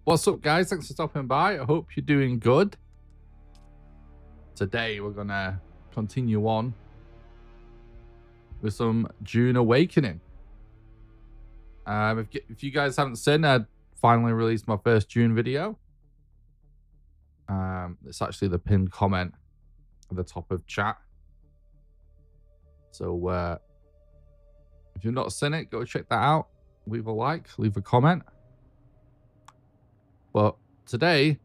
What's up, guys? Thanks for stopping by. I hope you're doing good. Today, we're going to continue on with some Dune Awakening. If you guys haven't seen, I finally released my first Dune video. It's actually the pinned comment at the top of chat. So, if you've not seen it, go check that out. Leave a like, leave a comment. But today,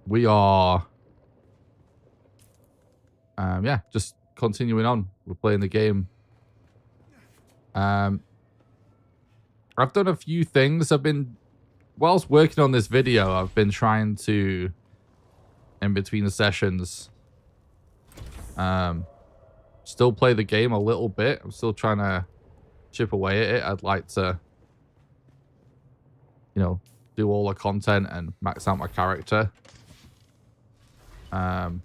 we are, just continuing on. We're playing the game. I've done a few things. Whilst working on this video, I've been trying to, in between the sessions, still play the game a little bit. I'm still trying to chip away at it. I'd like to, do all the content and max out my character. So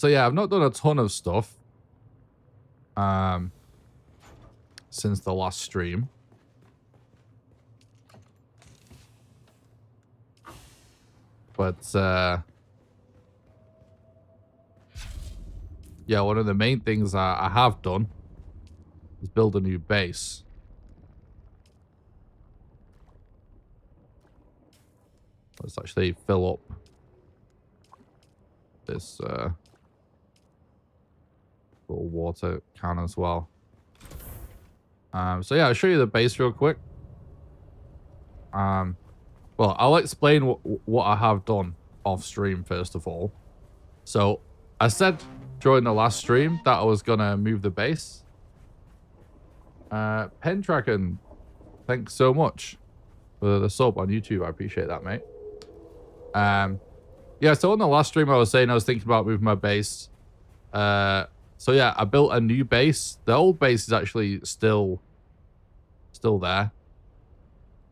yeah, I've not done a ton of stuff since the last stream. But yeah, one of the main things I have done is build a new base. Let's actually fill up this little water can as well. So yeah, I'll show you the base real quick. Well, I'll explain what I have done off stream first of all. So I said during the last stream that I was gonna move the base. Pendragon, thanks so much for the sub on YouTube. I appreciate that, mate. Yeah, so on the last stream I was saying I was thinking about moving my base. So yeah, I built a new base. The old base is actually still there.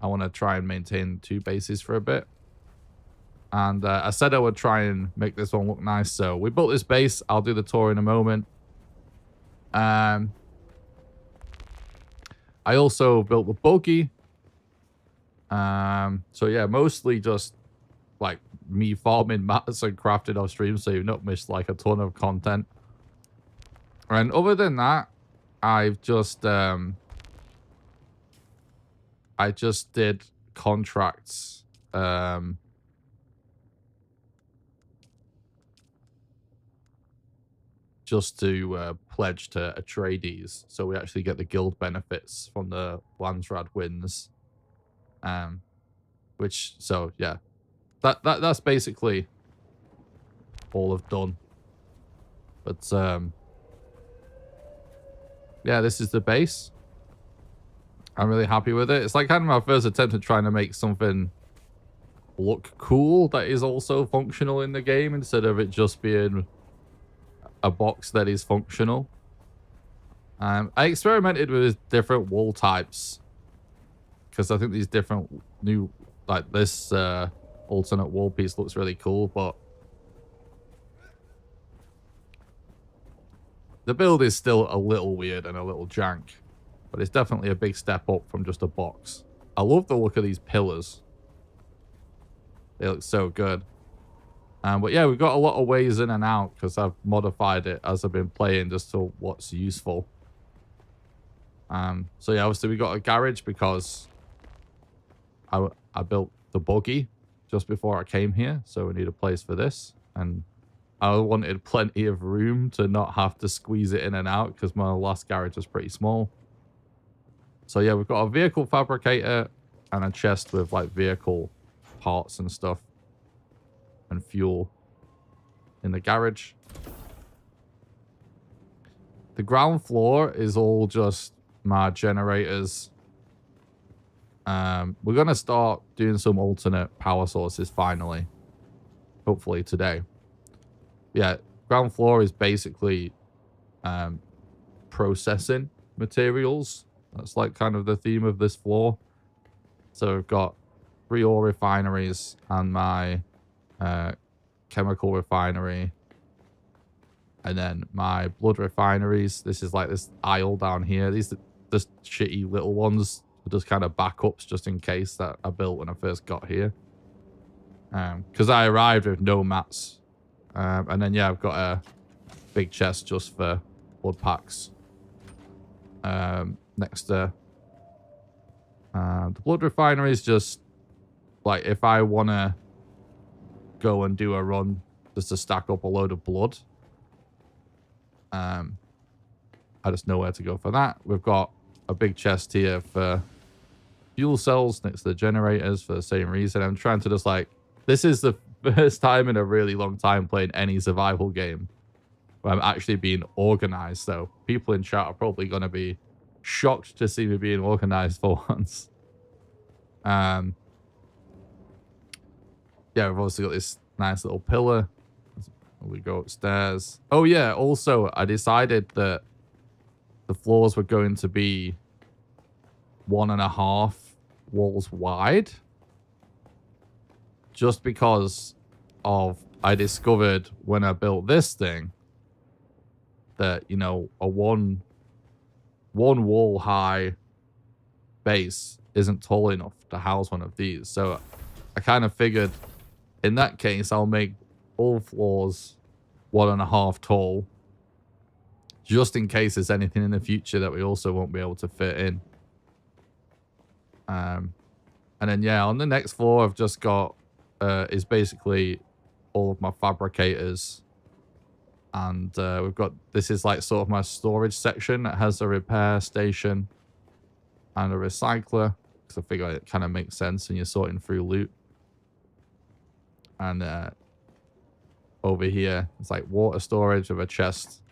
I want to try and maintain two bases for a bit. And I said I would try and make this one look nice. So we built this base. I'll do the tour in a moment. I also built the buggy. So yeah, mostly just like me farming mats and crafting off stream, so you've not missed like a ton of content. And other than that, I've just I just did contracts just to pledge to Atreides, so we actually get the guild benefits from the Landsrad wins. So yeah, that's basically all I've done. But yeah, this is the base. I'm really happy with it. It's like kind of my first attempt at trying to make something look cool that is also functional in the game, instead of it just being a box that is functional. I experimented with different wall types, because I think these different new, like this alternate wall piece looks really cool, but the build is still a little weird and a little jank, but it's definitely a big step up from just a box. I love the look of these pillars. They look so good. But yeah, we've got a lot of ways in and out because I've modified it as I've been playing just to what's useful. So yeah, obviously we got a garage because I built the buggy just before I came here, so we need a place for this. And I wanted plenty of room to not have to squeeze it in and out because my last garage was pretty small. So yeah, we've got a vehicle fabricator and a chest with like vehicle parts and stuff and fuel in the garage. The ground floor is all just my generators. We're going to start doing some alternate power sources finally. Hopefully today. Yeah, ground floor is basically processing materials. That's like kind of the theme of this floor. So we've got 3 ore refineries and my chemical refinery. And then my blood refineries. This is like this aisle down here. These are just shitty little ones. Just kind of backups just in case that I built when I first got here. Because I arrived with no mats. And then, yeah, I've got a big chest just for blood packs. Next to the blood refinery is just like if I want to go and do a run just to stack up a load of blood. I just know where to go for that. We've got a big chest here for fuel cells next to the generators for the same reason. I'm trying to just like, this is the first time in a really long time playing any survival game where I'm actually being organized. So people in chat are probably going to be shocked to see me being organized for once. Yeah, we've also got this nice little pillar. We go upstairs. Oh yeah, also I decided that the floors were going to be 1.5 walls wide. Just because of I discovered when I built this thing that, you know, a one wall high base isn't tall enough to house one of these. So I kind of figured in that case I'll make all floors 1.5 tall, just in case there's anything in the future that we also won't be able to fit in. And then yeah, on the next floor I've just got is basically all of my fabricators, and we've got, this is like sort of my storage section that has a repair station and a recycler, because I figure it kind of makes sense when you're sorting through loot. And over here, it's like water storage with a chest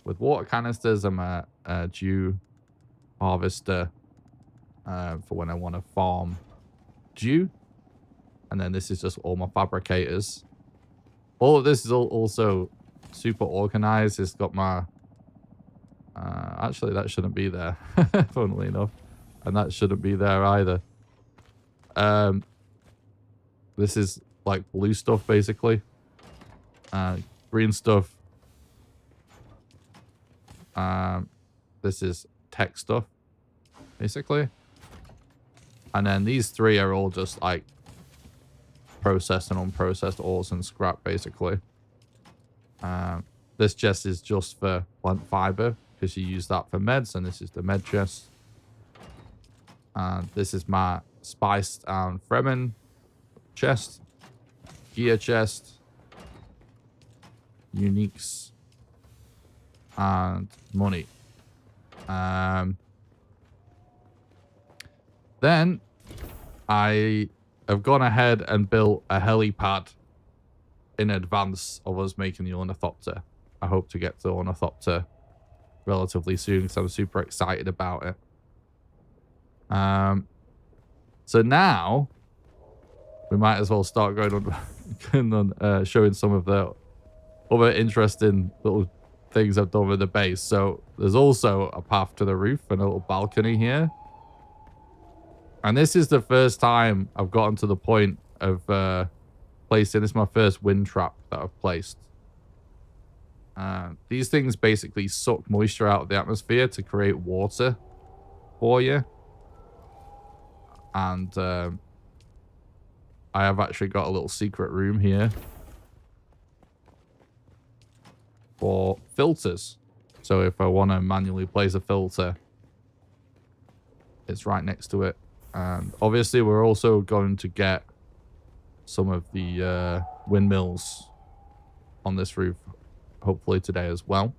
with water canisters and a dew harvester for when I want to farm dew. And then this is just all my fabricators. All of this is also super organized. It's got my... actually, that shouldn't be there, funnily enough. And that shouldn't be there either. This is like blue stuff, basically. Green stuff. This is tech stuff, basically. And then these three are all just like processed and unprocessed ores and scrap, basically. This chest is just for plant fiber, because you use that for meds, and this is the med chest. And this is my spiced and Fremen chest, gear chest, uniques, and money. Then I have gone ahead and built a helipad in advance of us making the ornithopter. I hope to get to the ornithopter relatively soon because I'm super excited about it. So now we might as well start going on, showing some of the other interesting little things I've done with the base. So there's also a path to the roof and a little balcony here. And this is the first time I've gotten to the point of placing, this is my first wind trap that I've placed. These things basically suck moisture out of the atmosphere to create water for you. And I have actually got a little secret room here for filters. So if I want to manually place a filter, it's right next to it. And obviously we're also going to get some of the windmills on this roof, hopefully today as well.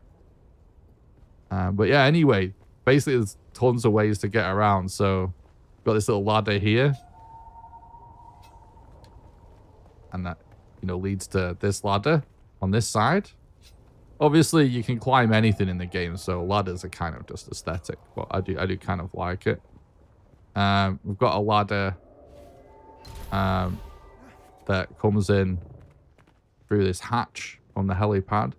But yeah, anyway, basically there's tons of ways to get around. So got this little ladder here, and that, you know, leads to this ladder on this side. Obviously you can climb anything in the game, so ladders are kind of just aesthetic, but I do kind of like it. We've got a ladder that comes in through this hatch on the helipad,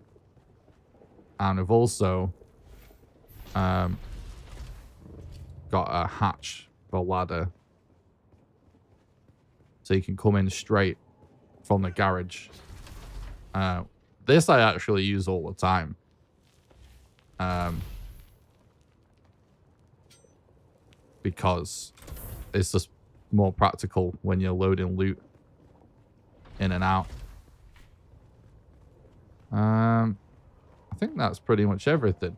and we've also got a hatch for a ladder, so you can come in straight from the garage This I actually use all the time. Because it's just more practical when you're loading loot in and out. I think that's pretty much everything.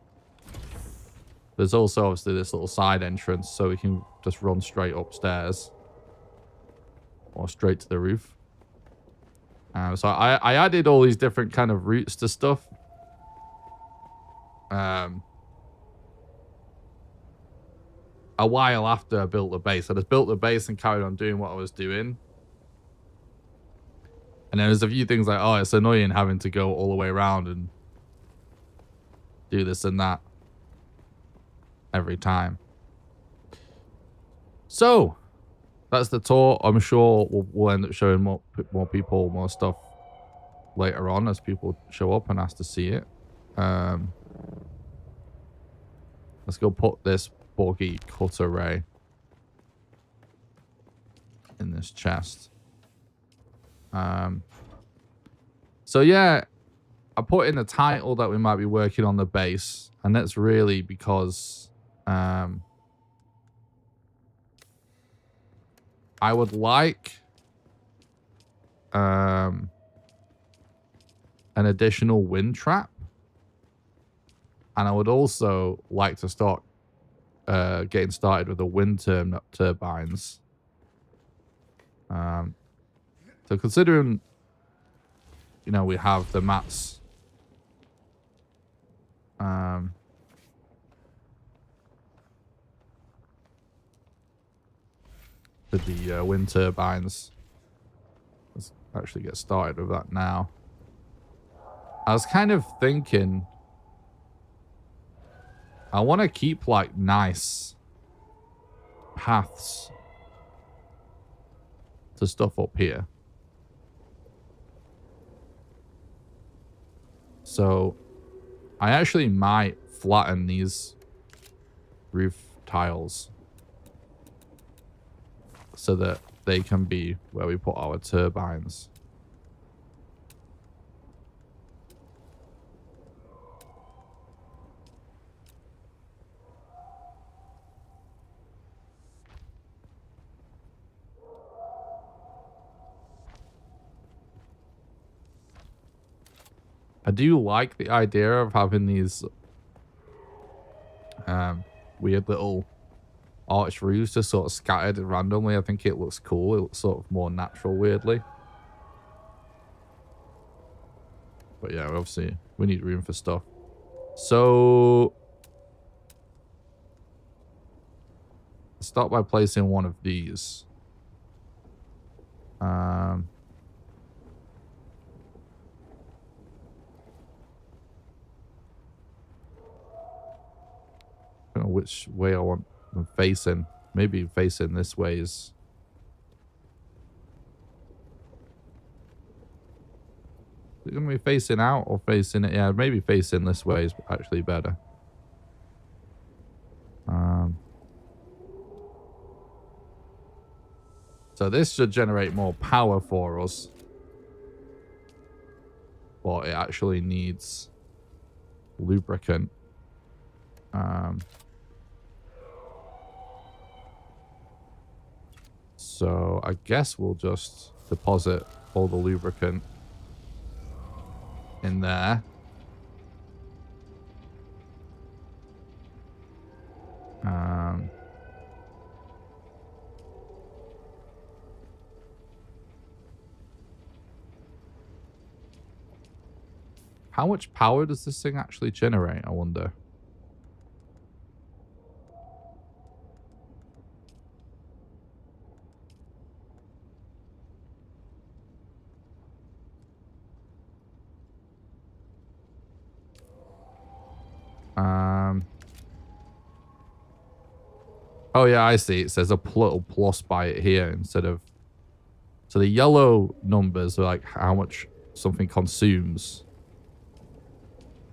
There's also obviously this little side entrance, so we can just run straight upstairs or straight to the roof. So I added all these different kind of routes to stuff. A while after I built the base. I just built the base and carried on doing what I was doing. And then there's a few things like, oh, it's annoying having to go all the way around and do this and that every time. So that's the tour. I'm sure we'll end up showing more people, more stuff later on as people show up and ask to see it. Let's go put this buggy cut array in this chest. So yeah, I put in the title that we might be working on the base, and that's really because I would like an additional wind trap, and I would also like to start getting started with the wind turbines. So considering, you know, we have the mats for the wind turbines. Let's actually get started with that now. I was kind of thinking I want to keep like nice paths to stuff up here. So I actually might flatten these roof tiles so that they can be where we put our turbines. I do like the idea of having these weird little arch roofs just sort of scattered randomly. I think it looks cool. It looks sort of more natural, weirdly. But yeah, obviously, we need room for stuff. So let's start by placing one of these. I don't know which way I want them facing. Maybe facing this way is... Is it going to be facing out or facing it? Yeah, maybe facing this way is actually better. So this should generate more power for us. But it actually needs lubricant. So I guess we'll just deposit all the lubricant in there. How much power does this thing actually generate, I wonder? Oh yeah, I see. It says a little plus by it here instead of... So the yellow numbers are like how much something consumes.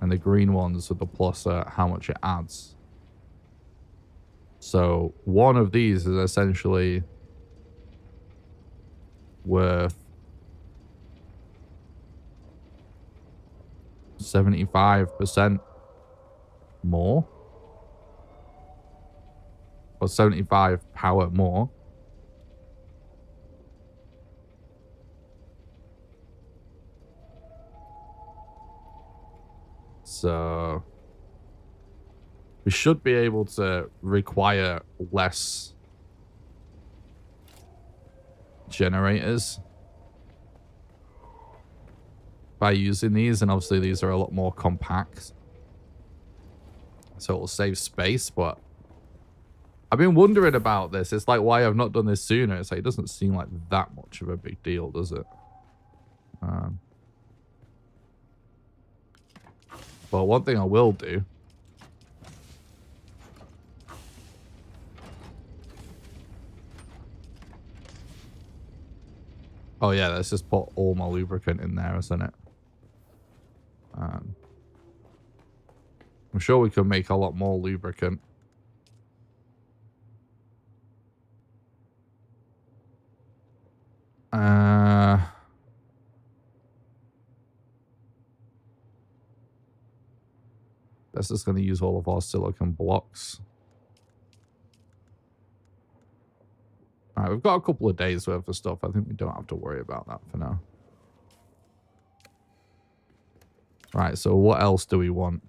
And the green ones are the plus how much it adds. So one of these is essentially worth 75% more. Or 75 power more. So we should be able to require less generators by using these, and obviously these are a lot more compact, so it will save space. But I've been wondering about this. It's like, why I've not done this sooner. It's like, it doesn't seem like that much of a big deal, does it? But one thing I will do, oh yeah, let's just put all my lubricant in there, isn't it? I'm sure we can make a lot more lubricant. That's just going to use all of our silicon blocks. All right, we've got a couple of days worth of stuff. I think we don't have to worry about that for now. Right, so what else do we want?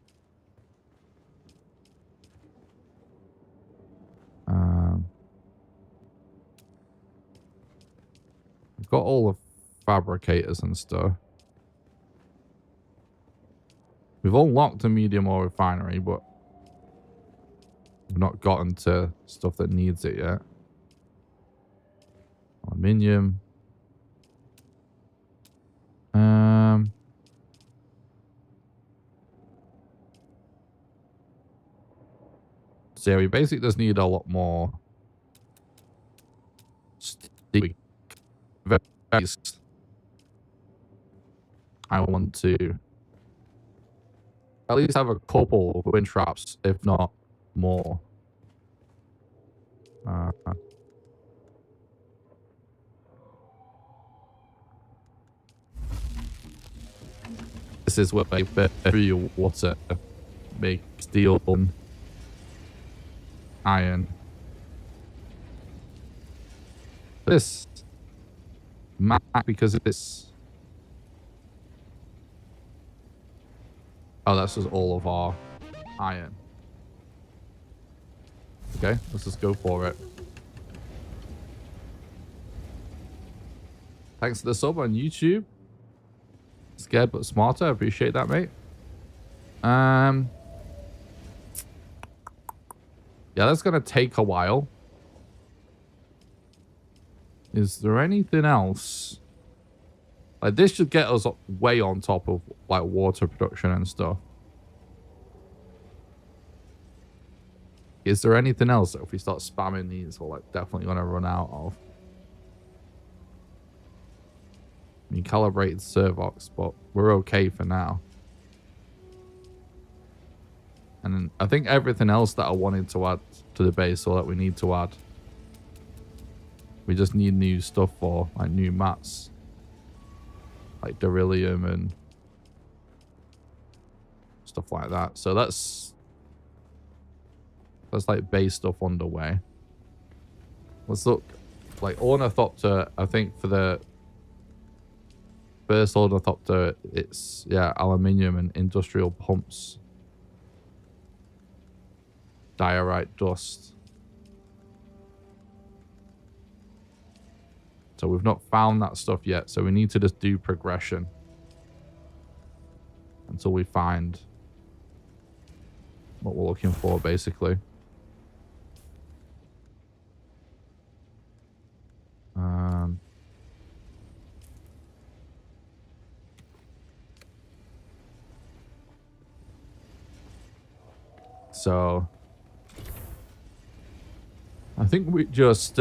We've got all the fabricators and stuff. We've unlocked a medium ore refinery, but we've not gotten to stuff that needs it yet. Aluminium. So yeah, we basically just need a lot more steel. I want to at least have a couple of wind traps, if not more. This is what I bet through water make steel and iron. This map, because of this. Oh, that's just all of our iron. Okay, let's just go for it. Thanks for the sub on YouTube. Scared but smarter. I appreciate that, mate. Yeah, that's gonna take a while. Is there anything else? Like, this should get us way on top of, like, water production and stuff. Is there anything else that if we start spamming these, we're, like, definitely gonna run out of? I mean, calibrated servox, but we're okay for now. And then I think everything else that I wanted to add to the base, or that we need to add, we just need new stuff for, like, new mats. Like beryllium and stuff like that. So that's like base stuff underway. Let's look. Like ornithopter, I think for the first ornithopter, it's, yeah, aluminium and industrial pumps. Diorite dust. So we've not found that stuff yet. So we need to just do progression until we find what we're looking for, basically. So I think we just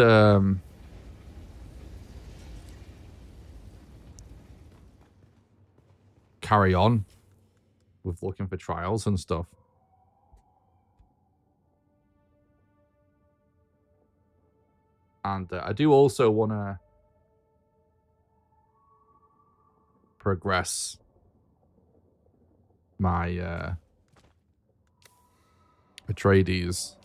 carry on with looking for trials and stuff. And I do also want to progress my Atreides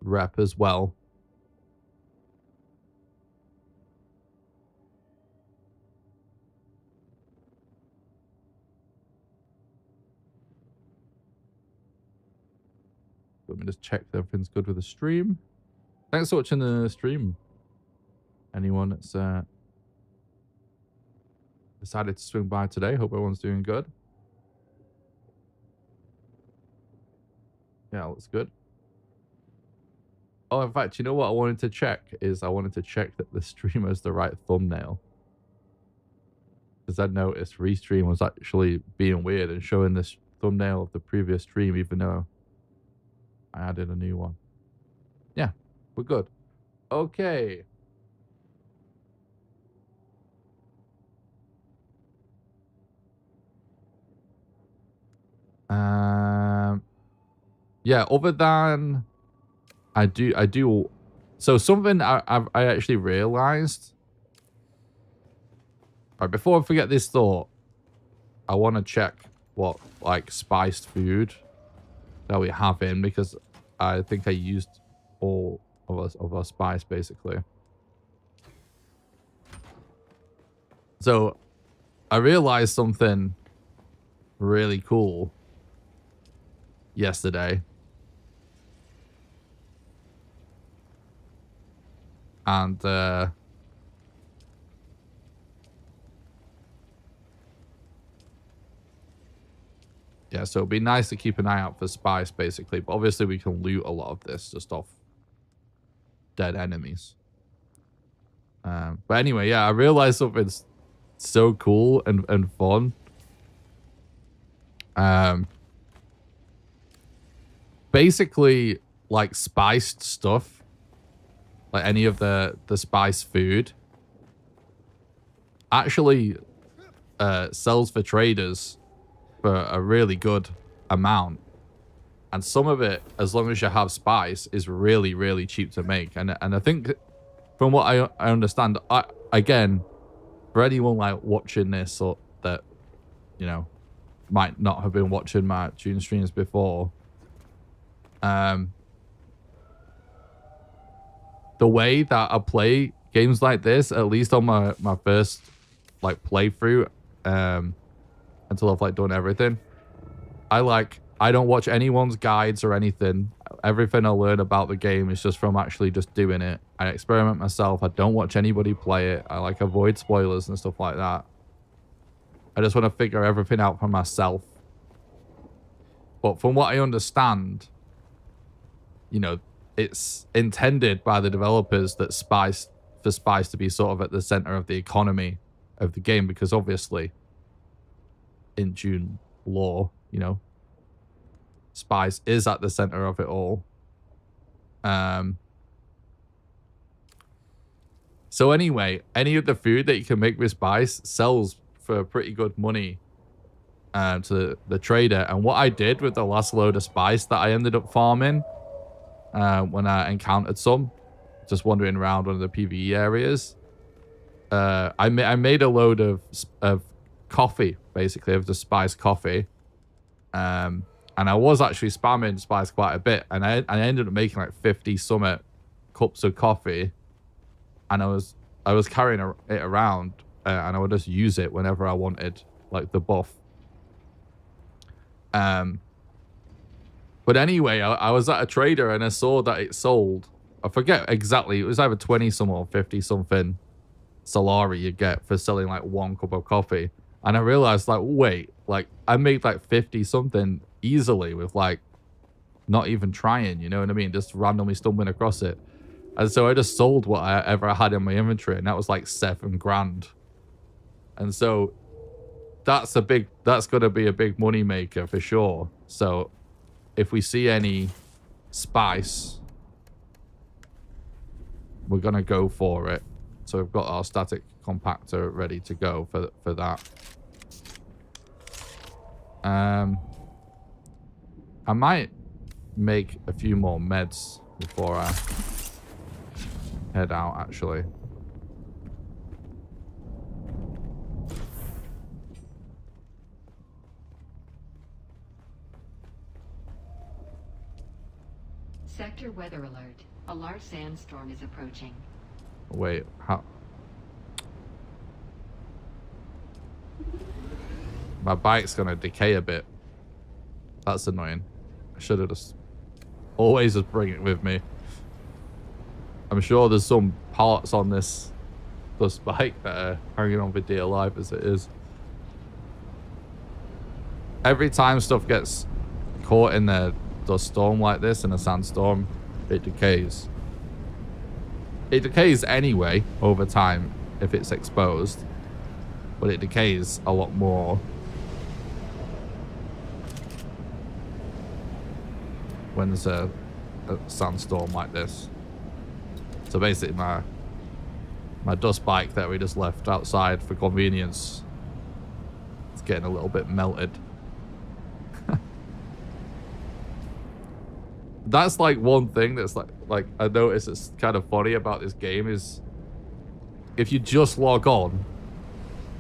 rep as well. Let me just check that everything's good with the stream. Thanks for watching the stream. Anyone that's decided to swing by today. Hope everyone's doing good. Yeah, looks good. Oh, in fact, you know what I wanted to check is I wanted to check that the stream has the right thumbnail. Because I noticed Restream was actually being weird and showing this thumbnail of the previous stream, even though I added a new one. Yeah, we're good. Okay. Yeah, other than I do so something I actually realized. All right, before I forget this thought, I want to check what like spiced food that we have in, because I think I used all of our spice basically. So I realized something really cool yesterday. And yeah, so it'd be nice to keep an eye out for spice, basically. But obviously, we can loot a lot of this just off dead enemies. But anyway, yeah, I realized something's so cool and fun. Basically, like spiced stuff, like any of the spiced food, actually sells for traders for a really good amount, and some of it, as long as you have spice, is really, really cheap to make. And I think, from what I understand, again, for anyone like watching this or that, you know, might not have been watching my Dune streams before, the way that I play games like this, at least on my first like playthrough, until I've like done everything, I don't watch anyone's guides or anything. Everything I learn about the game is just from actually just doing it. I experiment myself. I don't watch anybody play it. I like avoid spoilers and stuff like that. I just want to figure everything out for myself. But from what I understand, you know, it's intended by the developers that spice to be sort of at the center of the economy of the game, because obviously in Dune lore, you know, spice is at the center of it all. So anyway, any of the food that you can make with spice sells for pretty good money to the trader. And what I did with the last load of spice that I ended up farming when I encountered some, just wandering around one of the PvE areas, I made a load of coffee, basically, of the spiced coffee. And I was actually spamming spice quite a bit, and I ended up making like 50 summit cups of coffee, and I was carrying it around, and I would just use it whenever I wanted, like the buff. But anyway, I was at a trader and I saw that it sold, I forget exactly, it was either 20 some or 50 something Solari you get for selling like 1 cup of coffee. And I realized, like, wait, like I made like 50 something easily with like not even trying, you know what I mean? Just randomly stumbling across it. And so I just sold what I ever had in my inventory, and that was like 7 grand. And so that's gonna be a big money maker for sure. So if we see any spice, we're gonna go for it. So we've got our static compactor ready to go for that. I might make a few more meds before I head out, actually. Sector weather alert. A large sandstorm is approaching. Wait, how? My bike's gonna decay a bit. That's annoying. I should have just always just bring it with me. I'm sure there's some parts on this bike that are hanging on for dear life as it is. Every time stuff gets caught in a dust storm like this, in a sandstorm, it decays. It decays anyway over time if it's exposed, but it decays a lot more when there's a sandstorm like this. So basically my dust bike that we just left outside for convenience, it's getting a little bit melted. That's like one thing that's like I noticed it's kind of funny about this game is if you just log on,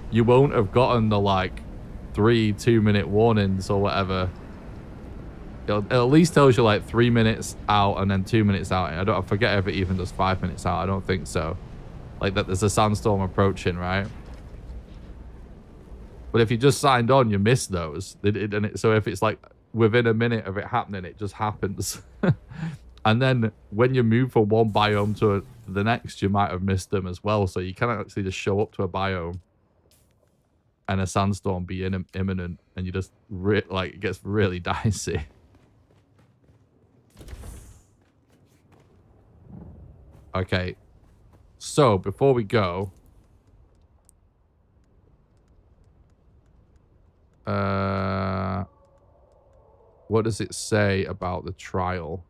you won't have gotten the like 3 2-minute warnings or whatever. It at least tells you like 3 minutes out and then 2 minutes out. I forget if it even does 5 minutes out. I don't think so. Like that there's a sandstorm approaching, right? But if you just signed on, you miss those. So if it's like within a minute of it happening, it just happens. And then when you move from one biome to the next, you might have missed them as well. So you can actually just show up to a biome and a sandstorm be imminent, and you just like it gets really dicey. Okay, so before we go, what does it say about the trial?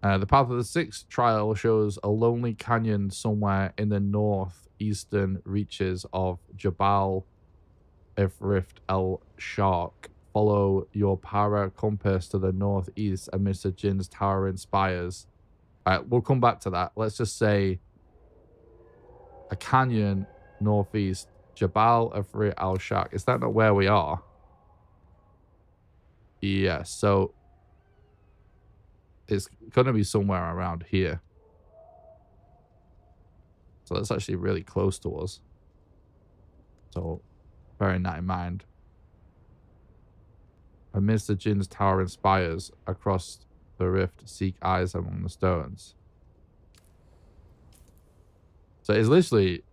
The Path of the Sixth trial shows a lonely canyon somewhere in the northeastern reaches of Jabal Ifrift El Shark. Follow your para compass to the northeast amidst the Jinn's towering spires. Alright, we'll come back to that. Let's just say a canyon northeast, Jabal Ifrift El Shark. Is that not where we are? Yeah, so it's going to be somewhere around here. So that's actually really close to us. So bearing that in mind. Amidst the Jinn's towering spires across the rift, seek eyes among the stones. So it's literally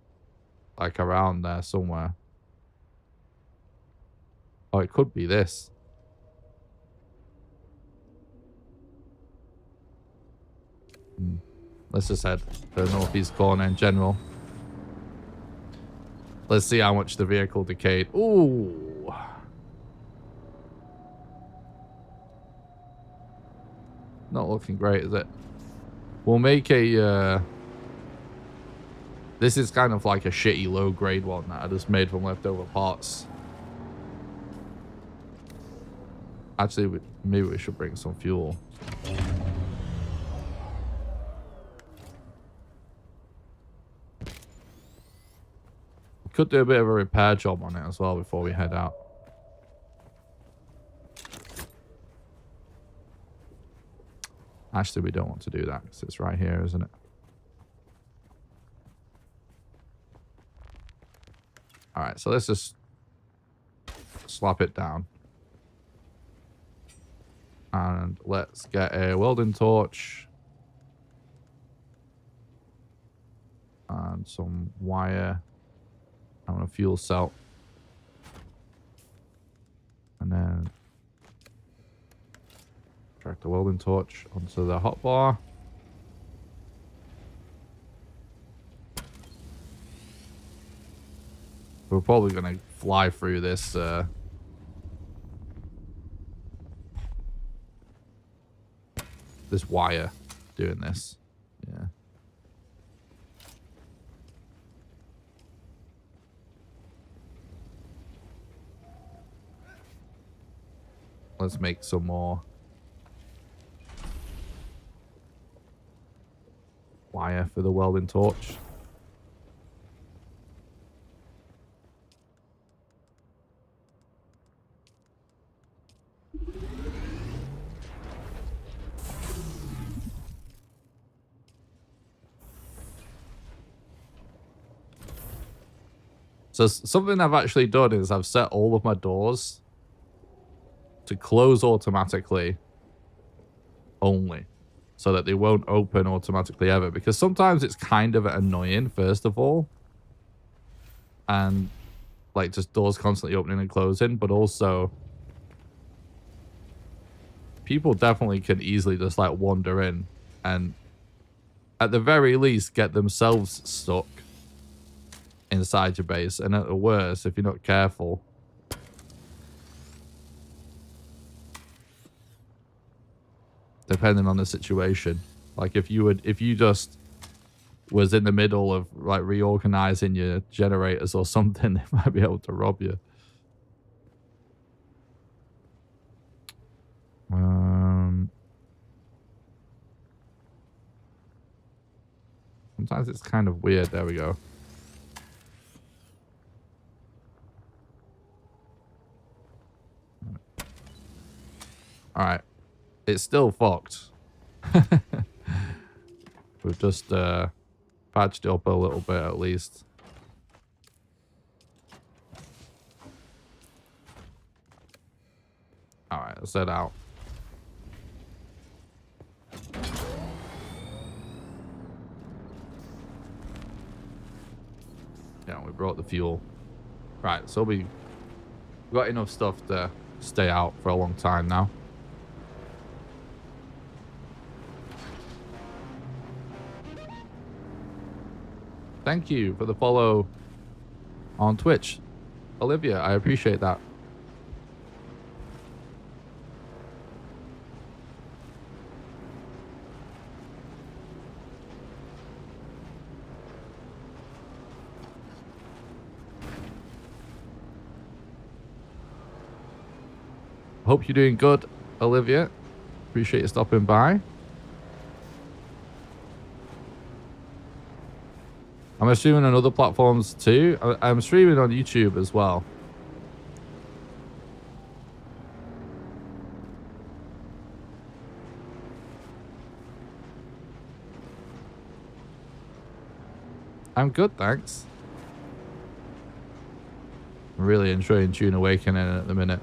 like around there somewhere. Oh, it could be this. Let's just head to the northeast corner in general. Let's see how much the vehicle decayed. Ooh. Not looking great, is it? We'll make a... This is kind of like a shitty low-grade one that I just made from leftover parts. Actually, maybe we should bring some fuel. Could do a bit of a repair job on it as well before we head out. Actually, we don't want to do that because it's right here, isn't it? Alright, so let's just slap it down. And let's get a welding torch. And some wire. And a fuel cell. And then track the welding torch onto the hotbar. We're probably going to fly through this this wire doing this. Yeah. Let's make some more wire for the welding torch. So something I've actually done is I've set all of my doors to close automatically only, so that they won't open automatically ever, because sometimes it's kind of annoying, first of all, and like just doors constantly opening and closing, but also people definitely can easily just like wander in and at the very least get themselves stuck inside your base, and at the worst, if you're not careful, depending on the situation, like if you just was in the middle of like reorganizing your generators or something, they might be able to rob you. Sometimes it's kind of weird. There we go. All right. It's still fucked. We've just patched it up a little bit at least. All right, let's head out. Yeah, we brought the fuel. Right, so we've got enough stuff to stay out for a long time now. Thank you for the follow on Twitch, Olivia. I appreciate that. Hope you're doing good, Olivia. Appreciate you stopping by. I'm streaming on other platforms too. I'm streaming on YouTube as well. I'm good, thanks. I'm really enjoying Dune Awakening at the minute.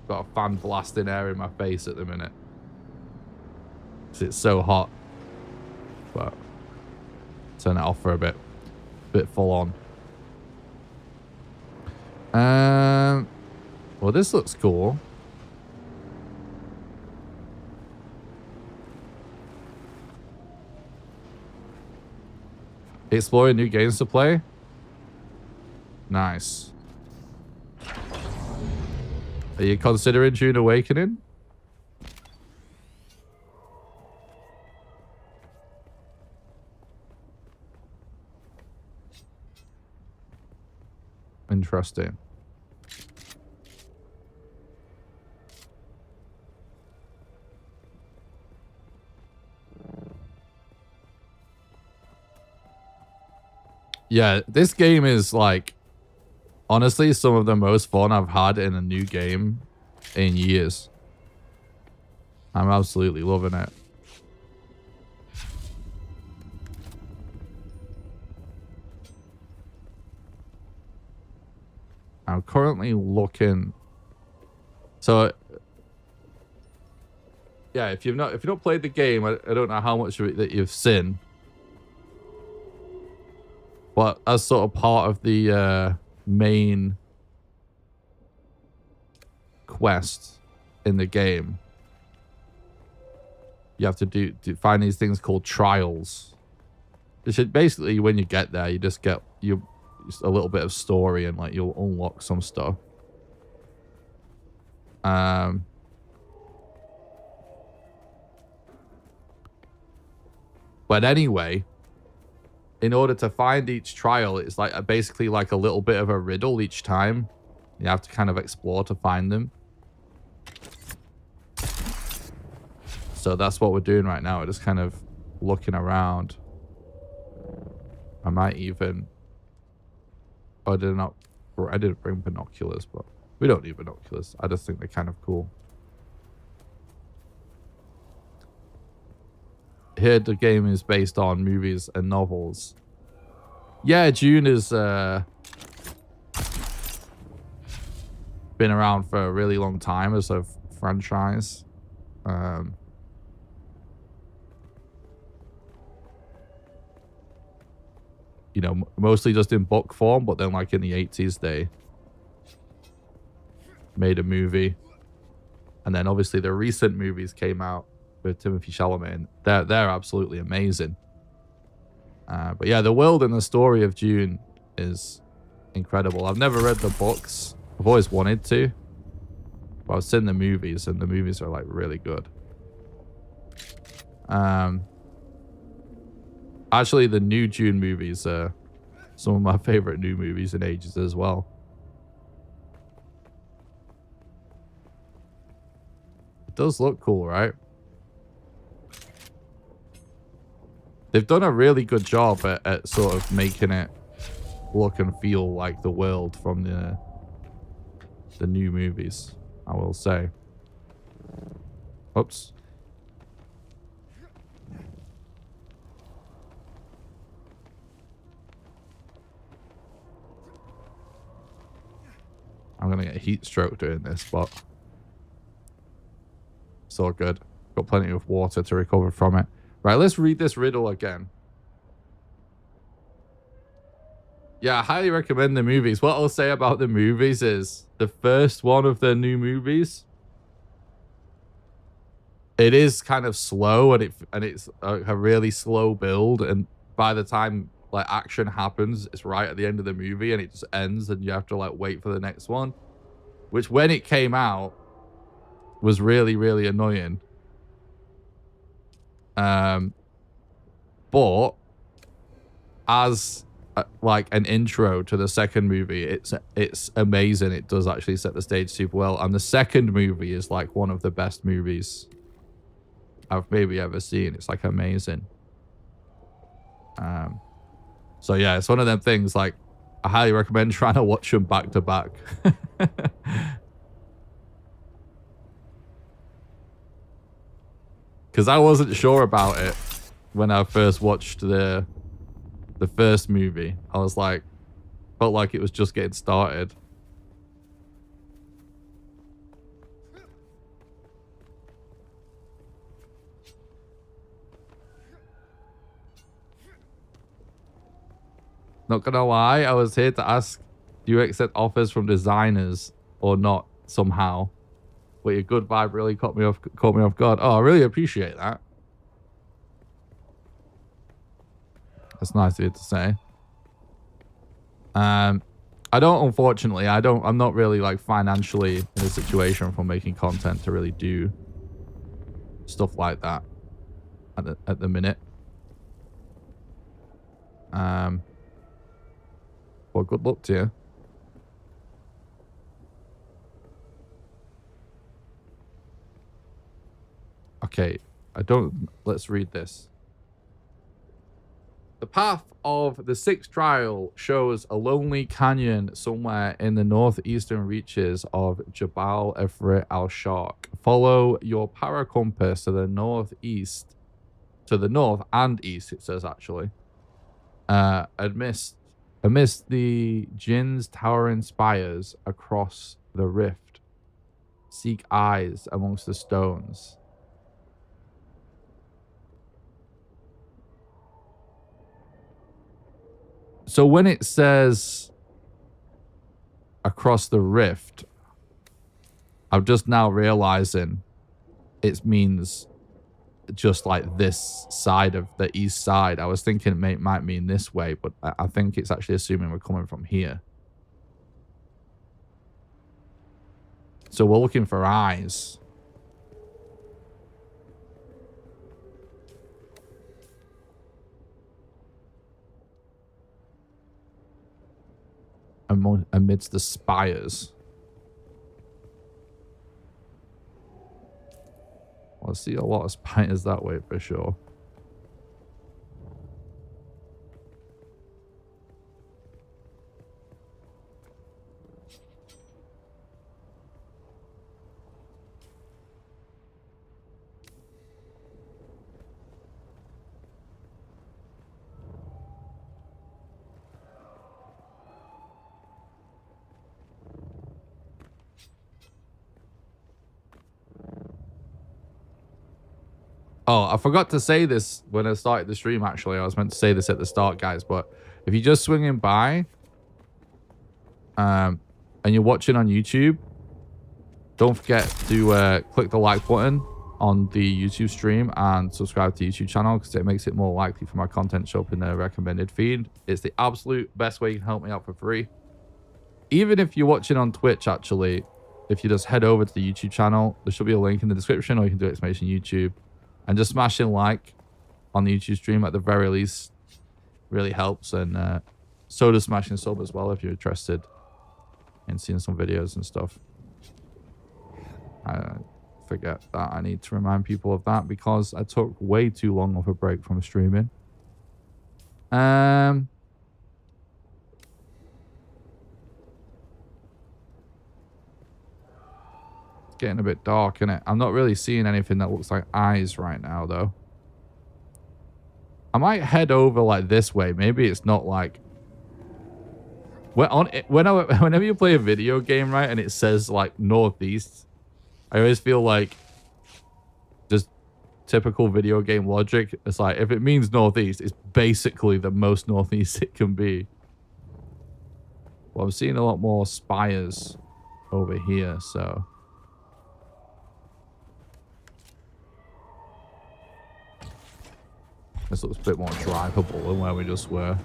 Got a fan blasting air in my face at the minute. 'Cause it's so hot. But turn it off for a bit. Bit full on. Well, this looks cool. Exploring new games to play. Nice. Are you considering Dune Awakening? Interesting. Yeah, this game is like honestly some of the most fun I've had in a new game in years. I'm absolutely loving it. I'm currently looking. So yeah, if you've not played the game, I don't know how much of it that you've seen. But as sort of part of the main quest in the game, you have to find these things called trials. Which is basically when you get there, you just get just a little bit of story and like you'll unlock some stuff. But anyway, in order to find each trial, it's like basically like a little bit of a riddle each time. You have to kind of explore to find them. So that's what we're doing right now. We're just kind of looking around. I might even I didn't bring binoculars, but we don't need binoculars. I just think they're kind of cool. Here, the game is based on movies and novels. Yeah, Dune is been around for a really long time as a franchise. You know, mostly just in book form, but then like in the 80s they made a movie. And then obviously the recent movies came out with Timothée Chalamet. They're absolutely amazing. But yeah, the world and the story of Dune is incredible. I've never read the books. I've always wanted to. But I've seen the movies, and the movies are like really good. Actually, the new Dune movies are some of my favorite new movies in ages as well. It does look cool, right? They've done a really good job at sort of making it look and feel like the world from the new movies, I will say. Oops. I'm gonna get heat stroke doing this, but it's all good. Got plenty of water to recover from it. Right, let's read this riddle again. Yeah, I highly recommend the movies. What I'll say about the movies is the first one of the new movies, it is kind of slow, and it's a really slow build, and by the time like action happens, it's right at the end of the movie, and it just ends, and you have to like wait for the next one, which when it came out was really, really annoying. But as like an intro to the second movie, it's amazing. It does actually set the stage super well, and the second movie is like one of the best movies I've maybe ever seen. It's like amazing. So yeah, it's one of them things like I highly recommend trying to watch them back to back. Because I wasn't sure about it when I first watched the first movie. I was like, felt like it was just getting started. Not gonna lie, I was here to ask, do you accept offers from designers or not somehow? But your good vibe really caught me off guard. Oh, I really appreciate that. That's nice of you to say. I don't, unfortunately, I'm not really like financially in a situation for making content to really do stuff like that at the minute. Well, good luck to you. Okay, let's read this. The path of the sixth trial shows a lonely canyon somewhere in the northeastern reaches of Jabal Efrit al-Sharq. Follow your para compass to the northeast, to the north and east, it says actually. Amidst the Jinn's towering spires across the rift, seek eyes amongst the stones. So when it says across the rift, I'm just now realizing it means just like this side of the east side. I was thinking it might mean this way, but I think it's actually assuming we're coming from here. So we're looking for eyes. Amidst the spires. Well, I see a lot of spiders that way for sure. Oh, I forgot to say this when I started the stream, actually. I was meant to say this at the start, guys, but if you're just swinging by and you're watching on YouTube, don't forget to click the like button on the YouTube stream and subscribe to the YouTube channel because it makes it more likely for my content to show up in the recommended feed. It's the absolute best way you can help me out for free. Even if you're watching on Twitch, actually, if you just head over to the YouTube channel, there should be a link in the description, or you can do exclamation YouTube. And just smashing like on the YouTube stream at the very least really helps. And so does smashing sub as well if you're interested in seeing some videos and stuff. I forget that I need to remind people of that because I took way too long of a break from streaming. It's getting a bit dark, isn't it? I'm not really seeing anything that looks like eyes right now, though. I might head over like this way. Maybe it's not like... Whenever you play a video game, right, and it says like northeast, I always feel like just typical video game logic. It's like, if it means northeast, it's basically the most northeast it can be. Well, I'm seeing a lot more spires over here, so... This looks a bit more drivable than where we just were.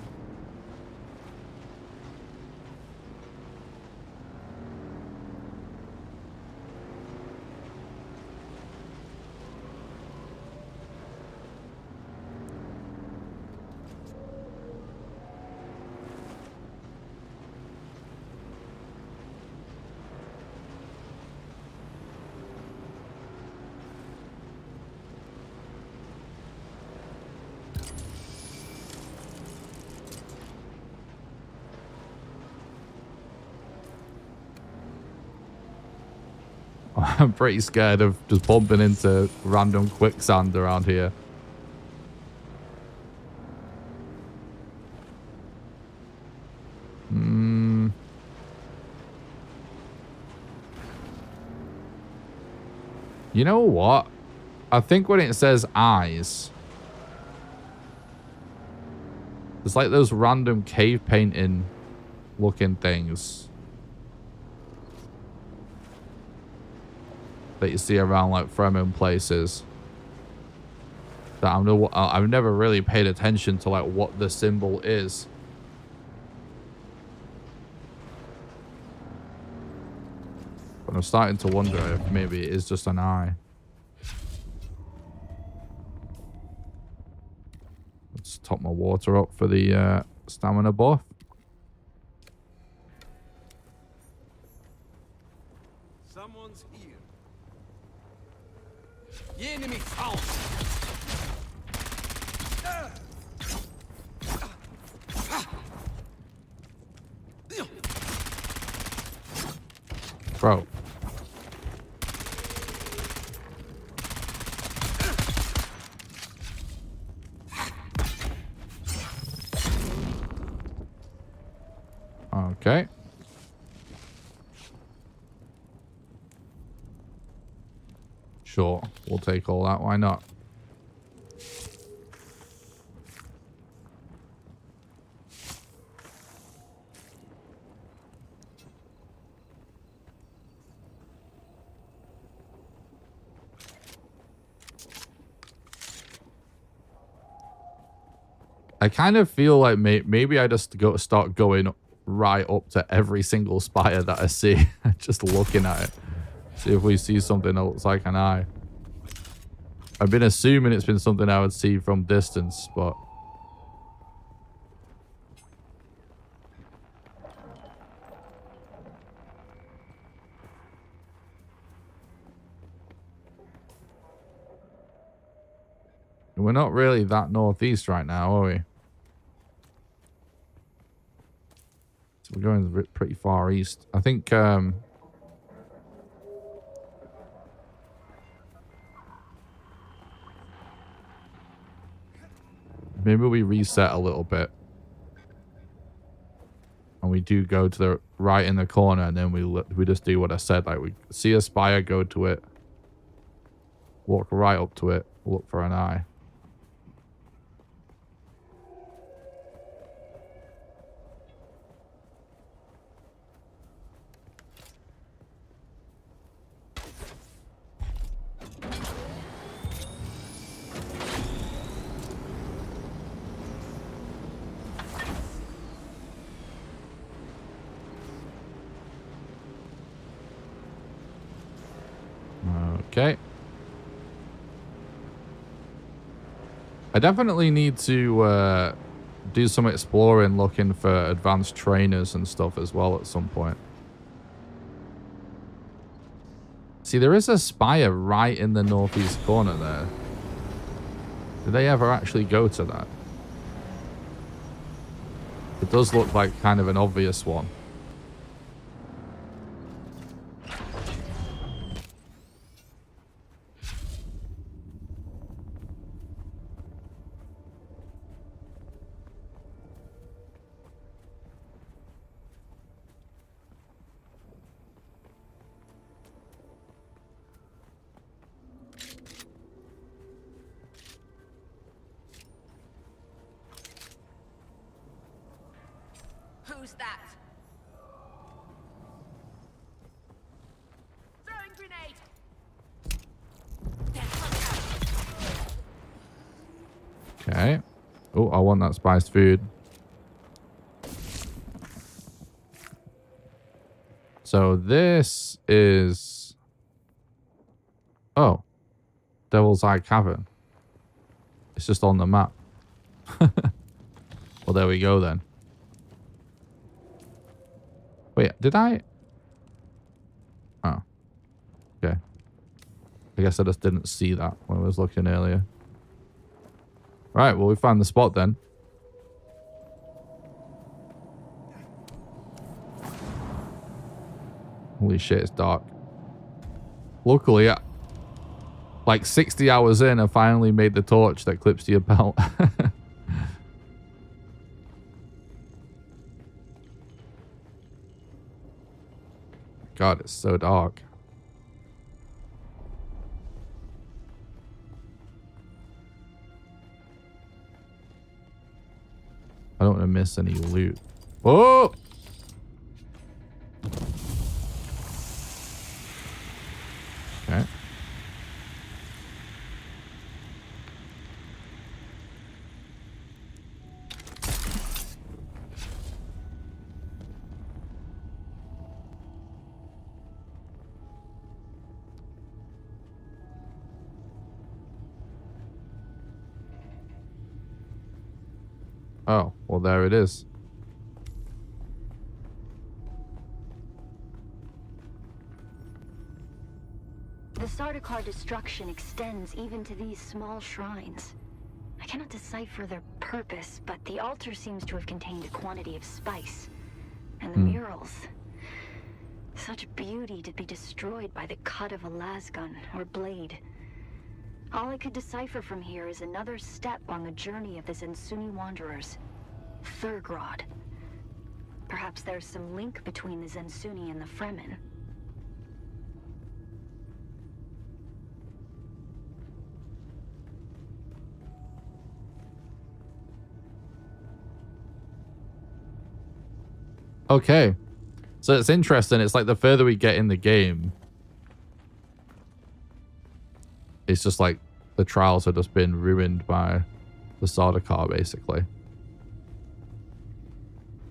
I'm pretty scared of just bumping into random quicksand around here. You know what? I think when it says eyes, it's like those random cave painting looking things that you see around like Fremen places. That I've never really paid attention to like what the symbol is. But I'm starting to wonder if maybe it is just an eye. Let's top my water up for the stamina buff. Someone's here. The enemy found. Bro. Okay. Sure, we'll take all that. Why not? I kind of feel like maybe I just start going right up to every single spire that I see, just looking at it. See if we see something that looks like an eye. I've been assuming it's been something I would see from distance, but... We're not really that northeast right now, are we? So we're going pretty far east. I think... maybe we reset a little bit. And we do go to the right in the corner, and then we just do what I said. Like, we see a spire, go to it. Walk right up to it. Look for an eye. Okay. I definitely need to do some exploring, looking for advanced trainers and stuff as well at some point. See, there is a spire right in the northeast corner there. Did they ever actually go to that? It does look like kind of an obvious one. Who's that? Throwing grenade. Okay. Oh, I want that spiced food. So this is... Oh. Devil's Eye Cavern. It's just on the map. Well, there we go then. Wait, did I? Oh. Okay. I guess I just didn't see that when I was looking earlier. Right, well, we found the spot then. Holy shit, it's dark. Luckily, like 60 hours in, I finally made the torch that clips to your belt. God, it's so dark. I don't want to miss any loot. Oh! Okay. Oh, well, there it is. The Sardaukar destruction extends even to these small shrines. I cannot decipher their purpose, but the altar seems to have contained a quantity of spice. And the murals. Such beauty to be destroyed by the cut of a lasgun or blade. All I could decipher from here is another step on the journey of the Zensuni wanderers. Thurgrod. Perhaps there's some link between the Zensuni and the Fremen. Okay. So it's interesting. It's like the further we get in the game, it's just like the trials have just been ruined by the Sardaukar, basically.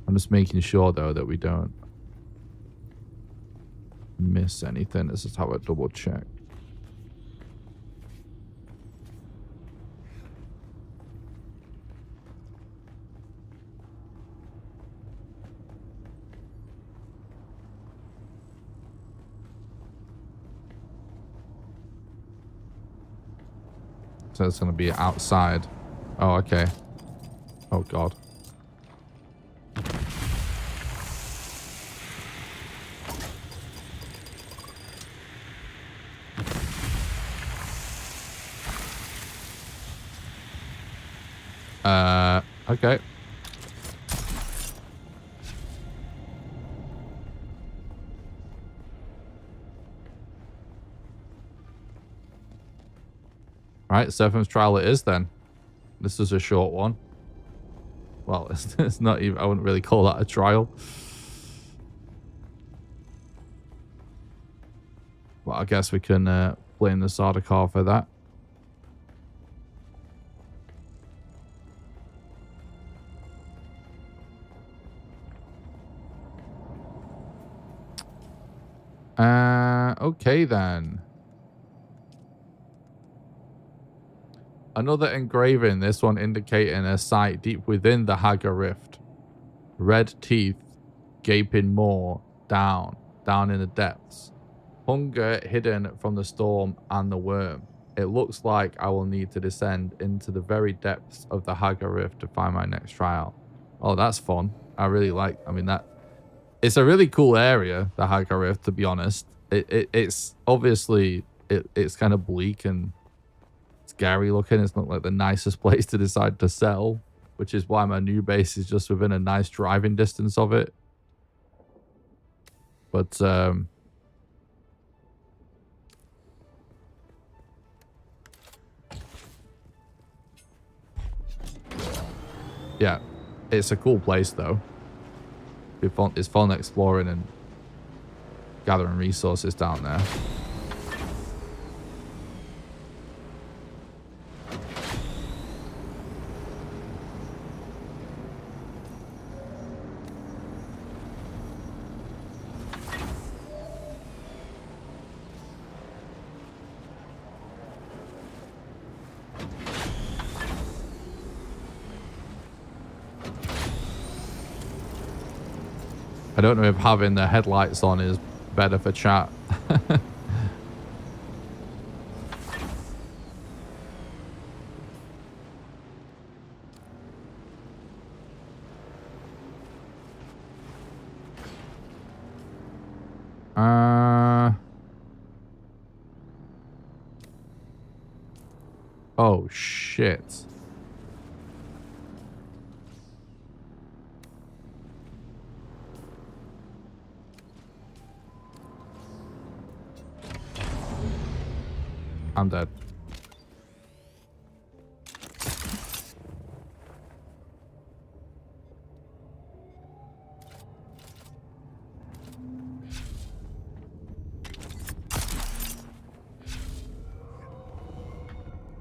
I'm just making sure, though, that we don't miss anything. Let's just have a double check. So it's going to be outside. Oh, okay. Oh, God. Okay. Right, 7th trial it is then. This is a short one. Well, it's not even, I wouldn't really call that a trial. But I guess we can blame the Sardaukar for that. Okay then. Another engraving, this one indicating a site deep within the Haga Rift. Red teeth, gaping maw, down in the depths. Hunger hidden from the storm and the worm. It looks like I will need to descend into the very depths of the Haga Rift to find my next trial. Oh, that's fun. I really like, I mean, that it's a really cool area, the Haga Rift, to be honest. It's obviously, it's kind of bleak and scary looking. It's not like the nicest place to decide to settle, which is why my new base is just within a nice driving distance of it. But, yeah, it's a cool place though. It's fun exploring and gathering resources down there. I don't know if having the headlights on is better for chat. Oh, shit. I'm dead.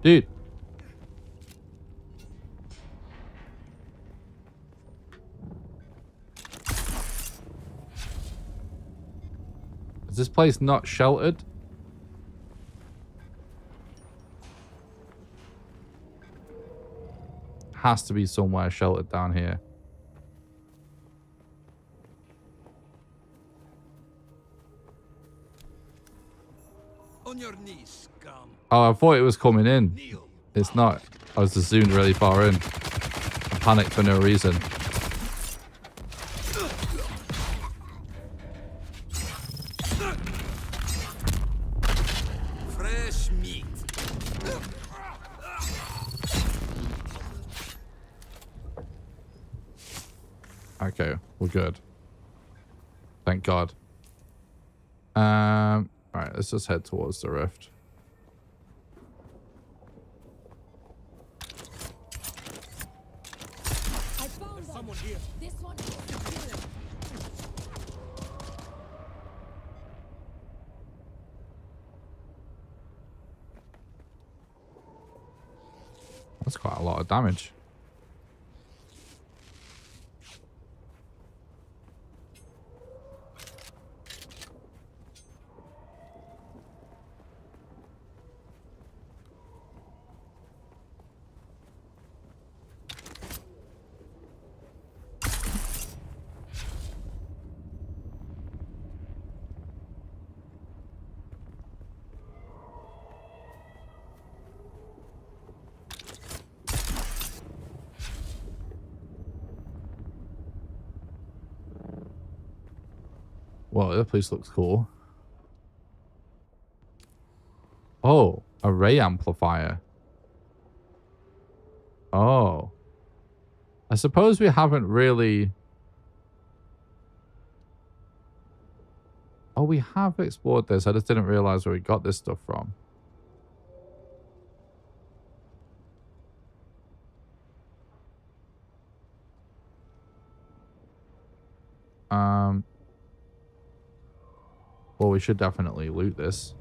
Dude. Is this place not sheltered? Has to be somewhere sheltered down here. On your knees, scum. Oh, I thought it was coming in. Kneel. It's not. I was just zoomed really far in. I panicked for no reason. Fresh meat. Okay, we're good. Thank God. Alright, let's just head towards the rift. I found them. Someone here. This one is secure. That's quite a lot of damage. Well, the place looks cool. Oh, a ray amplifier. Oh. I suppose we haven't really... Oh, we have explored this. I just didn't realize where we got this stuff from. Well, we should definitely loot this.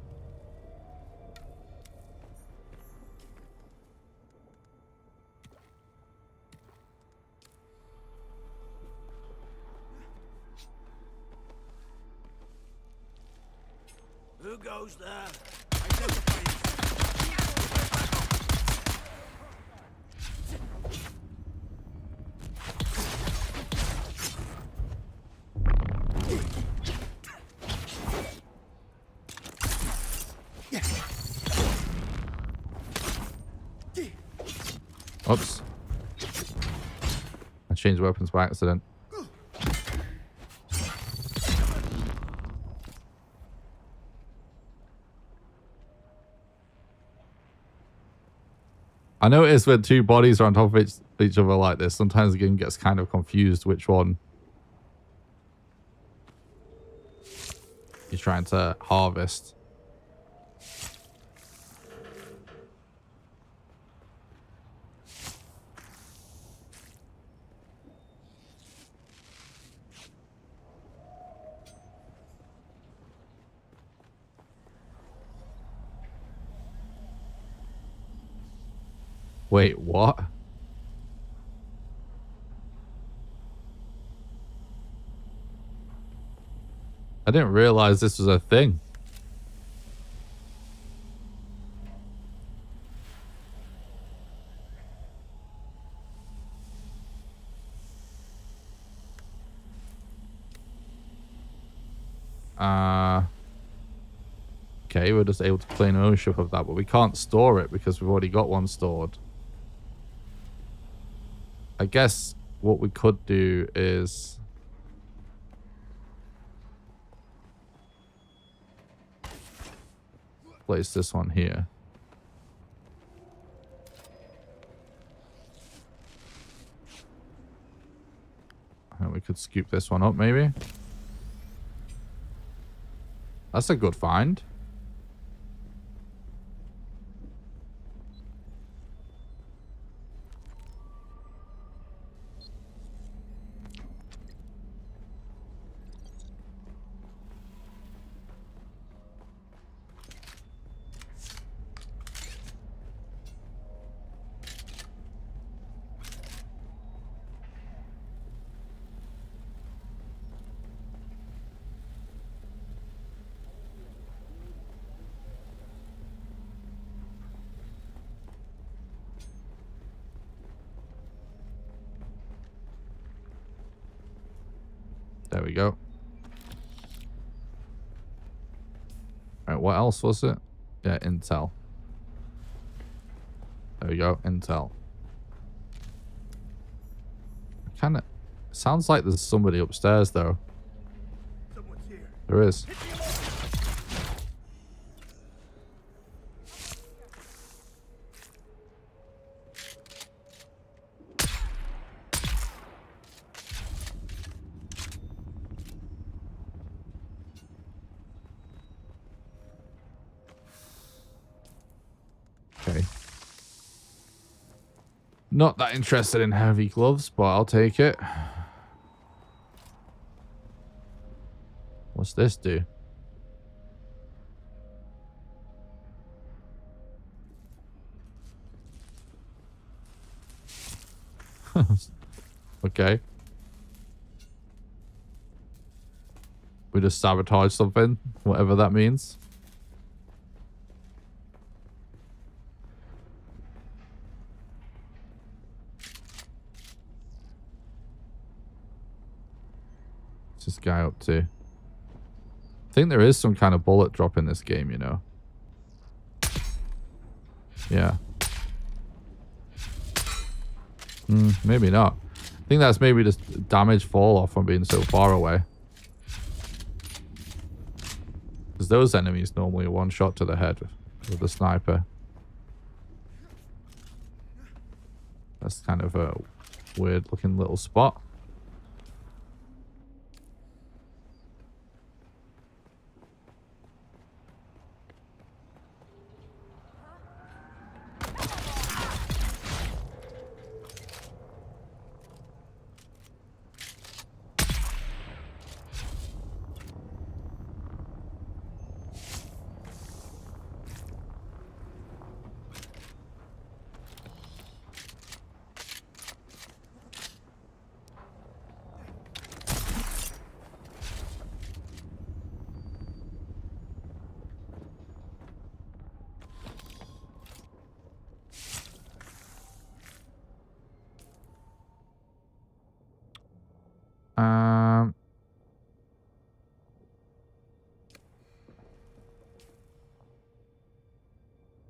Who goes there? Identify Oops. I changed weapons by accident. I noticed when two bodies are on top of each other like this, sometimes the game gets kind of confused which one he's trying to harvest. Wait, what? I didn't realize this was a thing. Okay, we're just able to claim ownership of that, but we can't store it because we've already got one stored. I guess what we could do is place this one here. And we could scoop this one up, maybe. That's a good find. There we go. All right, what else was it? Yeah, intel. There we go, intel. Kind of sounds like there's somebody upstairs, though. Someone's here. There is. Okay. Not that interested in heavy gloves, but I'll take it. What's this do? Okay. We just sabotage something, whatever that means. What's this guy up to? I think there is some kind of bullet drop in this game, you know. Yeah. Maybe not. I think that's maybe just damage fall off from being so far away. Because those enemies normally are one shot to the head with the sniper. That's kind of a weird looking little spot.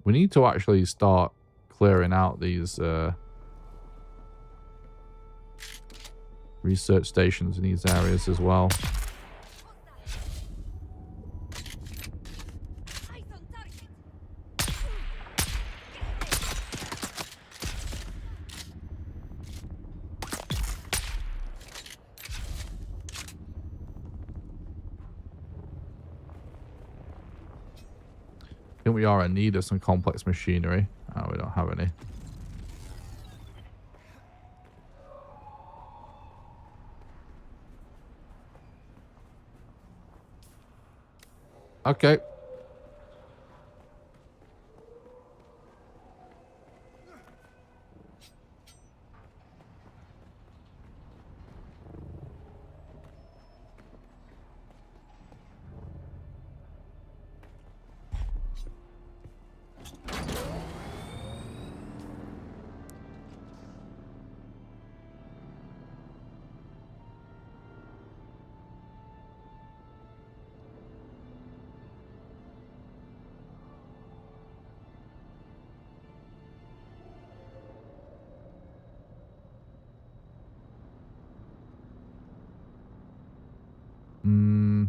We need to actually start clearing out these research stations in these areas as well. Eyes on target. I think we are in need of some complex machinery. Oh, we don't have any. Okay. Hmm.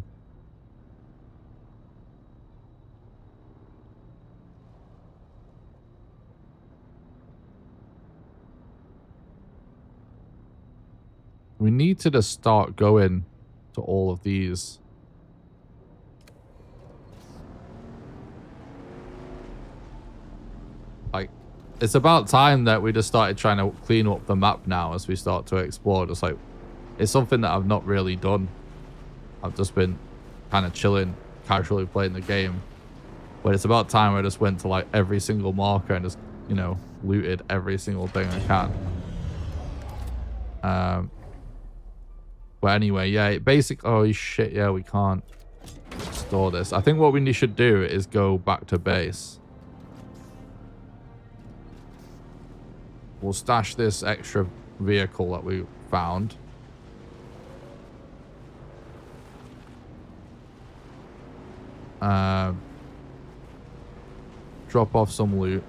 We need to just start going to all of these. Like, it's about time that we just started trying to clean up the map now as we start to explore. Just like, it's something that I've not really done. I've just been kind of chilling, casually playing the game. But it's about time I just went to like every single marker and just, you know, looted every single thing I can. But anyway, yeah, oh shit, yeah, we can't store this. I think what we should do is go back to base. We'll stash this extra vehicle that we found. Drop off some loot.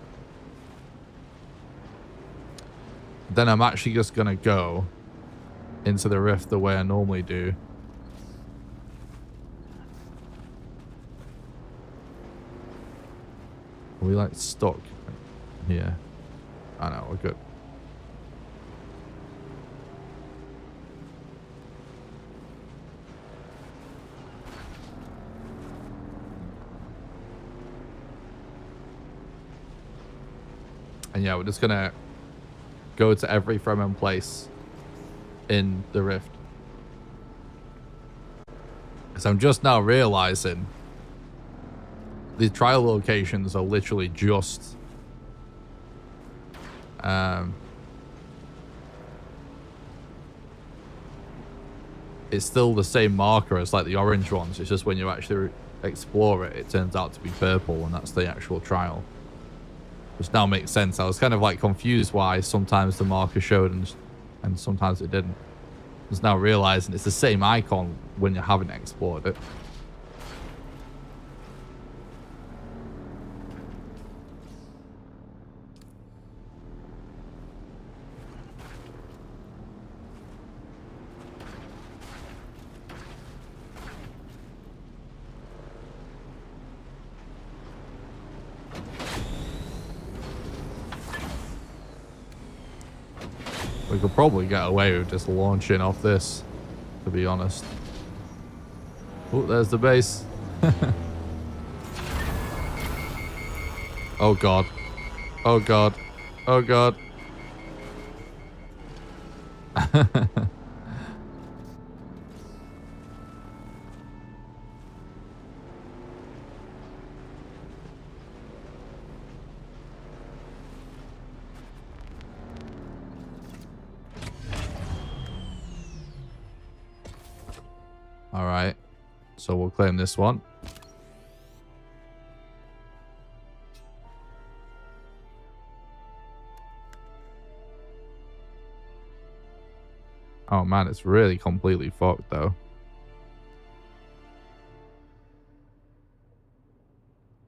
Then I'm actually just gonna go into the rift the way I normally do. Are we like stuck here? I know, we're good. And yeah, we're just gonna go to every Fremen place in the rift. Because I'm just now realizing the trial locations are literally just it's still the same marker as like the orange ones. It's just when you actually explore it, it turns out to be purple, and that's the actual trial. Which now makes sense. I was kind of like confused why sometimes the marker showed and sometimes it didn't. Just now realizing it's the same icon when you haven't explored it. We could probably get away with just launching off this, to be honest. Oh, there's the base. Oh god. Oh god. Oh god. All right, so we'll claim this one. Oh man, it's really completely fucked though.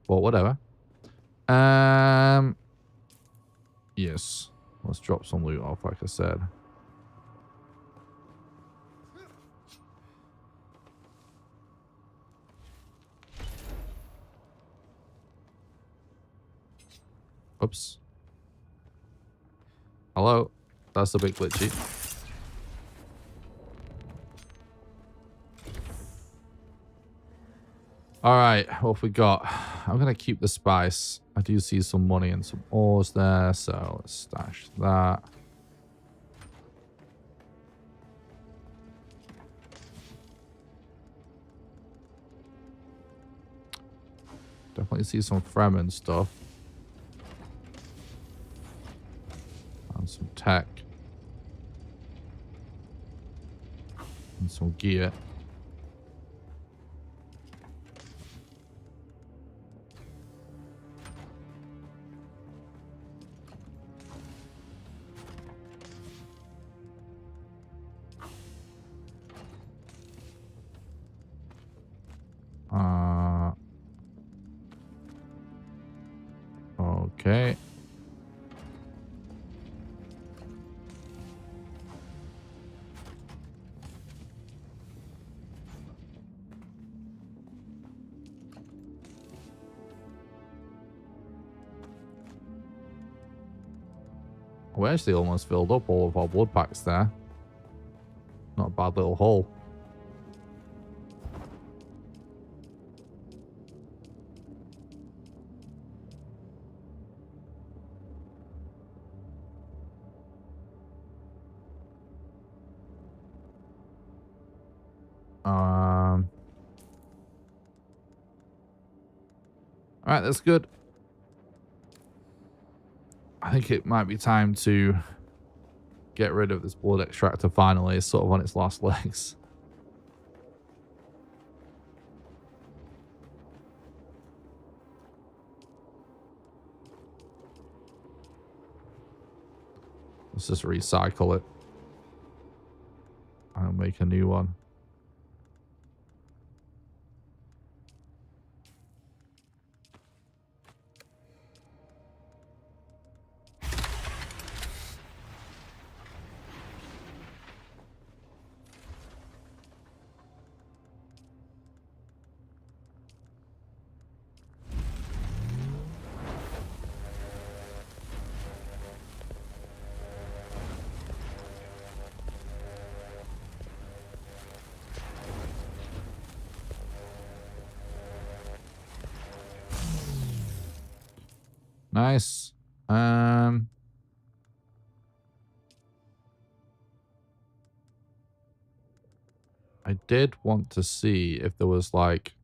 Well, whatever. Yes. Let's drop some loot off, like I said. Oops. Hello. That's a bit glitchy. All right, what have we got? I'm going to keep the spice. I do see some money and some ores there, so let's stash that. Definitely see some Fremen stuff. And some tech. And some gear. Okay. We actually almost filled up all of our blood packs there. Not a bad little haul. All right, that's good. I think it might be time to get rid of this blood extractor finally. It's sort of on its last legs. Let's just recycle it. I'll make a new one. Nice. I did want to see if there was like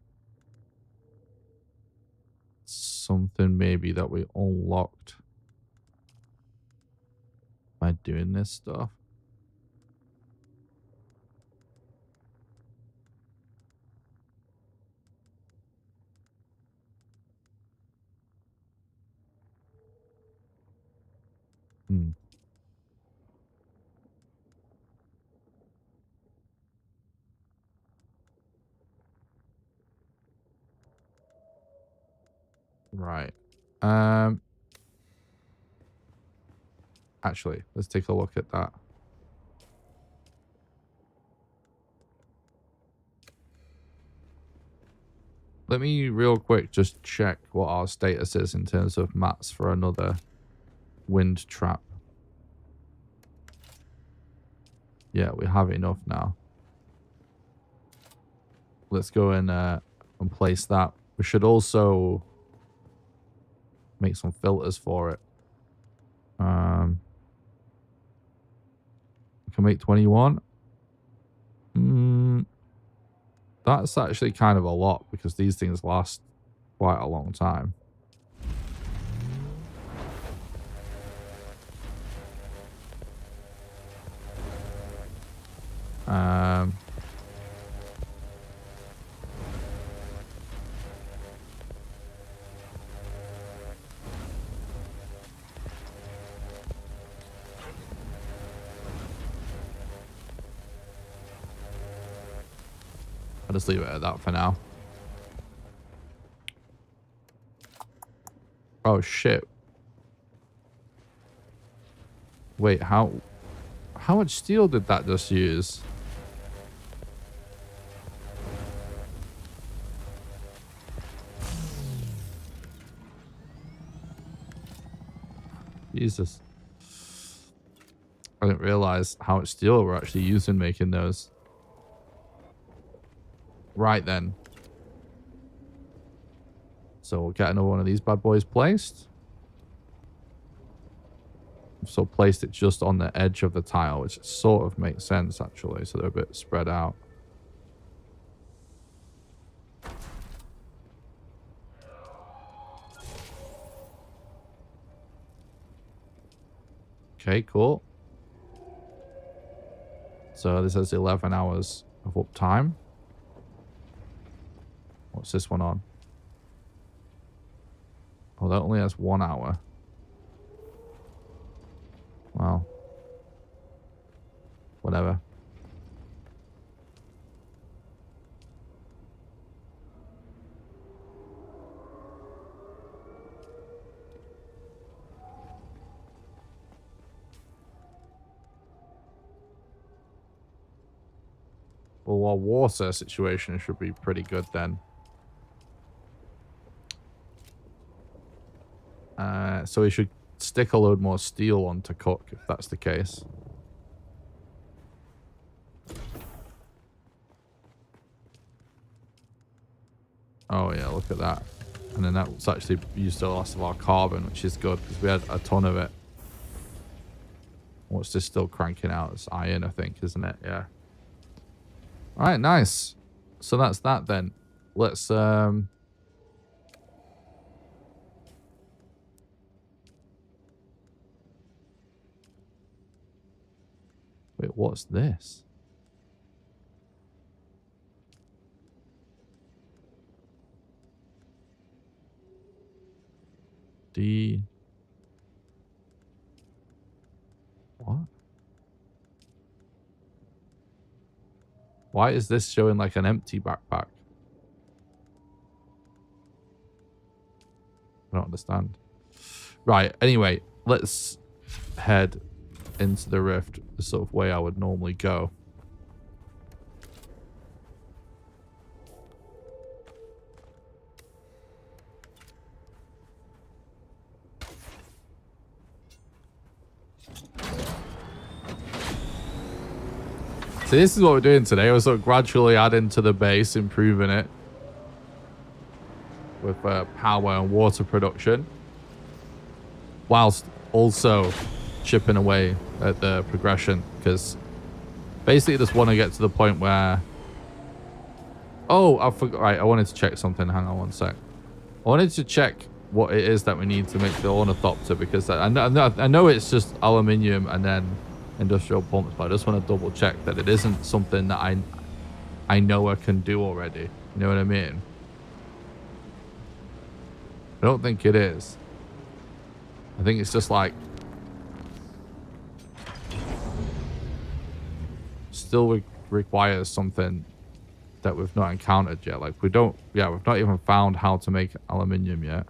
something maybe that we unlocked by doing this stuff. Right. Actually, let's take a look at that. Let me real quick just check what our status is in terms of mats for another wind trap. Yeah, we have enough now. Let's go and place that. We should also make some filters for it. We can make 21. That's actually kind of a lot because these things last quite a long time. I'll just leave it at that for now. Oh, shit. Wait, how much steel did that just use? Jesus. I didn't realize how much steel we're actually using making those. Right then. So we'll get another one of these bad boys placed. So placed it just on the edge of the tile, which sort of makes sense actually. So they're a bit spread out. Okay, cool. So this has 11 hours of uptime. What's this one on? Oh, that only has 1 hour. Well, whatever. Well, our water situation should be pretty good then. So we should stick a load more steel on to cook, if that's the case. Oh yeah, look at that. And then that's actually used the last of our carbon, which is good, because we had a ton of it. What's this still cranking out? It's iron, I think, isn't it? Yeah. Alright, nice. So that's that then. Let's wait, what's this? What? Why is this showing like an empty backpack? I don't understand. Right, anyway, let's head into the rift the sort of way I would normally go. So this is what we're doing today. We're sort of gradually adding to the base, improving it with power and water production, whilst also chipping away at the progression, because basically just want to get to the point where... Oh, I forgot. Right, I wanted to check something. Hang on one sec. I wanted to check what it is that we need to make the ornithopter, because I know it's just aluminium and then industrial pumps, but I just want to double check that it isn't something that I know I can do already. You know what I mean? I don't think it is. I think it's just like still requires something that we've not encountered yet. Like we've not even found how to make aluminium yet.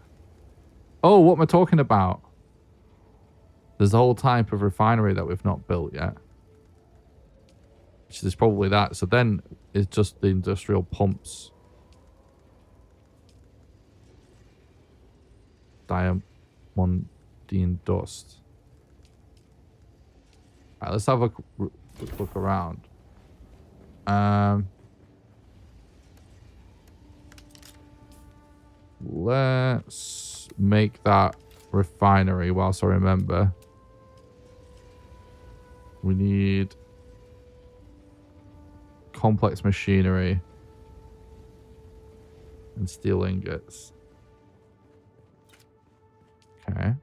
Oh, what am I talking about? There's a whole type of refinery that we've not built yet, which is probably that. So then it's just the industrial pumps. Diamondine dust. All right, let's have a quick look around. Let's make that refinery whilst I remember. We need complex machinery and steel ingots. Okay.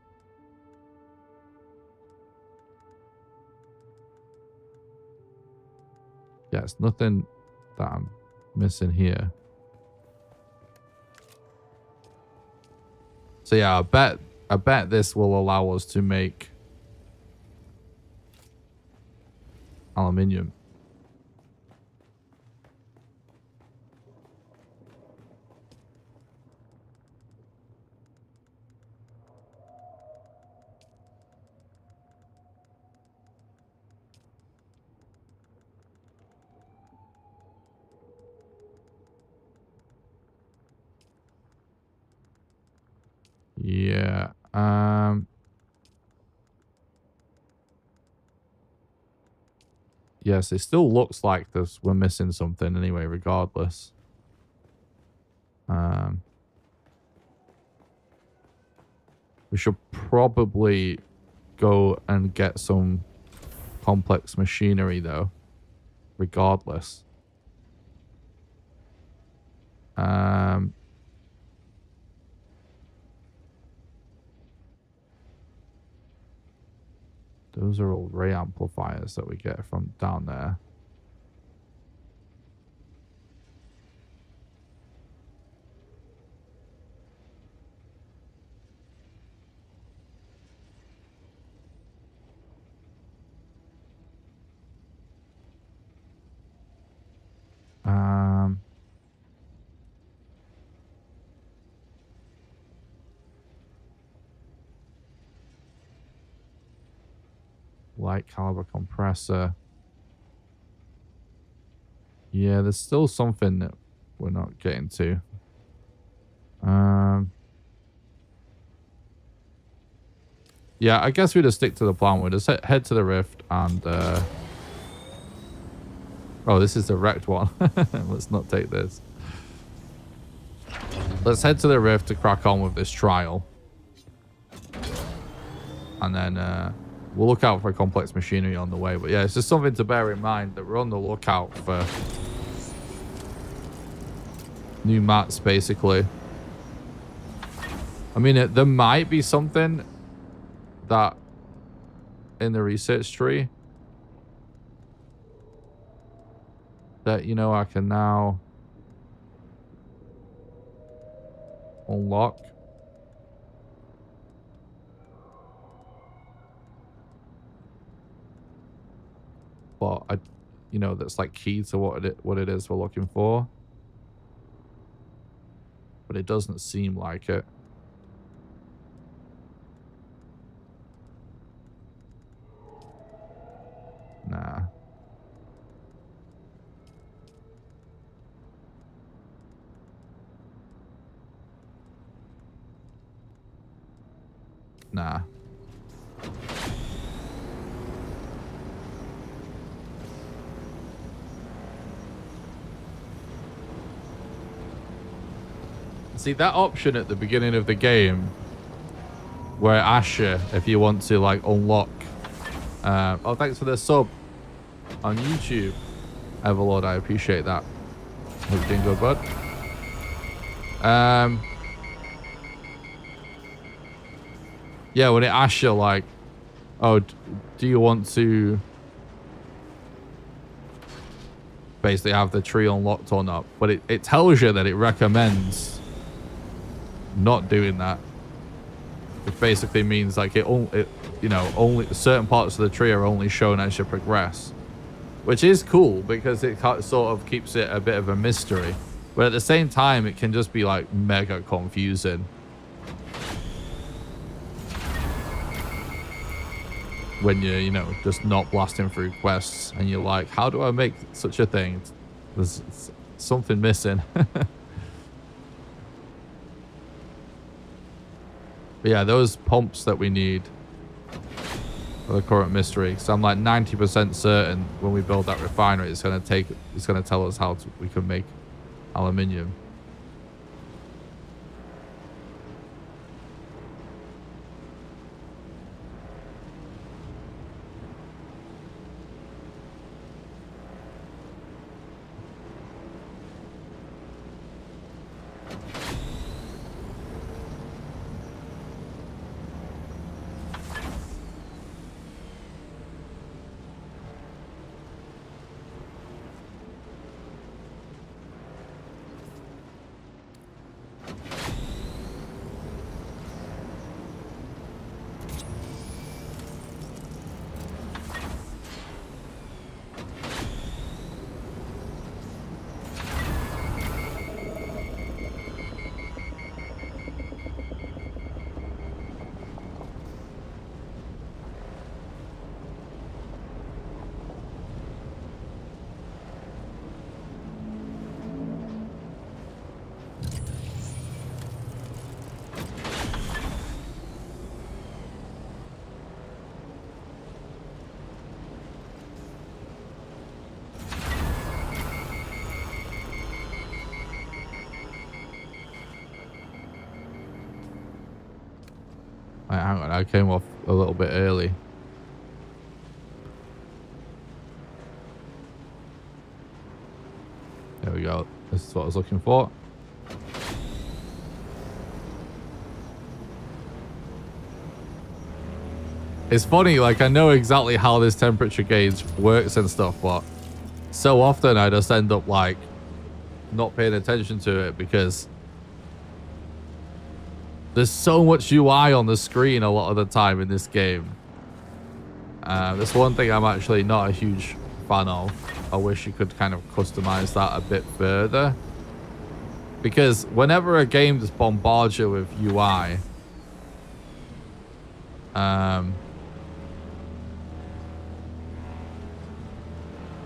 Yeah, it's nothing that I'm missing here. So yeah, I bet this will allow us to make aluminium. Yeah. Yes, it still looks like this. We're missing something anyway, regardless. We should probably go and get some complex machinery, though, regardless. Those are all ray amplifiers that we get from down there. Light caliber compressor. Yeah, there's still something that we're not getting to. Yeah, I guess we just stick to the plan. We'll just head to the rift and... Oh, this is the wrecked one. Let's not take this. Let's head to the rift to crack on with this trial. And then we'll look out for complex machinery on the way. But yeah, it's just something to bear in mind that we're on the lookout for new mats, basically. I mean, there might be something that in the research tree that, you know, I can now unlock. But you know, that's like key to what it is we're looking for. But it doesn't seem like it. Nah. Nah. See, that option at the beginning of the game where Asher, if you want to like unlock oh, thanks for the sub on YouTube, Everlord, I appreciate that. Hope you're doing good, bud. Yeah, when it asks you like, oh, do you want to basically have the tree unlocked or not? But it tells you that it recommends not doing that. Which basically means like you know, only certain parts of the tree are only shown as you progress. Which is cool because it sort of keeps it a bit of a mystery. But at the same time, it can just be like mega confusing. When you're, you know, just not blasting through quests and you're like, how do I make such a thing? There's something missing. But yeah, those pumps that we need for the current mystery. So I'm like 90% certain when we build that refinery, it's going to tell us how we can make aluminium. Right, hang on, I came off a little bit early. There we go. This is what I was looking for. It's funny, like, I know exactly how this temperature gauge works and stuff, but so often I just end up, like, not paying attention to it because there's so much UI on the screen a lot of the time in this game. That's one thing I'm actually not a huge fan of. I wish you could kind of customize that a bit further. Because whenever a game just bombards you with UI,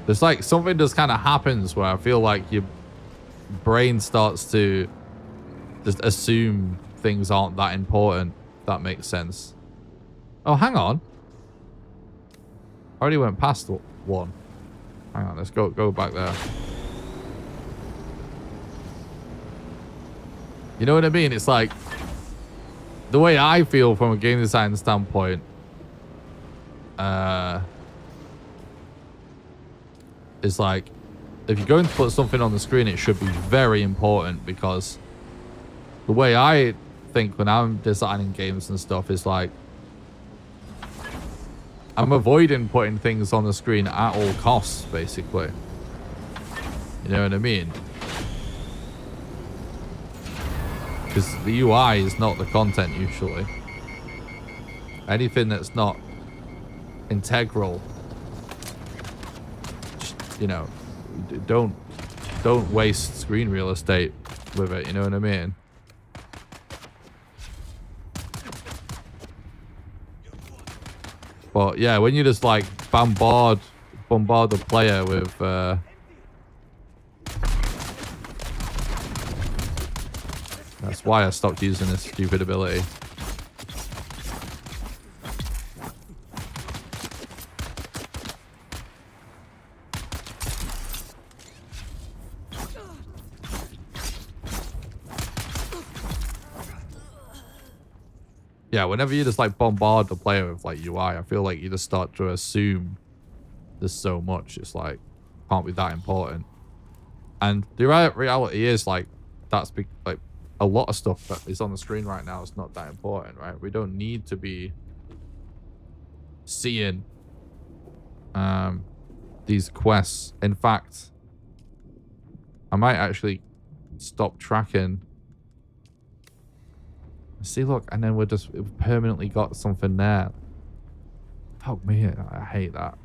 there's like something just kind of happens where I feel like your brain starts to just assume things aren't that important, if that makes sense. Oh, hang on. I already went past one. Hang on, let's go back there. You know what I mean? It's like the way I feel from a game design standpoint. Is like if you're going to put something on the screen, it should be very important, because the way I think when I'm designing games and stuff is like I'm avoiding putting things on the screen at all costs, basically. You know what I mean? Because the UI is not the content usually. Anything that's not integral, just, you know, don't waste screen real estate with it. You know what I mean? But yeah, when you just like bombard the player with that's why I stopped using this stupid ability. Yeah, whenever you just like bombard the player with like UI, I feel like you just start to assume there's so much. It's like, can't be that important. And the reality is like, like a lot of stuff that is on the screen right now is not that important, right? We don't need to be seeing these quests. In fact, I might actually stop tracking. See, look, and then we've permanently got something there. Fuck me, I hate that.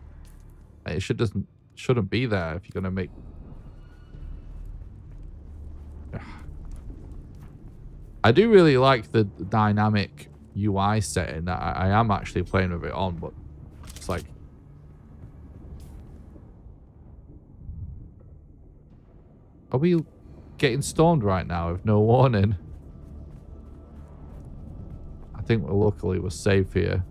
It shouldn't be there if you're gonna make. I do really like the dynamic UI setting that I am actually playing with it on, but it's like, are we getting stormed right now with no warning? I think luckily we're safe here.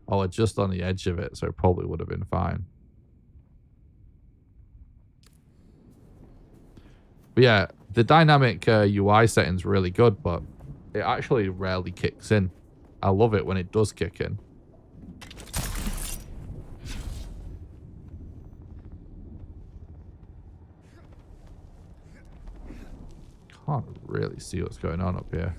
Oh, we're just on the edge of it, so it probably would have been fine. But yeah, the dynamic UI setting's really good, but it actually rarely kicks in. I love it when it does kick in. Can't really see what's going on up here.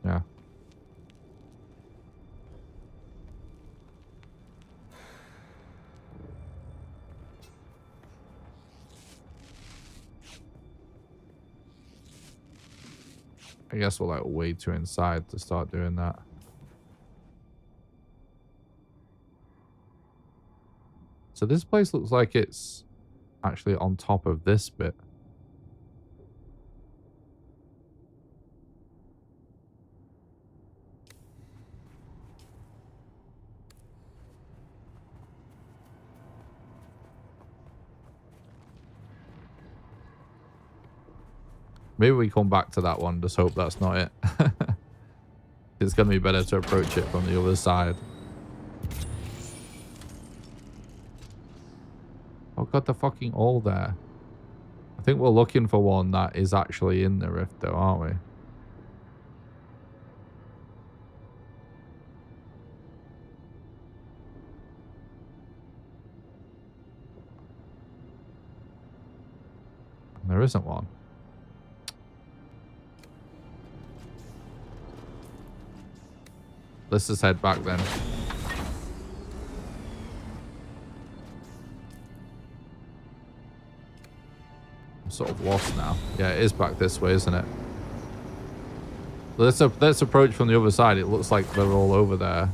Yeah. I guess we're like way too inside to start doing that. So this place looks like it's actually on top of this bit. Maybe we come back to that one. Just hope that's not it. It's going to be better to approach it from the other side. Oh, got the fucking all there. I think we're looking for one that is actually in the rift, though, aren't we? There isn't one. Let's just head back then. I'm sort of lost now. Yeah, it is back this way, isn't it? Let's approach from the other side. It looks like they're all over there.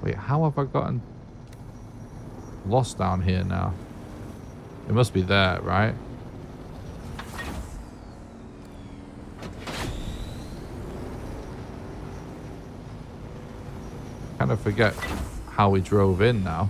Wait, how have I gotten lost down here now? It must be there, right? Kind of forget how we drove in now.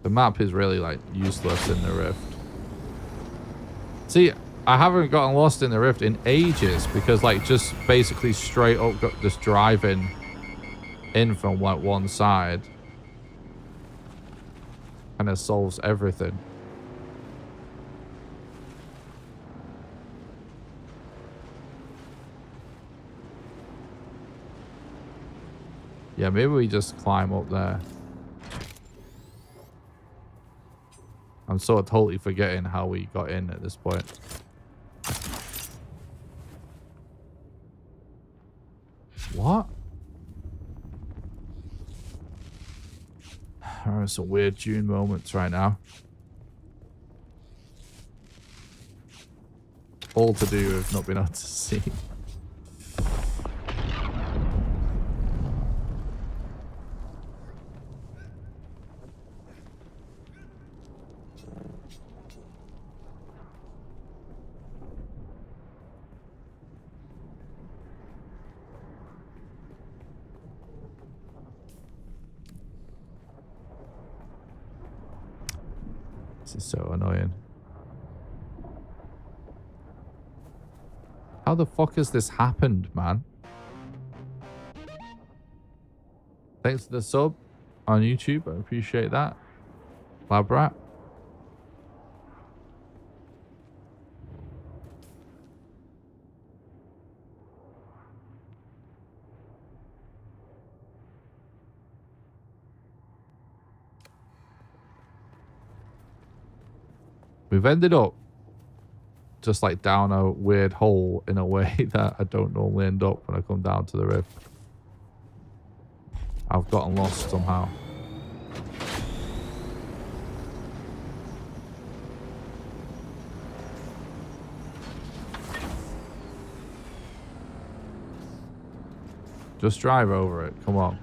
The map is really like useless in the rift. See, I haven't gotten lost in the rift in ages because like just basically straight up just driving in from like one side kind of solves everything. Yeah, maybe we just climb up there. I'm sort of totally forgetting how we got in at this point. What? There are some weird Dune moments right now. All to do with not being able to see. This is so annoying. How the fuck has this happened, man? Thanks for the sub on YouTube. I appreciate that. Labrat. We've ended up just like down a weird hole in a way that I don't normally end up when I come down to the rift. I've gotten lost somehow. Just drive over it. Come on.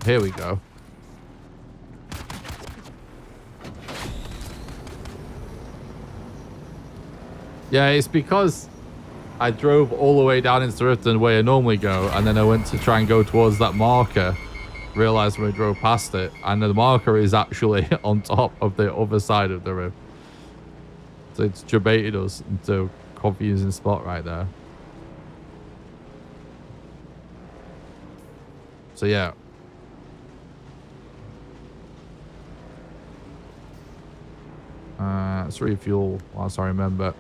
Here we go. Yeah, it's because I drove all the way down into the rift the way I normally go, and then I went to try and go towards that marker, realized when I drove past it, and the marker is actually on top of the other side of the rift. So it's debated us into a confusing spot right there. So yeah. Let's refuel whilst I remember.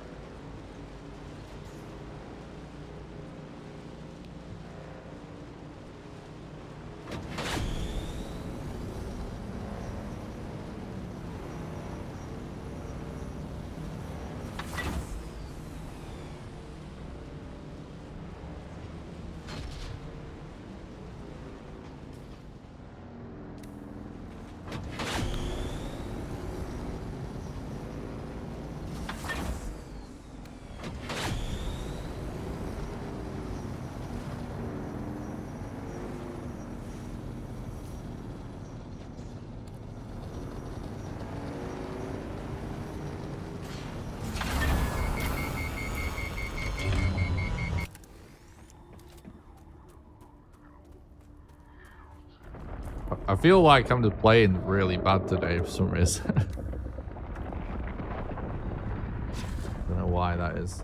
I feel like I'm just playing really bad today for some reason. Don't know why that is.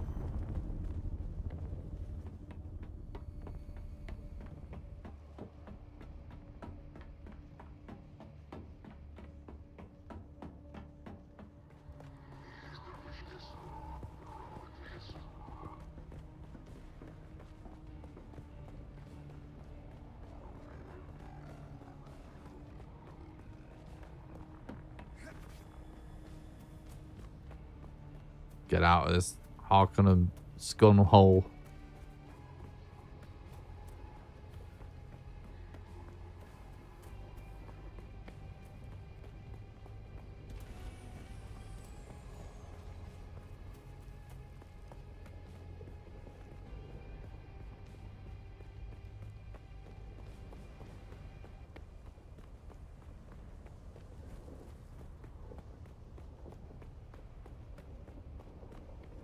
Get out of this Harkonnen scum hole.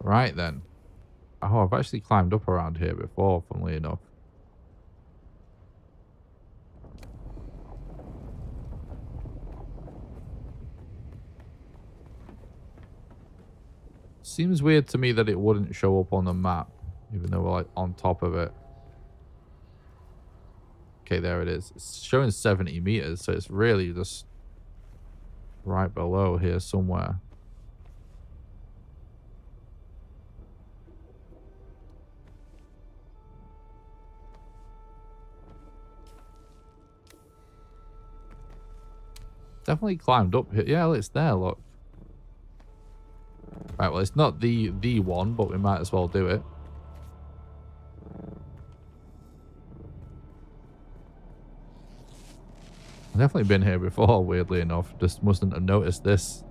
Right then. Oh, I've actually climbed up around here before, funnily enough. Seems weird to me that it wouldn't show up on the map, even though we're like on top of it. Okay, there it is. It's showing 70 meters, so it's really just right below here somewhere. Definitely climbed up here. Yeah, it's there, look. Right, well, it's not the one, but we might as well do it. I've definitely been here before, weirdly enough. Just mustn't have noticed this.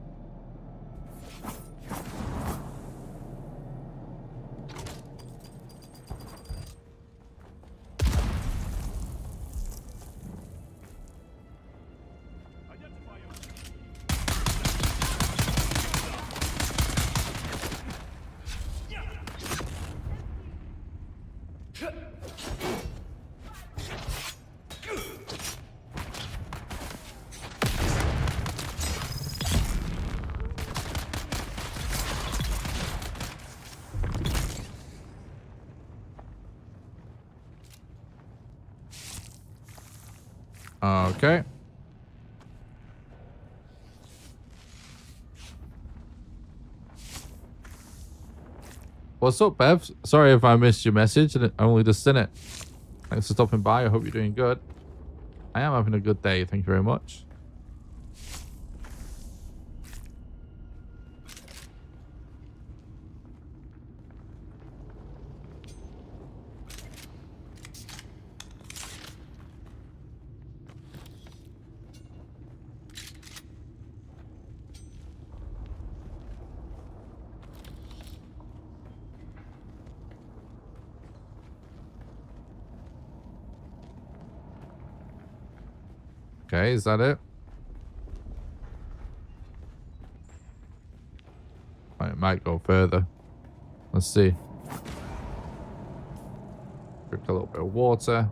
Okay. What's up, Bev? Sorry if I missed your message and I only just seen it. Thanks for stopping by. I hope you're doing good. I am having a good day. Thank you very much. Okay, is that it? It might go further. Let's see. Drink a little bit of water.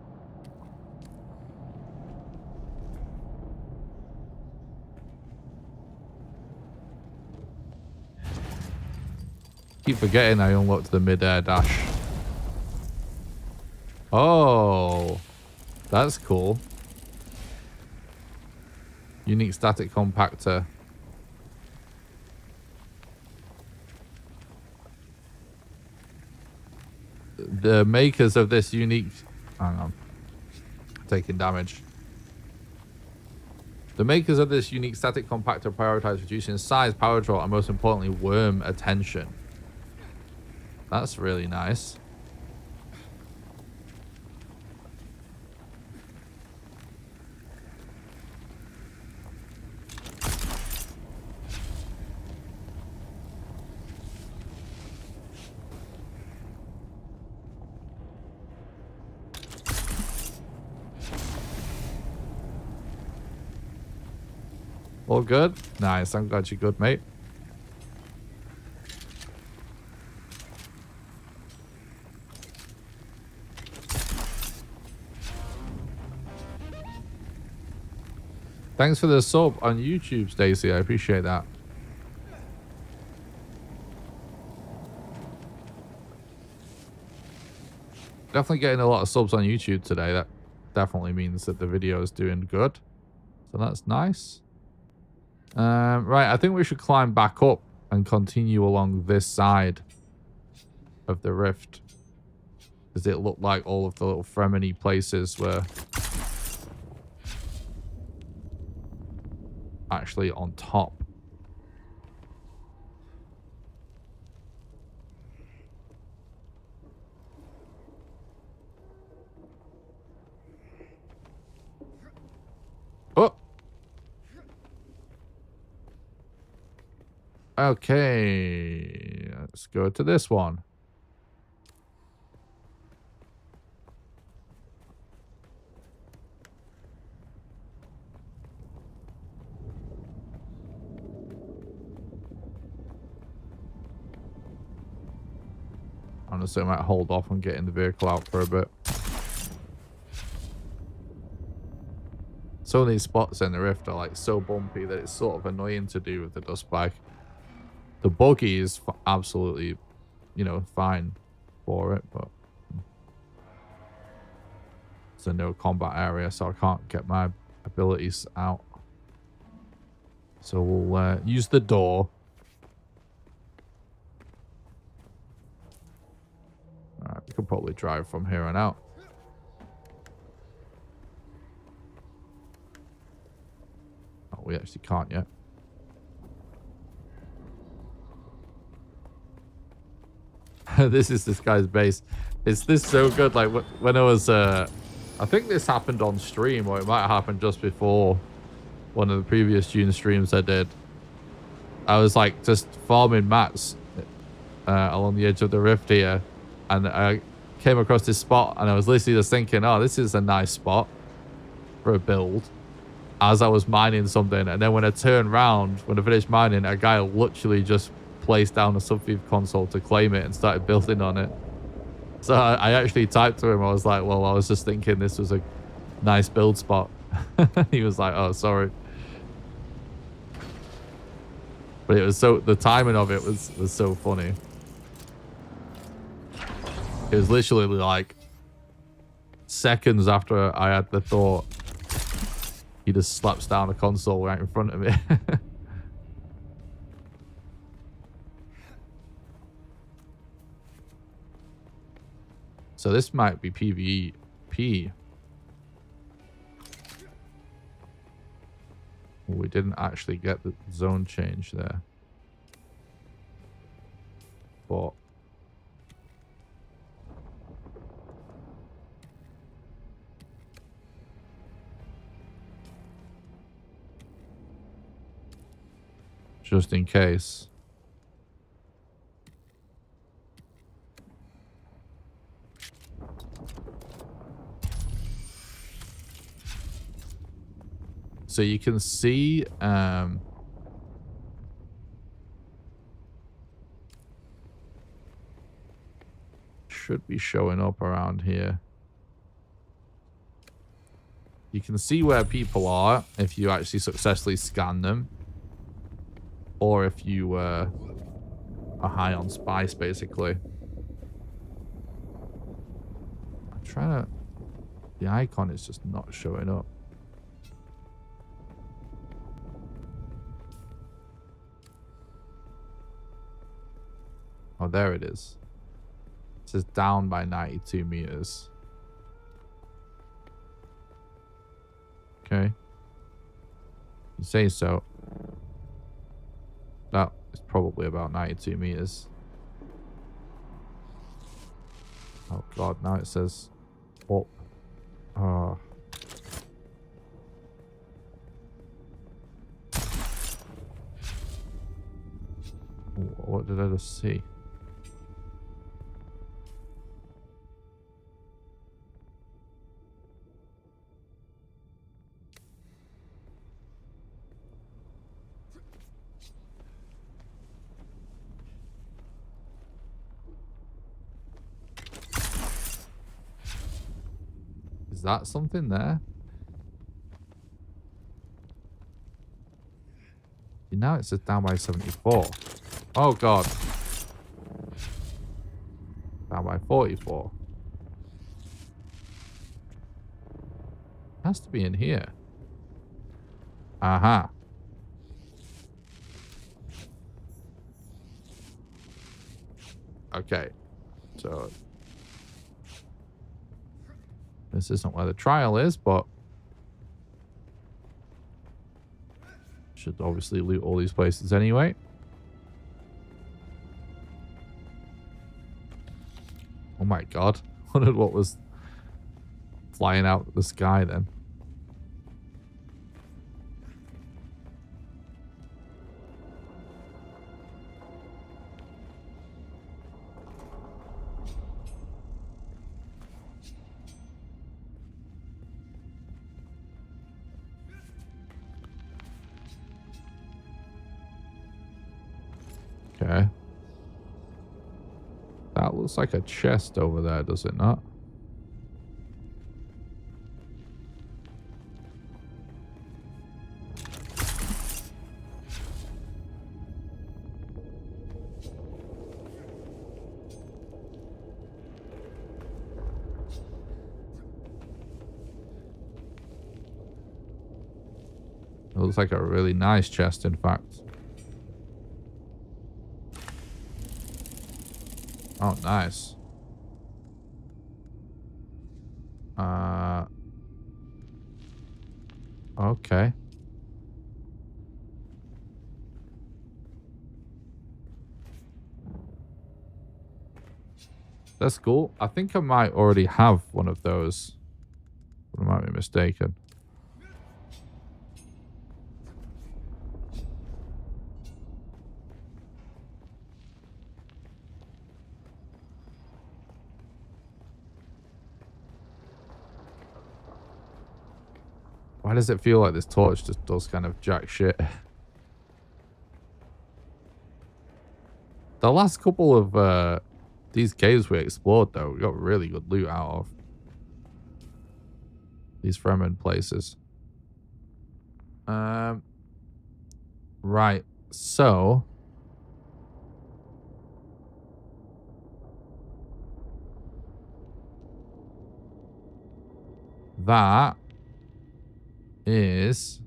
Keep forgetting I unlocked the mid-air dash. Oh, that's cool. Unique static compactor. The makers of this unique... Hang on. Taking damage. The makers of this unique static compactor prioritize reducing size, power draw, and most importantly, worm attention. That's really nice. All good? Nice. I'm glad you're good, mate. Thanks for the sub on YouTube, Stacey. I appreciate that. Definitely getting a lot of subs on YouTube today. That definitely means that the video is doing good. So that's nice. Right, I think we should climb back up and continue along this side of the rift. Because it looked like all of the little Fremini places were actually on top. Oh! Okay, let's go to this one. Honestly, I might hold off on getting the vehicle out for a bit. Some of these spots in the rift are like so bumpy that it's sort of annoying to do with the dust bike. The buggy is absolutely, you know, fine for it, but it's a no combat area, so I can't get my abilities out. So we'll use the door. Alright, we could probably drive from here on out. Oh, we actually can't yet. This is this guy's base. Is this so good? Like when I was, I think this happened on stream, or it might have happened just before one of the previous Dune streams I did. I was like just farming mats along the edge of the rift here, and I came across this spot, and I was literally just thinking, oh, this is a nice spot for a build, as I was mining something. And then when I turned around, when I finished mining, a guy literally just placed down a subfield console to claim it and started building on it. So I actually typed to him. I was like, well, I was just thinking this was a nice build spot. He was like, oh, sorry. But it was so, the timing of it was so funny. It was literally like seconds after I had the thought, he just slaps down a console right in front of me. So this might be PvP. We didn't actually get the zone change there. But just in case. So you can see should be showing up around here. You can see where people are if you actually successfully scan them, or if you are high on spice, basically. I'm trying to... The icon is just not showing up. Oh, there it is. It says down by 92 meters. Okay. You say so. That is probably about 92 meters. Oh god, now it says up. Oh. What did I just see? Is that something there? Now it says down by 74. Oh, God. Down by 44. Has to be in here. Aha. Okay. So this isn't where the trial is, but should obviously loot all these places anyway. Oh my God. Wondered what was flying out the sky then. Okay. That looks like a chest over there, does it not? It looks like a really nice chest, in fact. Oh, nice. Okay. That's cool. I think I might already have one of those. But I might be mistaken. Why does it feel like this torch just does kind of jack shit? The last couple of these caves we explored, though, we got really good loot out of. These Fremen places. Right. So that is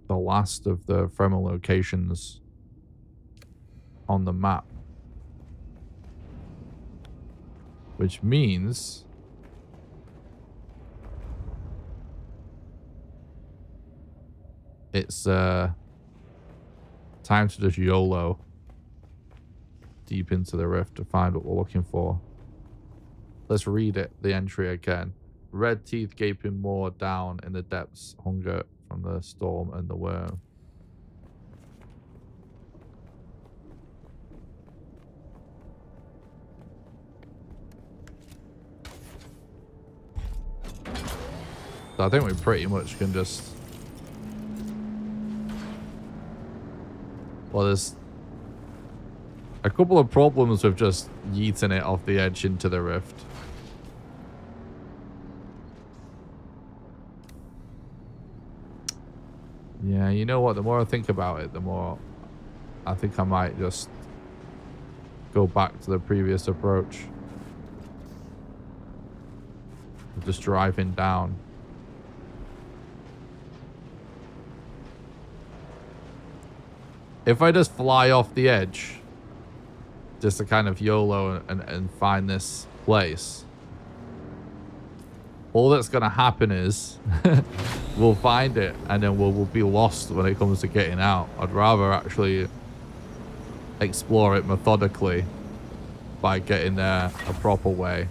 the last of the Fremen locations on the map. Which means it's time to just YOLO deep into the rift to find what we're looking for. Let's read it, the entry again. Red teeth gaping more down in the depths, hunger from the storm and the worm. So I think we pretty much can just... Well, there's a couple of problems with just yeeting it off the edge into the rift. Yeah, you know what? The more I think about it, the more I think I might just go back to the previous approach. Just driving down. If I just fly off the edge, just to kind of YOLO and find this place, all that's going to happen is we'll find it and then we'll be lost when it comes to getting out. I'd rather actually explore it methodically by getting there a proper way.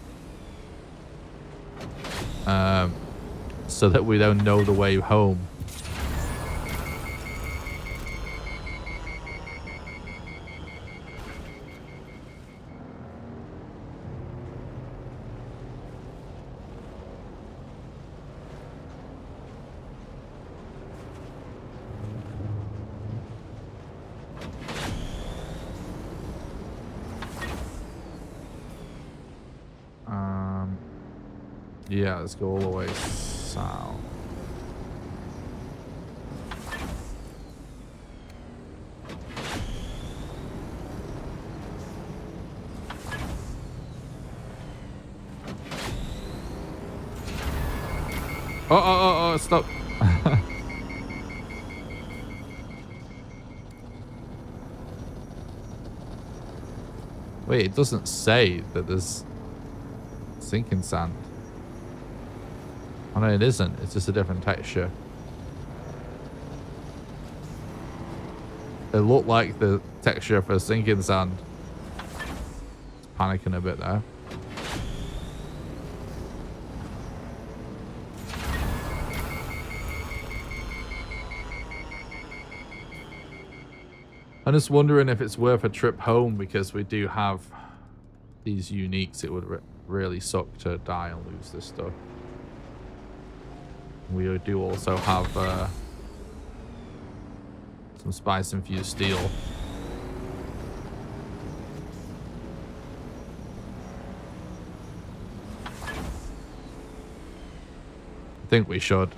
So that we don't know the way home. Yeah, let's go all the way south. Oh, stop. Wait, it doesn't say that there's sinking sand. Oh no, it isn't. It's just a different texture. It looked like the texture for sinking sand. Panicking a bit there. I'm just wondering if it's worth a trip home because we do have these uniques. It would really suck to die and lose this stuff. We do also have some spice-infused steel. I think we should.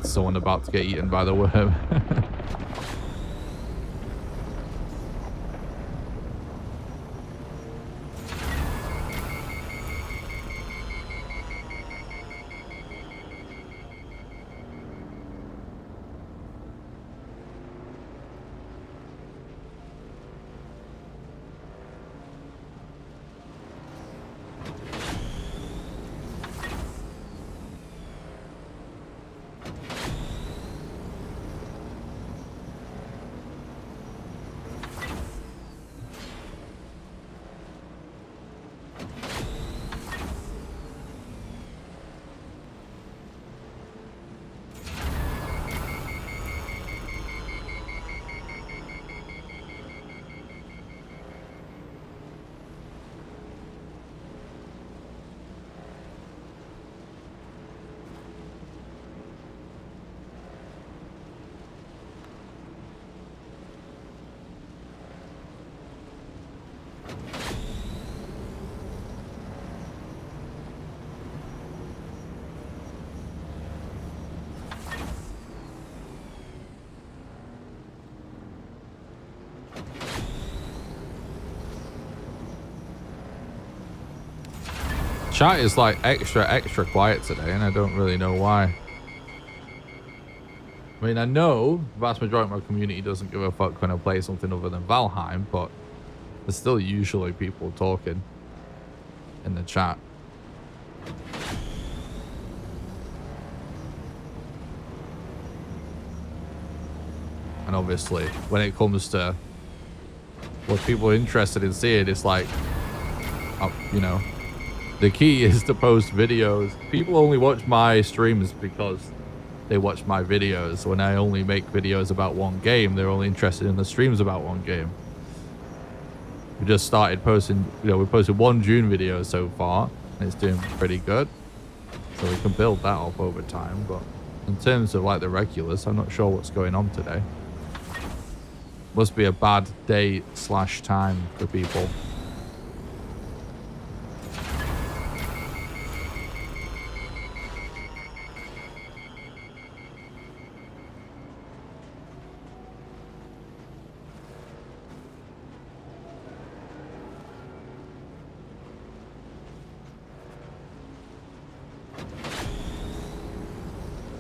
Someone about to get eaten by the worm. Chat is like extra quiet today, and I don't really know why. I mean, I know the vast majority of my community doesn't give a fuck when I play something other than Valheim, but there's still usually people talking in the chat. And obviously, when it comes to what people are interested in seeing, it's like, you know, the key is to post videos. People only watch my streams because they watch my videos. When I only make videos about one game, they're only interested in the streams about one game. We just started posting, you know, we posted one Dune video so far, and it's doing pretty good. So we can build that up over time. But in terms of like the regulars, I'm not sure what's going on today. Must be a bad day / time for people.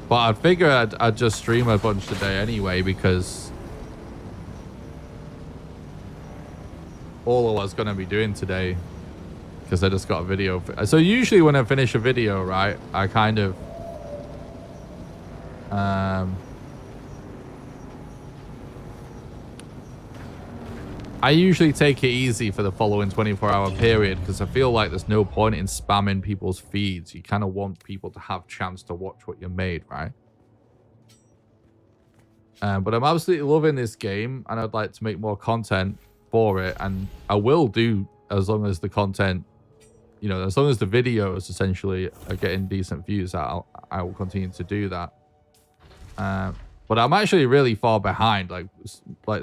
But I figured I'd just stream a bunch today anyway, because all I was going to be doing today, because I just got a video. So usually when I finish a video, right, I kind of I usually take it easy for the following 24-hour period, because I feel like there's no point in spamming people's feeds. You kind of want people to have chance to watch what you made, right? But I'm absolutely loving this game, and I'd like to make more content for it, and I will do as long as the content, you know, as long as the videos essentially are getting decent views. I will continue to do that. But I'm actually really far behind. Like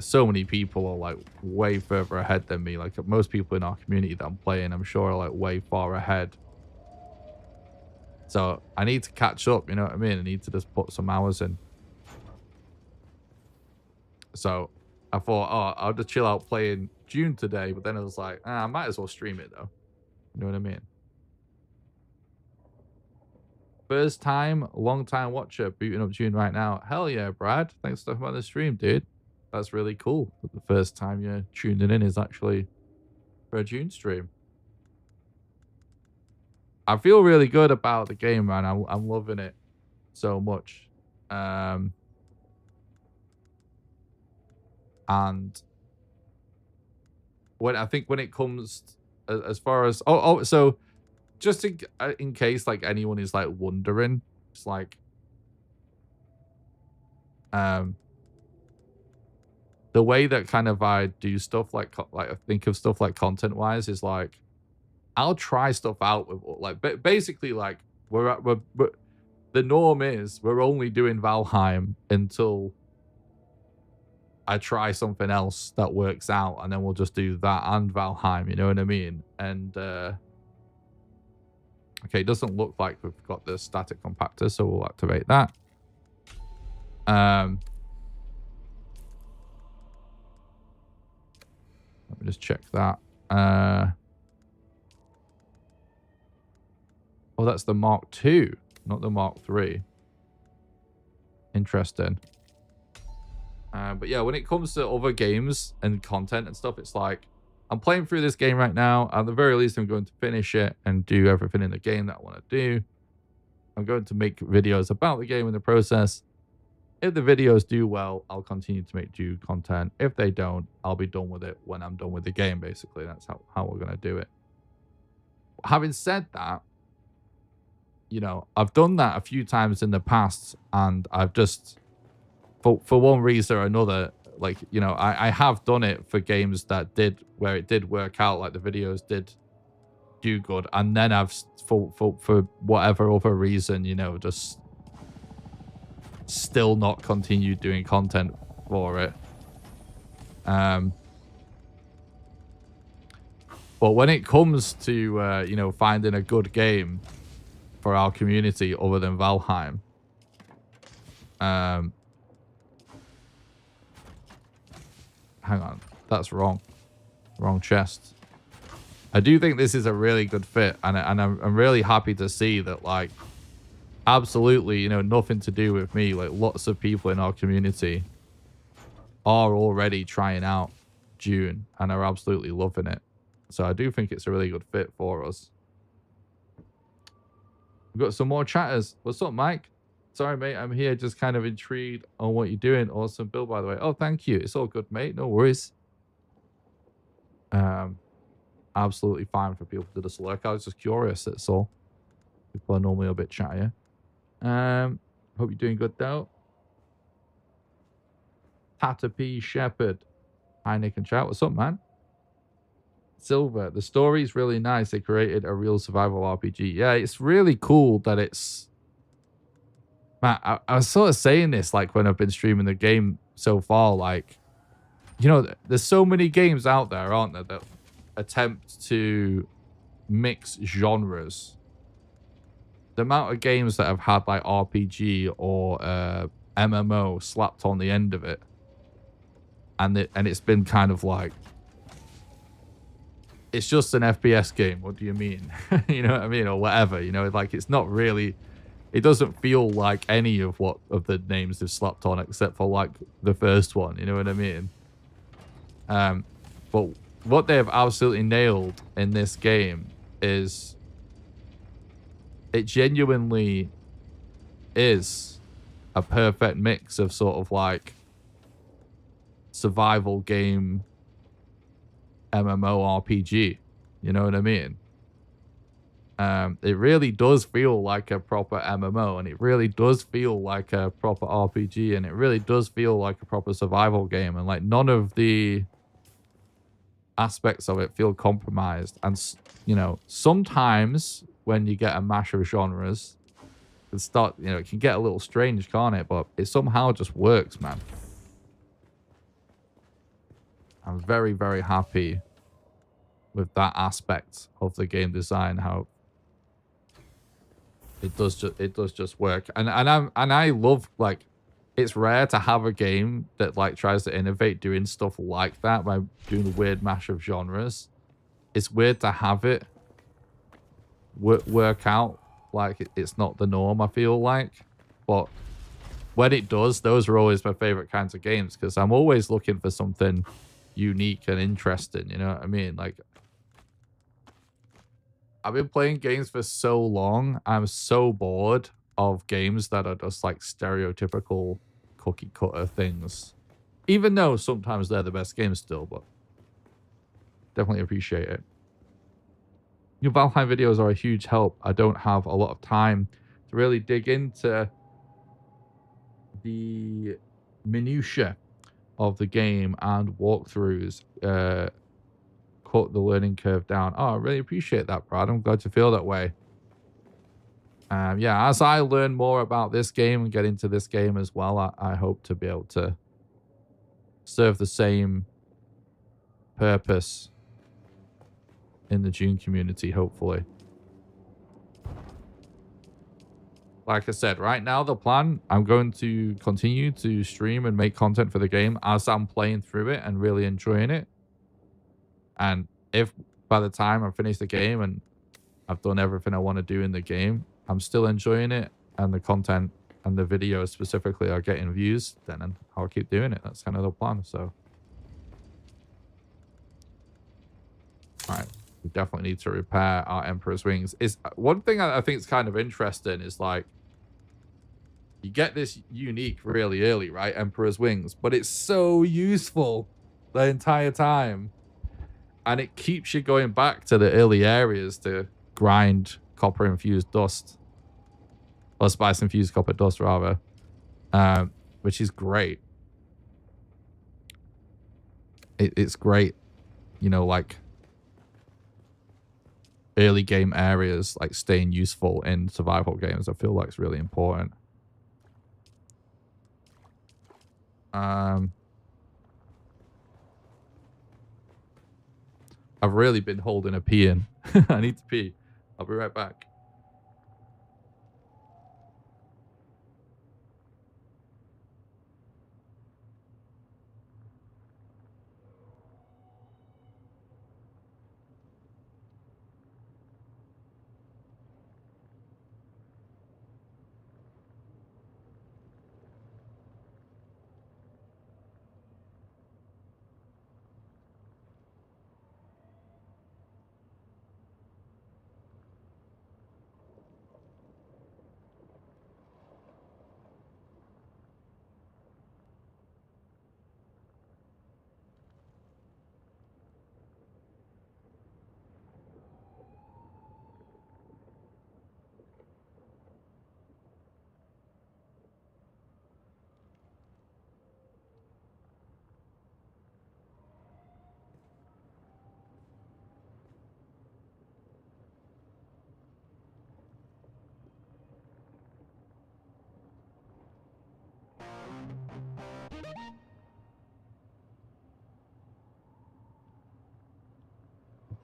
so many people are like way further ahead than me. Like most people in our community that I'm playing, I'm sure are like way far ahead. So I need to catch up. You know what I mean? I need to just put some hours in. So I thought, oh, I'll just chill out playing Dune today. But then I was like, I might as well stream it though. You know what I mean? First time, long time watcher, booting up Dune right now. Hell yeah, Brad. Thanks for talking about the stream, dude. That's really cool. That the first time you're tuning in is actually for a Dune stream. I feel really good about the game, man. I'm loving it so much. And when I think when it comes as far as so just in case like anyone is like wondering, it's like the way that kind of I do stuff like I think of stuff like content wise is like I'll try stuff out with like basically like we're the norm is we're only doing Valheim until I try something else that works out, and then we'll just do that and Valheim, you know what I mean? And okay, it doesn't look like we've got the static compactor, so we'll activate that. Let me just check that. Oh, that's the Mark II, not the Mark III. Interesting. But yeah, when it comes to other games and content and stuff, it's like, I'm playing through this game right now. At the very least, I'm going to finish it and do everything in the game that I want to do. I'm going to make videos about the game in the process. If the videos do well, I'll continue to make Dune content. If they don't, I'll be done with it when I'm done with the game, basically. That's how we're going to do it. Having said that, you know, I've done that a few times in the past, and I've just, for one reason or another, like, you know, I have done it for games that where it did work out, like the videos did do good, and then I've, for whatever other reason, you know, just still not continued doing content for it. But when it comes to, you know, finding a good game for our community other than Valheim, hang on, that's wrong chest. I do think this is a really good fit, and I'm really happy to see that, like, absolutely, you know, nothing to do with me, like lots of people in our community are already trying out Dune and are absolutely loving it. So I do think it's a really good fit for us. We've got some more chatters. What's up, Mike? Sorry, mate. I'm here just kind of intrigued on what you're doing. Awesome build, by the way. Oh, thank you. It's all good, mate. No worries. Absolutely fine for people to just lurk. I was just curious, that's all. People are normally a bit chattier. Hope you're doing good, though. Tata P. Shepherd. Hi, Nick and chat. What's up, man? Silver. The story's really nice. They created a real survival RPG. Yeah, it's really cool that it's... Man, I was sort of saying this, like, when I've been streaming the game so far, like, you know, there's so many games out there, aren't there, that attempt to mix genres. The amount of games that have had, like, RPG or MMO slapped on the end of it, and it's been kind of like, it's just an FPS game. What do you mean? You know what I mean? Or whatever, you know, like, it's not really, it doesn't feel like any of the names they've slapped on, except for, like, the first one, you know what I mean? But what they have absolutely nailed in this game is it genuinely is a perfect mix of sort of like survival game MMORPG. You know what I mean? It really does feel like a proper MMO, and it really does feel like a proper RPG, and it really does feel like a proper survival game, and like none of the aspects of it feel compromised. And you know, sometimes when you get a mash of genres, it can get a little strange, can't it? But it somehow just works, man. I'm very, very happy with that aspect of the game design, how it does just work. And I love, like, it's rare to have a game that like tries to innovate doing stuff like that by doing a weird mash of genres. It's weird to have it work out like it's not the norm, I feel like. But when it does, those are always my favorite kinds of games, because I'm always looking for something unique and interesting, you know what I mean? Like, I've been playing games for so long, I'm so bored of games that are just like stereotypical cookie cutter things. Even though sometimes they're the best games still, but definitely appreciate it. Your Valheim videos are a huge help. I don't have a lot of time to really dig into the minutiae of the game and walkthroughs. Cut the learning curve down. Oh, I really appreciate that, Brad. I'm glad you feel that way. Yeah, as I learn more about this game and get into this game as well, I hope to be able to serve the same purpose in the Dune community, hopefully. Like I said, right now the plan, I'm going to continue to stream and make content for the game as I'm playing through it and really enjoying it. And if by the time I finish the game and I've done everything I want to do in the game, I'm still enjoying it, and the content and the videos specifically are getting views, then I'll keep doing it. That's kind of the plan. So, all right, we definitely need to repair our Emperor's Wings. Is one thing I think is kind of interesting is, like, you get this unique really early, right? Emperor's Wings, but it's so useful the entire time. And it keeps you going back to the early areas to grind copper-infused dust. Or spice-infused copper dust, rather. Which is great. It's great, you know, like, early game areas, like, staying useful in survival games. I feel like it's really important. I've really been holding a pee in. I need to pee. I'll be right back.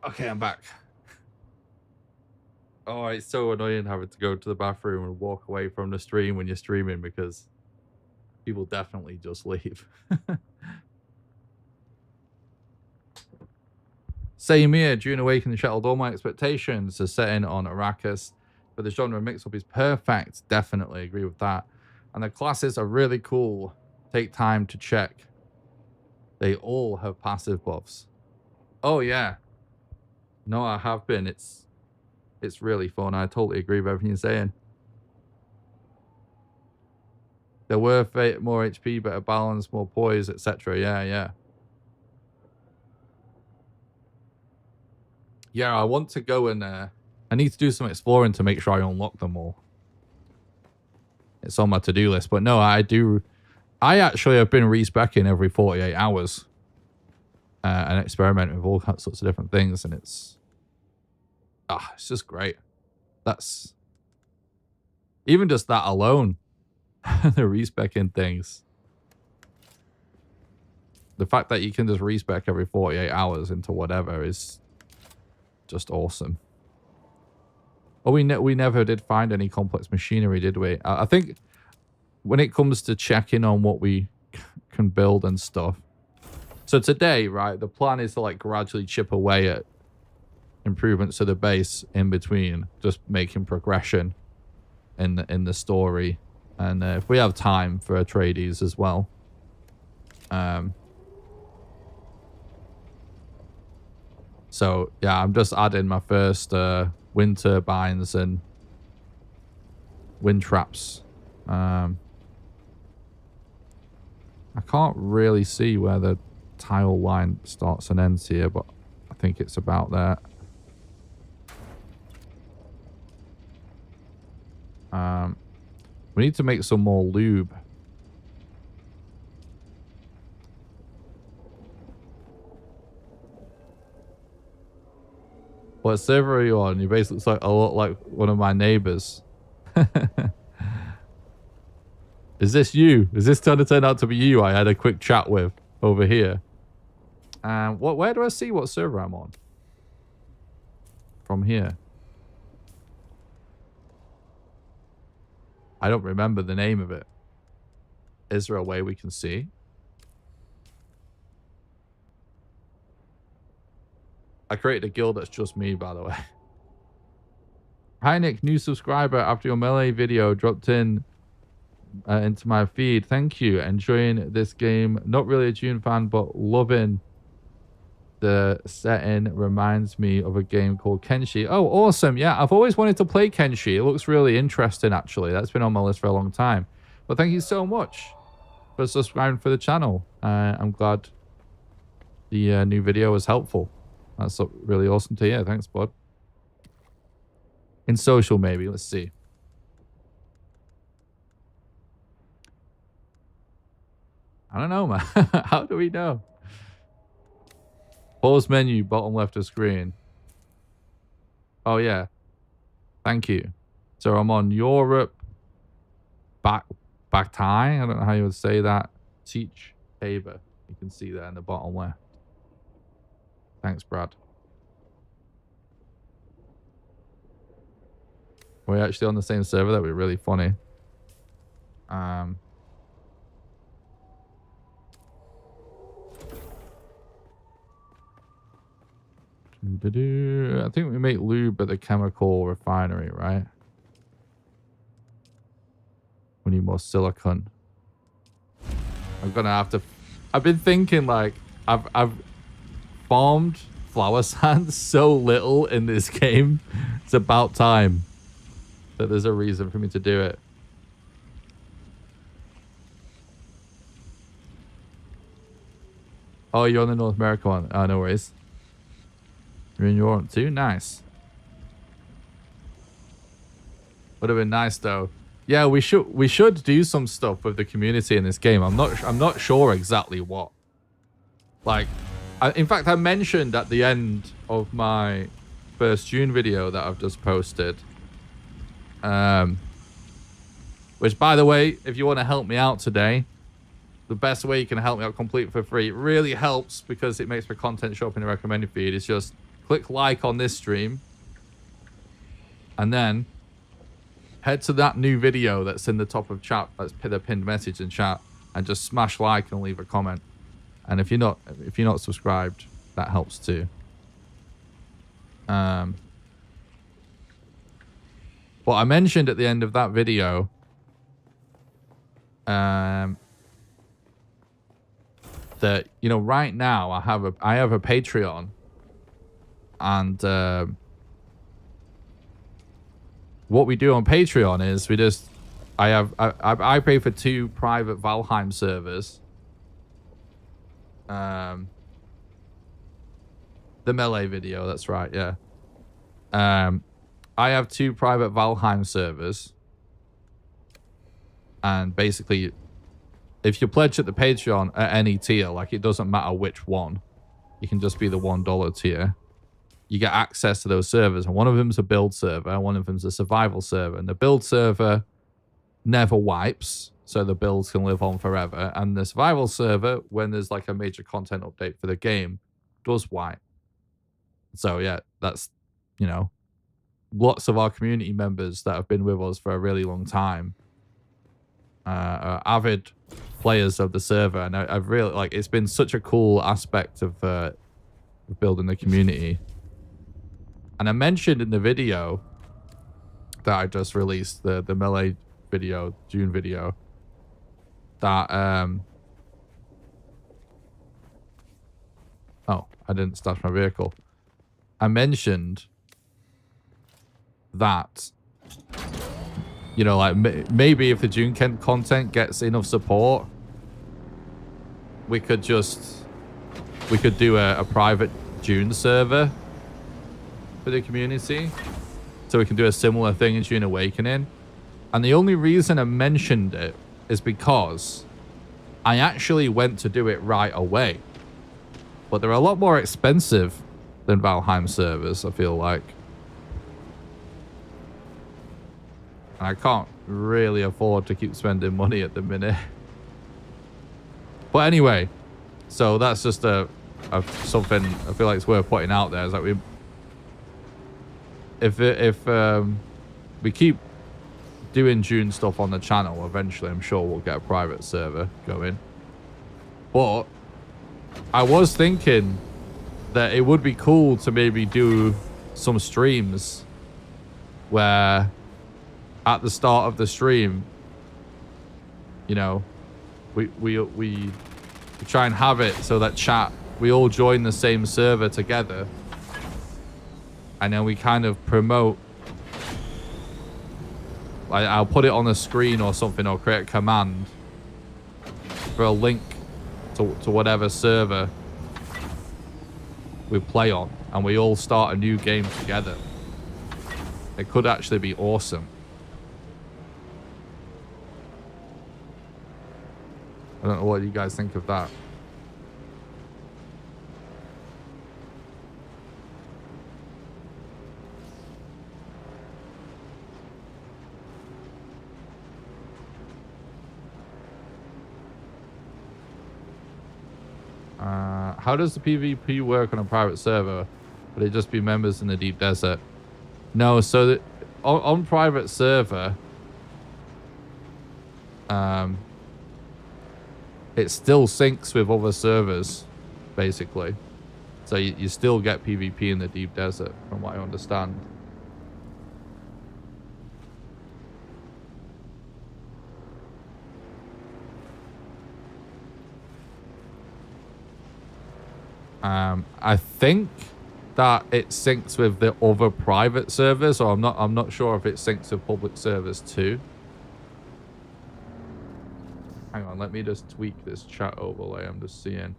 Okay, I'm back. Oh, it's so annoying having to go to the bathroom and walk away from the stream when you're streaming, because people definitely just leave. Same here. Dune Awakening shattered all my expectations. The setting on Arrakis for the genre mix-up is perfect. Definitely agree with that. And the classes are really cool. Take time to check. They all have passive buffs. Oh, yeah. No, I have been. It's really fun. I totally agree with everything you're saying. They're worth it, more HP, better balance, more poise, etc. Yeah. Yeah, I want to go and I need to do some exploring to make sure I unlock them all. It's on my to-do list. But no, I actually have been respecking every 48 hours. And experimenting with all sorts of different things. And it's just great. That's... Even just that alone. The respecking things. The fact that you can just respec every 48 hours into whatever is just awesome. Oh, we never did find any complex machinery, did we? I think when it comes to checking on what we can build and stuff. So today, right, the plan is to like gradually chip away at improvements to the base in between, just making progression in the story. And if we have time for Atreides as well. So, yeah, I'm just adding my first wind turbines and wind traps. I can't really see where the tile line starts and ends here, but I think it's about there. We need to make some more lube. What server are you on? You basically look like a lot like one of my neighbors. Is this you? Is this going to turn out to be you I had a quick chat with over here? Where do I see what server I'm on? From here. I don't remember the name of it. Is there a way we can see? I created a guild that's just me, by the way. Hi, Nick. New subscriber after your Melee video dropped in into my feed. Thank you. Enjoying this game. Not really a Dune fan, but loving the setting. Reminds me of a game called Kenshi. Oh, awesome. Yeah, I've always wanted to play Kenshi. It looks really interesting, actually. That's been on my list for a long time. But thank you so much for subscribing for the channel. I'm glad the new video was helpful. That's really awesome to hear. Thanks, bud. In social, maybe. Let's see. I don't know, man. How do we know? Pause menu, bottom left of screen. Oh, yeah. Thank you. So I'm on Europe. Back tie. I don't know how you would say that. Teach Tabor. You can see that in the bottom left. Thanks, Brad. We're actually on the same server. That would be really funny. I think we make lube at the chemical refinery, right? We need more silicon. I'm gonna have to... I've been thinking, like, I've farmed flower sand so little in this game. It's about time that there's a reason for me to do it. Oh, you're on the North America one. Oh, no worries. You're in Europe too? Nice. Would have been nice though. Yeah, we should do some stuff with the community in this game. I'm not sure exactly what. Like, in fact, I mentioned at the end of my first Dune video that I've just posted. Which, by the way, if you want to help me out today, the best way you can help me out completely for free, it really helps because it makes my content show up in the recommended feed, is just click like on this stream. And then head to that new video that's in the top of chat, that's the pinned message in chat, and just smash like and leave a comment. And if you're not subscribed, that helps too. But I mentioned at the end of that video, that, you know, right now I have a Patreon, and what we do on Patreon is I pay for 2 private Valheim servers. The Melee video, that's right, yeah. I have 2 private Valheim servers. And basically, if you pledge at the Patreon at any tier, like it doesn't matter which one, you can just be the $1 tier. You get access to those servers. And one of them's a build server. One of them's a survival server. And the build server never wipes, so the builds can live on forever. And the survival server, when there's like a major content update for the game, does wipe. So yeah, that's, you know, lots of our community members that have been with us for a really long time are avid players of the server. And I've really, like, it's been such a cool aspect of building the community. And I mentioned in the video that I just released, the Melee video, Dune video, that oh, I didn't start my vehicle. I mentioned that, you know, like maybe if the Dune content gets enough support, we could do a private Dune server for the community, so we can do a similar thing in Dune Awakening. And the only reason I mentioned it is because I actually went to do it right away. But they're a lot more expensive than Valheim servers, I feel like. And I can't really afford to keep spending money at the minute. But anyway, so that's just something I feel like it's worth putting out there. Is like if we keep doing Dune stuff on the channel, eventually I'm sure we'll get a private server going. But I was thinking that it would be cool to maybe do some streams where at the start of the stream, you know, we try and have it so that chat, we all join the same server together, and then we kind of promote. Like, I'll put it on the screen or something, or create a command for a link to whatever server we play on, and we all start a new game together. It could actually be awesome. I don't know what you guys think of that. How does the PvP work on a private server? Would it just be members in the deep desert? No, so that on private server, it still syncs with other servers, basically. So you still get PvP in the deep desert, from what I understand. I think that it syncs with the other private servers, or I'm not sure if it syncs with public servers too. Hang on, let me just tweak this chat overlay. I'm just seeing.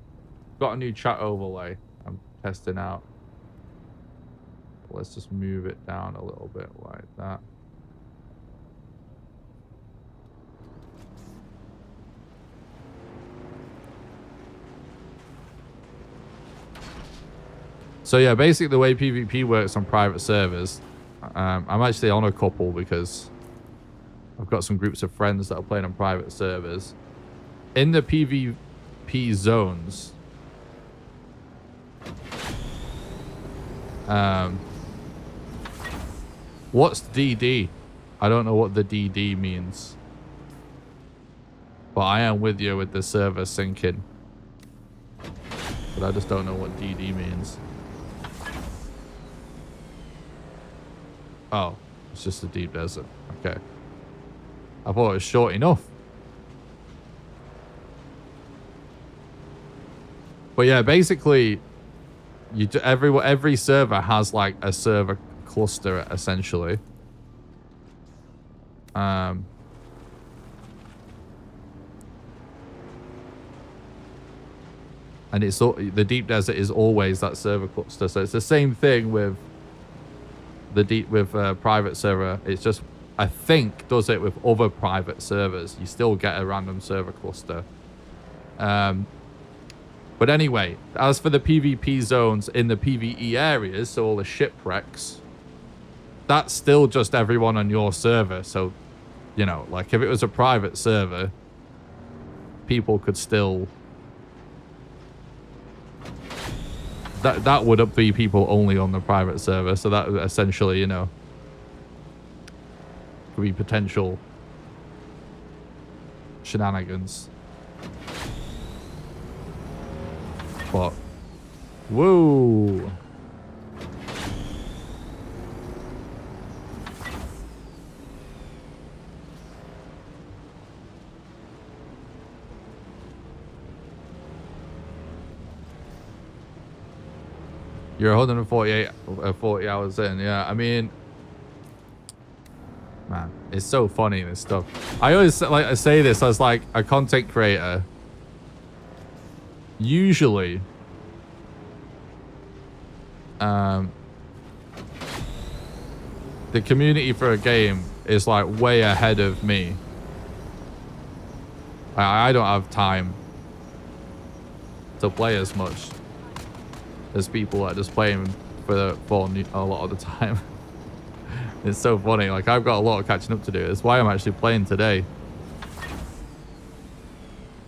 Got a new chat overlay I'm testing out. Let's just move it down a little bit like that. So yeah, basically the way PvP works on private servers, I'm actually on a couple because I've got some groups of friends that are playing on private servers. In the PvP zones, what's DD? I don't know what the DD means, but I am with you with the server syncing, but I just don't know what DD means. Oh, it's just a deep desert. Okay. I thought it was short enough. But yeah, basically, every server has like a server cluster essentially. And it's the deep desert is always that server cluster. So it's the same thing with with private server. It's just, I think, does it with other private servers. You still get a random server cluster. But anyway, as for the PvP zones in the PvE areas, so all the shipwrecks, that's still just everyone on your server. So, you know, like if it was a private server, people could still... That would be people only on the private server. So that essentially, you know, could be potential shenanigans. But, whoa. You're 40 hours in. Yeah, I mean, man, it's so funny, this stuff. I always like I say this as like a content creator. Usually, the community for a game is like way ahead of me. I don't have time to play as much as people that are just playing for a lot of the time. It's so funny. Like, I've got a lot of catching up to do. That's why I'm actually playing today.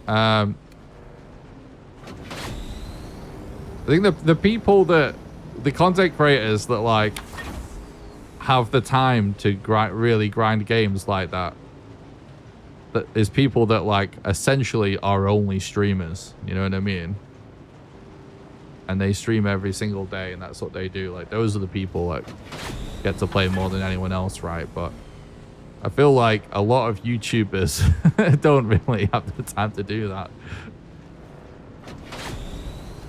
I think the people that, the content creators that like have the time to really grind games like that is people that like essentially are only streamers. You know what I mean? And they stream every single day, and that's what they do. Like, those are the people that get to play more than anyone else, right? But I feel like a lot of YouTubers don't really have the time to do that.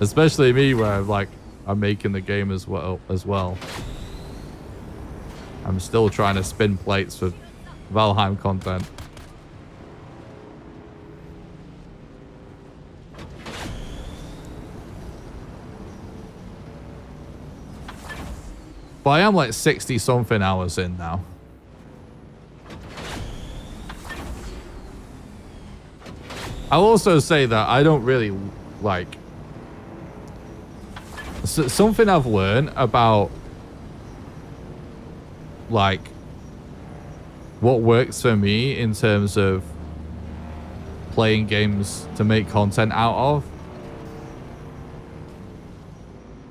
Especially me, where I'm making the game as well. I'm still trying to spin plates for Valheim content. But I am like 60 something hours in now. I'll also say that I don't really like... something I've learned about like what works for me in terms of playing games to make content out of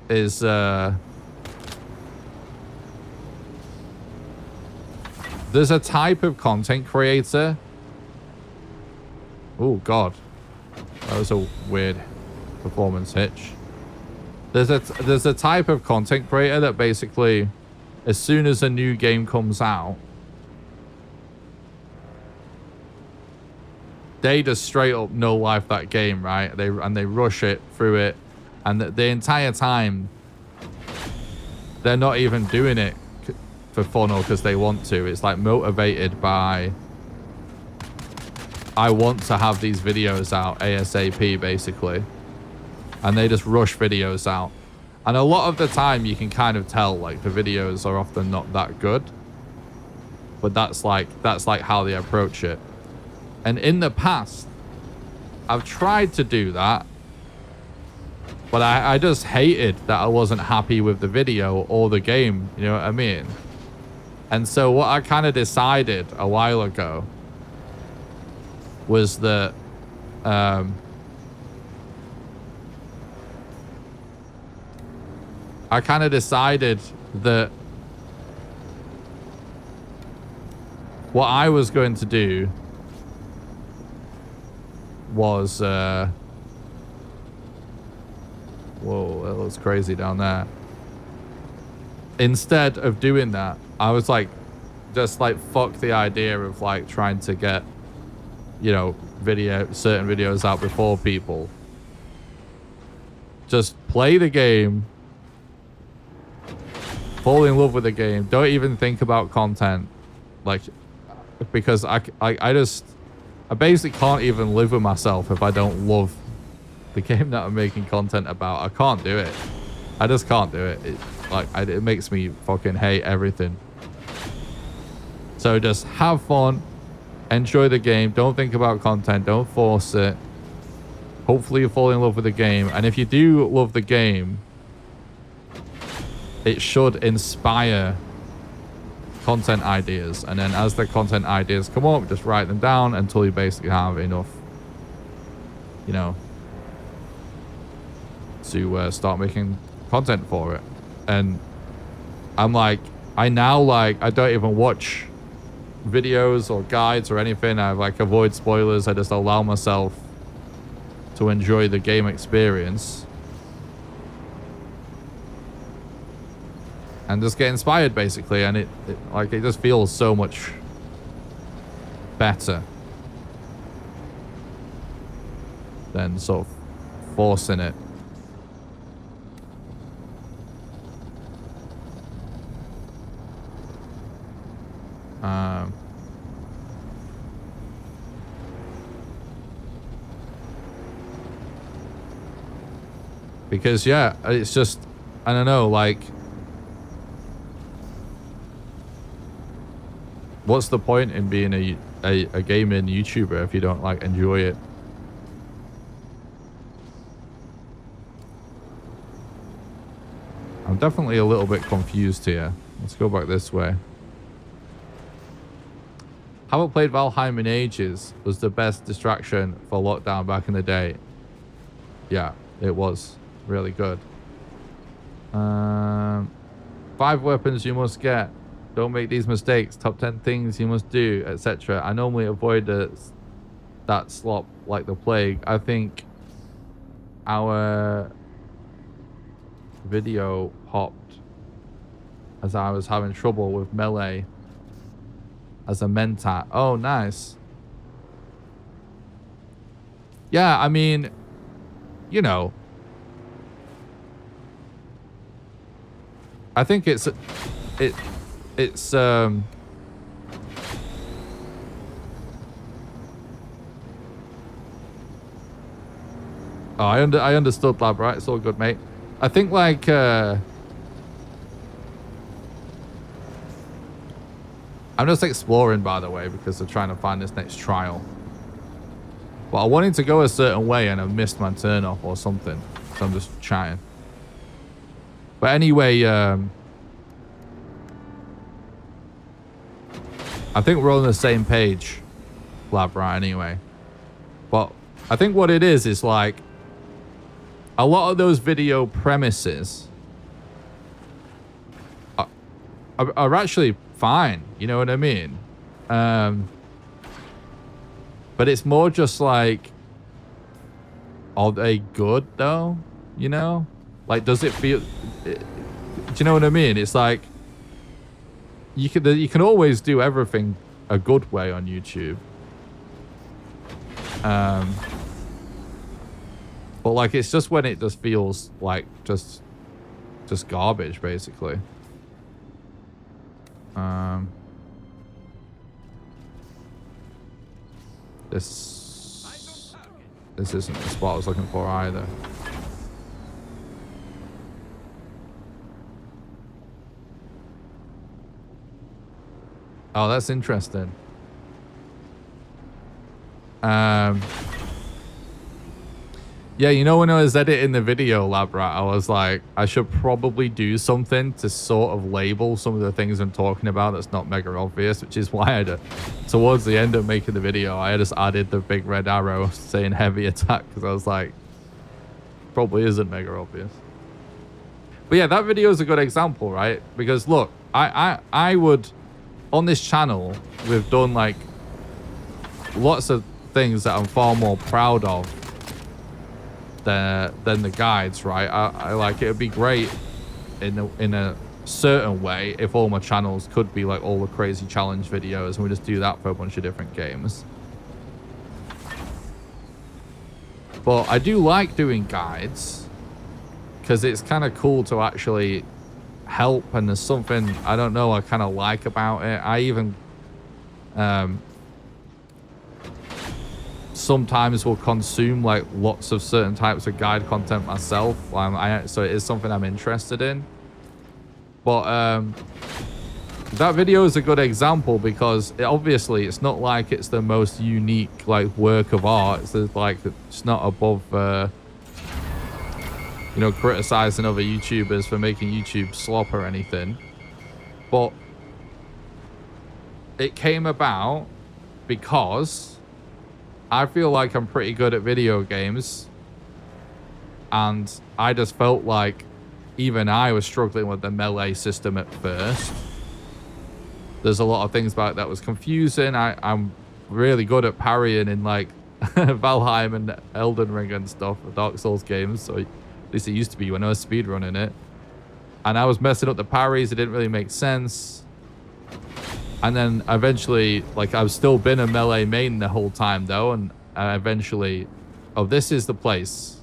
is there's a type of content creator. Oh god, that was a weird performance hitch. There's a type of content creator that basically, as soon as a new game comes out, they just straight up no life that game, right? They rush it through it, and the entire time they're not even doing it for fun or because they want to. It's like motivated by, I want to have these videos out ASAP, basically. And they just rush videos out. And a lot of the time you can kind of tell like the videos are often not that good. But that's like how they approach it. And in the past, I've tried to do that. But I just hated that I wasn't happy with the video or the game. You know what I mean? And so what I kind of decided a while ago was that I kind of decided that what I was going to do was whoa, that looks crazy down there. Instead of doing that, I was like, just like fuck the idea of like trying to get, you know, certain videos out before people. Just play the game, fall in love with the game, don't even think about content, like, because I basically can't even live with myself if I don't love the game that I'm making content about. I can't do it. I just can't do it. Like, it makes me fucking hate everything. So just have fun, enjoy the game, don't think about content, don't force it. Hopefully you fall in love with the game, and if you do love the game, it should inspire content ideas, and then as the content ideas come up, just write them down until you basically have enough, you know, to start making content for it. And I'm like, I don't even watch videos or guides or anything. I like avoid spoilers. I just allow myself to enjoy the game experience and just get inspired, basically. And it just feels so much better than sort of forcing it. Because yeah, it's just, I don't know, like, what's the point in being a gaming YouTuber if you don't like enjoy it? I'm definitely a little bit confused here. Let's go back this way. Haven't played Valheim in ages. Was the best distraction for lockdown back in the day. Yeah, it was really good. 5 weapons you must get. Don't make these mistakes. Top 10 things you must do, etc. I normally avoid that slop like the plague. I think our video popped as I was having trouble with melee as a mentat. Oh, nice. Yeah, I mean, you know, I think it's oh, I understood, lab, right? It's all good, mate. I think like I'm just exploring, by the way, because I'm trying to find this next trial. But I wanted to go a certain way and I missed my turn off or something. So I'm just chatting. But anyway, I think we're all on the same page, lab, right? Anyway. But I think what it is like a lot of those video premises are actually fine, you know what I mean? But it's more just like, are they good though? You know, like, does it feel? Do you know what I mean? It's like you can always do everything a good way on YouTube. But like, it's just when it just feels like just garbage, basically. This isn't the spot I was looking for either. Oh, that's interesting. Yeah, you know, when I was editing the video, lab rat, I was like, I should probably do something to sort of label some of the things I'm talking about that's not mega obvious, which is why towards the end of making the video, I just added the big red arrow saying heavy attack, because I was like, probably isn't mega obvious. But yeah, that video is a good example, right? Because look, I would, on this channel, we've done like lots of things that I'm far more proud of than the guides, right? I like, it would be great in a certain way if all my channels could be like all the crazy challenge videos and we just do that for a bunch of different games. But I do like doing guides because it's kind of cool to actually help, and there's something, I don't know, I kind of like about it. I even sometimes will consume like lots of certain types of guide content myself. So it is something I'm interested in. But that video is a good example because obviously it's not like it's the most unique like work of art. It's not above you know, criticizing other YouTubers for making YouTube slop or anything. But it came about because I feel like I'm pretty good at video games, and I just felt like even I was struggling with the melee system at first. There's a lot of things about it that was confusing. I'm really good at parrying in like Valheim and Elden Ring and stuff, Dark Souls games. So at least it used to be when I was speedrunning it. And I was messing up the parries. It didn't really make sense. And then eventually, like, I've still been a melee main the whole time though. And eventually, oh, this is the place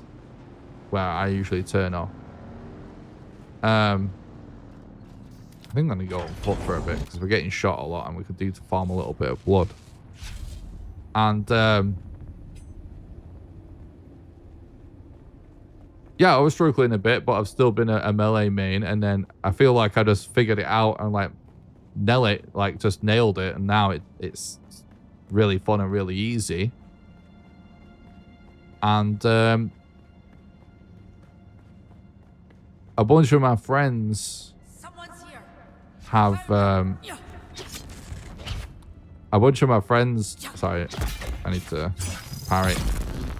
where I usually turn off. I think I'm going to go on foot for a bit because we're getting shot a lot and we could do to farm a little bit of blood. And, yeah, I was struggling a bit, but I've still been a melee main. And then I feel like I just figured it out and, like, just nailed it. And now it's really fun and really easy. And, a bunch of my friends have a bunch of my friends, sorry, I need to parry.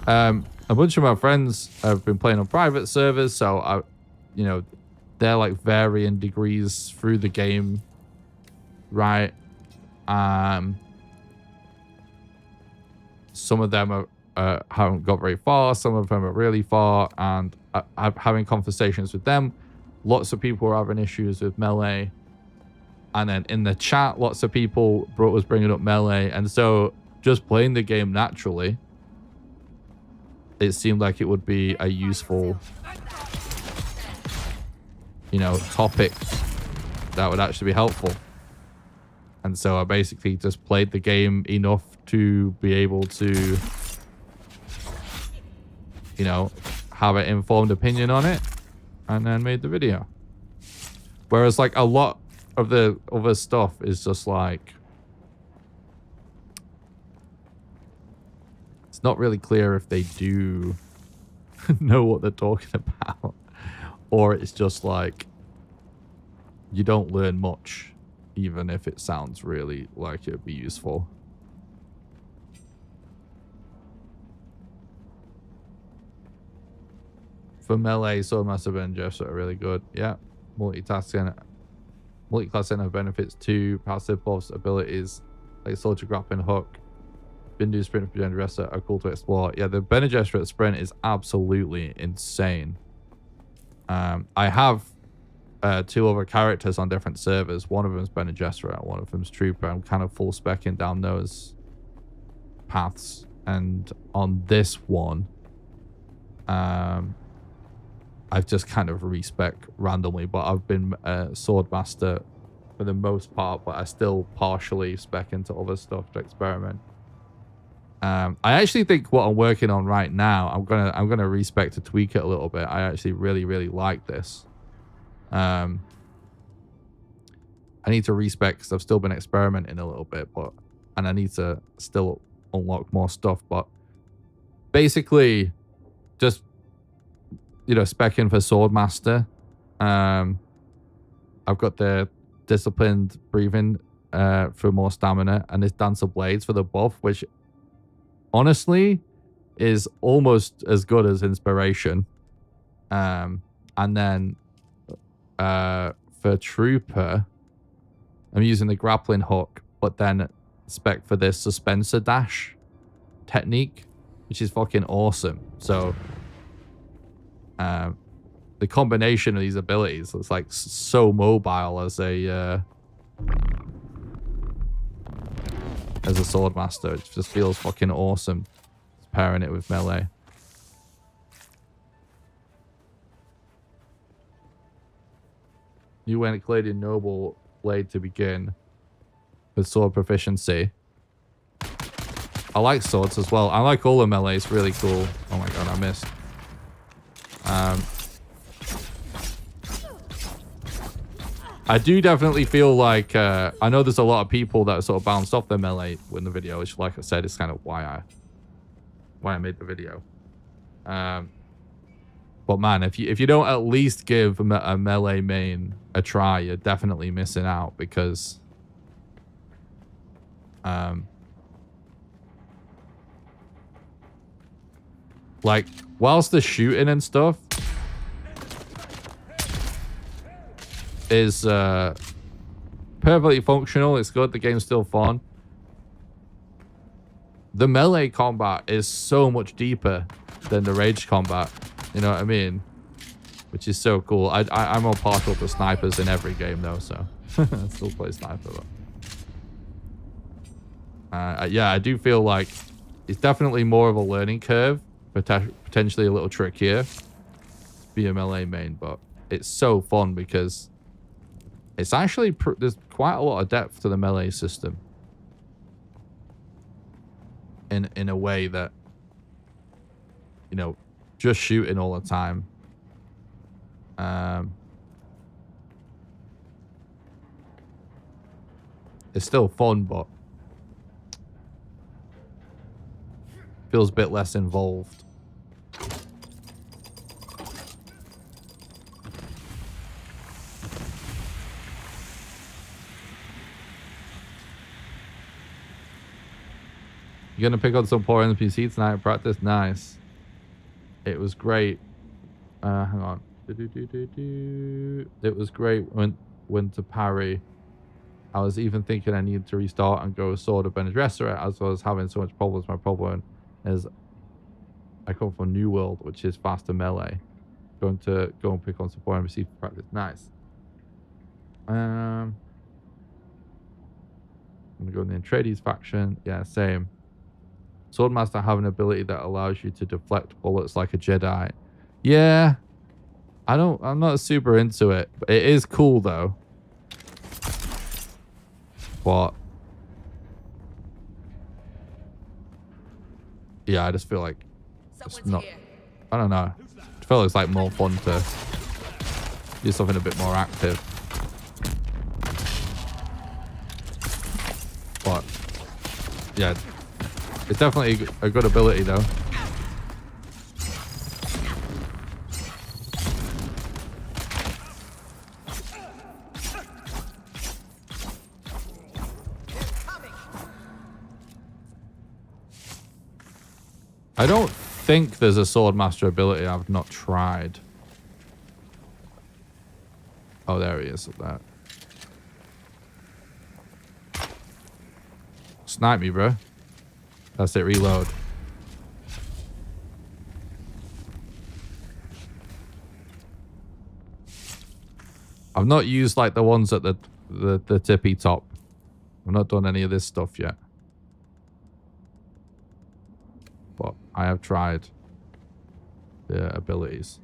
A bunch of my friends have been playing on private servers, so you know, they're like varying degrees through the game, right? Some of them haven't got very far, some of them are really far, and I'm having conversations with them. Lots of people are having issues with melee. And then in the chat, lots of people was bringing up melee. And so just playing the game naturally, it seemed like it would be a useful, you know, topic that would actually be helpful. And so I basically just played the game enough to be able to, you know, have an informed opinion on it and then made the video. Whereas like a lot of the other stuff is just like, it's not really clear if they do know what they're talking about, or it's just like you don't learn much even if it sounds really like it would be useful. For melee, Swordmaster and Jeffs are really good. Yeah, multitasking. Multi-classing have benefits too. Passive buffs, abilities like Soldier Grappling Hook, Bindu Sprint for Bene Gesserit are cool to explore. Yeah, the Bene Gesserit sprint is absolutely insane. I have 2 other characters on different servers. One of them is Bene Gesserit, one of them is Trooper. I'm kind of full speccing down those paths. And on this one, I've just kind of respec randomly, but I've been Swordmaster for the most part, but I still partially spec into other stuff to experiment. I actually think what I'm working on right now, I'm gonna respec to tweak it a little bit. I actually really like this. I need to respec because I've still been experimenting a little bit, and I need to still unlock more stuff. But basically, just, you know, specking for Swordmaster. I've got the disciplined breathing for more stamina, and this Dance of Blades for the buff, which honestly is almost as good as inspiration. And then for Trooper, I'm using the grappling hook, but then spec for this suspensor dash technique, which is fucking awesome. So the combination of these abilities, it's like so mobile as a Swordmaster. It just feels fucking awesome pairing it with melee. You went Claydon Noble Blade to begin with sword proficiency. I like swords as well. I like all the melee. It's really cool. Oh my god, I missed. I do definitely feel like I know there's a lot of people that sort of bounced off their melee in the video, which, like I said, is kind of why I made the video. But man, if you don't at least give a melee main a try, you're definitely missing out because like whilst the shooting and stuff is perfectly functional, it's good, the game's still fun. The melee combat is so much deeper than the ranged combat. You know what I mean? Which is so cool. I'm more partial to snipers in every game though, so I still play sniper though. Yeah, I do feel like it's definitely more of a learning curve, potentially a little trickier to be a melee main, but it's so fun because it's actually there's quite a lot of depth to the melee system in a way that, you know, just shooting all the time it's still fun, but feels a bit less involved. You're gonna pick on some poor NPC tonight at practice? Nice. It was great. Hang on. It was great when to parry. I was even thinking I needed to restart and go Sword of Benedresser as I was having so much problems. My problem is I come from New World, which is faster melee. Going to go and pick on some poor NPC for practice. Nice. I'm gonna go in the Atreides faction. Yeah, same. Swordmaster have an ability that allows you to deflect bullets like a Jedi. Yeah. I'm not super into it. But it is cool though. But yeah, I just feel like it's not, I don't know. I feel it's like more fun to do something a bit more active. But yeah, it's definitely a good ability though. I don't think there's a Swordmaster ability I've not tried. Oh, there he is at that. Snipe me, bro. That's it, reload. I've not used like the ones at the tippy top. I've not done any of this stuff yet. But I have tried the abilities.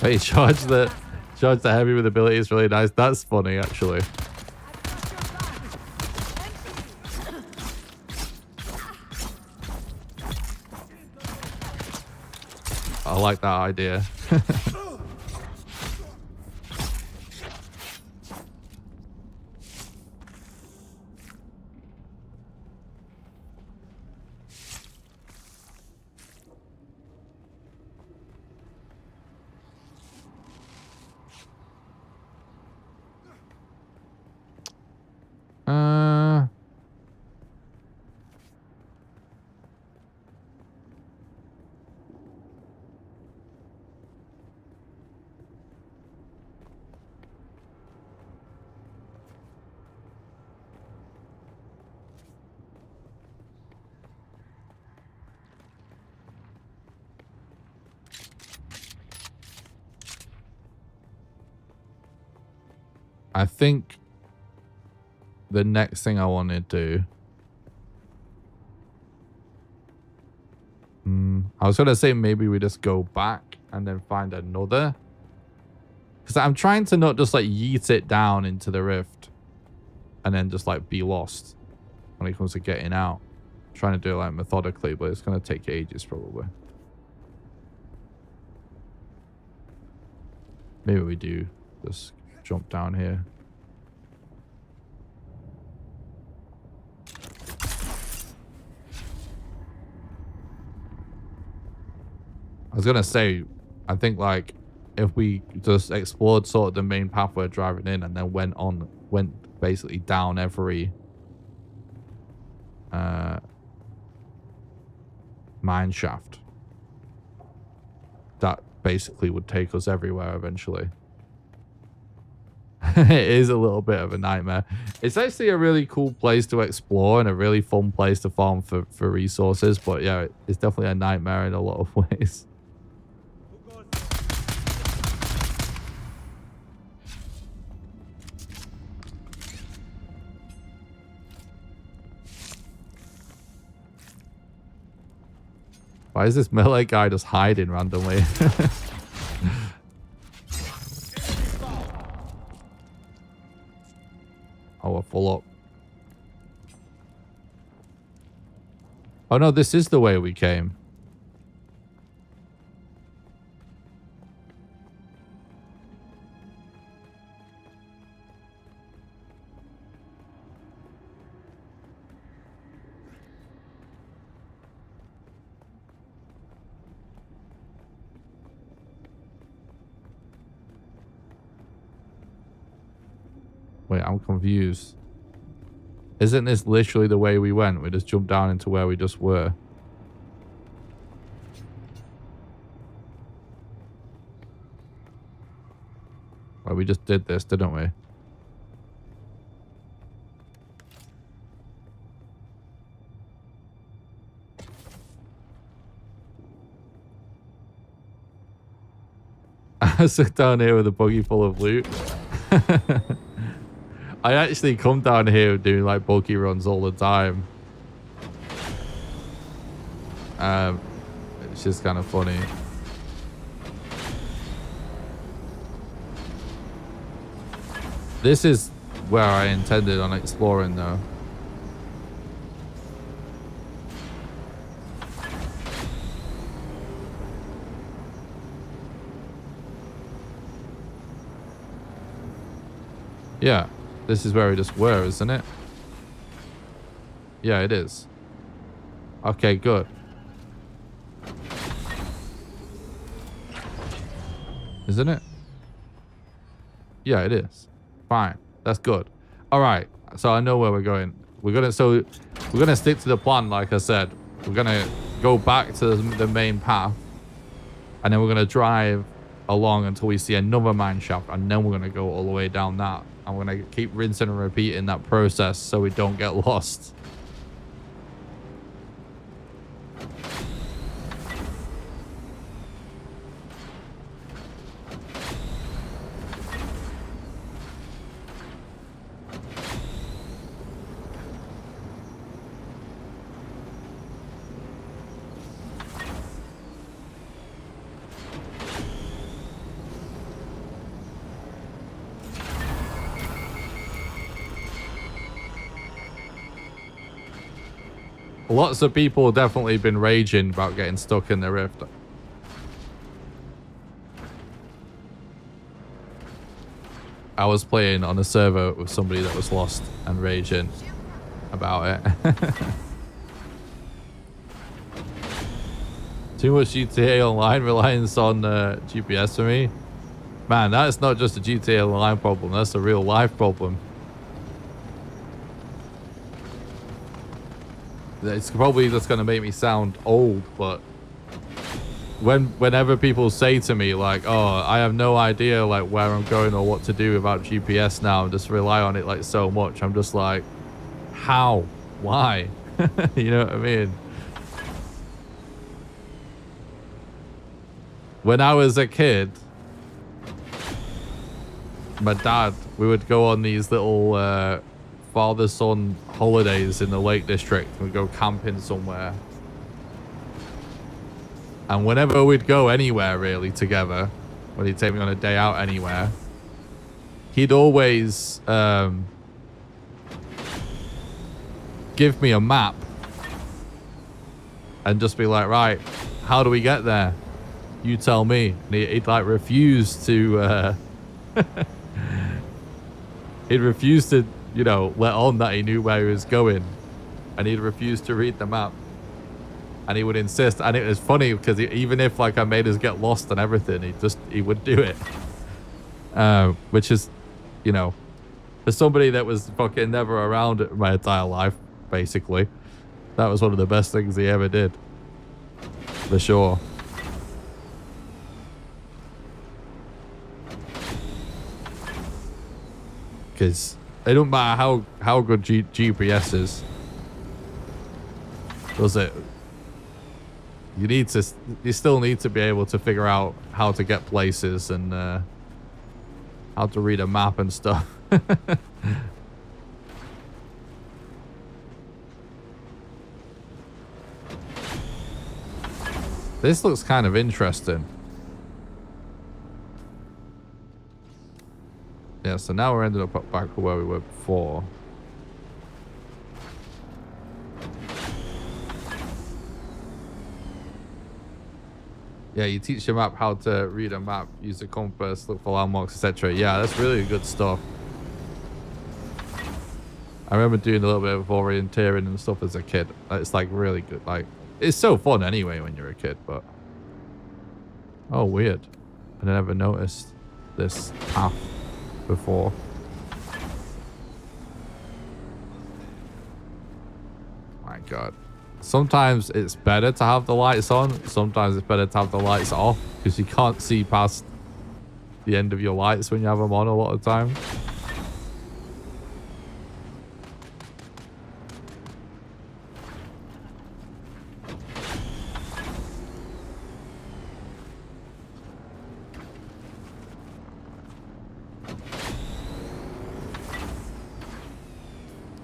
Hey, charge the heavy with ability is really nice. That's funny, actually. I like that idea. I think the next thing I want to do I was gonna say maybe we just go back and then find another. Because I'm trying to not just like yeet it down into the rift and then just like be lost when it comes to getting out. I'm trying to do it like methodically, but it's gonna take ages probably. Maybe we do just jump down here. I was gonna say, I think like if we just explored sort of the main path we're driving in and then went basically down every mine shaft, that basically would take us everywhere eventually. It is a little bit of a nightmare. It's actually a really cool place to explore and a really fun place to farm for resources, but yeah, it's definitely a nightmare in a lot of ways. Why is this melee guy just hiding randomly? Oh, we're full up. Oh no, this is the way we came. Wait, I'm confused. Isn't this literally the way we went? We just jumped down into where we just were. Well, we just did this, didn't we? I sit down here with a buggy full of loot. I actually come down here doing like bulky runs all the time. It's just kind of funny. This is where I intended on exploring though. Yeah. This is where we just were, isn't it? Yeah, it is. Okay, good. Isn't it? Yeah, it is. Fine. That's good. All right. So I know where we're going. We're gonna stick to the plan, like I said. We're gonna go back to the main path, and then we're gonna drive along until we see another mine shaft, and then we're gonna go all the way down that. I'm gonna keep rinsing and repeating that process so we don't get lost. Lots of people definitely been raging about getting stuck in the rift. I was playing on a server with somebody that was lost and raging about it. Too much GTA Online reliance on GPS for me. Man, that's not just a GTA Online problem. That's a real life problem. It's probably just going to make me sound old, but whenever people say to me like, oh, I have no idea like where I'm going or what to do without GPS now, and just rely on it like so much, I'm just like, how? Why? You know what I mean? When I was a kid, my dad, we would go on these little father-son holidays in the Lake District. We'd go camping somewhere. And whenever we'd go anywhere really together, when he'd take me on a day out anywhere, he'd always give me a map and just be like, right, how do we get there? You tell me. And he'd like refuse to he'd refuse to, you know, let on that he knew where he was going, and he'd refuse to read the map, and he would insist. And it was funny because even if like I made us get lost and everything, he would do it, which is, you know, for somebody that was fucking never around my entire life, basically, that was one of the best things he ever did, for sure. Because it don't matter how good GPS is, does it? You still need to be able to figure out how to get places and how to read a map and stuff. This looks kind of interesting. Yeah, so now we're ended up back where we were before. Yeah, you teach your map how to read a map, use a compass, look for landmarks, etc. Yeah, that's really good stuff. I remember doing a little bit of orienteering and stuff as a kid. It's like really good. Like, it's so fun anyway when you're a kid, but... Oh, weird. I never noticed this path before. My God. Sometimes it's better to have the lights on. Sometimes it's better to have the lights off because you can't see past the end of your lights when you have them on a lot of the time.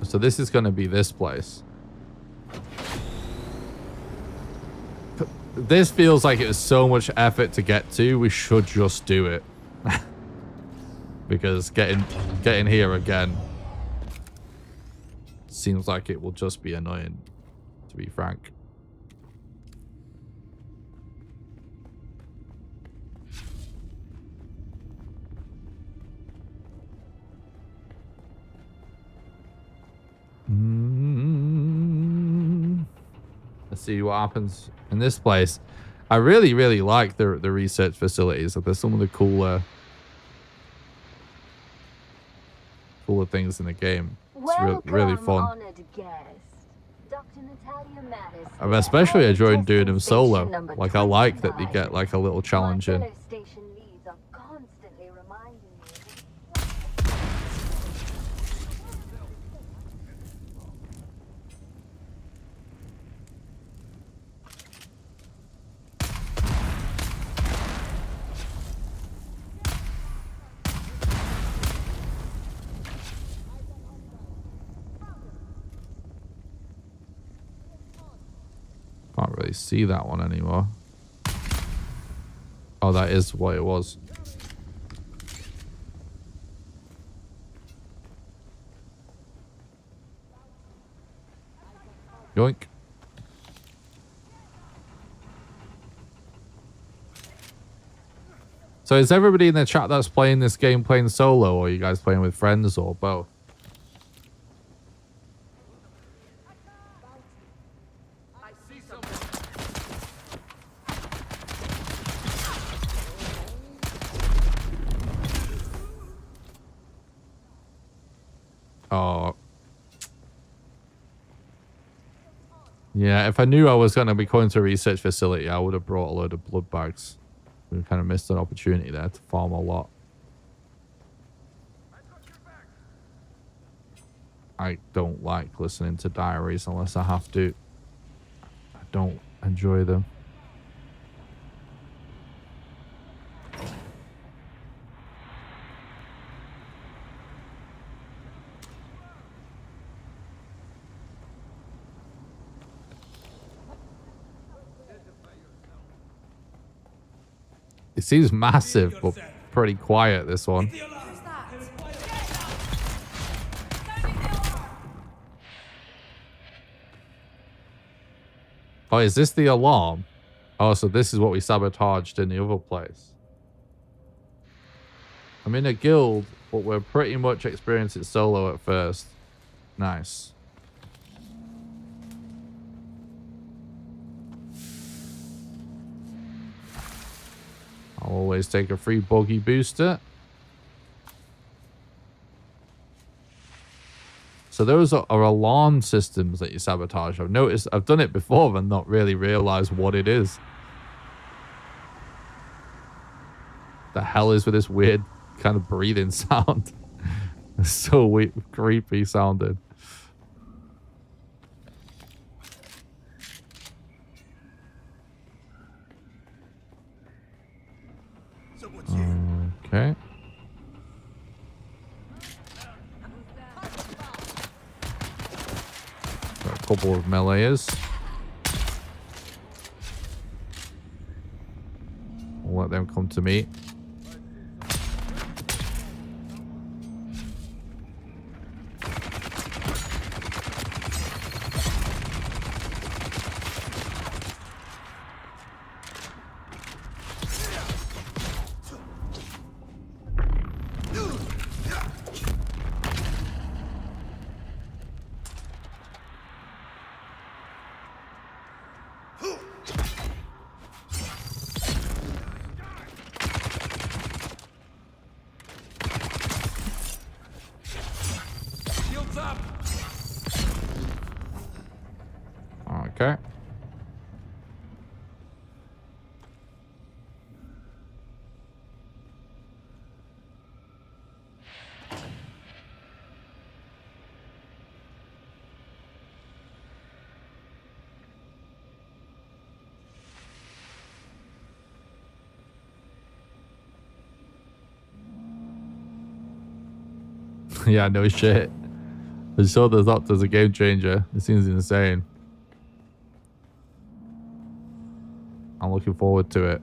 So this is going to be this place. This feels like it was so much effort to get to. We should just do it. Because getting here again seems like it will just be annoying, to be frank. Let's see what happens in this place. I really, really like the research facilities. There's some of the cooler things in the game. It's really fun. I'm especially enjoying doing them solo. Like, I like that you get like a little challenge in. Can't really see that one anymore. Oh, that is what it was. Yoink. So is everybody in the chat that's playing this game playing solo, or are you guys playing with friends, or both? Oh. Yeah, if I knew I was going to be going to a research facility, I would have brought a load of blood bags. We kind of missed an opportunity there to farm a lot. I don't like listening to diaries unless I have to. I don't enjoy them. It seems massive, but pretty quiet, this one. Oh, is this the alarm? Oh, so this is what we sabotaged in the other place. I'm in a guild, but we're pretty much experiencing solo at first. Nice. I'll always take a free buggy booster. So those are alarm systems that you sabotage. I've noticed, I've done it before and not really realized what it is. The hell is with this weird kind of breathing sound? It's so weird, creepy sounding. Someone's here. Okay. Got a couple of melees. I'll let them come to me. Okay. Yeah, no shit. I saw the Doctor's a game changer. It seems insane. I'm looking forward to it.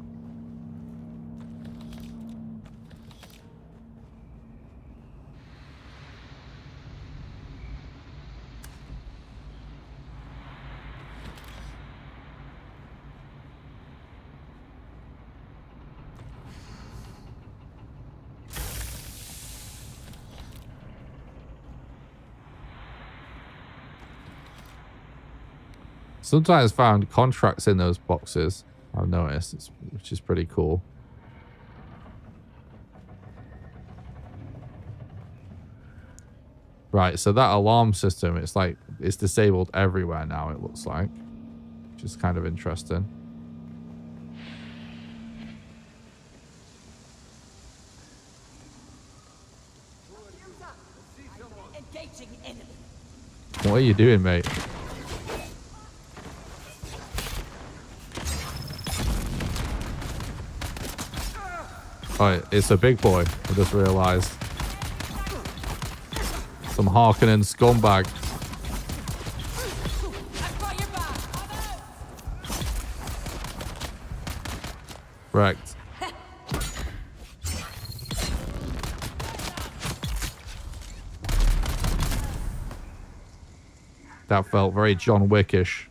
Sometimes found contracts in those boxes. I've noticed, which is pretty cool. Right, so that alarm system, it's like, it's disabled everywhere now, it looks like. Which is kind of interesting. What are you doing, mate? Oh, it's a big boy, I just realized. Some Harkonnen scumbag. Wrecked. That felt very John Wickish.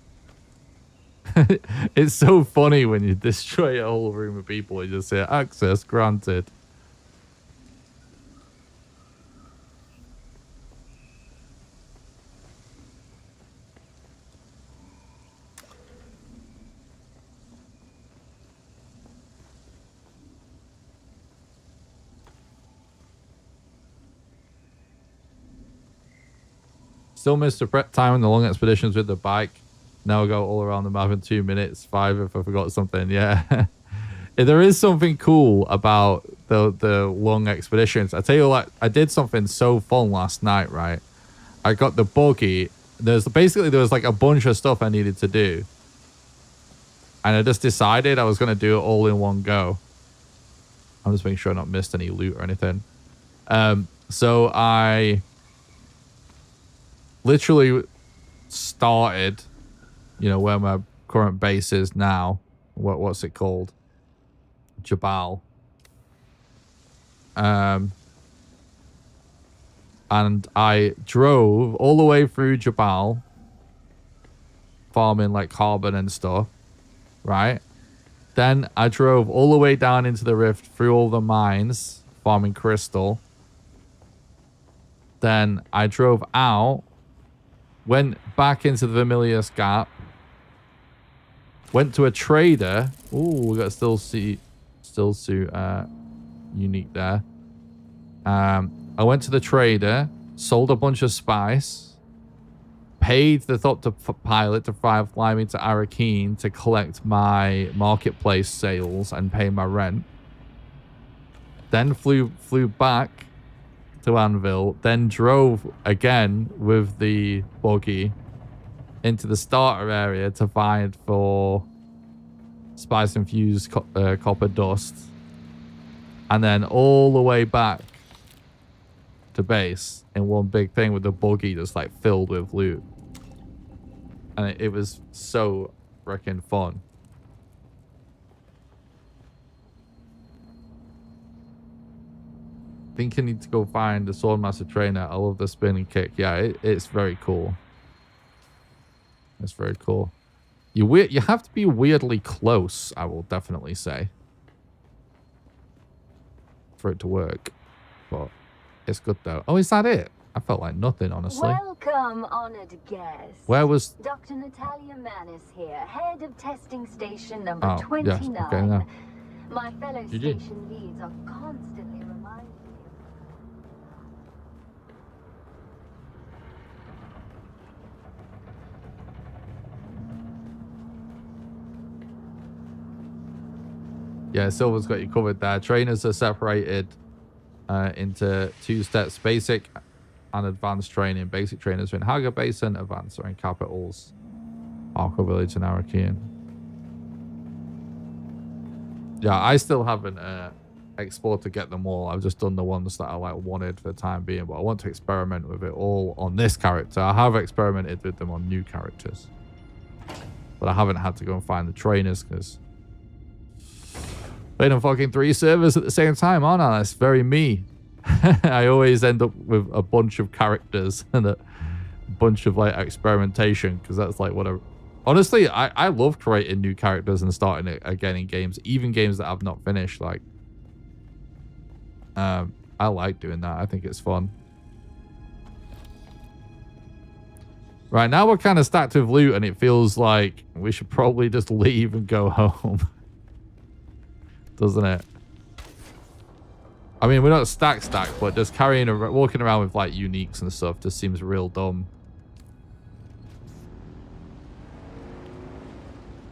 It's so funny when you destroy a whole room of people and just say access granted. Still missed the prep time on the long expeditions with the bike. Now I go all around the map in 2 minutes. 5 if I forgot something. Yeah. There is something cool about the long expeditions. I tell you what, I did something so fun last night, right? I got the buggy. There was like a bunch of stuff I needed to do. And I just decided I was going to do it all in one go. I'm just making sure I not missed any loot or anything. So I literally started, you know, where my current base is now. What's it called? Jabal. And I drove all the way through Jabal, farming like carbon and stuff, right? Then I drove all the way down into the rift through all the mines, farming crystal. Then I drove out, went back into the Vermilius Gap, went to a trader. Ooh, we got still suit unique there. I went to the trader, sold a bunch of spice, paid the Thopter pilot to fly me to Arakeen to collect my marketplace sales and pay my rent. Then flew back to Anvil, then drove again with the buggy into the starter area to find for spice infused copper dust, and then all the way back to base in one big thing with the buggy just like filled with loot. And it was so freaking fun. I think I need to go find the Swordmaster trainer. I love the spinning kick. Yeah, it's very cool. It's very cool. You have to be weirdly close, I will definitely say, for it to work. But it's good though. Oh, is that it? I felt like nothing, honestly. Welcome, honored guest. Where was... Dr. Natalia Manis here, head of testing station number Oh, 29. yes. Okay, no. My fellow You did. station leads are constantly reminding me. Yeah, Silver's got you covered there. Trainers are separated into 2 steps: basic and advanced training. Basic trainers are in Haga Basin, advanced are in capitals, Arco Village and Arakian. Yeah, I still haven't explored to get them all. I've just done the ones that I like wanted for the time being, but I want to experiment with it all on this character. I have experimented with them on new characters, but I haven't had to go and find the trainers because playing on fucking 3 servers at the same time, aren't I? That's very me. I always end up with a bunch of characters and a bunch of like experimentation, because that's like what I... Honestly, I love creating new characters and starting it again in games, even games that I've not finished. Like, I like doing that. I think it's fun. Right, now we're kind of stacked with loot and it feels like we should probably just leave and go home. Doesn't it? I mean, we're not stacked, but just walking around with like uniques and stuff just seems real dumb.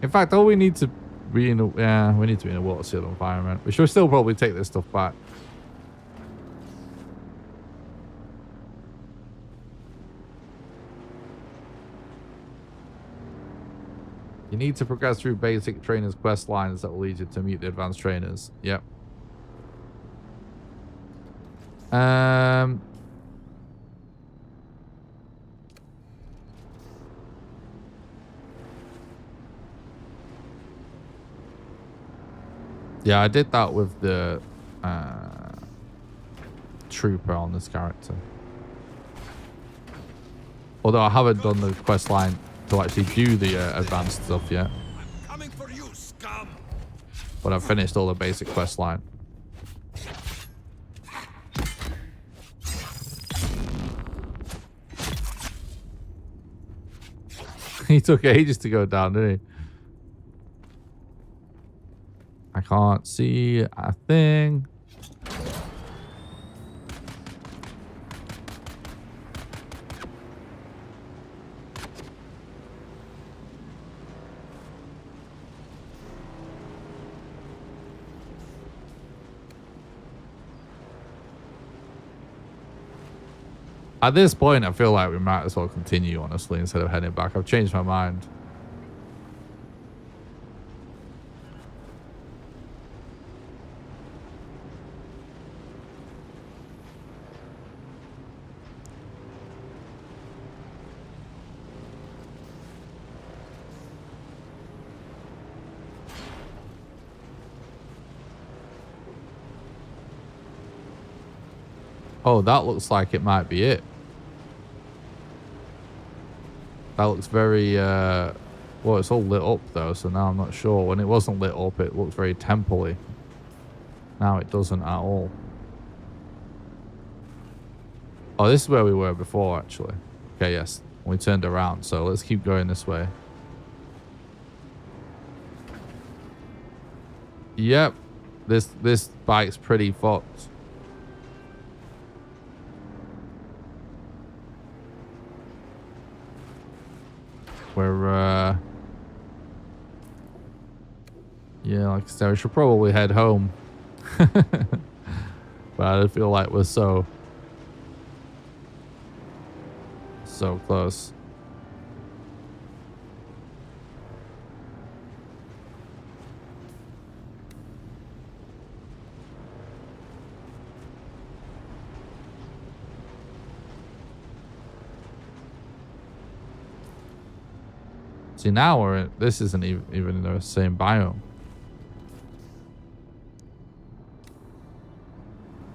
In fact, all we need to be in a, we need to be in a water sealed environment. We should still probably take this stuff back. You need to progress through basic trainers quest lines that will lead you to meet the advanced trainers. Yep. Yeah, I did that with the trooper on this character. Although I haven't done the quest line to actually do the advanced stuff yet. I'm coming for you, scum. But I've finished all the basic quest line. He took ages to go down, didn't he? I can't see a thing. At this point, I feel like we might as well continue, honestly, instead of heading back. I've changed my mind. Oh, that looks like it might be it. That looks very, well, it's all lit up though, so now I'm not sure. When it wasn't lit up, it looked very temple-y. Now it doesn't at all. Oh, this is where we were before, actually. Okay, yes. We turned around, so let's keep going this way. Yep. This bike's pretty fucked. We're, yeah, like I said, we should probably head home. But I feel like we're so close. See, now we're in, this isn't even in the same biome.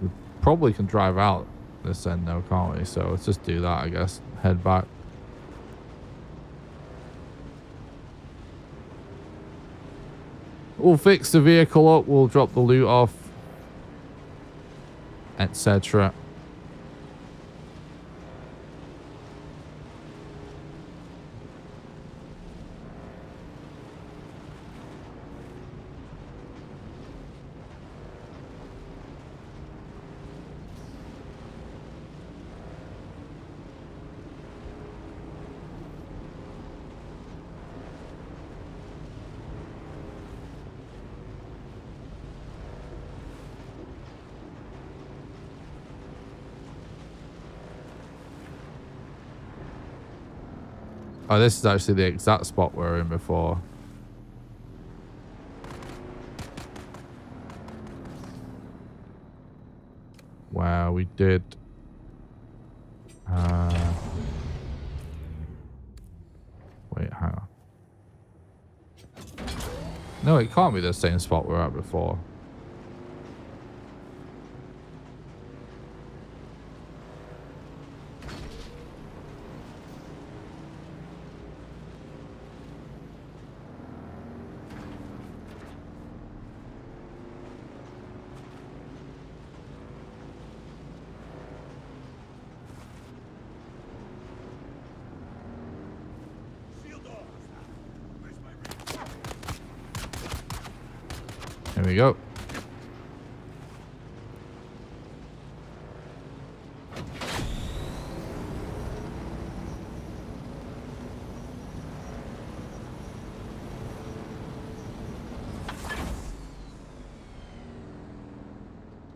We probably can drive out this end now, can't we? So let's just do that, I guess. Head back. We'll fix the vehicle up. We'll drop the loot off, etc. Oh, this is actually the exact spot we were in before. Wow, we did. Wait, hang on. No, it can't be the same spot we were at before. There we go.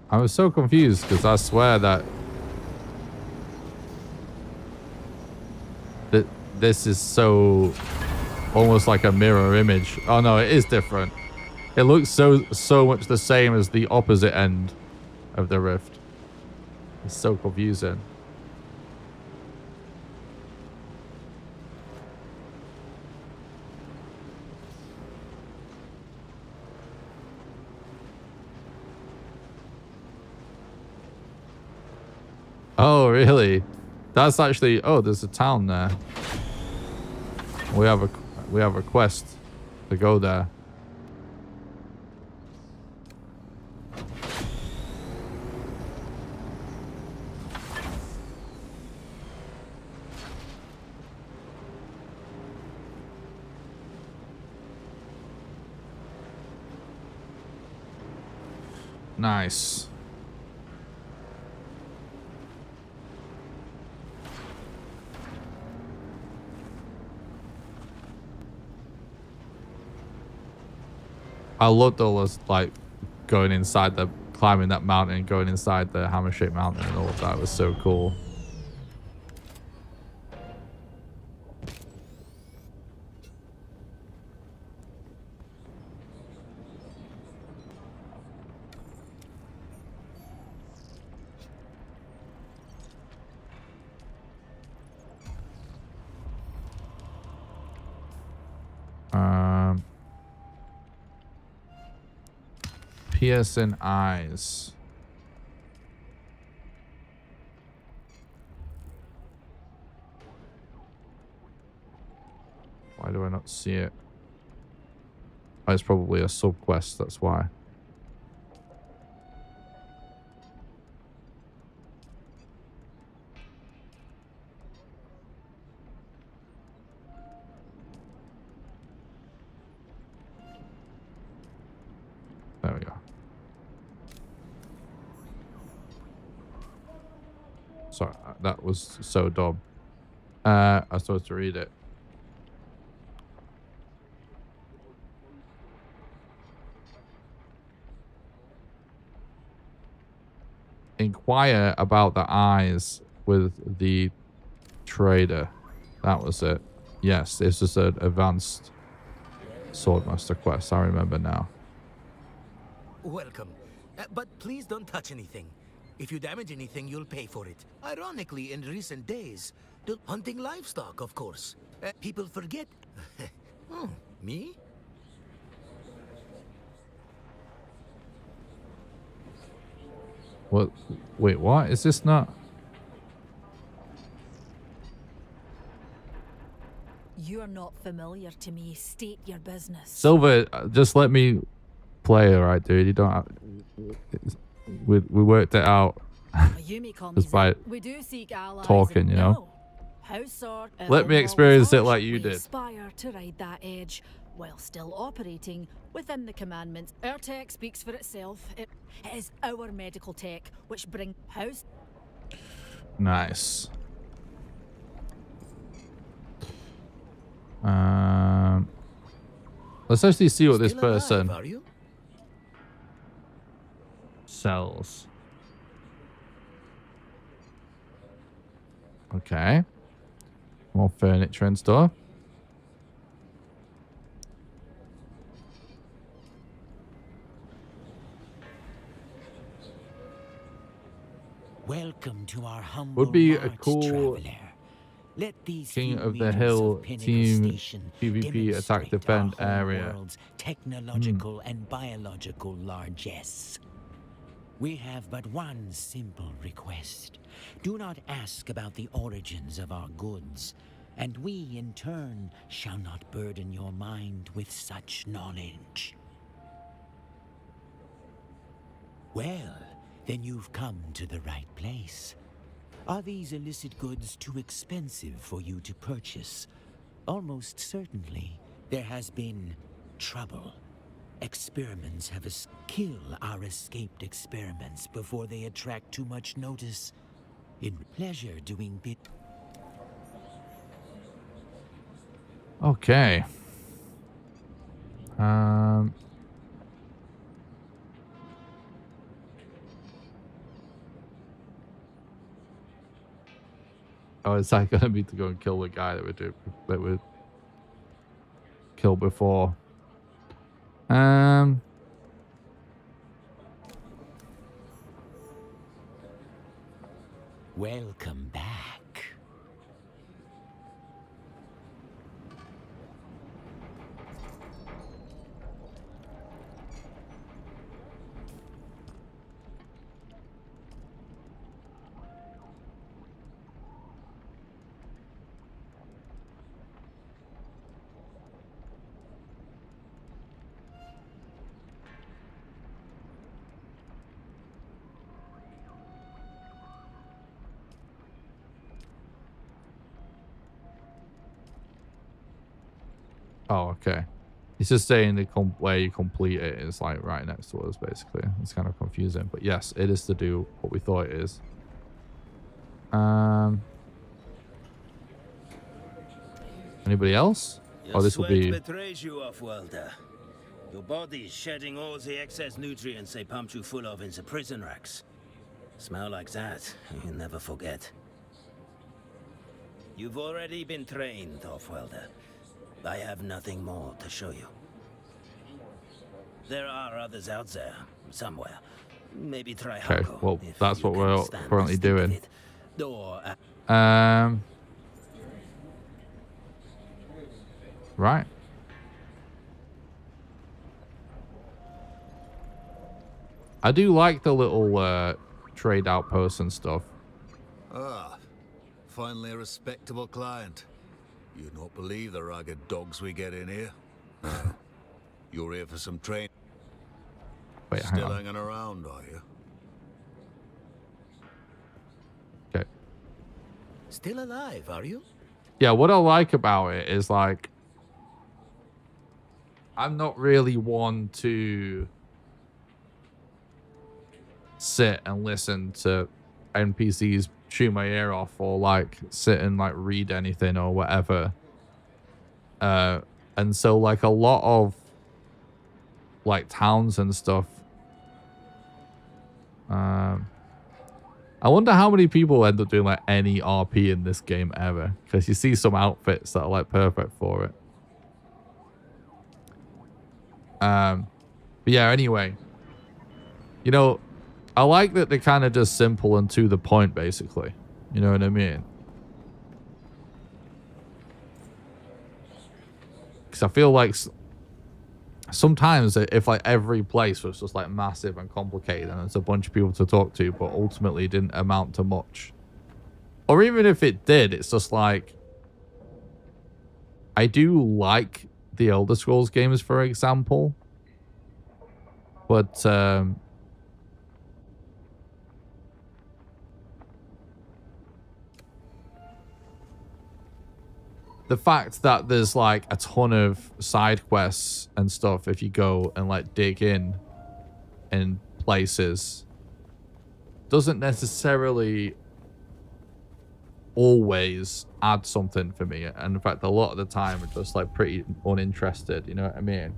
I was so confused because I swear that this is so almost like a mirror image. Oh no, it is different. It looks so much the same as the opposite end of the rift. It's so confusing. Oh, really? That's actually... Oh, there's a town there. We have a quest to go there. Nice. I loved all this, like, going inside the, climbing that mountain, going inside the hammer-shaped mountain and all of that. It was so cool. Piercing eyes. Why do I not see it? Oh, it's probably a sub-quest, that's why. There we go. Sorry, that was so dumb. I was supposed to read it. Inquire about the eyes with the trader. That was it. Yes, this is an advanced Swordmaster quest. I remember now. Welcome. But please don't touch anything. If you damage anything, you'll pay for it. Ironically, in recent days, hunting livestock, of course. People forget. Oh, me? What? Wait, what? Is this not? You are not familiar to me. State your business. Silver, just let me play, alright, dude. You don't have... We worked it out. You may call me Just by we do seek allies talking, you know? Let me experience it like you did. Aspire to ride that edge while still operating within the commandments. Our tech speaks for itself. It is our medical tech which bring house. Nice. Let's actually see what this Still alive, person are you? sells. Okay. More furniture and stuff. Welcome to our humble Would be a march, cool traveler. Let these King few of the meters Hill Pinnacle team Station PvP attack demonstrate defend our home area. world's technological and biological largesse. We have but one simple request. Do not ask about the origins of our goods, and we, in turn, shall not burden your mind with such knowledge. Well, then you've come to the right place. Are these illicit goods too expensive for you to purchase? Almost certainly, there has been trouble. Experiments have kill our escaped experiments before they attract too much notice. In pleasure doing bit. Okay. Oh, is that gonna be to go and kill the guy that we killed before? Welcome back. Oh, okay. It's just saying where you complete it is like right next to us, basically. It's kind of confusing, but yes, it is to do what we thought it is. Anybody else? Your Oh, this will sweat be. betrays you, Off-Worlder. Your body's shedding all the excess nutrients they pumped you full of in the prison racks. Smell like that, you never forget. You've already been trained, Off-Worlder. I have nothing more to show you. There are others out there, somewhere. Maybe try Okay, Hako, well, if that's you what can we're stand the currently stink of doing. it. Or, Right. I do like the little trade outposts and stuff. Ah, finally a respectable client. You'd not believe the ragged dogs we get in here. You're here for some training. Wait, hang Still on. hanging around, are you? Okay. Still alive, are you? Yeah, what I like about it is like I'm not really one to sit and listen to NPCs chew my ear off or like sit and like read anything or whatever. And so like a lot of like towns and stuff. I wonder how many people end up doing like any RP in this game ever, because you see some outfits that are like perfect for it. But yeah, anyway, you know, I like that they're kind of just simple and to the point, basically. You know what I mean? Because I feel like sometimes if like every place was just like massive and complicated and there's a bunch of people to talk to, but ultimately didn't amount to much. Or even if it did, it's just like, I do like the Elder Scrolls games, for example. But, the fact that there's like a ton of side quests and stuff if you go and like dig in places doesn't necessarily always add something for me. And in fact, a lot of the time it's just like pretty uninterested, you know what I mean?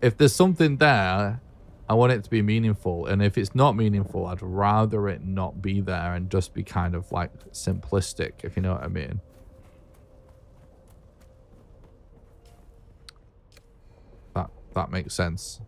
If there's something there, I want it to be meaningful, and if it's not meaningful, I'd rather it not be there and just be kind of like simplistic, if you know what I mean. That makes sense.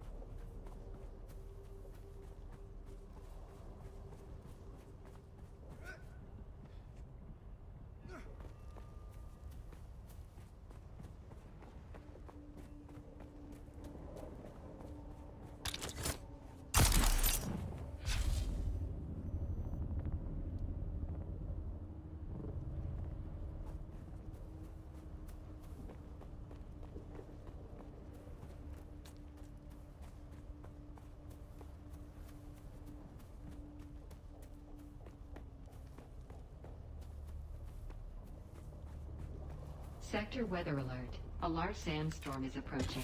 Sector weather alert. A large sandstorm is approaching.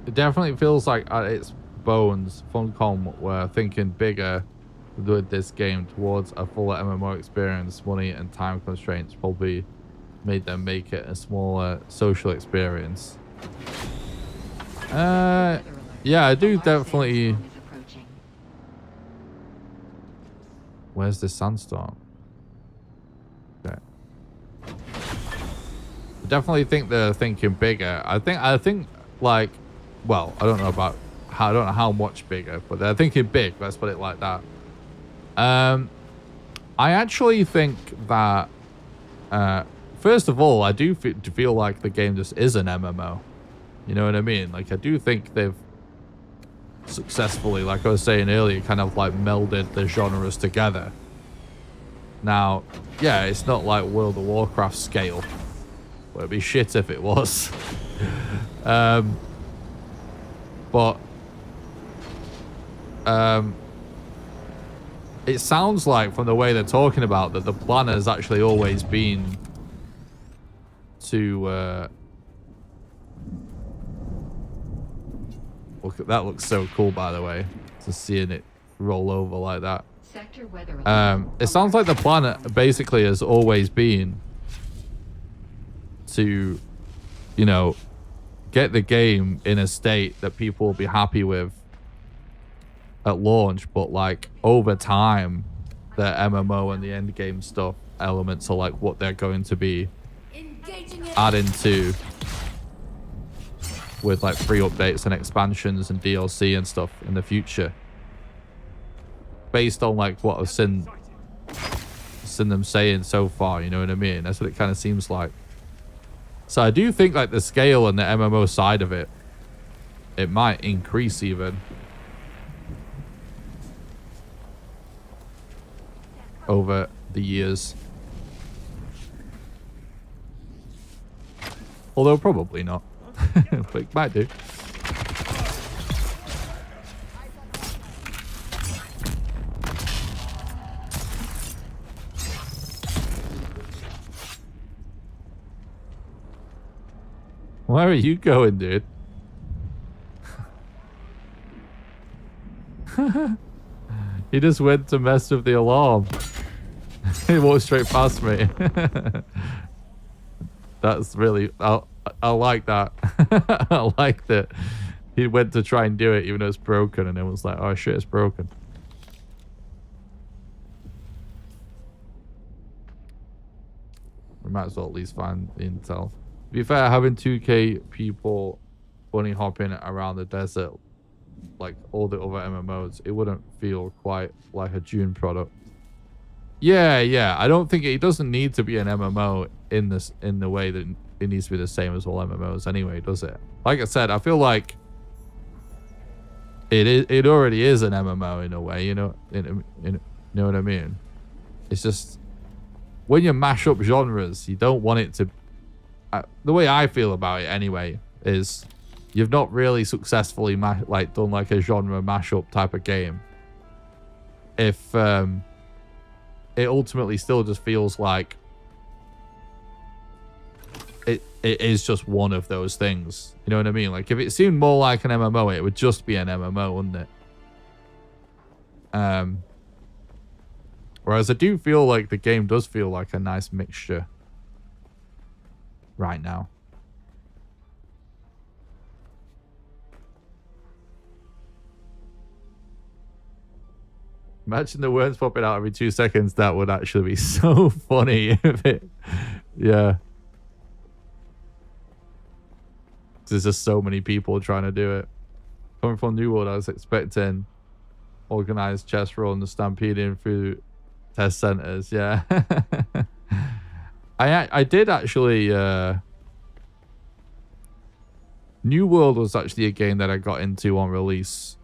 It definitely feels like at its bones, Funcom were thinking bigger with this game towards a fuller MMO experience. Money and time constraints probably made them make it a smaller social experience. Yeah, I do definitely. Where's the sandstorm? Okay. I definitely think they're thinking bigger. I think like, well, I don't know how much bigger, but they're thinking big. Let's put it like that. I actually think that, first of all, I do feel like the game just is an MMO. You know what I mean? Like, I do think they've successfully, like I was saying earlier, kind of like melded the genres together. Now, yeah, it's not like World of Warcraft scale. But it'd be shit if it was. But it sounds like from the way they're talking about that the plan has actually always been to Look, that looks so cool, by the way. Just seeing it roll over like that. Sector weather It sounds like the plan basically has always been to, you know, get the game in a state that people will be happy with at launch, but like over time, the MMO and the end game stuff elements are like what they're going to be adding to with like free updates and expansions and DLC and stuff in the future, based on like what I've seen them saying so far. You know what I mean? That's what it kind of seems like. So I do think like the scale and the MMO side of it might increase even over the years. Although probably not. But it might do. Where are you going, dude? He just went to mess with the alarm. He walked straight past me. That's really... I like that. I like that. He went to try and do it even though it's broken, and it was like, oh shit, it's broken. We might as well at least find the intel. To be fair, having 2K people bunny hopping around the desert like all the other MMOs, it wouldn't feel quite like a Dune product. Yeah. I don't think it doesn't need to be an MMO in the way that it needs to be the same as all MMOs anyway, does it? Like I said, I feel like it already is an MMO in a way, you know, you know what I mean? It's just when you mash up genres, you don't want it to... the way I feel about it anyway is you've not really successfully done like a genre mashup type of game. If it ultimately still just feels like it is just one of those things. You know what I mean? Like if it seemed more like an MMO, it would just be an MMO, wouldn't it? Whereas I do feel like the game does feel like a nice mixture right now. Imagine the words popping out every 2 seconds. That would actually be so funny if it... Yeah. There's just so many people trying to do it. Coming from New World, I was expecting organized chess runs, stampeding through test centers. Yeah. I did actually... New World was actually a game that I got into on release.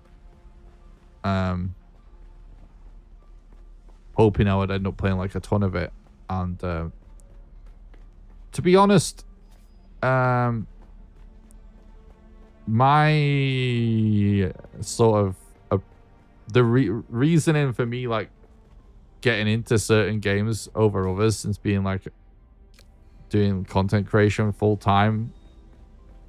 Hoping I would end up playing like a ton of it. And to be honest, my sort of the reasoning for me like getting into certain games over others since being like doing content creation full time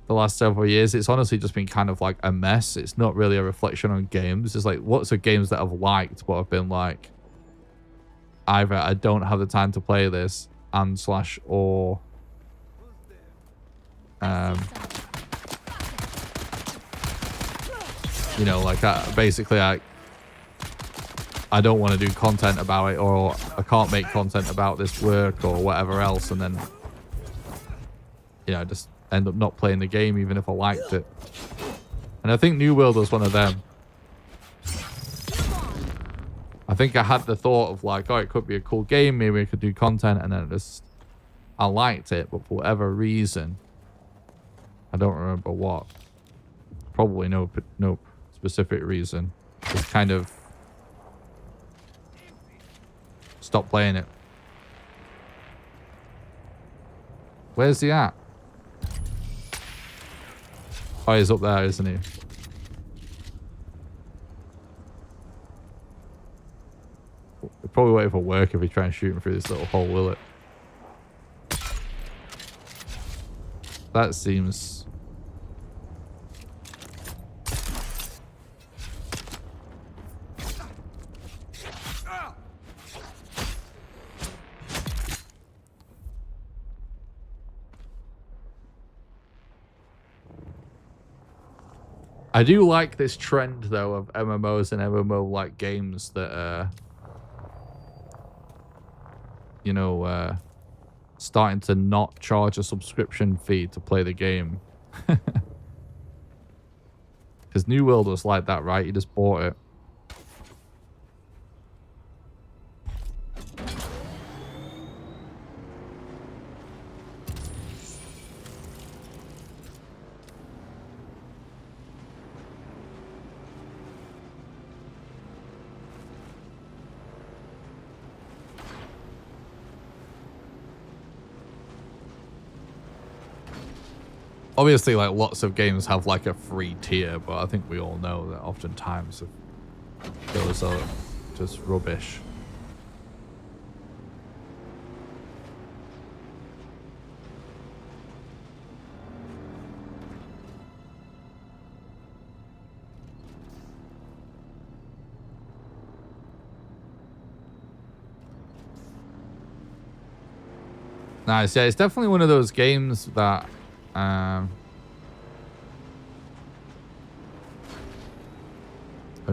the last several years, it's honestly just been kind of like a mess. It's not really a reflection on games. It's like lots of games that I've liked but I've been like, either I don't have the time to play this and / or you know, like basically I don't want to do content about it, or I can't make content about this work or whatever else, and then you know, just end up not playing the game even if I liked it. And I think New World was one of them. I think I had the thought of like, oh, it could be a cool game, maybe I could do content, and then I liked it, but for whatever reason, I don't remember what. Probably no specific reason. Just kind of stopped playing it. Where's he at? Oh, he's up there, isn't he? We'll probably wait for work if we try and shoot him through this little hole, will it? That seems... I do like this trend though of MMOs and MMO like games that you know, starting to not charge a subscription fee to play the game. Because New World was like that, right? You just bought it. Obviously, like, lots of games have, like, a free tier, but I think we all know that oftentimes those are just rubbish. Nice. Yeah, it's definitely one of those games that I'm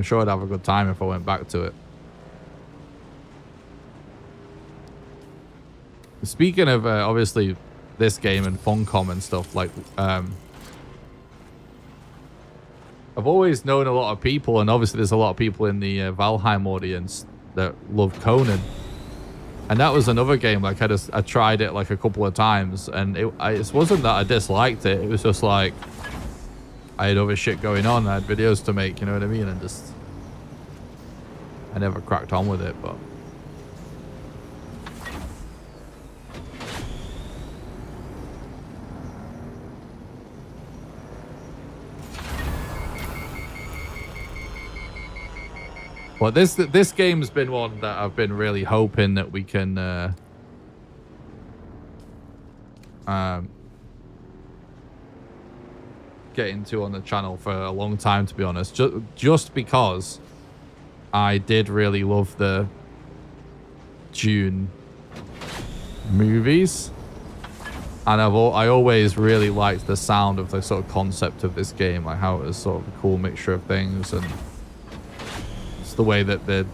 sure I'd have a good time if I went back to it. Speaking of obviously this game and Funcom and stuff, like I've always known a lot of people, and obviously there's a lot of people in the Valheim audience that love Conan. And that was another game, like I tried it like a couple of times, and it wasn't that I disliked it. It was just like I had other shit going on. I had videos to make, you know what I mean? And just I never cracked on with it, but well, this game's been one that I've been really hoping that we can get into on the channel for a long time, to be honest. Just because I did really love the Dune movies, and I always really liked the sound of the sort of concept of this game, like how it was sort of a cool mixture of things, and the way that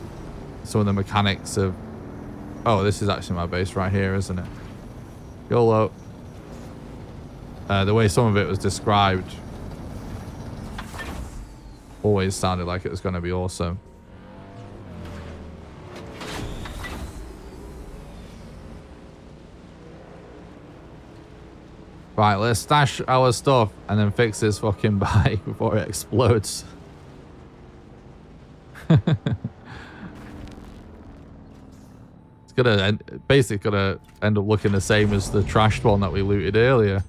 some of the mechanics of... Oh, this is actually my base right here, isn't it? YOLO. The way some of it was described always sounded like it was going to be awesome. Right, let's stash our stuff and then fix this fucking bike before it explodes. It's basically gonna end up looking the same as the trashed one that we looted earlier.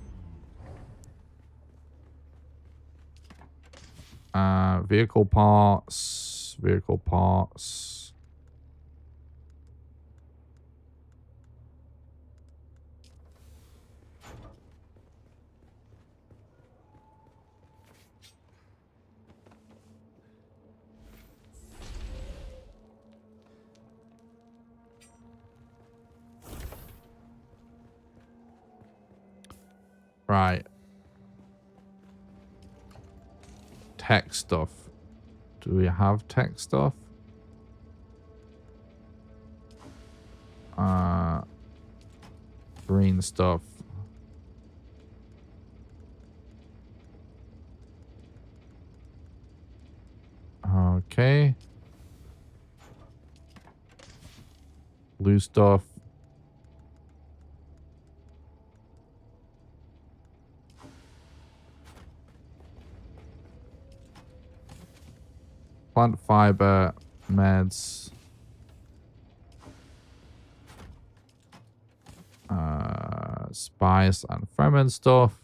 Vehicle parts. Right. Tech stuff. Do we have tech stuff? Green stuff. Okay. Blue stuff. Plant fiber, meds. Spice and ferment stuff.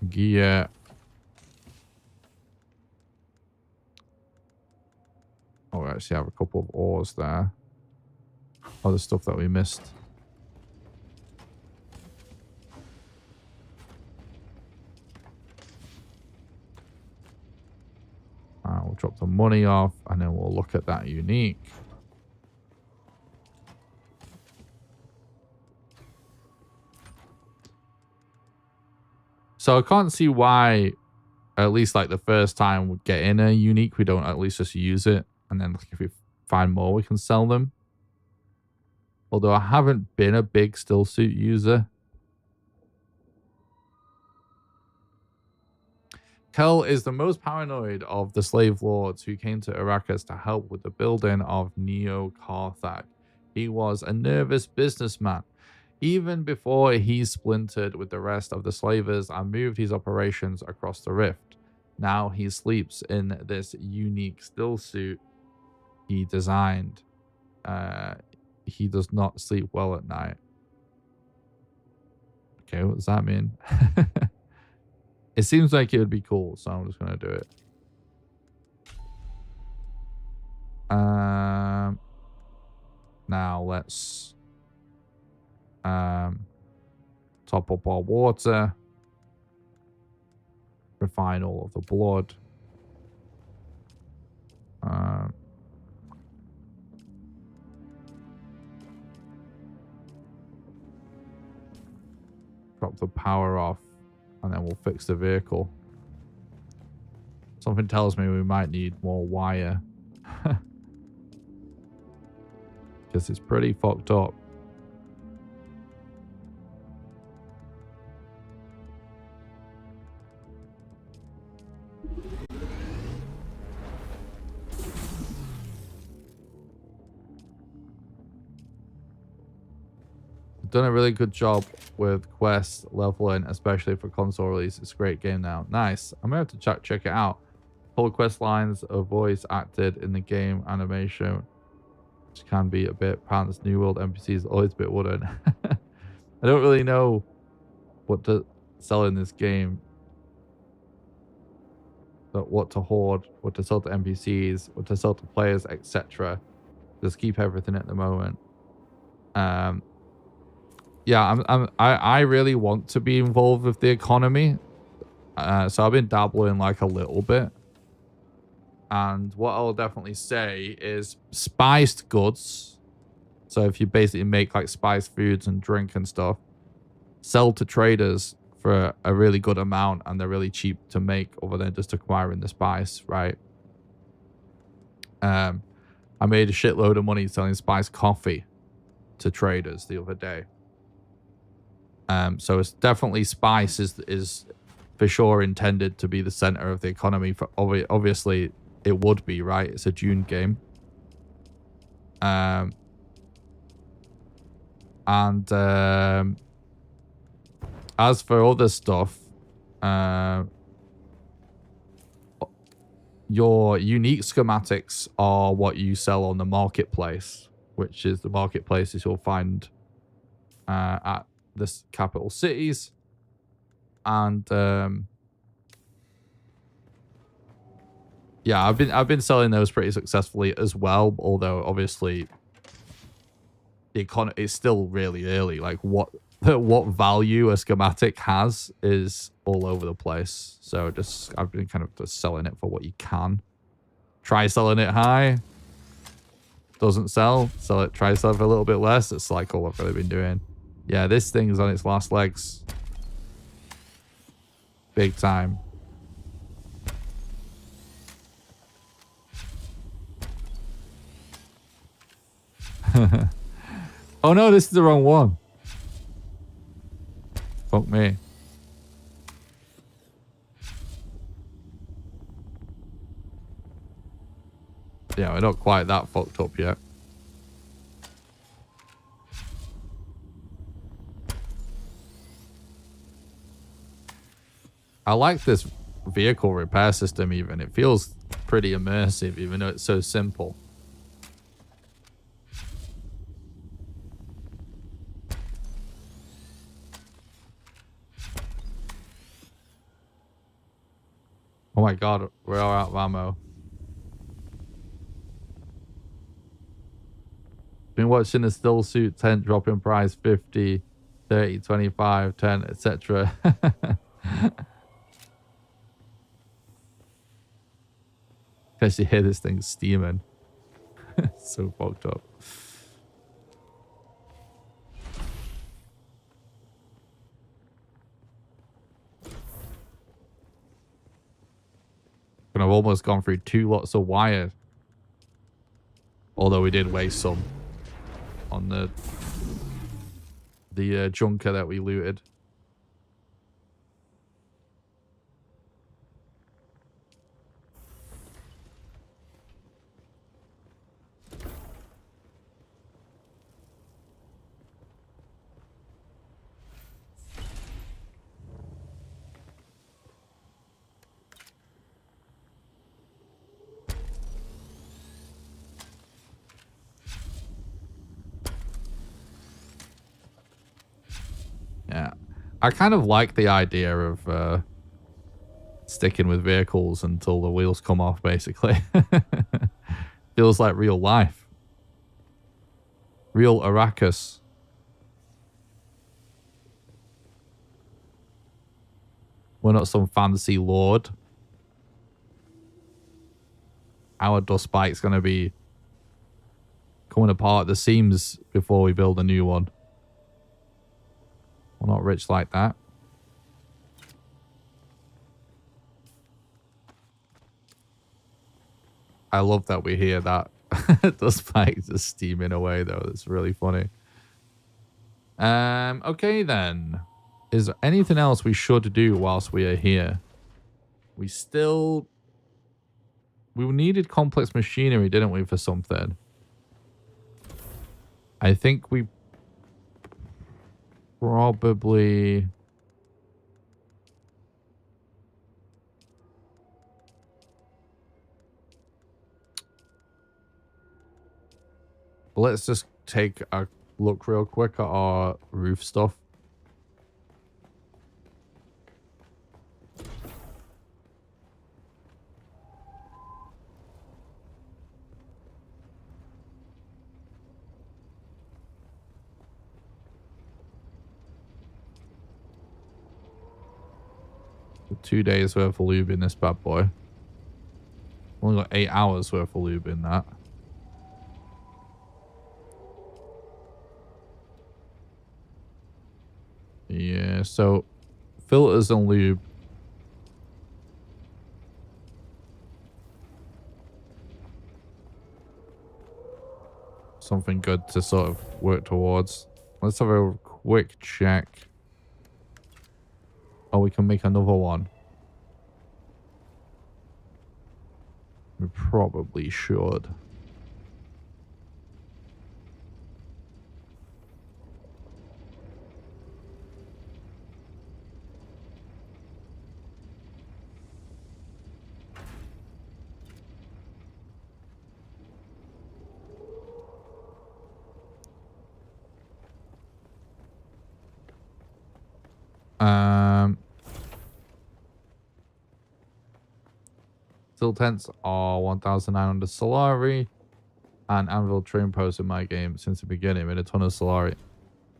Gear. Oh, we actually have a couple of ores there. Other stuff that we missed. We'll drop the money off and then we'll look at that unique. So I can't see why, at least like the first time we get in a unique, we don't at least just use it. And then if we find more, we can sell them. Although I haven't been a big still suit user. Kel is the most paranoid of the slave lords who came to Arrakis to help with the building of Neo-Carthage. He was a nervous businessman. Even before he splintered with the rest of the slavers and moved his operations across the rift. Now he sleeps in this unique still suit he designed. He does not sleep well at night. Okay, what does that mean? It seems like it would be cool, so I'm just going to do it. Now let's top up our water. Refine all of the blood. Drop the power off. And then we'll fix the vehicle. Something tells me we might need more wire. Because it's pretty fucked up. Done a really good job with quest leveling, especially for console release. It's a great game now. Nice. I'm going to have to check it out. Whole quest lines are voice acted in the game animation, which can be a bit pants. New World NPCs always a bit wooden. I don't really know what to sell in this game. But what to hoard, what to sell to NPCs, what to sell to players, etc. Just keep everything at the moment. Yeah, I really want to be involved with the economy. So I've been dabbling like a little bit. And what I'll definitely say is spiced goods. So if you basically make like spiced foods and drink and stuff, sell to traders for a really good amount and they're really cheap to make other than just acquiring the spice, right? I made a shitload of money selling spiced coffee to traders the other day. So it's definitely spice is for sure intended to be the center of the economy. For obviously, it would be, right? It's a Dune game. As for other stuff, your unique schematics are what you sell on the marketplace, which is the marketplaces you'll find at the capital cities. And yeah, I've been selling those pretty successfully as well, although obviously the economy is still really early. Like what value a schematic has is all over the place. So I've been kind of just selling it for what you can. Try selling it high. Doesn't sell. Sell it. Try selling for a little bit less. It's like all I've really been doing. Yeah, this thing's on its last legs. Big time. Oh no, this is the wrong one. Fuck me. Yeah, we're not quite that fucked up yet. I like this vehicle repair system even. It feels pretty immersive even though it's so simple. Oh my god, we're all out of ammo. Been watching the still suit tent drop in price 50, 30, 25, 10, etc. Especially hear this thing steaming. So fucked up. I've almost gone through 2 lots of wire. Although we did waste some on the junker that we looted. Yeah, I kind of like the idea of sticking with vehicles until the wheels come off, basically. Feels like real life. Real Arrakis. We're not some fancy lord. Our dust bike's going to be coming apart at the seams before we build a new one. We're not rich like that. I love that we hear that dust bike just steaming away, though. It's really funny. Okay, then. Is there anything else we should do whilst we are here? We needed complex machinery, didn't we, for something? I think we probably... Let's just take a look real quick at our roof stuff. So 2 days worth of lube in this bad boy. Only got 8 hours worth of lube in that. Yeah, so filters and lube. Something good to sort of work towards. Let's have a quick check. Oh, we can make another one. We probably should. Steel tents are 1,900 Solari, and anvil trim posts in my game since the beginning with a ton of Solari.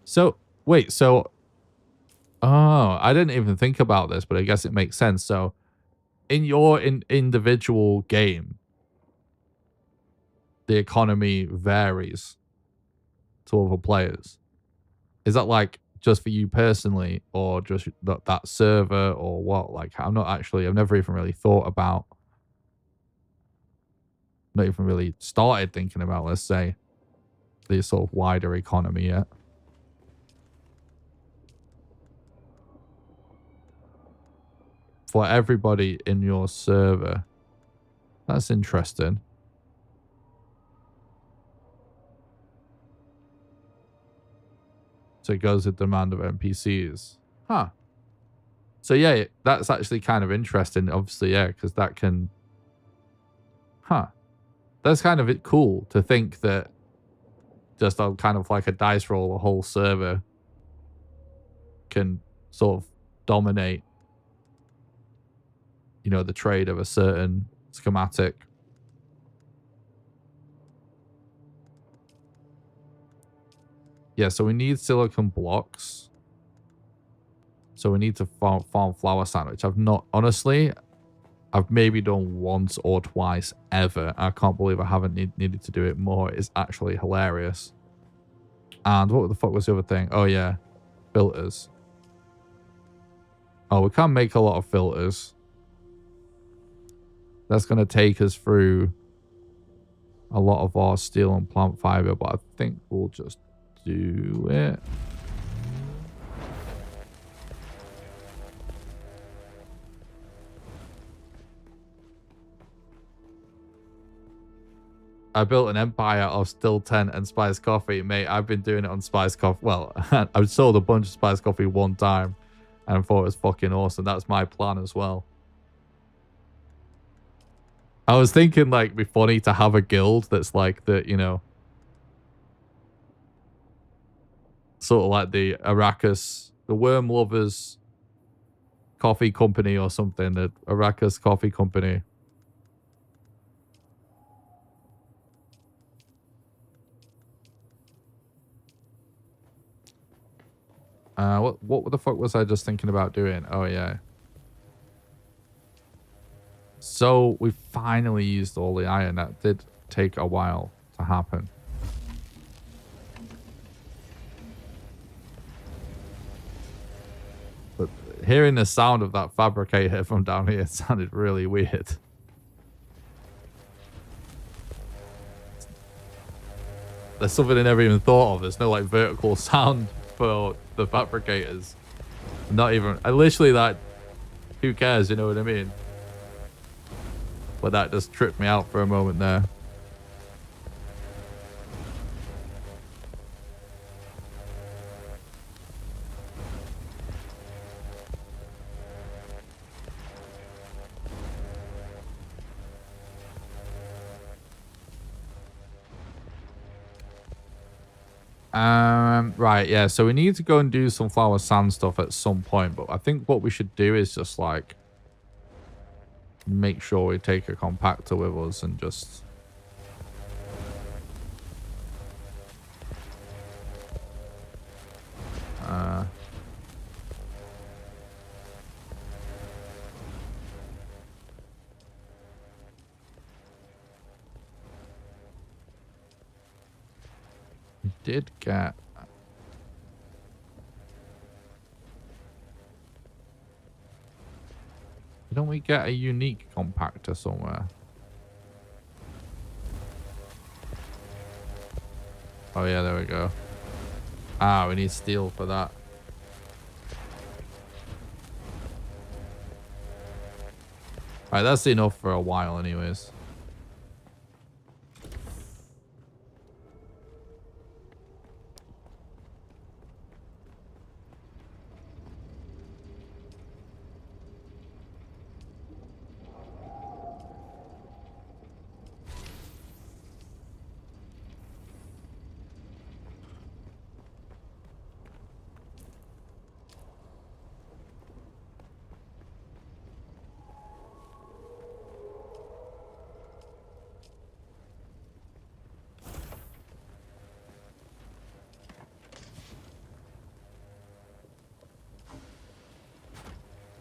So, wait, so... Oh, I didn't even think about this, but I guess it makes sense. So, in your individual game, the economy varies to other players. Is that like just for you personally, or just that server, or what? Like, I've never even really thought about, not even really started thinking about, let's say, the sort of wider economy yet. For everybody in your server. That's interesting. So it goes with demand of NPCs. Huh. So yeah, that's actually kind of interesting. Obviously, yeah, because that can... Huh. That's kind of cool to think that just on kind of like a dice roll, a whole server can sort of dominate, you know, the trade of a certain schematic. Yeah, so we need silicon blocks. So we need to farm flour sandwich. I've not, honestly, I've maybe done once or twice ever. I can't believe I haven't needed to do it more. It's actually hilarious. And what the fuck was the other thing? Oh yeah, filters. Oh, we can make a lot of filters. That's going to take us through a lot of our steel and plant fiber, but I think we'll just do it. I built an empire of still tent and spice coffee. Mate, I've been doing it on spice coffee. Well, I've sold a bunch of spice coffee one time and I thought it was fucking awesome. That's my plan as well. I was thinking like it'd be funny to have a guild that's like the, you know, sort of like the Arrakis, the Worm Lovers Coffee Company or something, the Arrakis Coffee Company. What the fuck was I just thinking about doing? Oh yeah. So we finally used all the iron. That did take a while to happen. But hearing the sound of that fabricator from down here sounded really weird. There's something I never even thought of. There's no like vertical sound for the fabricators. Not even, I literally like, who cares, you know what I mean? But that just tripped me out for a moment there. Right, yeah, so we need to go and do some flower sand stuff at some point, but I think what we should do is just like make sure we take a compactor with us and just we did get don't we get a unique compactor somewhere? Oh yeah, there we go. Ah, we need steel for that. Right, that's enough for a while anyways.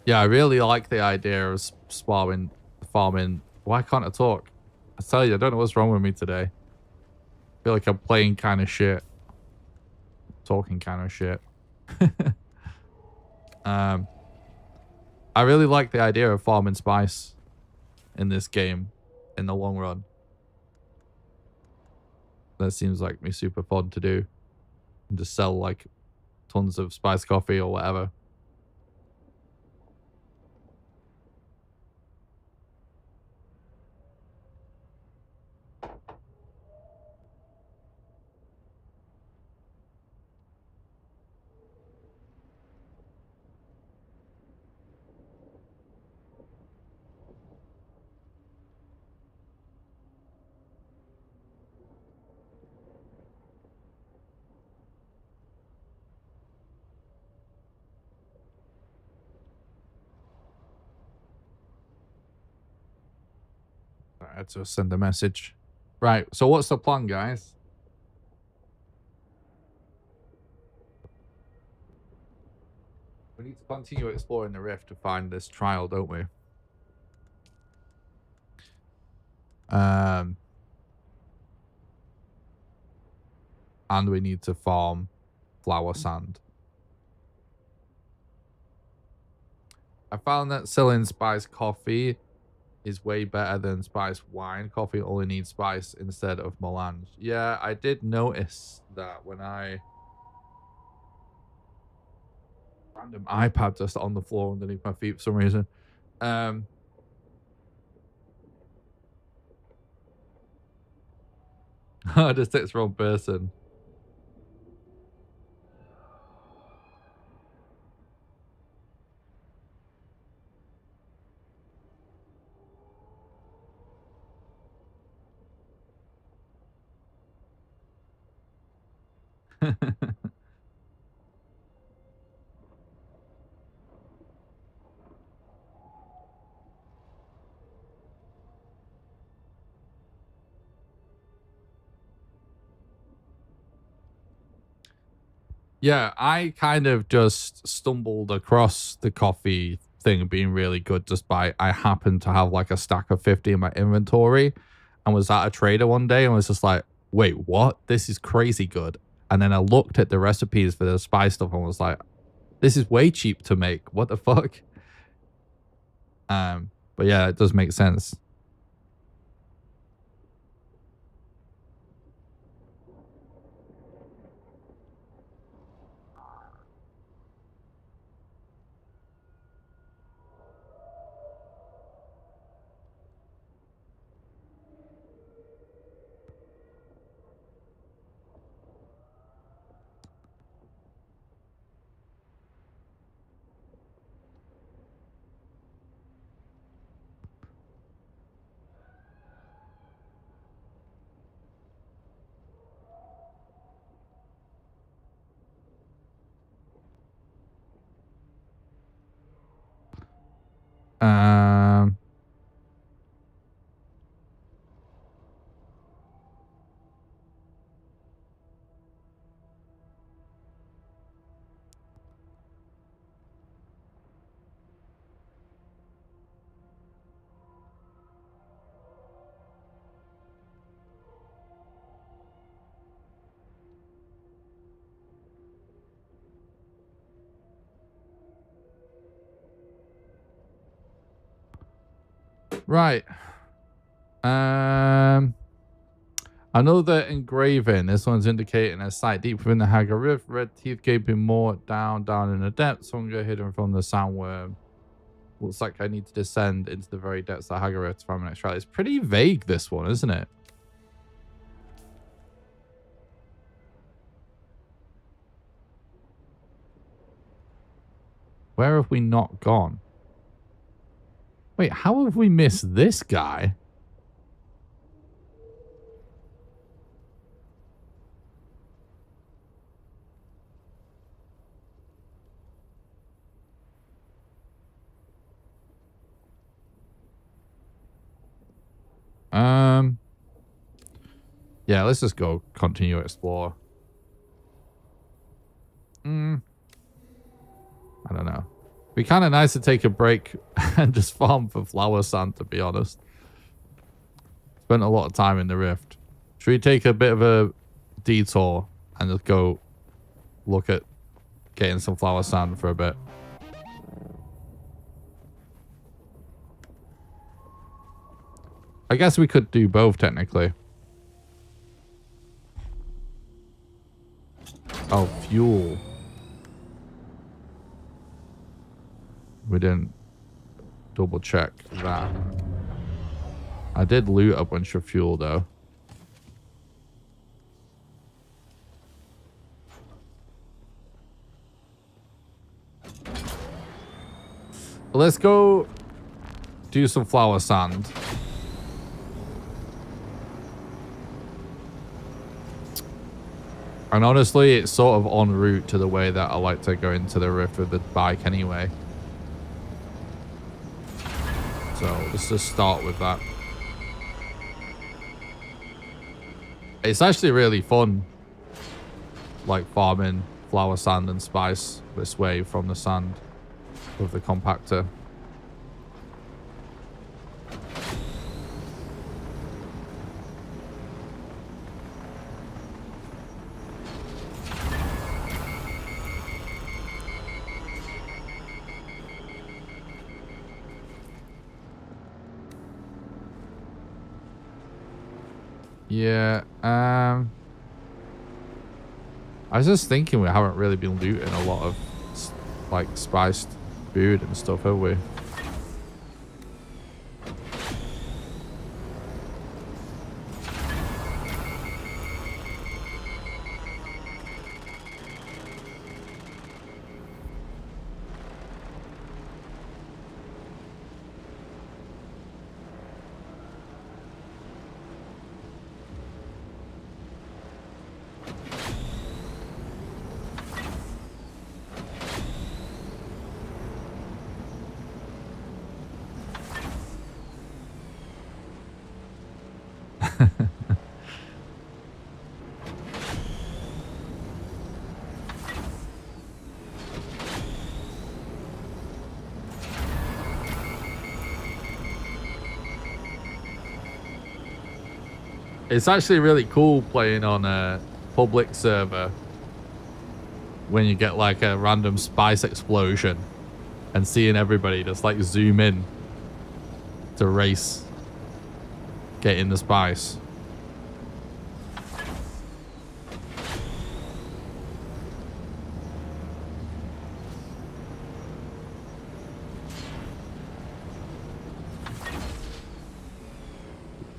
Yeah, I really like the idea of farming. Why can't I talk? I tell you, I don't know what's wrong with me today. I feel like I'm playing kind of shit. Talking kind of shit. I really like the idea of farming spice in this game in the long run. That seems like me super fun to do. And just sell like tons of spice coffee or whatever. I had to send a message. Right, so what's the plan, guys? We need to continue exploring the rift to find this trial, don't we? And we need to farm flower sand. I found that selling spice coffee is way better than spiced wine. Coffee only needs spice instead of melange. Yeah, I did notice that when I... Random iPad just on the floor underneath my feet for some reason. I just text wrong person. Yeah, I kind of just stumbled across the coffee thing being really good just by I happened to have like a stack of 50 in my inventory and was at a trader one day and was just like, wait, what? This is crazy good. And then I looked at the recipes for the spice stuff and was like, this is way cheap to make. What the fuck? But yeah, it does make sense. Um, right. Another engraving. This one's indicating a sight deep within the Hagar Rift. Red teeth gaping more down in the depths. Hunger hidden from the sandworm. Looks like I need to descend into the very depths of the Hagar Rift to find my next trial. It's pretty vague, this one, isn't it? Where have we not gone? Wait, how have we missed this guy? Yeah, let's just go continue to explore. I don't know. It'd be kind of nice to take a break and just farm for flower sand, to be honest. Spent a lot of time in the rift. Should we take a bit of a detour and just go look at getting some flower sand for a bit? I guess we could do both, technically. Oh, fuel. We didn't double check that. I did loot a bunch of fuel, though. Let's go do some flower sand. And honestly, it's sort of en route to the way that I like to go into the rift with the bike anyway. So let's just start with that. It's actually really fun, like farming flower sand and spice this way from the sand with the compactor. Yeah. I was just thinking we haven't really been looting a lot of like spiced food and stuff, have we? It's actually really cool playing on a public server when you get like a random spice explosion and seeing everybody just like zoom in to race getting the spice.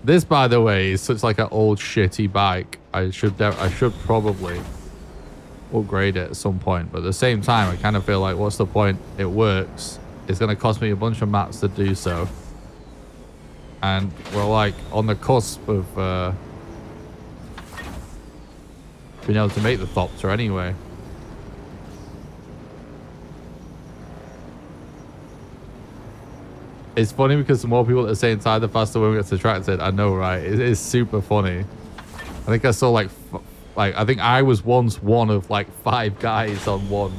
This, by the way, is such like an old shitty bike. I should probably upgrade it at some point, but at the same time, I kind of feel like, what's the point? It works. It's going to cost me a bunch of mats to do so, and we're like on the cusp of being able to make the Thopter anyway. It's funny because the more people that are saying inside, the faster one gets attracted. I know, right? It is super funny. I think I saw like I think I was once one of like 5 guys on one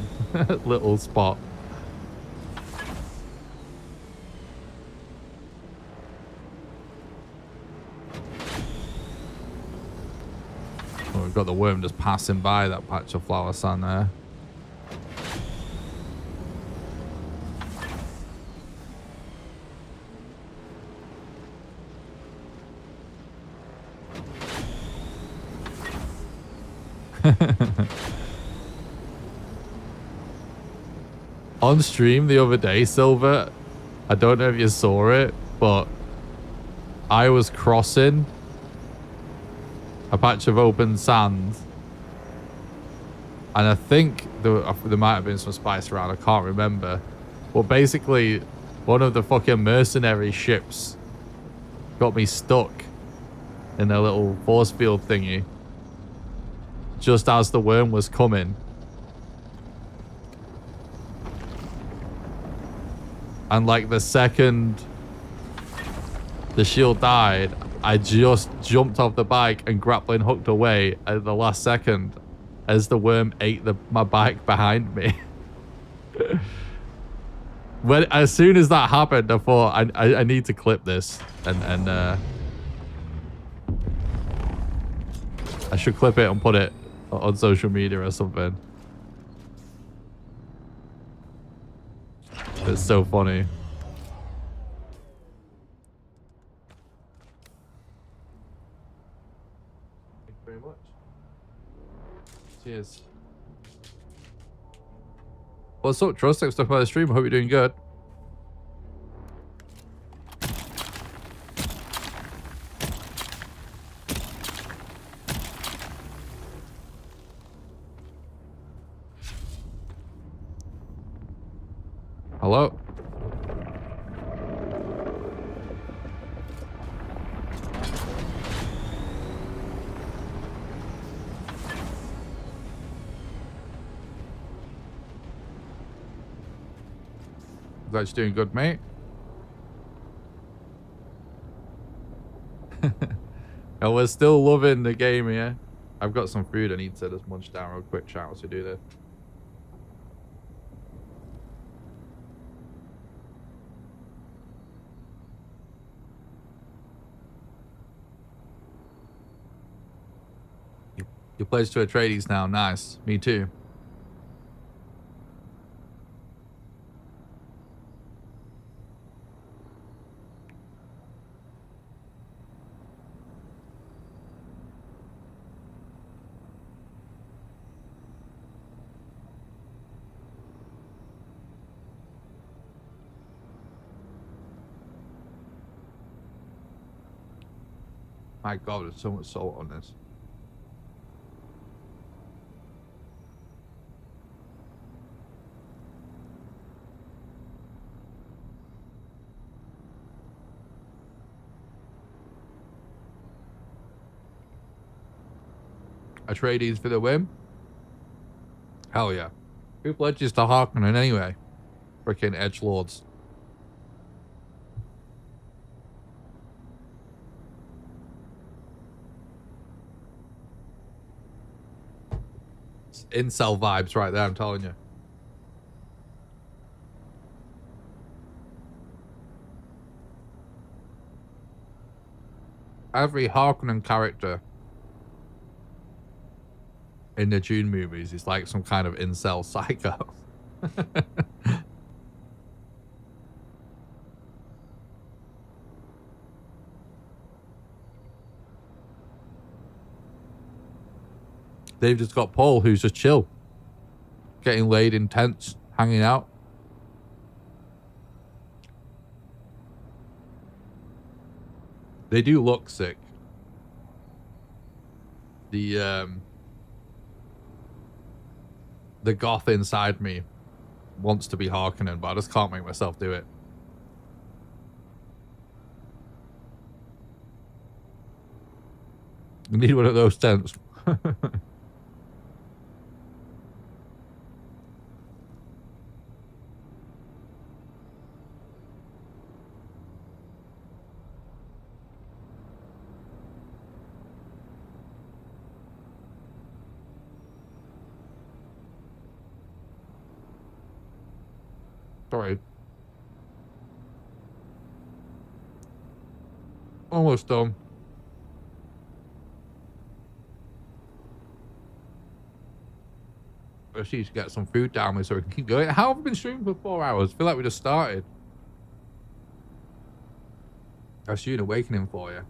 little spot. Oh, we've got the worm just passing by that patch of flower sand there. On stream the other day, Silver, I don't know if you saw it, but I was crossing a patch of open sand, and I think there might have been some spice around, I can't remember, but basically one of the fucking mercenary ships got me stuck in a little force field thingy just as the worm was coming. And like the second the shield died, I just jumped off the bike and grappling hooked away at the last second as the worm ate my bike behind me. As soon as that happened, I thought I need to clip this and I should clip it and put it on social media or something. It's so funny. Thank you very much. Cheers. What's up, Trust? Thanks for stopping by the stream. I hope you're doing good. Hello? Glad you're doing good, mate. And we're still loving the game here. I've got some food I need to just munch down real quick, chat, to do this. You pledged to Atreides now. Nice. Me too. My God, there's so much salt on this. Atreides for the win? Hell yeah. Who pledges to Harkonnen anyway? Freaking edgelords. It's incel vibes right there, I'm telling you. Every Harkonnen character in the Dune movies is like some kind of incel psycho. They've just got Paul, who's just chill. Getting laid in tents, hanging out. They do look sick. The goth inside me wants to be Harkonnen, but I just can't make myself do it. You need one of those tents. Sorry. Almost done. I just need to get some food down me so we can keep going. How have we been streaming for 4 hours? I feel like we just started. That's you an awakening for you.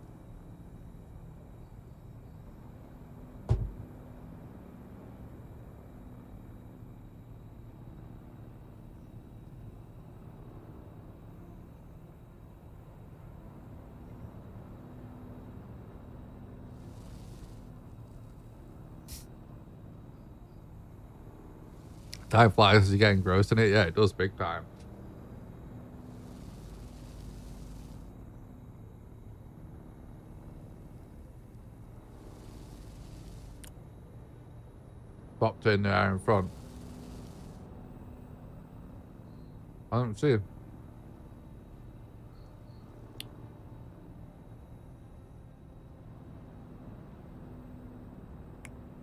Time flies as you get engrossed in it. Yeah, it does big time. Popped in there in front. I don't see him.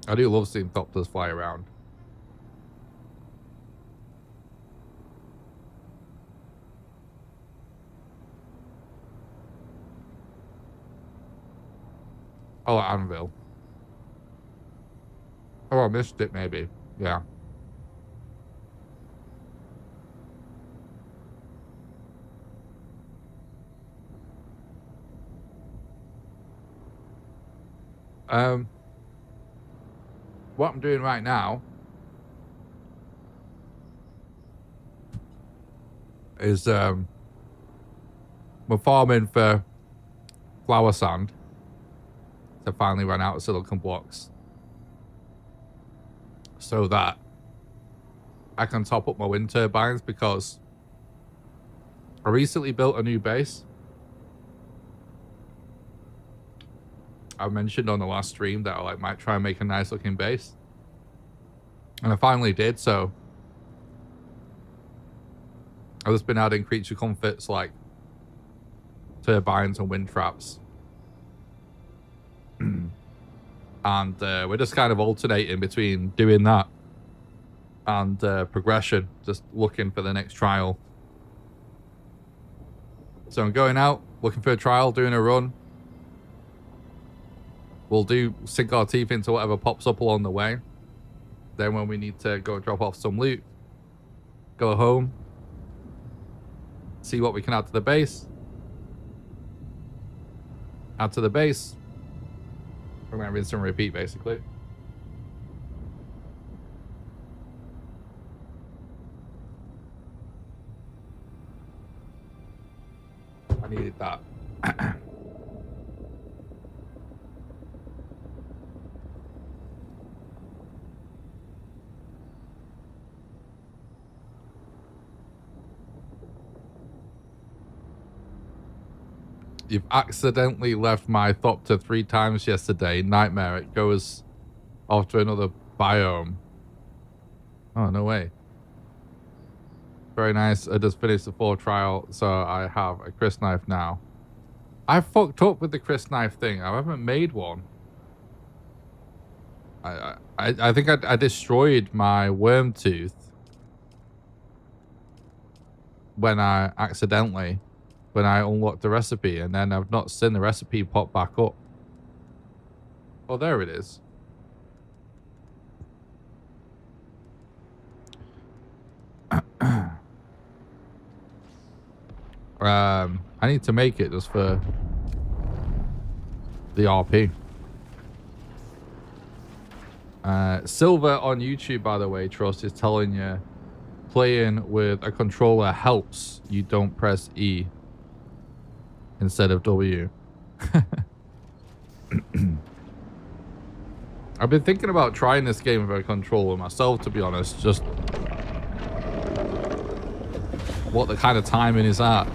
I do love seeing copters fly around. Oh, Anvil. Oh, I missed it, maybe. Yeah. What I'm doing right now is we're farming for flower sand to finally run out of silicon blocks so that I can top up my wind turbines, because I recently built a new base. I mentioned on the last stream that I might try and make a nice looking base, and I finally did. So I've just been adding creature comforts like turbines and wind traps. And we're just kind of alternating between doing that and progression, just looking for the next trial. So I'm going out, looking for a trial, doing a run. We'll sink our teeth into whatever pops up along the way. Then when we need to go drop off some loot, go home, see what we can add to the base. Add to the base. We're going to rinse and repeat, basically. I needed that. You've accidentally left my Thopter 3 times yesterday. Nightmare. It goes off to another biome. Oh, no way. Very nice. I just finished the 4 trial, so I have a Chris knife now. I fucked up with the Chris knife thing. I haven't made one. I think I destroyed my worm tooth when I unlocked the recipe, and then I've not seen the recipe pop back up. Oh, there it is. I need to make it just for the RP. Silver on YouTube, by the way, Trust, is telling you playing with a controller helps you don't press E instead of W. I've been thinking about trying this game with a controller myself, to be honest, just what the kind of timing is at.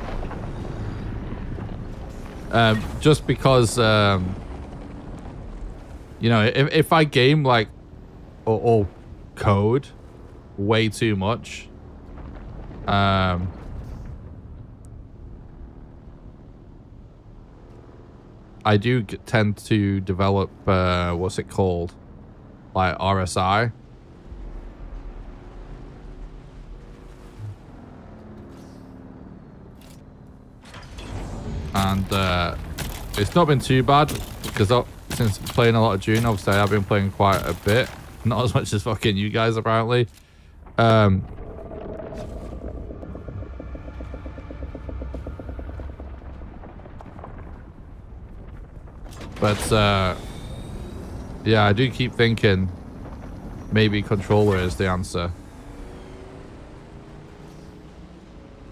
Just because, you know, if I game like or code way too much, I do tend to develop what's it called, like RSI. And it's not been too bad because since playing a lot of Dune, obviously I've been playing quite a bit. Not as much as fucking you guys, apparently. But yeah, I do keep thinking maybe controller is the answer.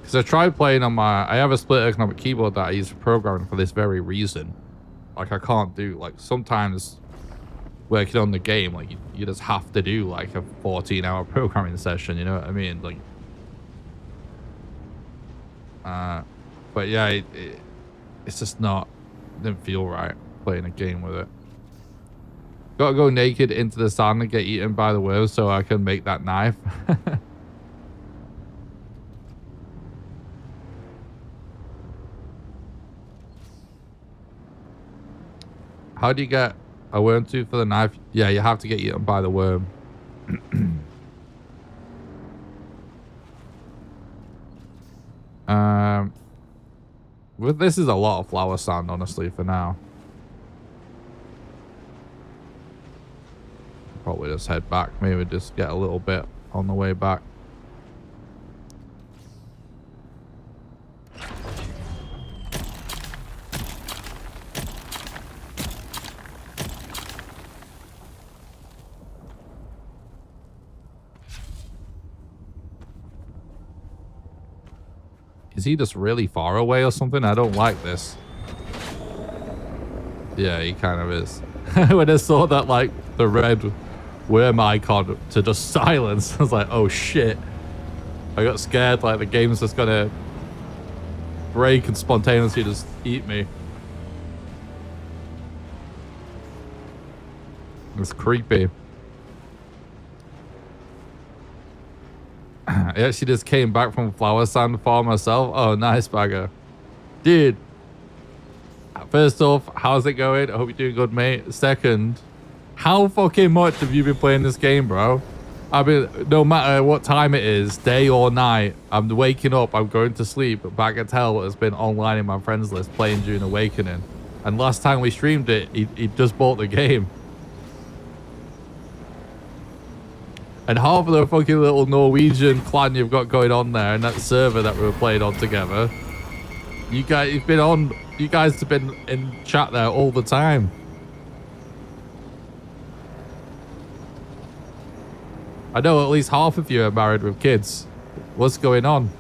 Because I tried playing on I have a split ergonomic keyboard that I use for programming for this very reason. Like, I can't do, like, sometimes working on the game, like, you just have to do, like, a 14-hour programming session, you know what I mean? Like, but yeah, it's just not, it didn't feel right playing a game with it. Gotta go naked into the sun and get eaten by the worms so I can make that knife. How do you get a worm tooth for the knife? Yeah, you have to get eaten by the worm. Well, this is a lot of flower sand, honestly, for now. Probably just head back. Maybe just get a little bit on the way back. Is he just really far away or something? I don't like this. Yeah, he kind of is. When I saw that, like, the red worm icon to just silence, I was like, oh shit. I got scared, like the game's just gonna break and spontaneously just eat me. It's creepy. I actually just came back from Flower Sand Farm myself. Oh, nice, Bagger. Dude. First off, how's it going? I hope you're doing good, mate. Second, how fucking much have you been playing this game, bro? I mean, no matter what time it is, day or night, I'm waking up, I'm going to sleep. Bagger Tell has been online in my friends list playing Dune Awakening. And last time we streamed it, he just bought the game. And half of the fucking little Norwegian clan you've got going on there in that server that we were playing on together. You guys have been in chat there all the time. I know at least half of you are married with kids. What's going on?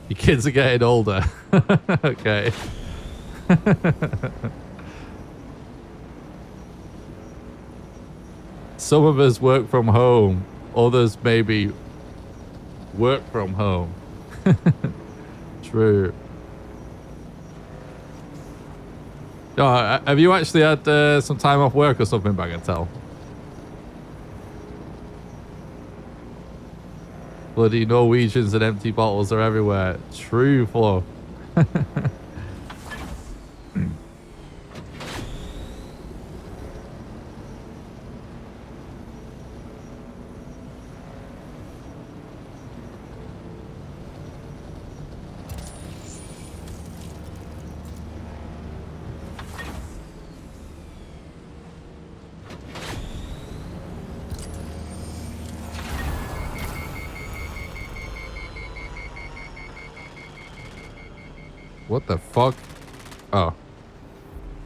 Your kids are getting older. Okay. Some of us work from home. Others maybe work from home. True. Oh, have you actually had some time off work or something, Bagatelle? Bloody Norwegians and empty bottles are everywhere. True, Flo. What the fuck? Oh.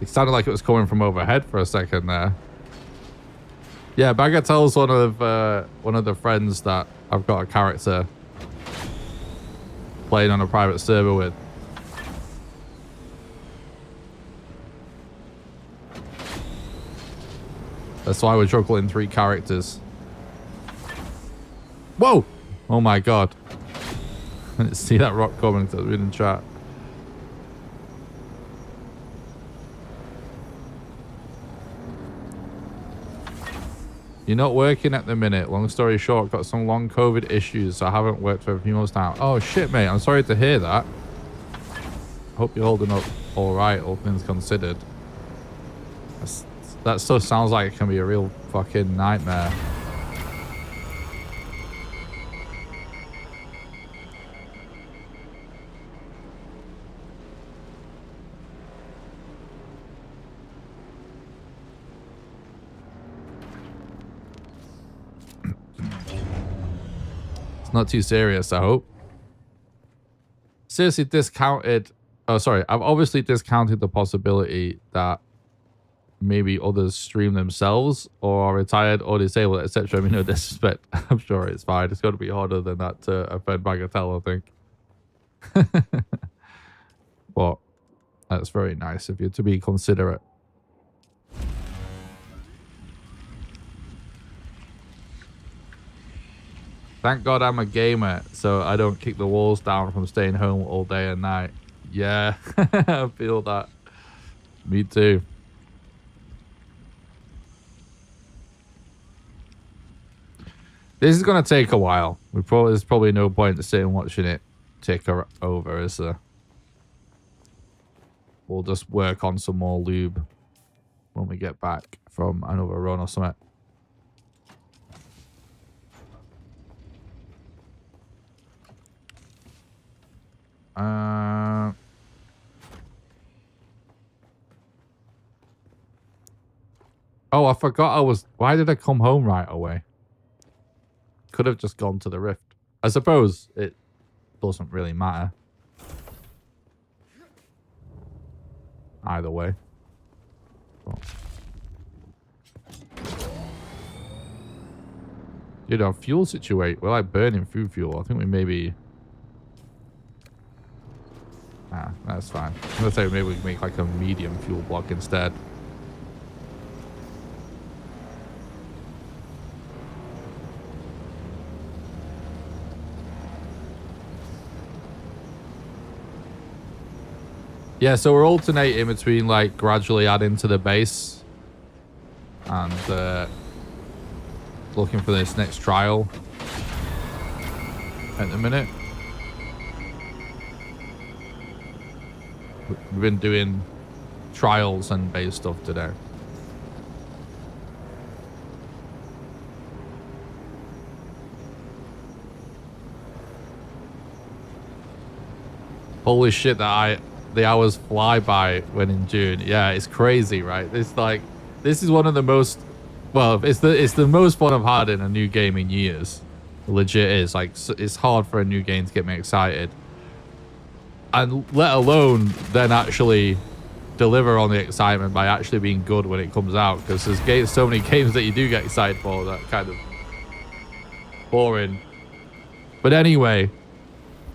It sounded like it was coming from overhead for a second there. Yeah, Bagatelle's one of the friends that I've got a character playing on a private server with. That's why we're juggling 3 characters. Whoa! Oh my god. I didn't see that rock coming because I was in chat. You're not working at the minute. Long story short, got some long COVID issues, so I haven't worked for a few months now. Oh shit, mate. I'm sorry to hear that. Hope you're holding up all right, all things considered. That stuff sounds like it can be a real fucking nightmare. Not too serious, I hope. Seriously discounted. Oh, sorry. I've obviously discounted the possibility that maybe others stream themselves or are retired or disabled, etc. I mean, no disrespect. I'm sure it's fine. It's got to be harder than that to offend Bagatelle, I think. But that's very nice of you to be considerate. Thank God I'm a gamer, so I don't kick the walls down from staying home all day and night. Yeah, I feel that. Me too. This is going to take a while. There's probably no point to sitting watching it take over, is there? We'll just work on some more lube when we get back from another run or something. Oh, I forgot why did I come home right away? Could have just gone to the rift. I suppose it doesn't really matter. Either way. But, you know, fuel situate. We're like burning food fuel. I think we maybe... Ah, that's fine. I'm gonna say maybe we can make like a medium fuel block instead. Yeah, so we're alternating between like gradually adding to the base and looking for this next trial at the minute. We've been doing trials and base stuff today. Holy shit, the hours fly by when in Dune. Yeah, it's crazy, right? It's like, this is one of the most, well, it's the most fun I've had in a new game in years. It legit is. Like, it's hard for a new game to get me excited. And let alone then actually deliver on the excitement by actually being good when it comes out. Because there's so many games that you do get excited for that kind of boring. But anyway,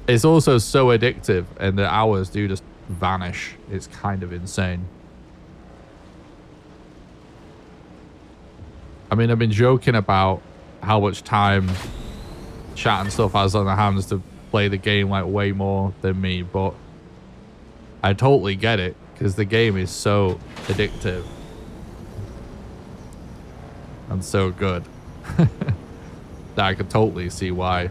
it's also so addictive, and the hours do just vanish. It's kind of insane. I mean, I've been joking about how much time chat and stuff has on their hands to play the game like way more than me, but I totally get it because the game is so addictive and so good that I could totally see why.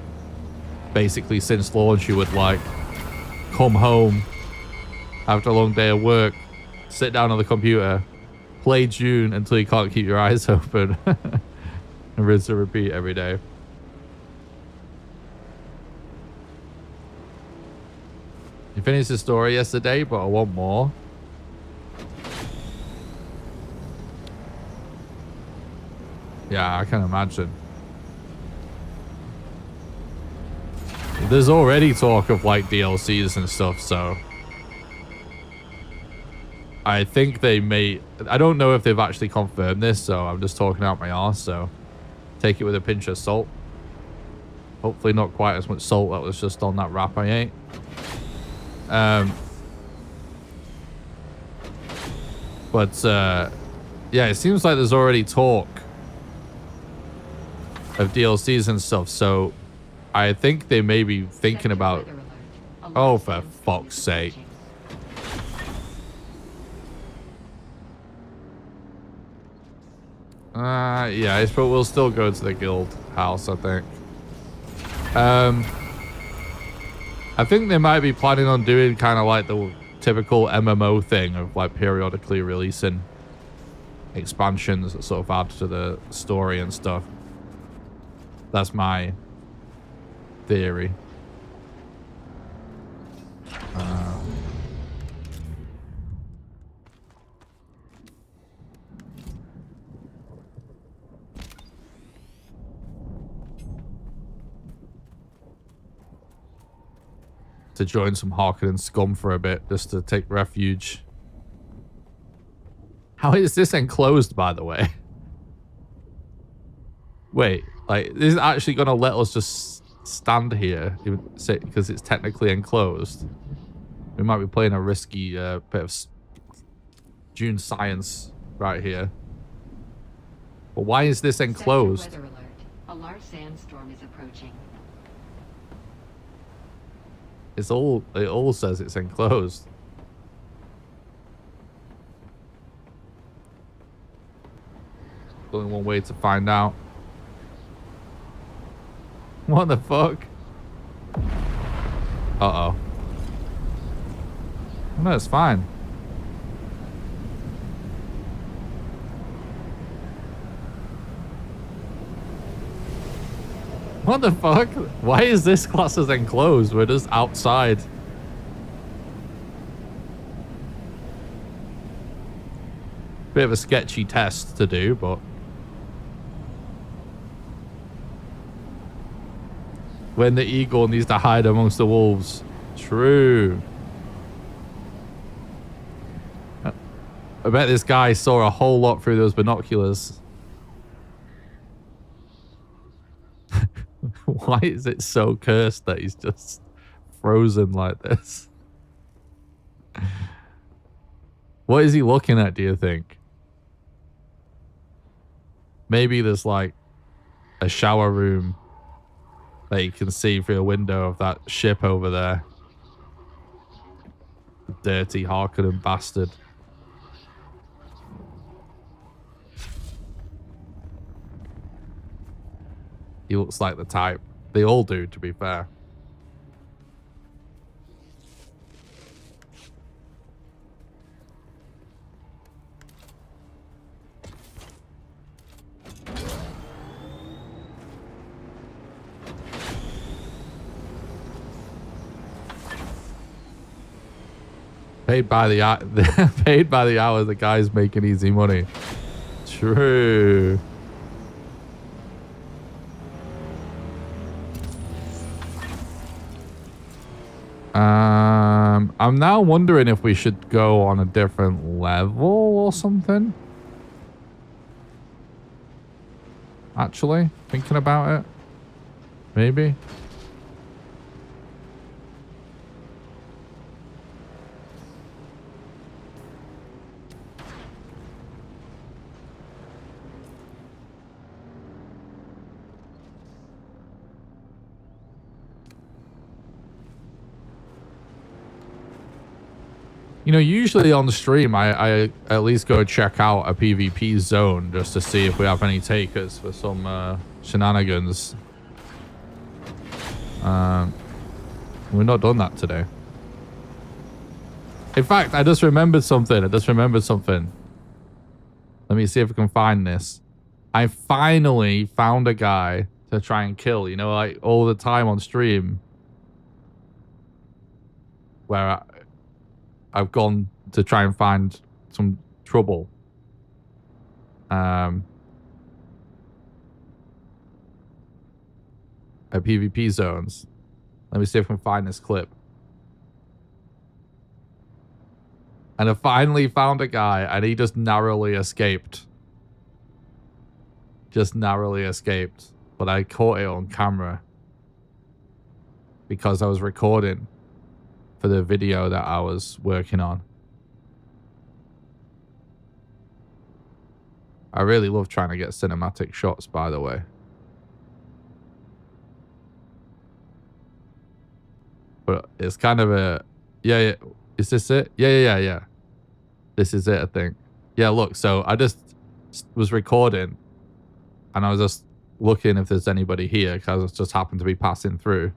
Basically, since launch, you would like come home after a long day of work, sit down on the computer, play Dune until you can't keep your eyes open, and rinse and repeat every day. You finished the story yesterday, but I want more. Yeah, I can imagine. There's already talk of like DLCs and stuff, so I think they may. I don't know if they've actually confirmed this, so I'm just talking out my arse, so take it with a pinch of salt. Hopefully not quite as much salt that was just on that wrap I ate. Yeah, it seems like there's already talk of DLCs and stuff, so I think they may be thinking about... Oh, for fuck's sake. Yeah, but we'll still go to the guild house, I think. I think they might be planning on doing kind of like the typical MMO thing of like periodically releasing expansions that sort of add to the story and stuff. That's my theory. To join some Harkonnen scum for a bit, just to take refuge. How is this enclosed, by the way? Wait, like, this is actually going to let us just stand here, because it's technically enclosed. We might be playing a risky bit of Dune science right here. But why is this enclosed? Weather alert. A large sandstorm is approaching. It all says it's enclosed. Only one way to find out. What the fuck? Uh-oh. No, it's fine. What the fuck? Why is this class as enclosed? We're just outside. Bit of a sketchy test to do, but... when the eagle needs to hide amongst the wolves. True. I bet this guy saw a whole lot through those binoculars. Why is it so cursed that he's just frozen like this? What is he looking at, do you think? Maybe there's like a shower room that you can see through a window of that ship over there. Dirty Harkonnen bastard. He looks like the type. They all do, to be fair. Paid by the paid by the hour, the guy's making easy money. True. I'm now wondering if we should go on a different level or something. Actually, thinking about it. Maybe. You know, usually on the stream, I at least go check out a PvP zone just to see if we have any takers for some shenanigans. We've not done that today. In fact, I just remembered something. Let me see if I can find this. I finally found a guy to try and kill. You know, like all the time on stream where I've gone to try and find some trouble. At PvP zones. Let me see if I can find this clip. And I finally found a guy, and he just narrowly escaped. Just narrowly escaped. But I caught it on camera. Because I was recording for the video that I was working on. I really love trying to get cinematic shots, by the way. But it's kind of a... Yeah. Is this it? Yeah. This is it, I think. Yeah, look. So I just was recording. And I was just looking if there's anybody here. Because I just happened to be passing through.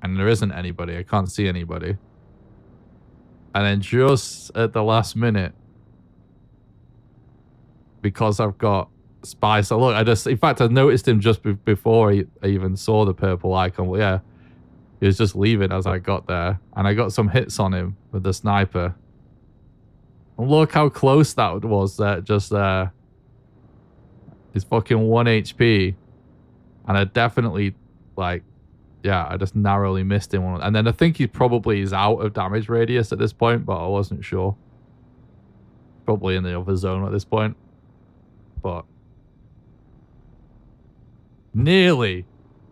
And there isn't anybody. I can't see anybody. And then just at the last minute, because I've got spice. So look, in fact, I noticed him just before I even saw the purple icon. Well, yeah, he was just leaving as I got there. And I got some hits on him with the sniper. And look how close that was there, just there. He's fucking 1 HP. And I definitely, like, yeah, I just narrowly missed him. And then I think he probably is out of damage radius at this point, but I wasn't sure. Probably in the other zone at this point. But nearly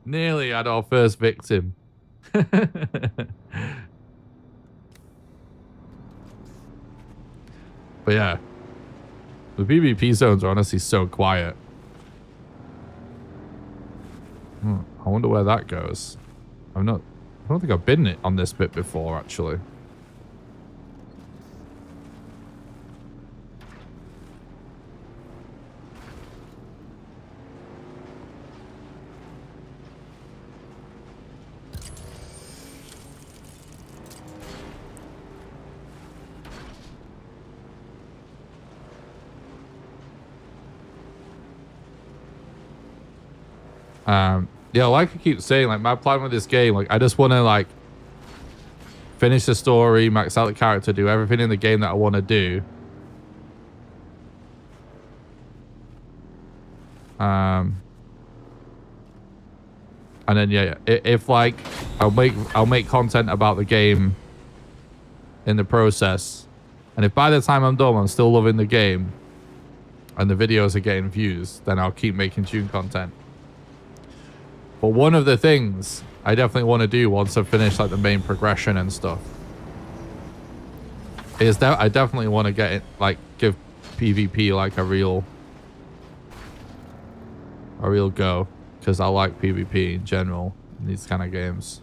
had our first victim. But yeah, the PvP zones are honestly so quiet. I wonder where that goes. I don't think I've been on this bit before, actually. Yeah, like I keep saying, like, my plan with this game, like, I just want to, like, finish the story, max out the character, do everything in the game that I want to do. And then, yeah, if, like, I'll make content about the game in the process. And if by the time I'm done, I'm still loving the game and the videos are getting views, then I'll keep making Dune content. But one of the things I definitely want to do once I've finished like the main progression and stuff is that I definitely want to get it, like, give PvP like a real go, because I like PvP in general in these kind of games.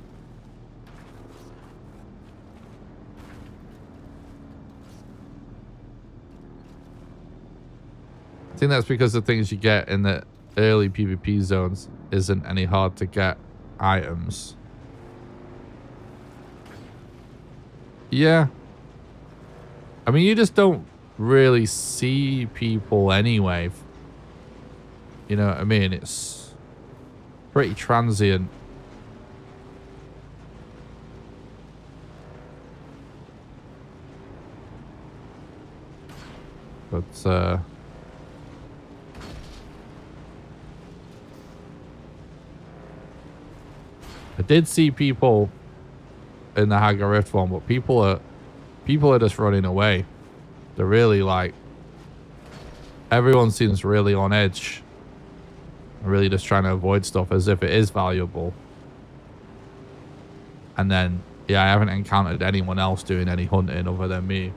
I think that's because the things you get in the early PvP zones isn't any hard to get items. Yeah. I mean, you just don't really see people anyway. You know what I mean? It's pretty transient. But, I did see people in the Haga Rift one, but people are just running away. They're really, like, everyone seems really on edge. Really just trying to avoid stuff as if it is valuable. And then, yeah, I haven't encountered anyone else doing any hunting other than me.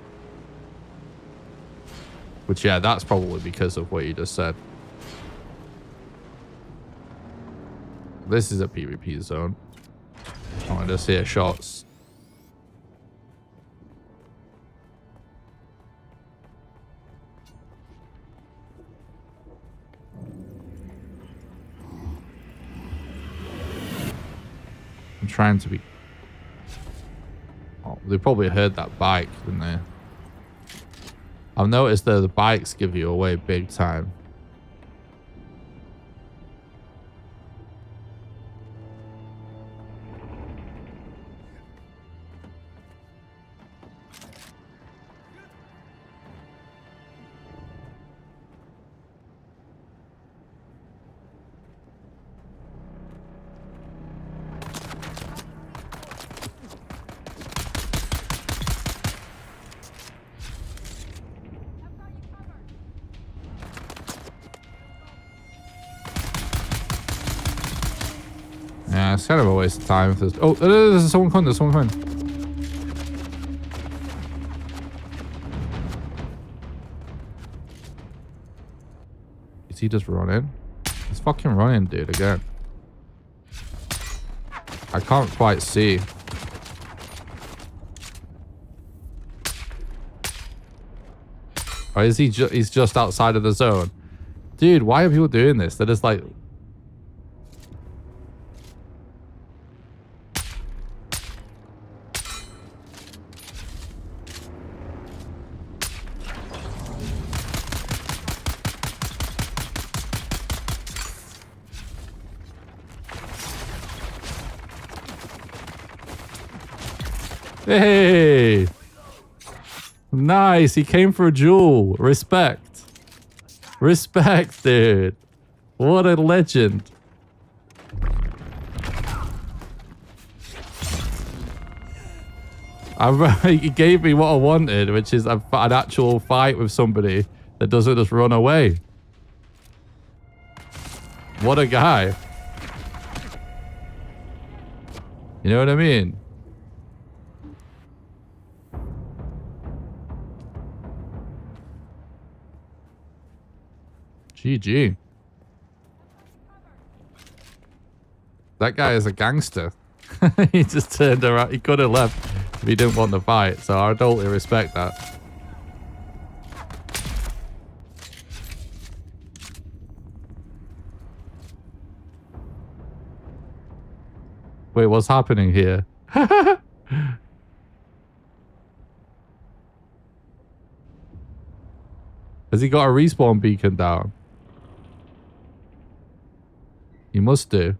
Which, yeah, that's probably because of what you just said. This is a PvP zone. I want to just hear shots. I'm trying to be... Oh, they probably heard that bike, didn't they? I've noticed that the bikes give you away big time. Yeah, it's kind of a waste of time. If there's... Oh, there's someone coming. There's someone coming. Is he just running? He's fucking running, dude, again. I can't quite see. Or is he he's just outside of the zone? Dude, why are people doing this? They're just like... Hey! Nice, he came for a jewel. Respect. Respect, dude. What a legend. He gave me what I wanted, which is an actual fight with somebody that doesn't just run away. What a guy. You know what I mean? GG. That guy is a gangster. He just turned around. He could have left if he didn't want to fight. So I totally respect that. Wait, what's happening here? Has he got a respawn beacon down? He must do.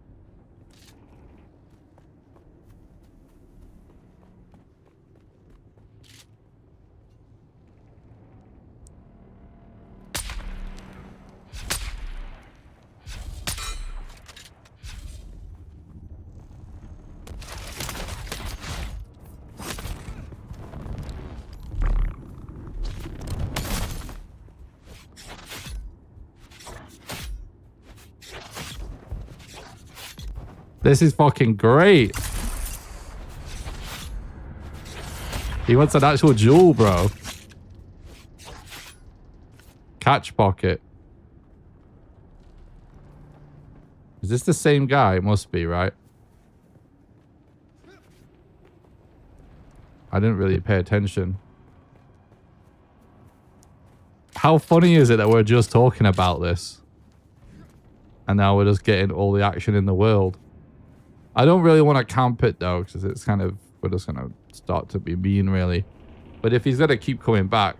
This is fucking great. He wants an actual jewel, bro. Catch pocket. Is this the same guy? It must be, right? I didn't really pay attention. How funny is it that we're just talking about this? And now we're just getting all the action in the world. I don't really want to camp it though, because it's kind of... We're just going to start to be mean, really. But if he's going to keep coming back...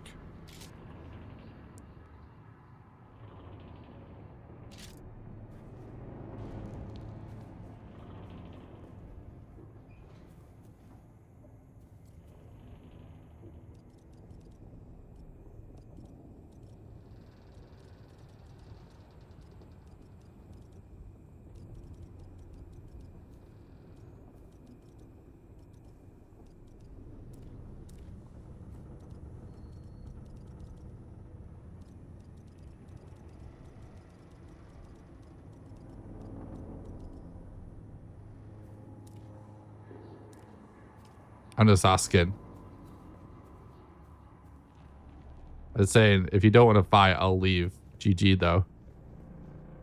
I'm just asking. I'm saying, if you don't want to fight, I'll leave. GG, though.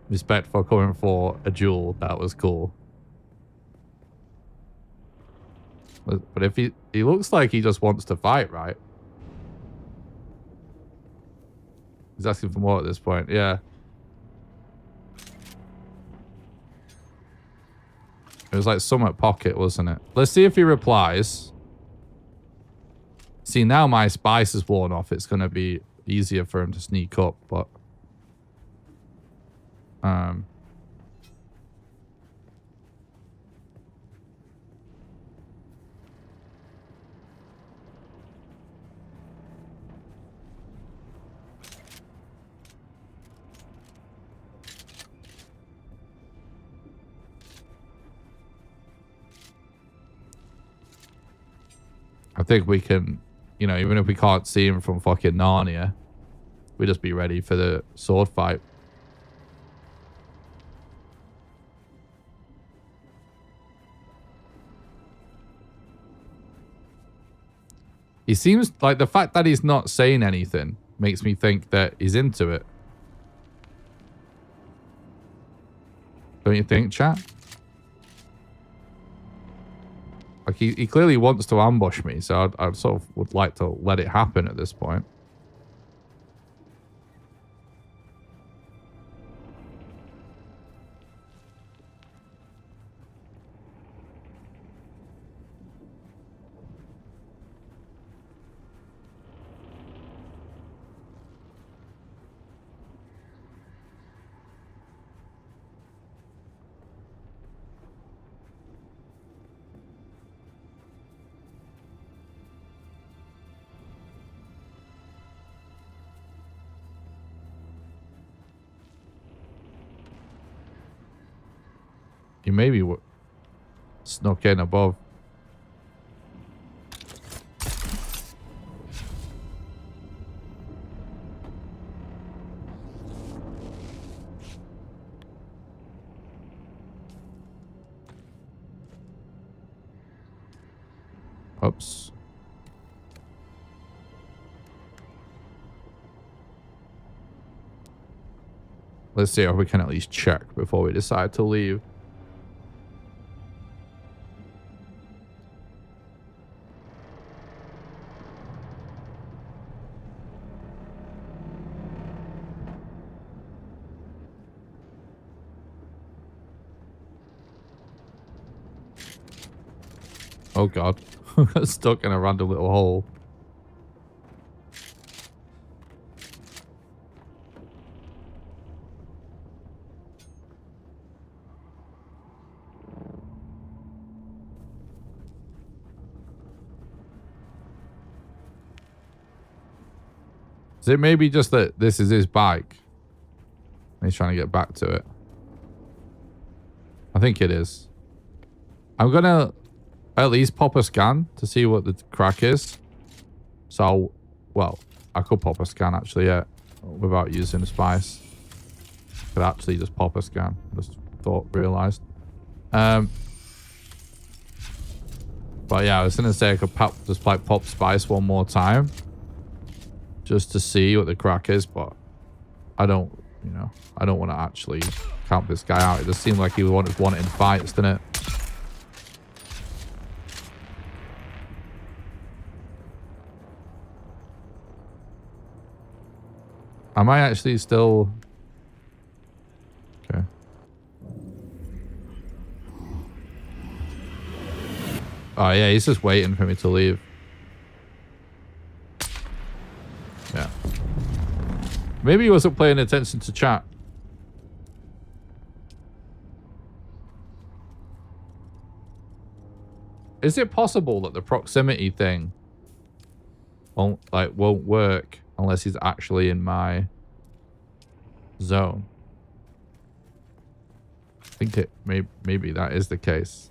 Respect for coming for a duel. That was cool. But if he looks like he just wants to fight, right? He's asking for more at this point. Yeah. It was like Summit Pocket, wasn't it? Let's see if he replies. See, now my spice is worn off. It's going to be easier for him to sneak up, but... I think we can, you know, even if we can't see him from fucking Narnia, we just be ready for the sword fight. He seems like the fact that he's not saying anything makes me think that he's into it. Don't you think, chat? Like he clearly wants to ambush me, so I'd sort of would like to let it happen at this point. He maybe snuck in above. Oops. Let's see if we can at least check before we decide to leave. Oh god. Got stuck in a random little hole. Is it maybe just that this is his bike? And he's trying to get back to it. I think it is. I'm gonna at least pop a scan to see what the crack is. So, well, I could pop a scan actually, yeah, without using the spice. Could actually just pop a scan. Just realized. But yeah, I was gonna say I could just like pop spice one more time, just to see what the crack is. But I don't, you know, I don't want to actually count this guy out. It just seemed like he wanted fights, didn't it? Am I actually still... Okay. Oh yeah, he's just waiting for me to leave. Yeah. Maybe he wasn't paying attention to chat. Is it possible that the proximity thing won't work unless he's actually in my zone? I think it maybe that is the case.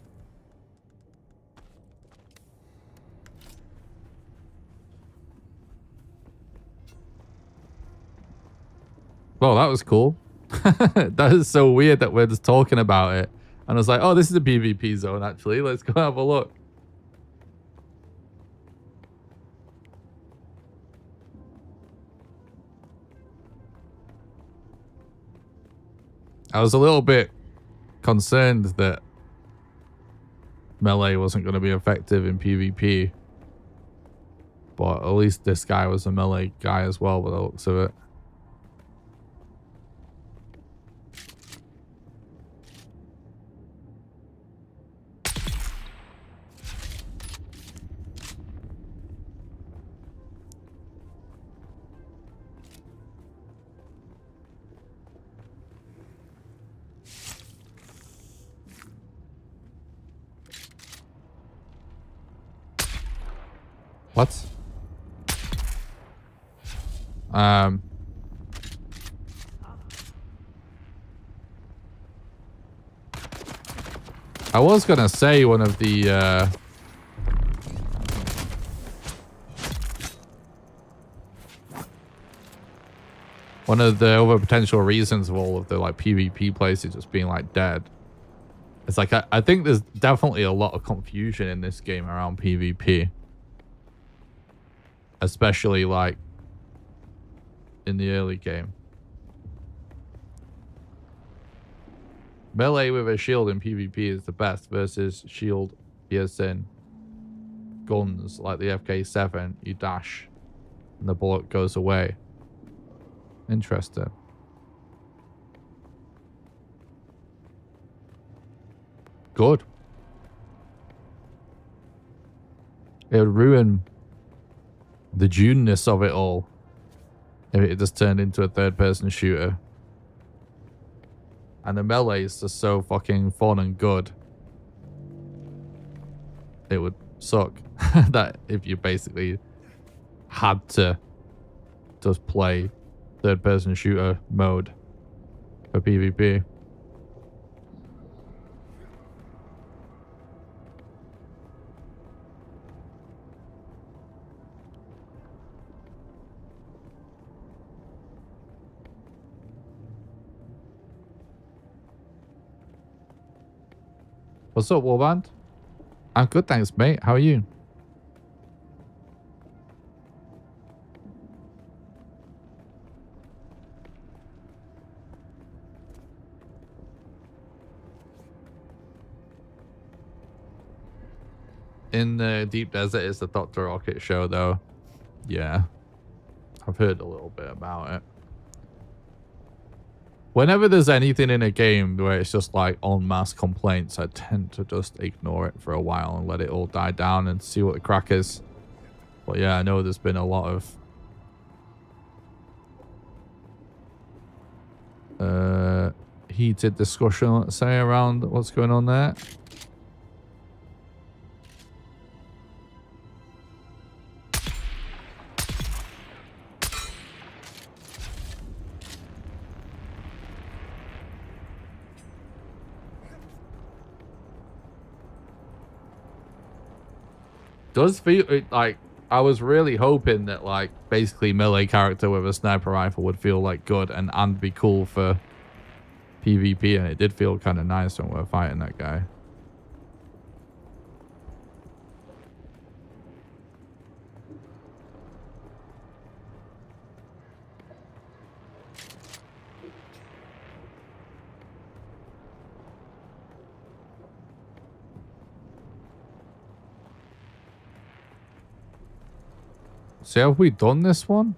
Well, that was cool. That is so weird that we're just talking about it. And I was like, oh, this is a PvP zone, actually. Let's go have a look. I was a little bit concerned that melee wasn't going to be effective in PvP. But at least this guy was a melee guy as well, by the looks of it. What? I was gonna say one of the other potential reasons of all of the like PvP places just being like dead. It's like I think there's definitely a lot of confusion in this game around PvP. Especially like in the early game. Melee with a shield in PvP is the best versus shield piercing guns like the FK7. You dash and the bullet goes away. Interesting. Good. It would ruin the Dune-ness of it all if it just turned into a third-person shooter. And the melee is just so fucking fun and good. It would suck that if you basically had to just play third-person shooter mode for PvP. What's up, Warband? I'm good, thanks, mate. How are you? In the Deep Desert is the Dr. Rocket show, though. Yeah. I've heard a little bit about it. Whenever there's anything in a game where it's just like en masse complaints, I tend to just ignore it for a while and let it all die down and see what the crack is. But yeah, I know there's been a lot of heated discussion, let's say, around what's going on there. Does feel like I was really hoping that like basically melee character with a sniper rifle would feel like good and be cool for PvP, and it did feel kind of nice when we were fighting that guy. So have we done this one?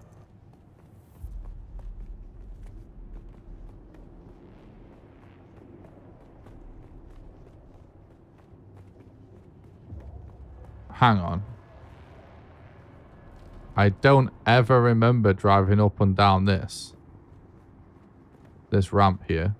Hang on. I don't ever remember driving up and down this ramp here.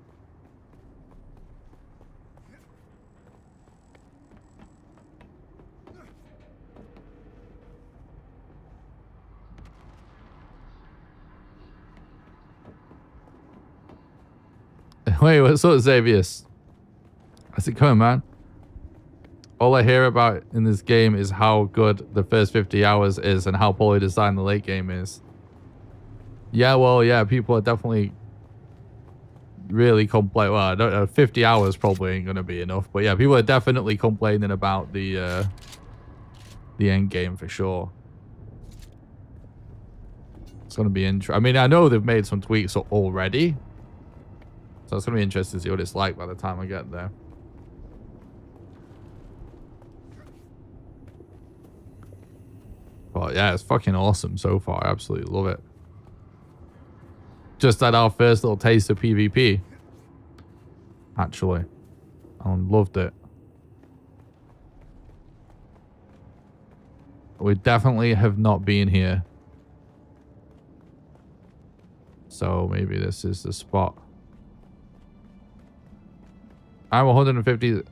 Wait, what's up, Xavius? How's it going, man? All I hear about in this game is how good the first 50 hours is and how poorly designed the late game is. Yeah, well, yeah, people are definitely really complaining. Well, I don't know, 50 hours probably ain't going to be enough. But yeah, people are definitely complaining about the end game for sure. It's going to be interesting. I mean, I know they've made some tweaks already. So it's going to be interesting to see what it's like by the time I get there. But yeah, it's fucking awesome so far. I absolutely love it. Just had our first little taste of PvP. Actually. I loved it. We definitely have not been here. So maybe this is the spot. I'm 150.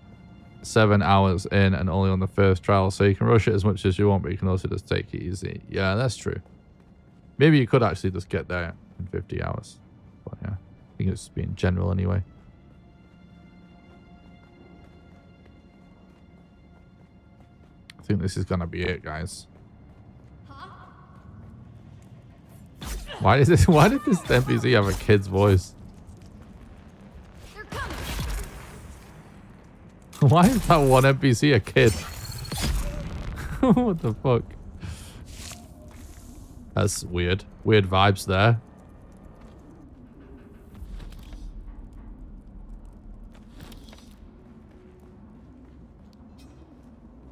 7 hours in and only on the first trial, so you can rush it as much as you want, but you can also just take it easy. Yeah, that's true. Maybe you could actually just get there in 50 hours. But yeah, I think it's being general anyway. I think this is gonna be it, guys. Why did this NPC have a kid's voice? Why is that one NPC a kid? What the fuck? That's weird. Weird vibes there.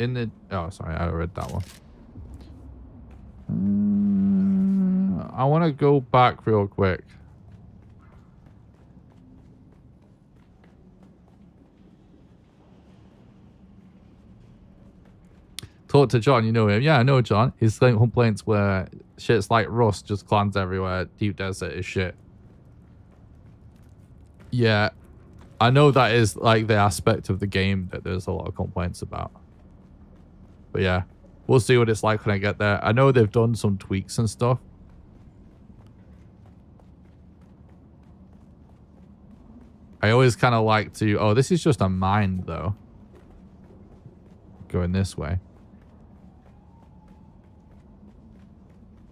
In the... Oh, sorry. I read that one. I want to go back real quick. Talk to John, you know him. Yeah, I know John. His complaints were shit's like rust, just clans everywhere. Deep desert is shit. Yeah, I know that is like the aspect of the game that there's a lot of complaints about. But yeah, we'll see what it's like when I get there. I know they've done some tweaks and stuff. I always kind of like to... Oh, this is just a mine, though. Going this way.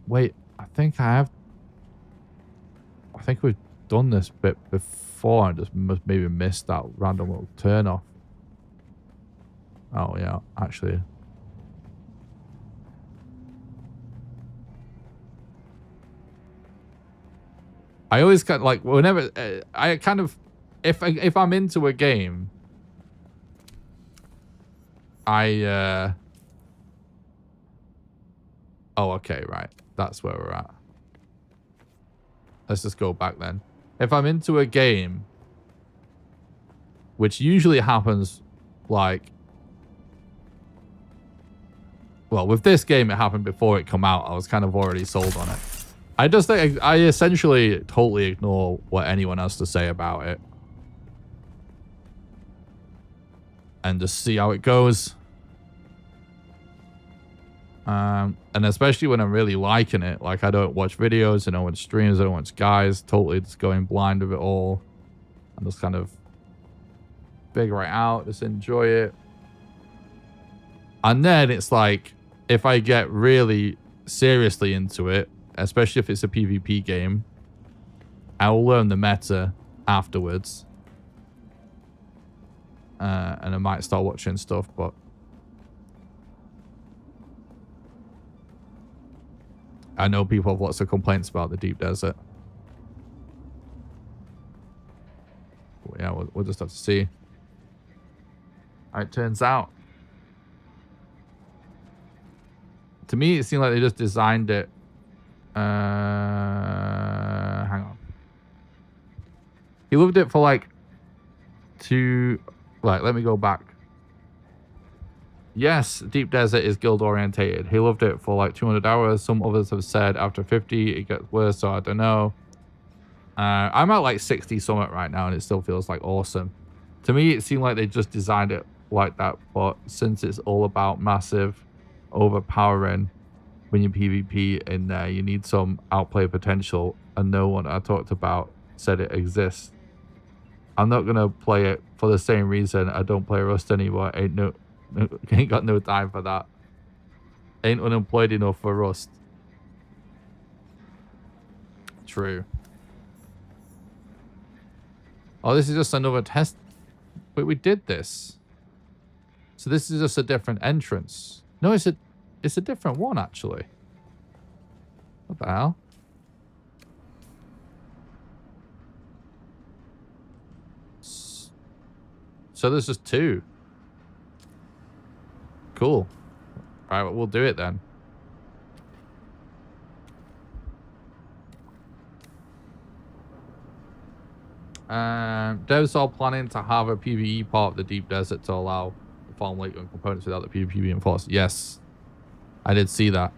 Wait, I think we've done this bit before and just maybe missed that random little turn off. Oh, yeah, actually... I always kind of like... Whenever... I kind of... If I'm into a game, I oh, okay, right. That's where we're at. Let's just go back then. If I'm into a game, which usually happens like... Well, with this game, it happened before it come out. I was kind of already sold on it. I just think I essentially totally ignore what anyone has to say about it. And just see how it goes. And especially when I'm really liking it. Like, I don't watch videos, I don't watch streams, I don't watch guys. Totally just going blind with it all. And just kind of figure it out, just enjoy it. And then it's like, if I get really seriously into it, especially if it's a PvP game, I will learn the meta afterwards. And I might start watching stuff, but I know people have lots of complaints about the deep desert. But yeah, we'll just have to see how it turns out. To me, it seemed like they just designed it. Hang on. He loved it for like Right, let me go back. Yes, Deep Desert is guild orientated. He loved it for like 200 hours. Some others have said after 50 it gets worse, so I don't know. I'm at like 60 something right now and it still feels like awesome. To me, it seemed like they just designed it like that, but since it's all about massive overpowering when you PvP in there, you need some outplay potential, and no one I talked about said it exists. I'm not gonna play it for the same reason I don't play Rust anymore. Ain't got no time for that. Ain't unemployed enough for Rust. True. Oh, this is just another test. Wait, we did this. So this is just a different entrance. No, it's a different one actually. What the hell? So there's just two. Cool. All right, we'll do it then. Devs are planning to have a PvE part of the Deep Desert to allow the farm lake and components without the PvP being forced. Yes, I did see that.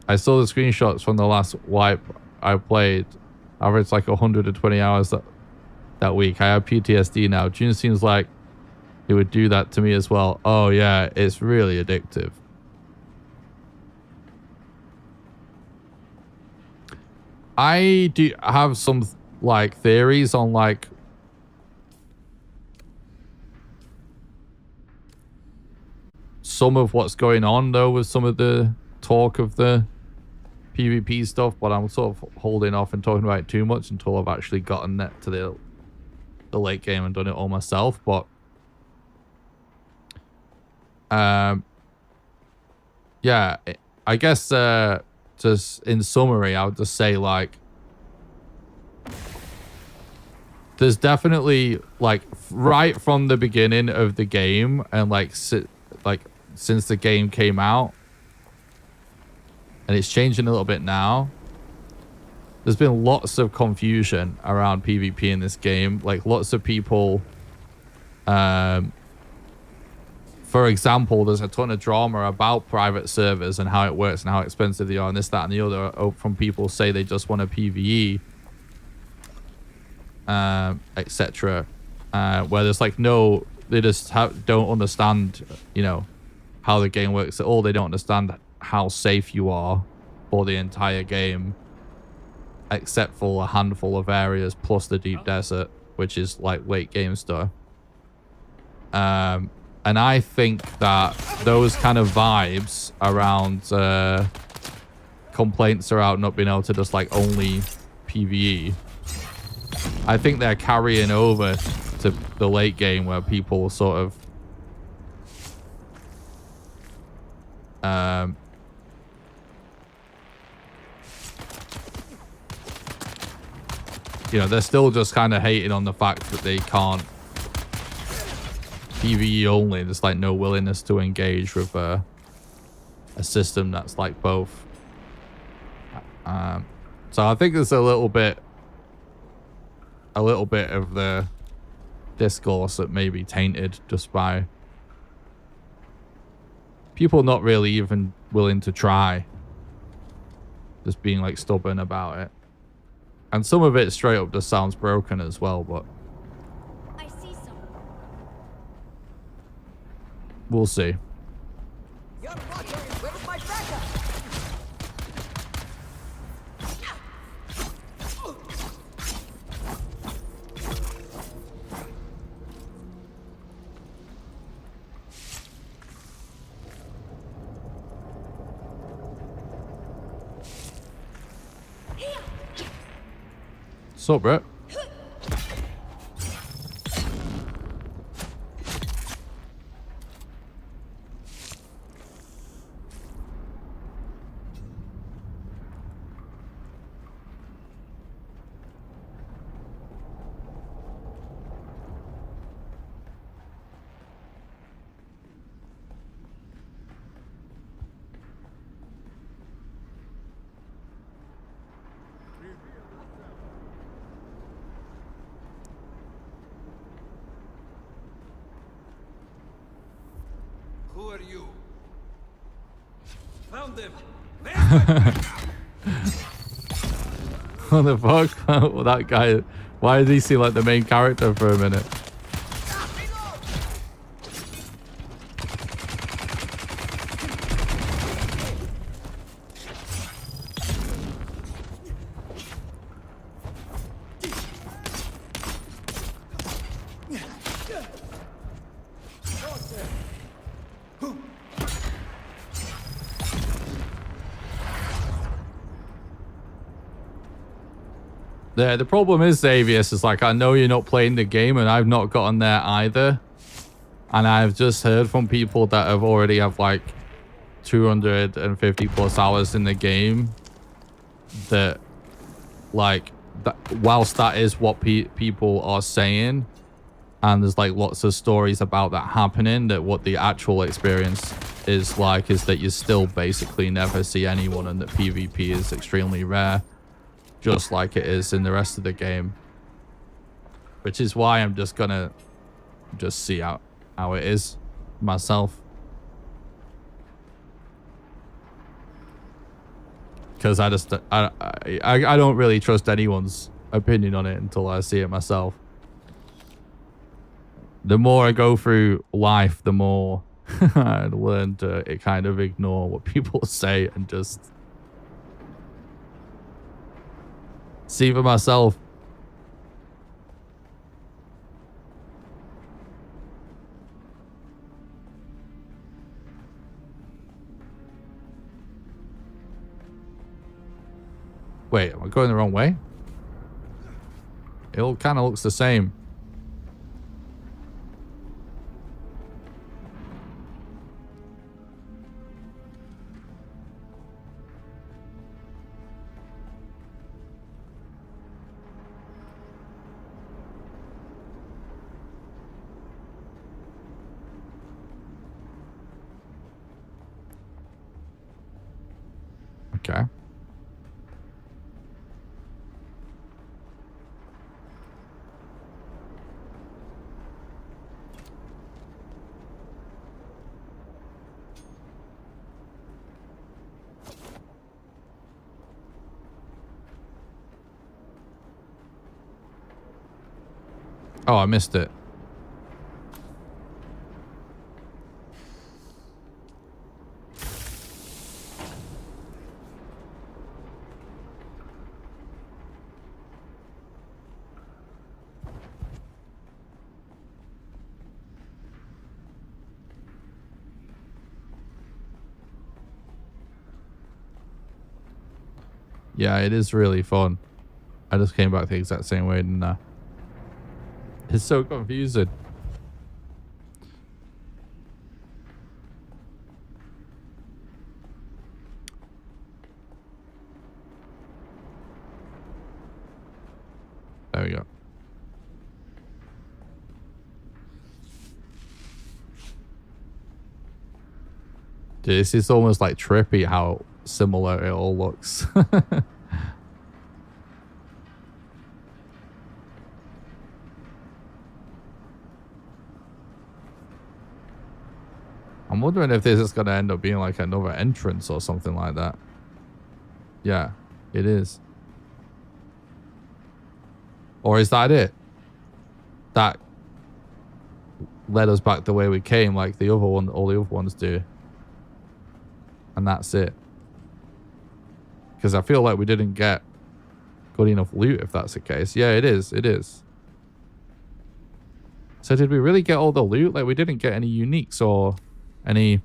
I saw the screenshots from the last wipe I played. Average like 120 hours. That that week. I have PTSD now. Dune seems like it would do that to me as well. Oh yeah, it's really addictive. I do have some like theories on like some of what's going on though with some of the talk of the PvP stuff, but I'm sort of holding off and talking about it too much until I've actually gotten that to the late game and done it all myself. But yeah, I guess just in summary, I would just say like there's definitely like right from the beginning of the game and like since the game came out, and it's changing a little bit now. There's been lots of confusion around PvP in this game. Like lots of people, for example, there's a ton of drama about private servers and how it works and how expensive they are and this, that, and the other from people say they just want a PvE, etc. Where there's like no, they just don't understand, you know, how the game works at all. They don't understand how safe you are for the entire game, except for a handful of areas plus the deep desert, which is like late game stuff. And I think that those kind of vibes around complaints around not being able to just like only PvE, I think they're carrying over to the late game where people sort of you know, they're still just kind of hating on the fact that they can't PvE only. There's like no willingness to engage with a system that's like both. So I think there's a little bit of the discourse that may be tainted just by people not really even willing to try, just being like stubborn about it. And some of it straight up just sounds broken as well, but I see some. we'll see. What's up, bro? Who are you? Found them. What the fuck? Well, that guy, why does he seem like the main character for a minute? The problem is, Xavius, is like, I know you're not playing the game and I've not gotten there either. And I've just heard from people that have already have like 250 plus hours in the game that like, whilst that is what people are saying, and there's like lots of stories about that happening, that what the actual experience is like is that you still basically never see anyone and that PvP is extremely rare. Just like it is in the rest of the game, which is why I'm just gonna just see how it is myself, because I don't really trust anyone's opinion on it until I see it myself. the more I go through life, the more I learn to kind of ignore what people say and just see for myself. Wait, am I going the wrong way? It all kind of looks the same. Okay. Oh, I missed it. Yeah, it is really fun. I just came back the exact same way, didn't I? It's so confusing. There we go. Dude, this is almost like trippy how similar it all looks. I'm wondering if this is going to end up being like another entrance or something like that. Yeah, it is. Or is that it? That led us back the way we came like the other one, all the other ones do. And that's it. Because I feel like we didn't get good enough loot if that's the case. Yeah, it is. It is. So did we really get all the loot? Like we didn't get any uniques or any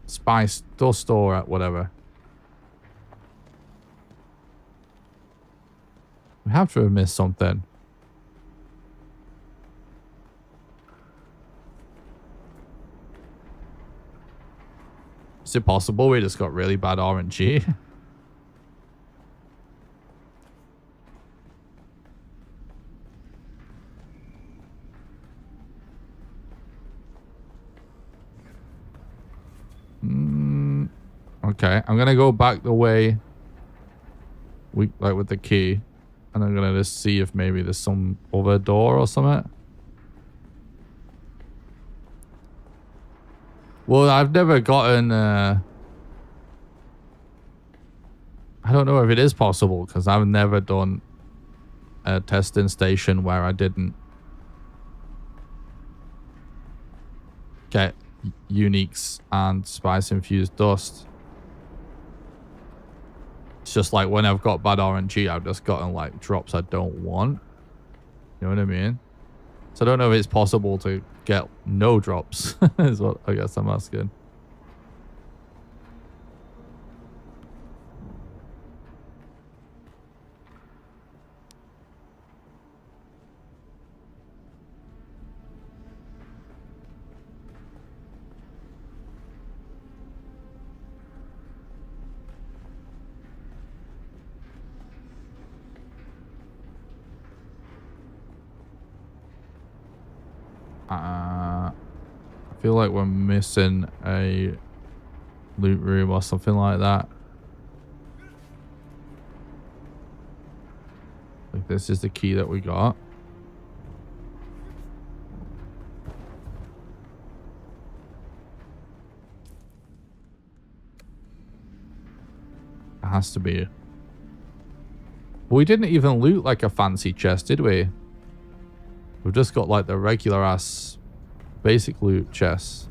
spice dust or whatever. We have to have missed something. Is it possible we just got really bad RNG? Okay, I'm gonna go back the way we like with the key, and I'm gonna just see if maybe there's some other door or something. Well, I've never gotten I don't know if it is possible because I've never done a testing station where I didn't get uniques and spice infused dust. It's just like when I've got bad RNG, I've just gotten like drops I don't want. You know what I mean? So I don't know if it's possible to get no drops, is what I guess I'm asking. I feel like we're missing a loot room or something like that. Like this is the key that we got. It has to be. We didn't even loot like a fancy chest, did we? We've just got like the regular ass basic loot chests.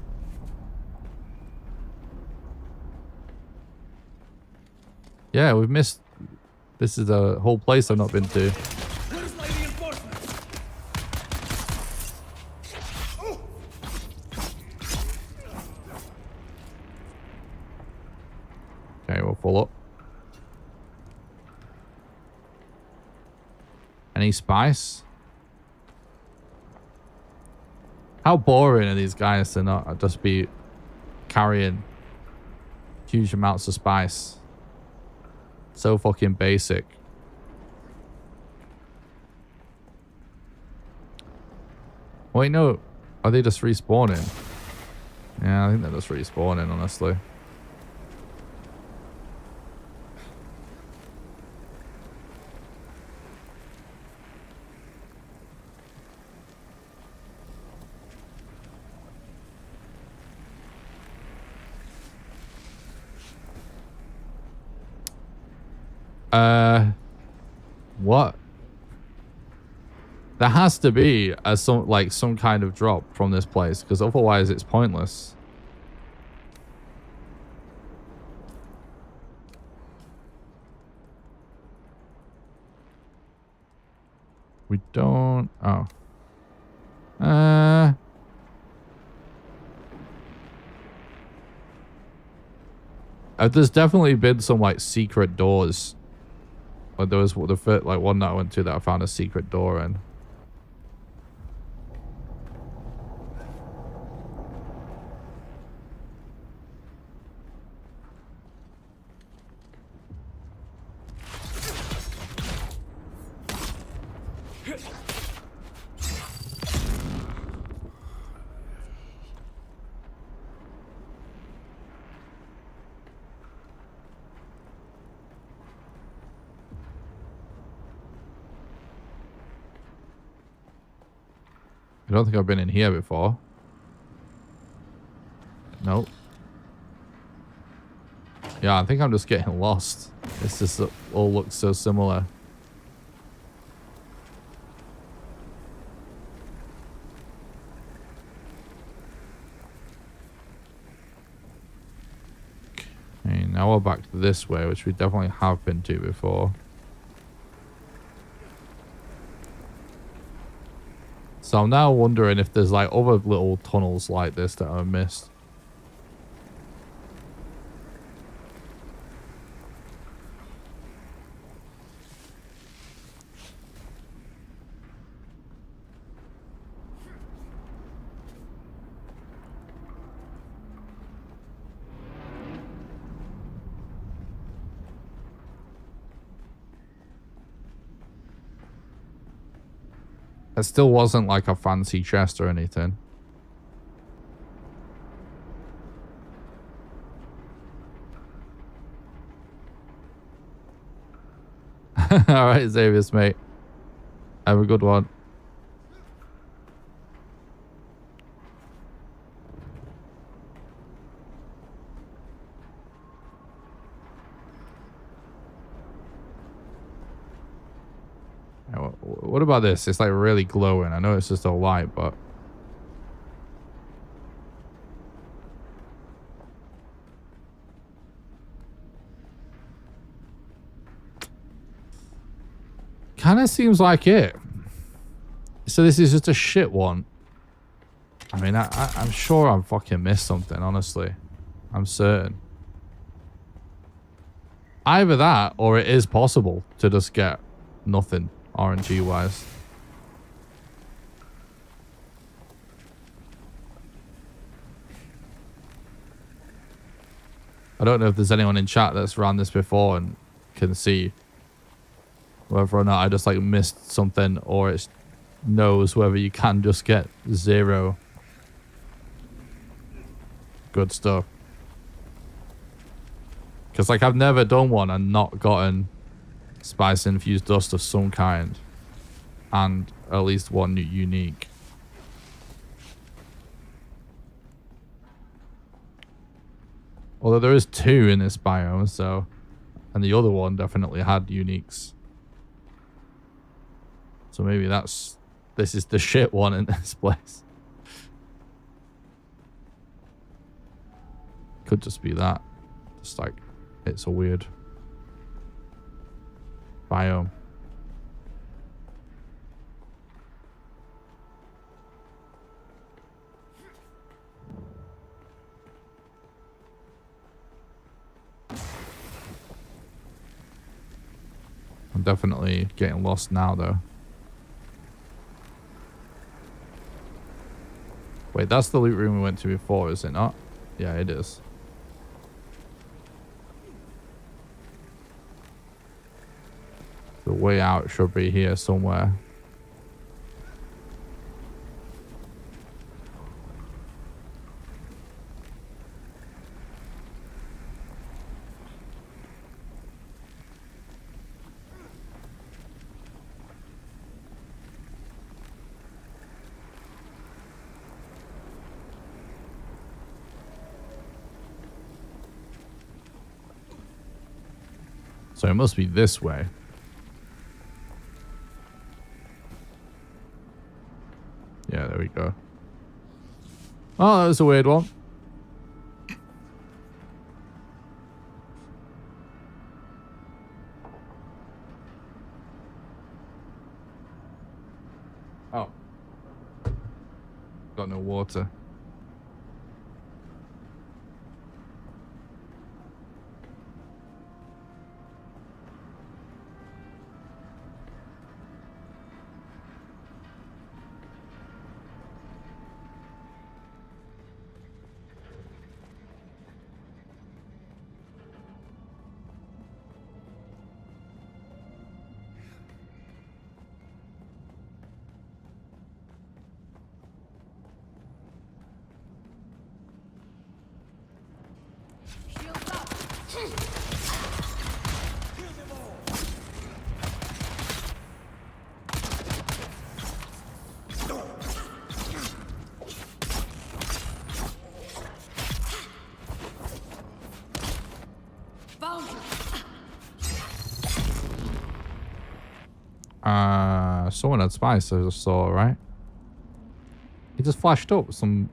Yeah, we've missed. This is a whole place I've not been to. Where's my reinforcements? Okay, we'll pull up. Any spice? How boring are these guys to not just be carrying huge amounts of spice? So fucking basic. Wait, no. Are they just respawning? Yeah, I think they're just respawning, honestly. What? There has to be some kind of drop from this place, because otherwise it's pointless. We don't. Oh. There's definitely been some like secret doors. Like there was the first, like one that I went to that I found a secret door in. I don't think I've been in here before. Nope. Yeah, I think I'm just getting lost. It's just all looks so similar. Okay, now we're back to this way, which we definitely have been to before. So I'm now wondering if there's like other little tunnels like this that I missed. It still wasn't like a fancy chest or anything. Alright, Xavier's mate. Have a good one. What about this? It's like really glowing. I know it's just a light, but... kind of seems like it. So this is just a shit one. I mean, I'm sure I'm fucking missed something, honestly. I'm certain. Either that, or it is possible to just get nothing RNG-wise. I don't know if there's anyone in chat that's run this before and can see whether or not I just like missed something, or it knows whether you can just get 0 good stuff. Because like I've never done one and not gotten spice infused dust of some kind, and at least one unique. Although there is 2 in this biome, so, and the other one definitely had uniques. So maybe that's this is the shit one in this place. Could just be that. Just like, it's a weird biome. I'm definitely getting lost now, though. Wait, that's the loot room we went to before, is it not? Yeah, it is. The way out should be here somewhere. So it must be this way. Yeah, there we go. Oh, that was a weird one. Oh. Got no water. Someone had spice, I just saw, right? He just flashed up with some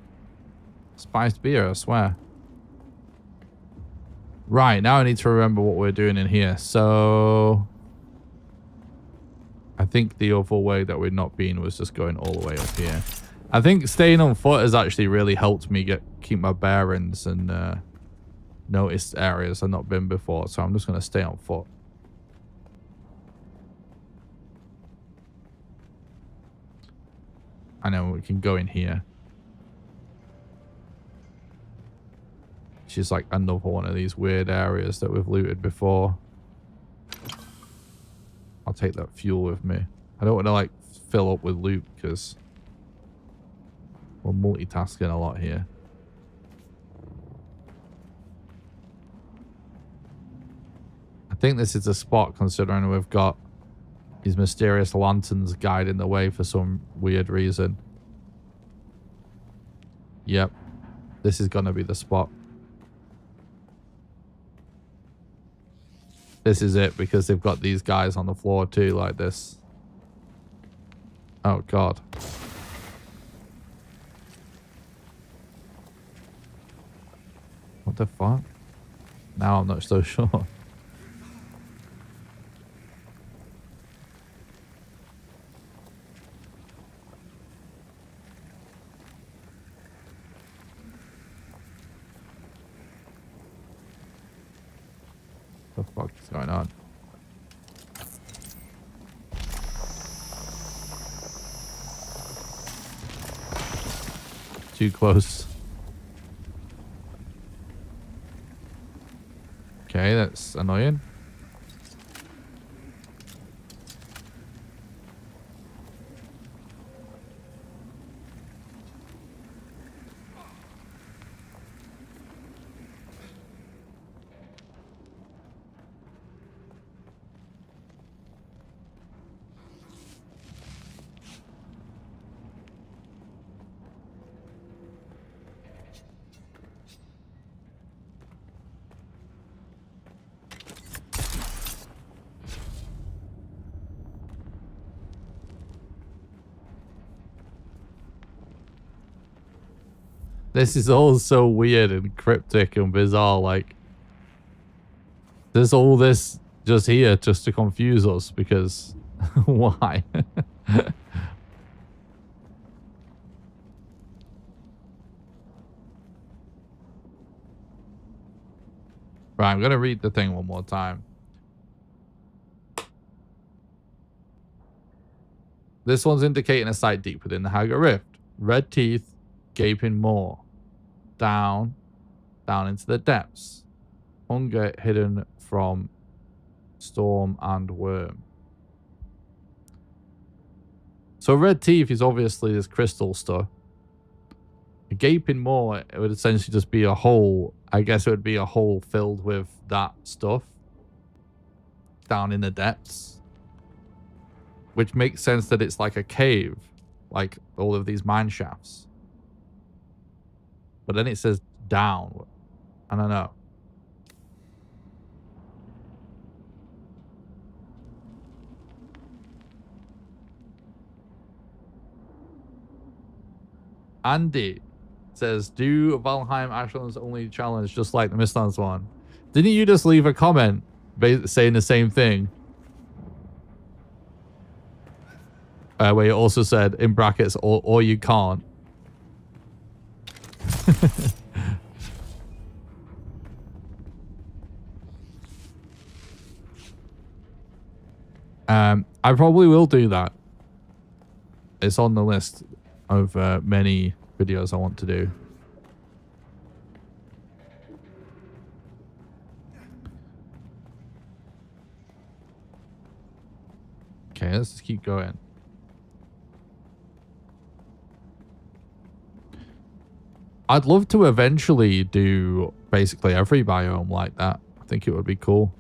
spiced beer, I swear. Right, now I need to remember what we're doing in here. So I think the other way that we'd not been was just going all the way up here. I think staying on foot has actually really helped me keep my bearings and notice areas I've not been before. So I'm just going to stay on foot. I know we can go in here. Which is like another one of these weird areas that we've looted before. I'll take that fuel with me. I don't want to like fill up with loot because we're multitasking a lot here. I think this is a spot considering we've got these mysterious lanterns guiding the way for some weird reason. Yep. This is going to be the spot. This is it because they've got these guys on the floor too like this. Oh god. What the fuck? Now I'm not so sure. What the fuck is going on? Too close. Okay, that's annoying. This is all so weird and cryptic and bizarre. Like, there's all this just here just to confuse us because why? Right, I'm going to read the thing one more time. This one's indicating a site deep within the Haga Rift. Red teeth, gaping maw. Down into the depths. Hunger hidden from storm and worm. So red teeth is obviously this crystal stuff. A gaping maw, it would essentially just be a hole. I guess it would be a hole filled with that stuff. Down in the depths. Which makes sense that it's like a cave. Like all of these mine shafts. But then it says down. I don't know. Andy says, do Valheim Ashland's only challenge just like the Mistlands one? Didn't you just leave a comment saying the same thing? Where you also said, in brackets, or you can't. I probably will do that. It's on the list of many videos I want to do. Okay, let's just keep going. I'd love to eventually do basically every biome like that. I think it would be cool.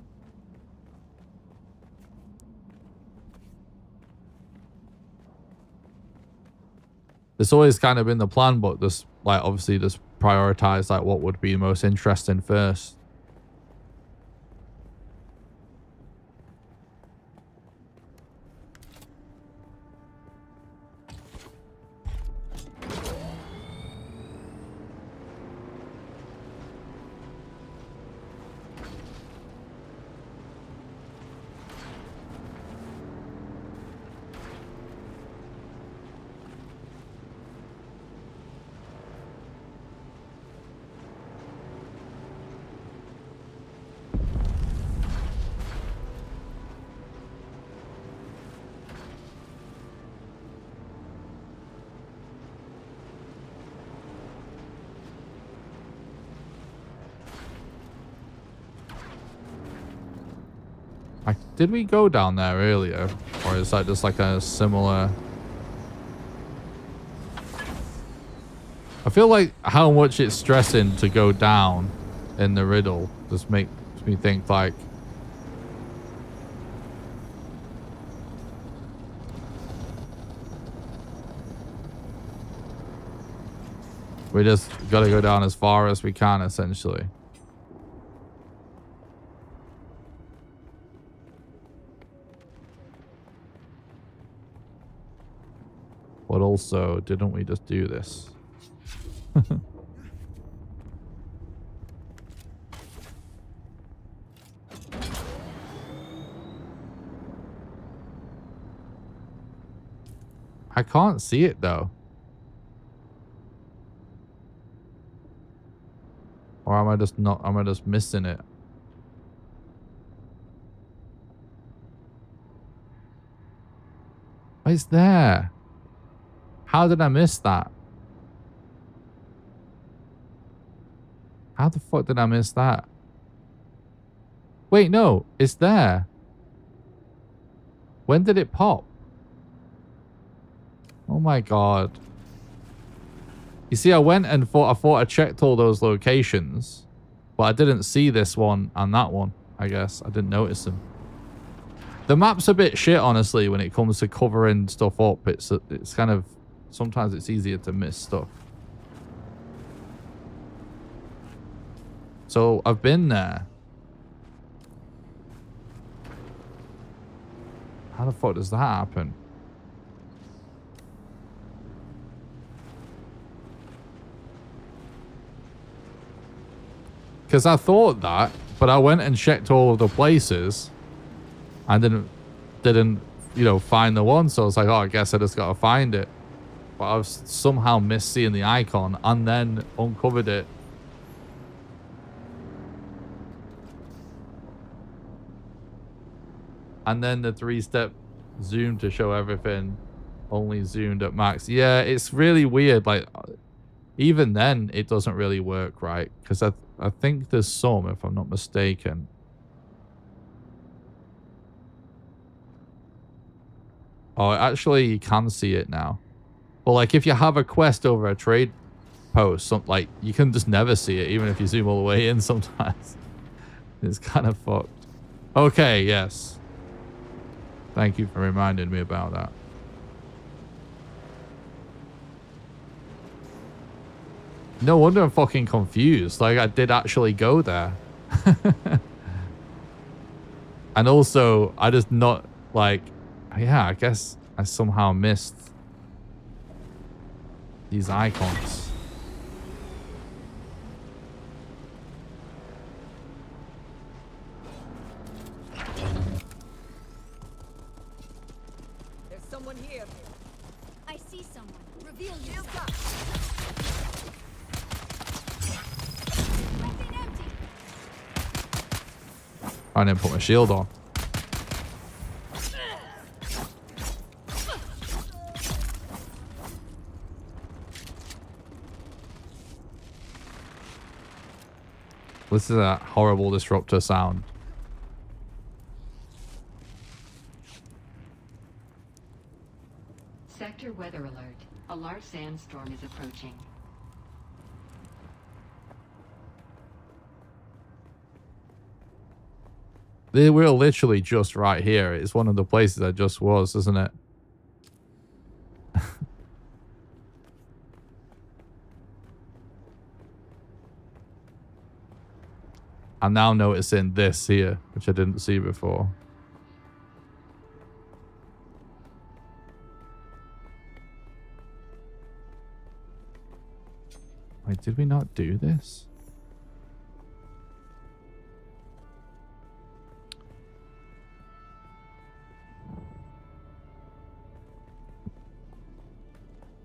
It's always kind of been the plan, but this, like, obviously just prioritize like what would be most interesting first. Did we go down there earlier? Or is that just like a similar... I feel like how much it's stressing to go down in the riddle just makes me think like... We just gotta go down as far as we can, essentially. But also, didn't we just do this? I can't see it though. Or am I just not, am I just missing it? It's there. How did I miss that? How the fuck did I miss that? Wait, no, it's there. When did it pop? Oh my god. You see, I went and I thought I checked all those locations, but I didn't see this one and that one, I guess. I didn't notice them. The map's a bit shit, honestly, when it comes to covering stuff up. It's kind of... Sometimes it's easier to miss stuff. So, I've been there. How the fuck does that happen? Because I thought that, but I went and checked all of the places and didn't, you know, find the one. So I was like, oh, I guess I just got to find it. But I've somehow missed seeing the icon and then uncovered it. And then the 3-step zoom to show everything only zoomed at max. Yeah, it's really weird. Like, even then, it doesn't really work, right? Because I think there's some, if I'm not mistaken. Oh, actually, you can see it now. But, like, if you have a quest over a trade post, like, you can just never see it, even if you zoom all the way in sometimes. It's kind of fucked. Okay, yes. Thank you for reminding me about that. No wonder I'm fucking confused. Like, I did actually go there. And also, I just not, like... Yeah, I guess I somehow missed these icons. There's someone here. I see someone. Reveal yourself. I didn't put my shield on. This is a horrible disruptor sound. Sector weather alert. A large sandstorm is approaching. We're literally just right here. It's one of the places I just was, isn't it? I'm now noticing this here, which I didn't see before. Wait, did we not do this?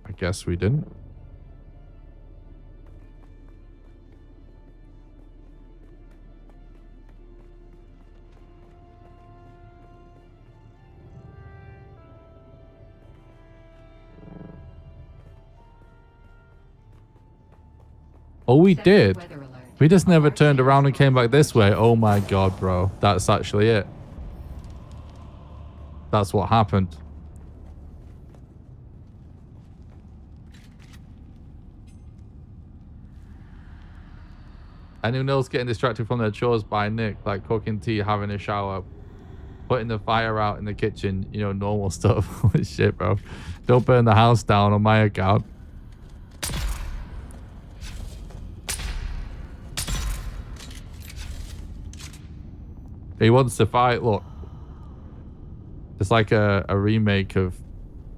I guess we didn't. Oh, we did. We just never turned around and came back this way. Oh my god, bro. That's actually it. That's what happened. Anyone else getting distracted from their chores by Nick, like cooking tea, having a shower, putting the fire out in the kitchen, you know, normal stuff. Holy shit, bro. Don't burn the house down on my account. He wants to fight, look. It's like a remake of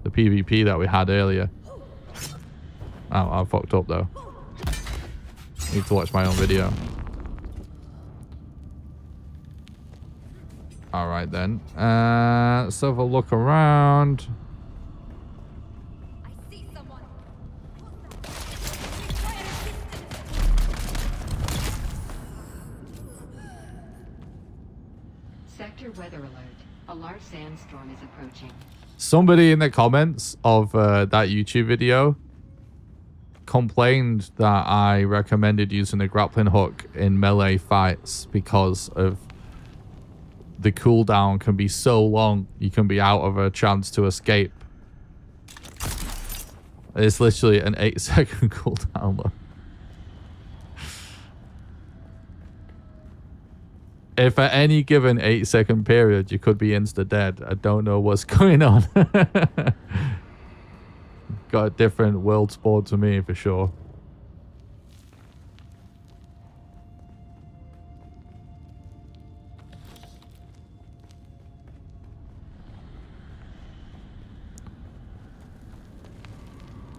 the PvP that we had earlier. Oh, I fucked up though. Need to watch my own video. Alright then. Let's have a look around. Sector weather alert. A large sandstorm is approaching. Somebody in the comments of that YouTube video complained that I recommended using a grappling hook in melee fights because of the cooldown can be so long, you can be out of a chance to escape. It's literally an 8-second cooldown though. If at any given 8-second period you could be insta-dead, I don't know what's going on. Got a different world sport to me for sure.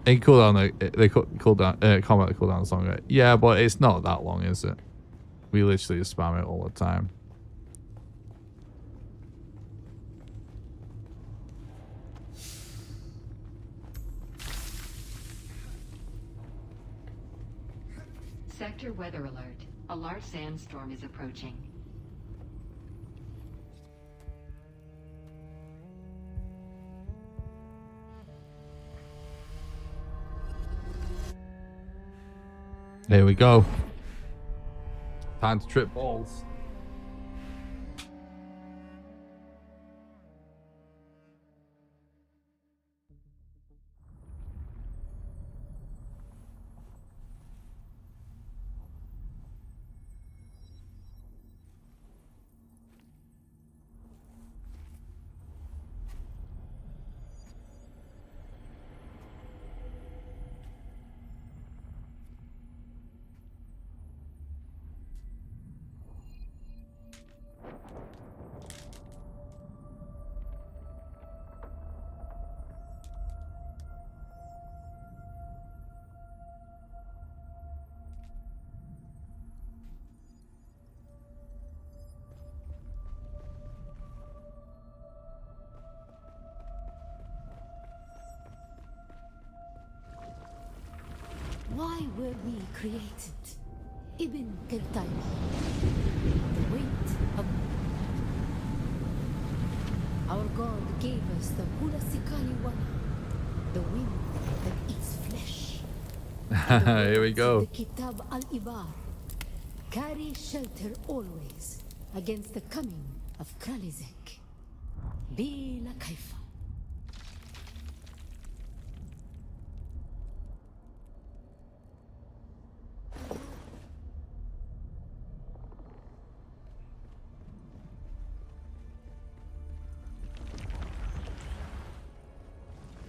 It cool down. They cool down. Combat cool down song. Right? Yeah, but it's not that long, is it? We literally spam it all the time. Sector weather alert. A large sandstorm is approaching. There we go. Time to trip balls. Why were we created? Ibn Kirtaiba. The weight of... Our God gave us the Hulasikali Wana, the wind that eats flesh. Here we go. The Kitab al-Ibar. Carry shelter always against the coming of Kralizek. Bila Kaifa.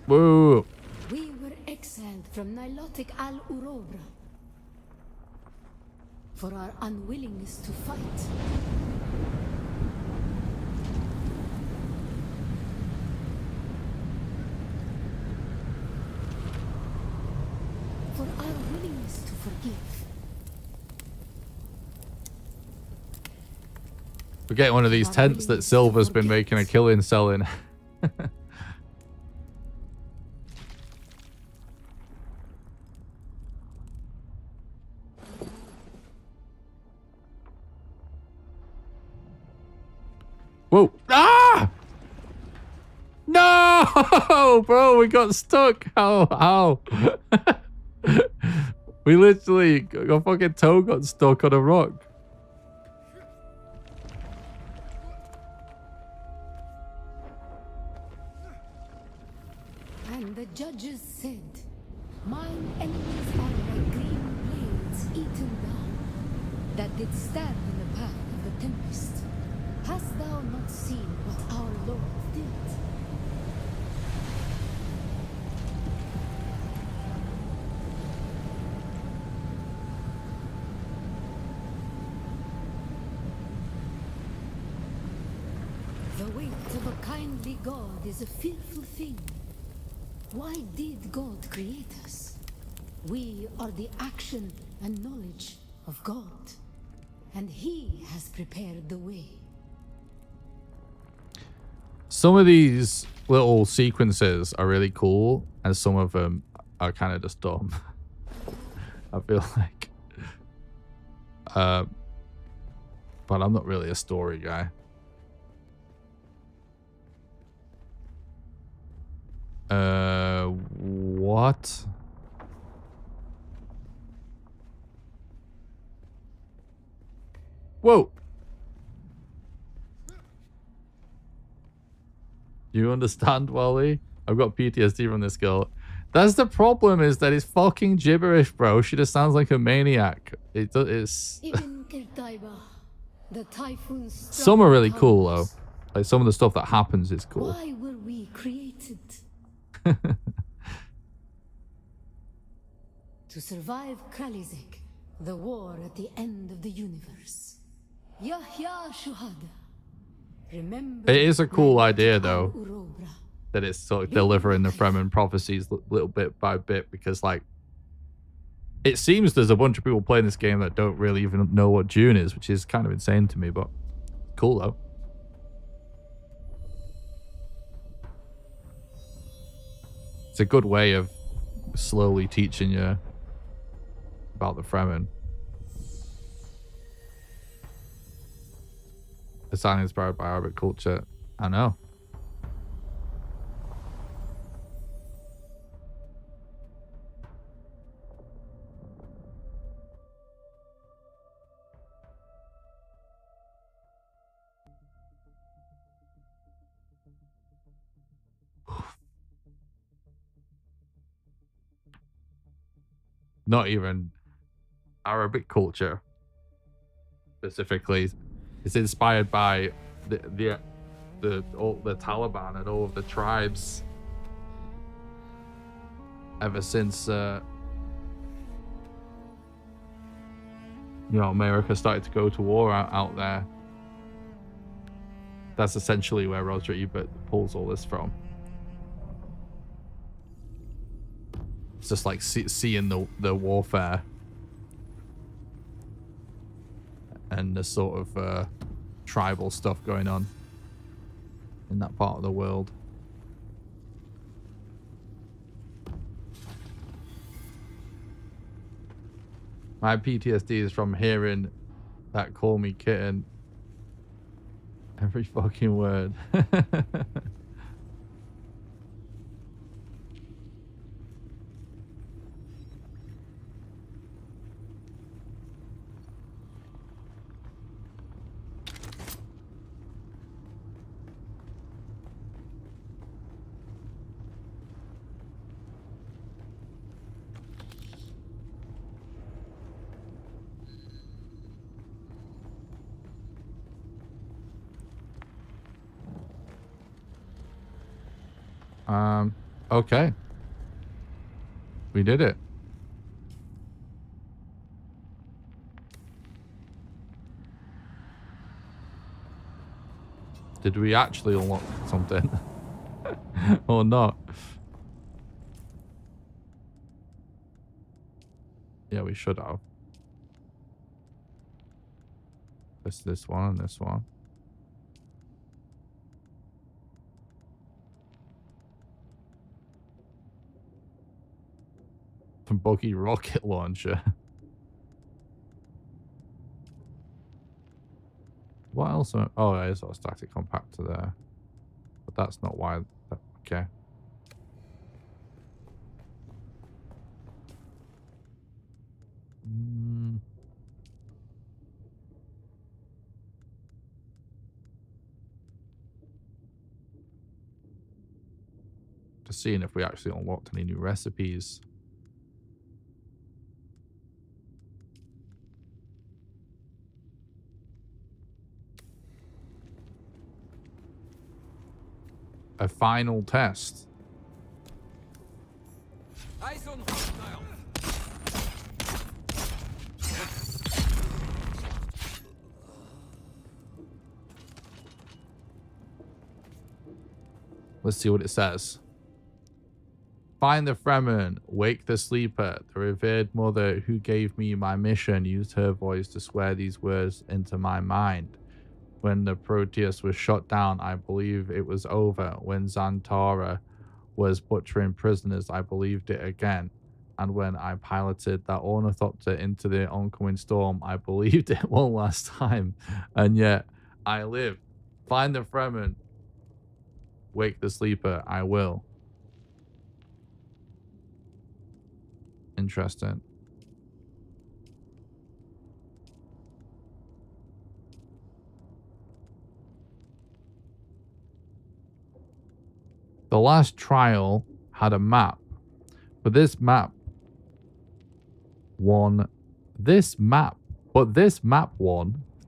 Woo! We were exiled from Nilotic al-Urobra for our unwillingness to fight. For our willingness to forgive. We get one of these tents that Silver's been making a killing selling. Whoa! Ah! No, bro, we got stuck. How? We literally, our fucking toe got stuck on a rock. And the judges said, mine enemies are like green blades eaten down, that did stand in the path of the tempest. Hast thou not seen what our Lord did? The weight of a kindly God is a fearful thing. Why did God create us? We are the action and knowledge of God, and He has prepared the way. Some of these little sequences are really cool, and some of them are kind of just dumb. I feel like. But I'm not really a story guy. What? Whoa! You understand, Wally? I've got PTSD from this girl. That's the problem, is that it's fucking gibberish, bro. She just sounds like a maniac. It's... The typhoon's Some are really cool, though. Like, some of the stuff that happens is cool. Why were we created? To survive Kralizek, the war at the end of the universe. Yahya Shuhada. Remember, it is a cool idea, though, that it's sort of delivering the Fremen prophecies little bit by bit, because, like, It seems there's a bunch of people playing this game that don't really even know what Dune is, which is kind of insane to me, but cool though. It's a good way of slowly teaching you about the Fremen. The sign inspired by Arabic culture. I know. Not even Arabic culture specifically. It's inspired by the Taliban and all of the tribes ever since America started to go to war out there. That's essentially where Roger Ebert pulls all this from. It's just like seeing the warfare and the sort of tribal stuff going on in that part of the world. My PTSD is from hearing that "call me kitten" every fucking word. Okay. We did it. Did we actually unlock something? Or not? Yeah, we should have. This one and this one. Buggy rocket launcher. What else? Oh, there's a static compactor there, but that's not why. Okay. Just seeing if we actually unlocked any new recipes. A final test. Eyes on hostile. Let's see what it says. Find the Fremen, wake the sleeper. The revered mother who gave me my mission used her voice to swear these words into my mind. When the Proteus was shot down, I believe it was over. When Xantara was butchering prisoners, I believed it again. And when I piloted that ornithopter into the oncoming storm, I believed it one last time. And yet, I live. Find the Fremen. Wake the sleeper. I will. Interesting. The last trial had a map, but this map one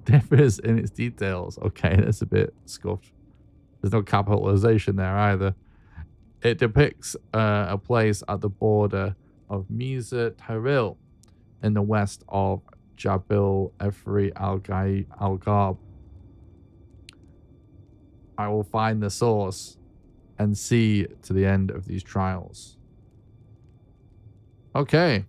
differs in its details. Okay, that's a bit scuffed. There's no capitalization there either. It depicts a place at the border of Miza Taril in the west of Jabil Efri Al-Garb. I will find the source and see to the end of these trials. Okay.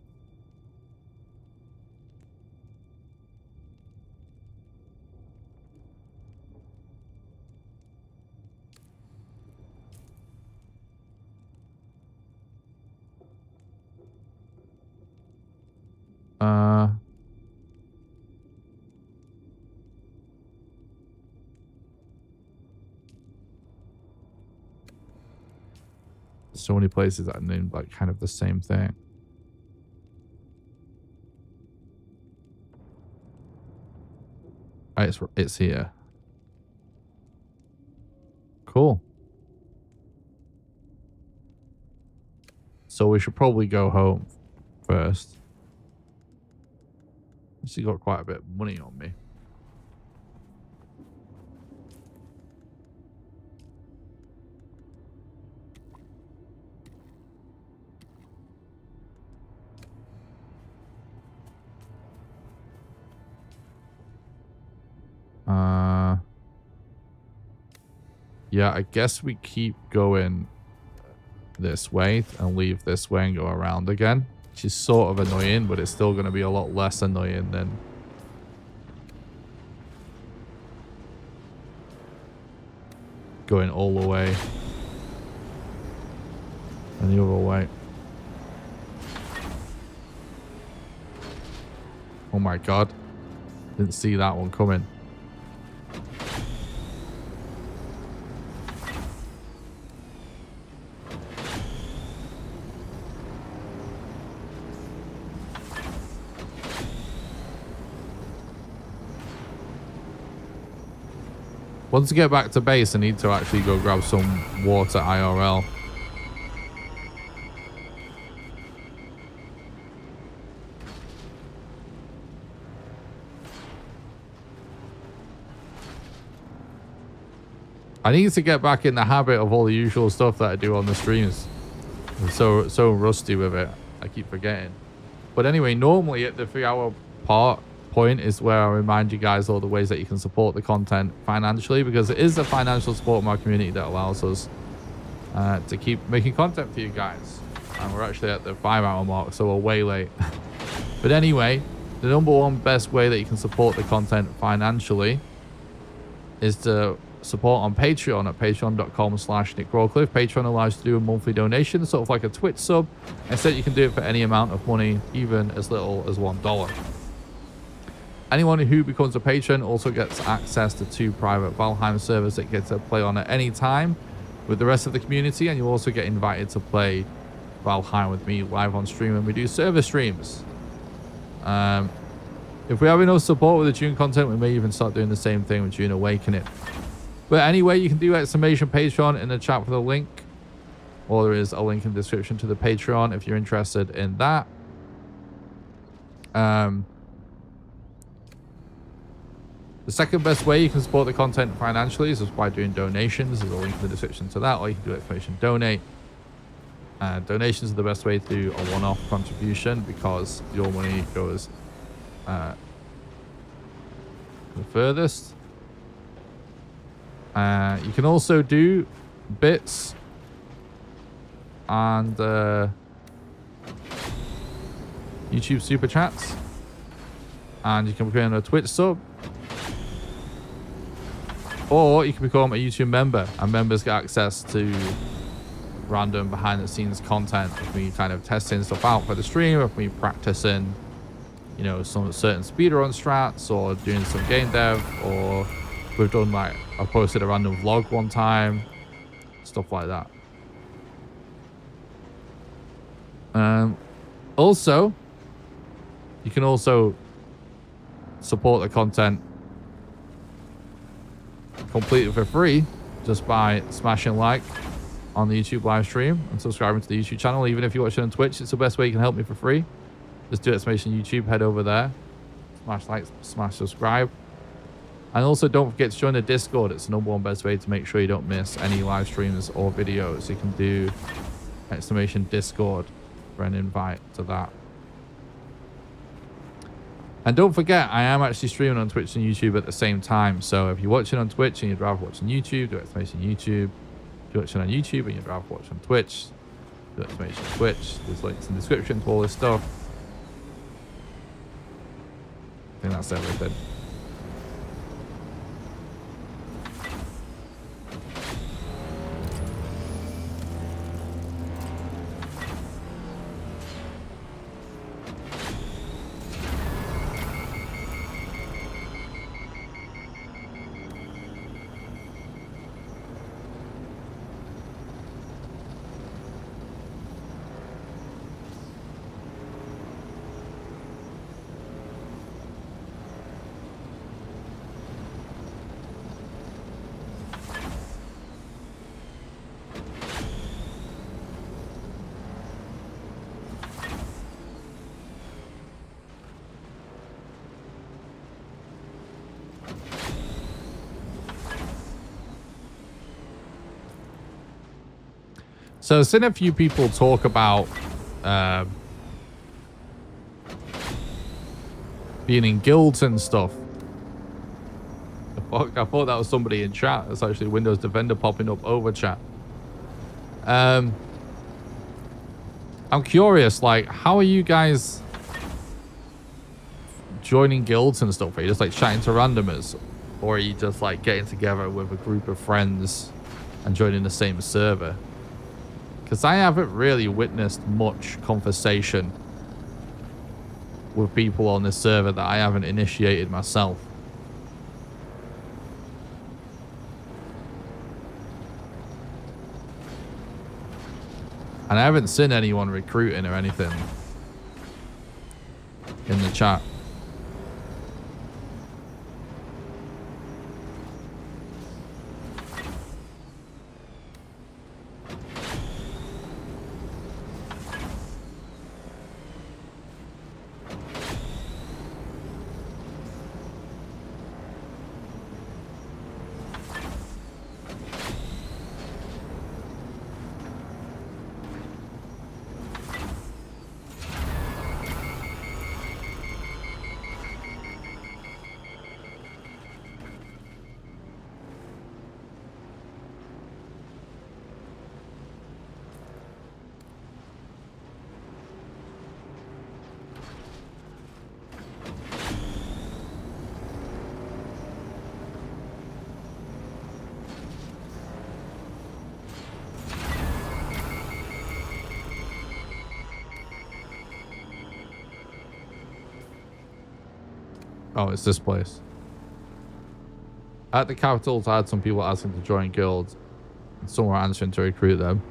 So many places that are named like kind of the same thing. Right, it's here. Cool. So we should probably go home first. She got quite a bit of money on me. Yeah, I guess we keep going this way and leave this way and go around again. Which is sort of annoying, but it's still going to be a lot less annoying than going all the way and the other way. Oh my god. Didn't see that one coming. Once I get back to base, I need to actually go grab some water IRL. I need to get back in the habit of all the usual stuff that I do on the streams. I'm so rusty with it. I keep forgetting. But anyway, normally at the 3-hour point is where I remind you guys all the ways that you can support the content financially, because it is the financial support of our community that allows us to keep making content for you guys. And we're actually at the 5-hour mark, so we're way late. But anyway, the number one best way that you can support the content financially is to support on Patreon at patreon.com/NickRawcliffe. Patreon allows you to do a monthly donation, sort of like a Twitch sub. Instead, you can do it for any amount of money, even as little as $1. Anyone who becomes a patron also gets access to 2 private Valheim servers that get to play on at any time with the rest of the community, and you also get invited to play Valheim with me live on stream when we do server streams. If we have enough support with the Dune content, we may even start doing the same thing with Dune Awakening. But anyway, you can do !Patreon in the chat for the link, or there is a link in the description to the Patreon if you're interested in that. The second best way you can support the content financially is just by doing donations. There's a link in the description to that, or you can do !Donate. Donations are the best way to do a one-off contribution because your money goes the furthest. You can also do bits and YouTube super chats, and you can become a Twitch sub, or you can become a YouTube member, and members get access to random behind the scenes content of me kind of testing stuff out for the stream, of me practicing, you know, some certain speedrun strats, or doing some game dev, or we've done like, I posted a random vlog one time, stuff like that. Also, you can also support the content completely for free just by smashing like on the YouTube live stream and subscribing to the YouTube channel. Even if you're watching on Twitch, it's the best way you can help me for free. Just do !YouTube, head over there, smash like, smash subscribe. And also don't forget to join the Discord. It's the number one best way to make sure you don't miss any live streams or videos. You can do !Discord for an invite to that. And don't forget, I am actually streaming on Twitch and YouTube at the same time. So if you're watching on Twitch and you'd rather watch on YouTube, do !YouTube. If you're watching on YouTube and you'd rather watch on Twitch, do !Twitch. There's links in the description to all this stuff. I think that's everything. So I've seen a few people talk about being in guilds and stuff. I thought that was somebody in chat. It's actually Windows Defender popping up over chat. I'm curious, like, how are you guys joining guilds and stuff? Are you just like chatting to randomers? Or are you just like getting together with a group of friends and joining the same server? Because I haven't really witnessed much conversation with people on this server that I haven't initiated myself. And I haven't seen anyone recruiting or anything in the chat. Oh, it's this place. At the capitals, I had some people asking to join guilds. And some were answering to recruit them.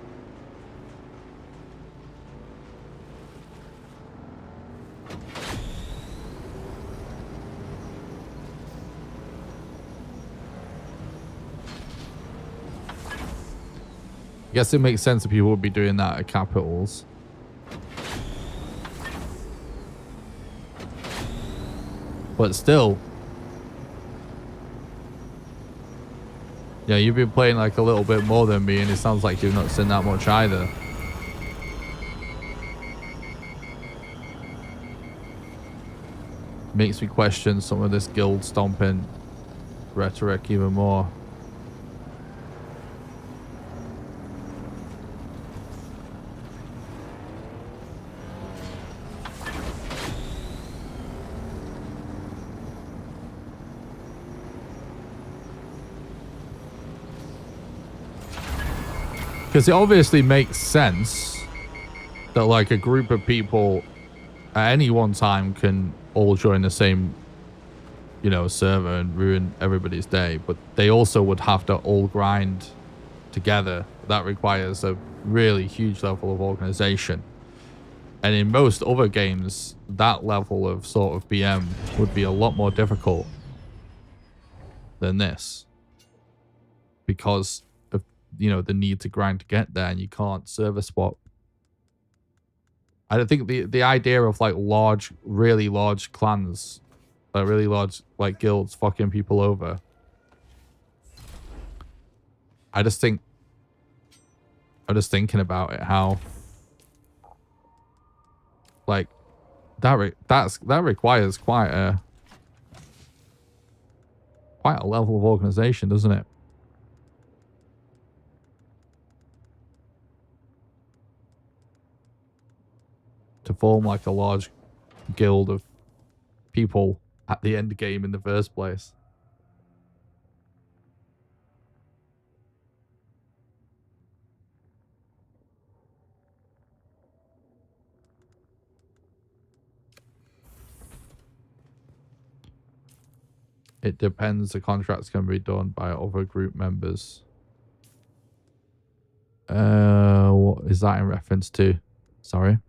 I guess it makes sense that people would be doing that at capitals. But still, yeah, you've been playing like a little bit more than me, and it sounds like you've not seen that much either. Makes me question some of this guild stomping rhetoric even more. Because it obviously makes sense that like a group of people at any one time can all join the same, you know, server and ruin everybody's day. But they also would have to all grind together. That requires a really huge level of organization. And in most other games, that level of sort of BM would be a lot more difficult than this. Because of, you know, the need to grind to get there, and you can't server swap. I don't think the idea of like large, really large clans, like really large like guilds fucking people over. I'm just thinking about it, how like that requires quite a level of organization, doesn't it? To form like a large guild of people at the end game in the first place. It depends. The contracts can be done by other group members. What is that in reference to? Sorry.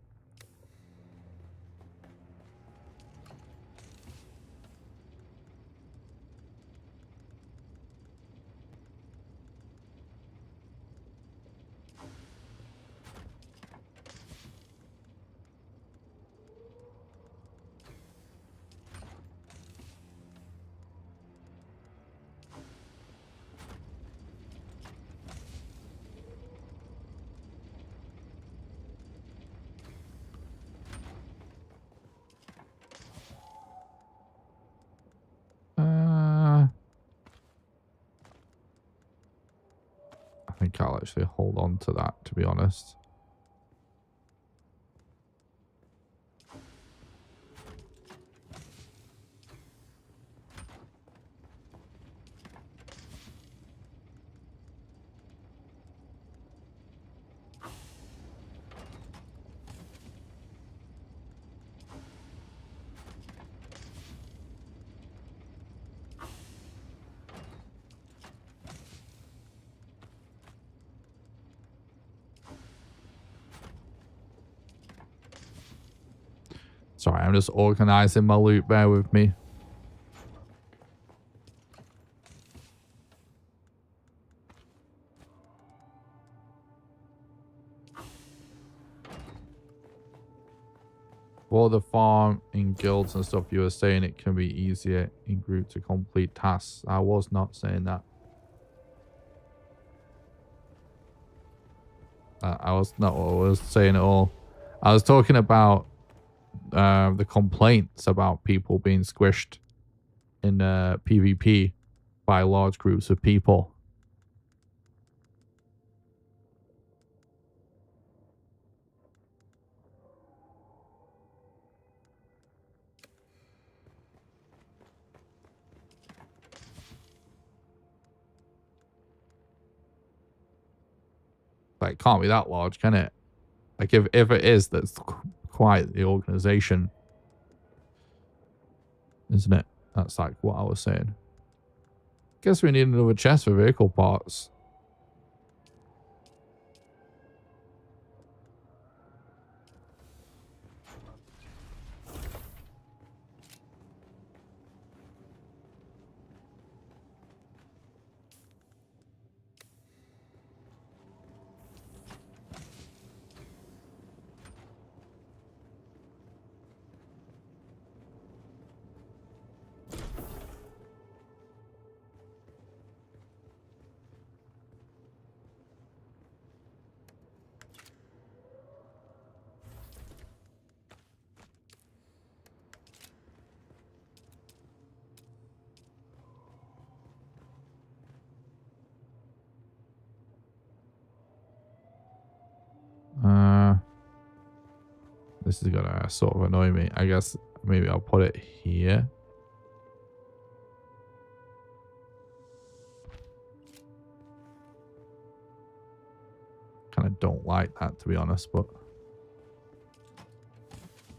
think I'll actually hold on to that, to be honest. Sorry, I'm just organizing my loot. Bear with me. For the farm in guilds and stuff, you were saying it can be easier in group to complete tasks. I was not saying that. I was not what I was saying at all. I was talking about the complaints about people being squished in PvP by large groups of people. Like, it can't be that large, can it? Like, if it is, that's quite the organization, isn't it? That's like what I was saying. Guess we need another chest for vehicle parts. This is gonna sort of annoy me. I guess maybe I'll put it here. Kind of don't like that, to be honest, but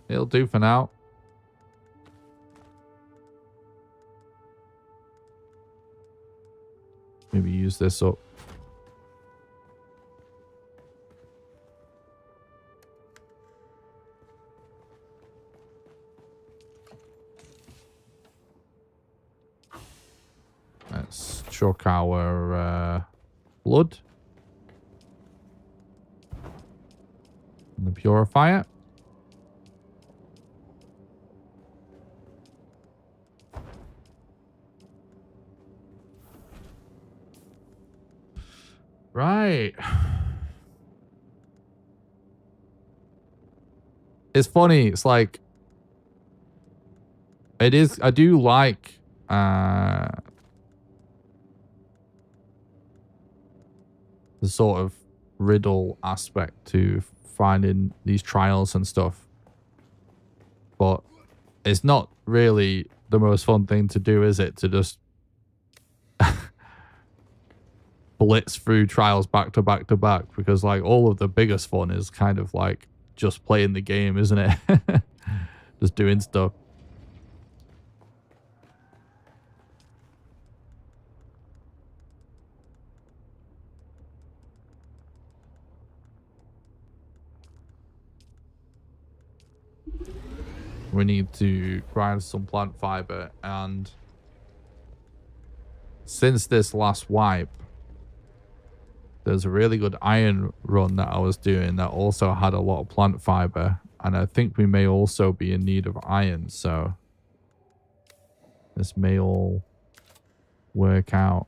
it'll do for now. Maybe use this up. Let's chuck our blood in the purifier. Right. It's funny. It's like, it is. I do like the sort of riddle aspect to finding these trials and stuff, but it's not really the most fun thing to do, is it? To just blitz through trials back to back to back, because like all of the biggest fun is kind of like just playing the game, isn't it? Just doing stuff. We need to grind some plant fiber, and since this last wipe, there's a really good iron run that I was doing that also had a lot of plant fiber, and I think we may also be in need of iron, so this may all work out.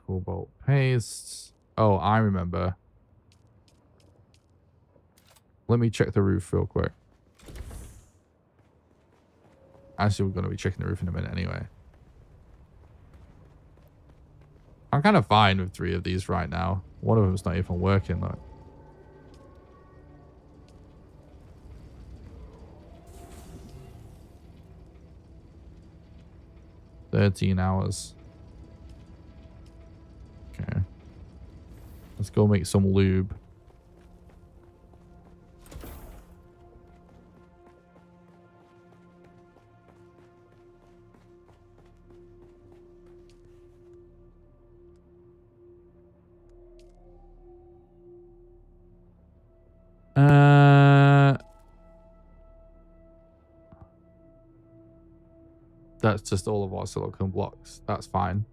Cobalt paste. Oh, I remember. Let me check the roof real quick. Actually, we're going to be checking the roof in a minute anyway. I'm kind of fine with 3 of these right now. One of them's not even working, though. $13 hours. Okay. Let's go make some lube. That's just all of our silicone blocks. That's fine.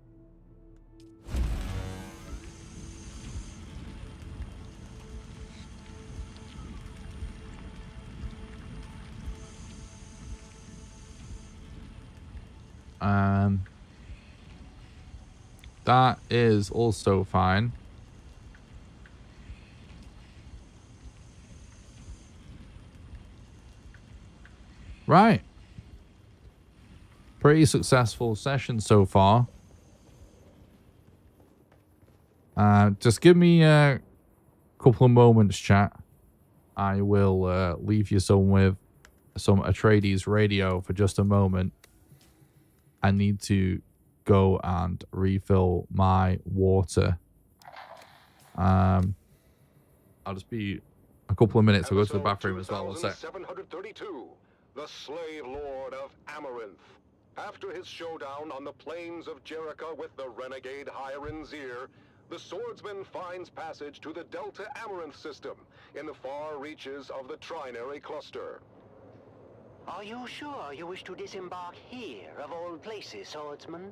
That is also fine. Right. Pretty successful session so far. Just give me a couple of moments, chat. I will leave you with some Atreides radio for just a moment. I need to go and refill my water. I'll just be a couple of minutes. I'll go to the bathroom as well. 732, the slave lord of Amaranth. After his showdown on the plains of Jericho with the renegade High-Rinzir, the swordsman finds passage to the Delta Amaranth system in the far reaches of the Trinary Cluster. Are you sure you wish to disembark here, of all places, swordsman?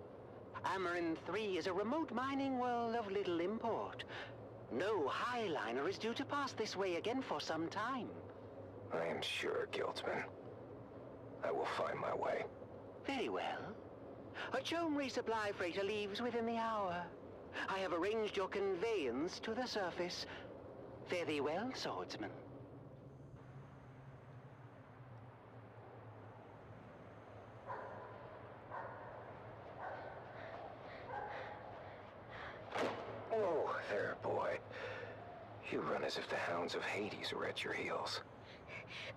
Amaranth 3 is a remote mining world of little import. No highliner is due to pass this way again for some time. I am sure, Guildsman. I will find my way. Very well. A Chome resupply freighter leaves within the hour. I have arranged your conveyance to the surface. Fare thee well, swordsman. Oh, there, boy. You run as if the hounds of Hades were at your heels.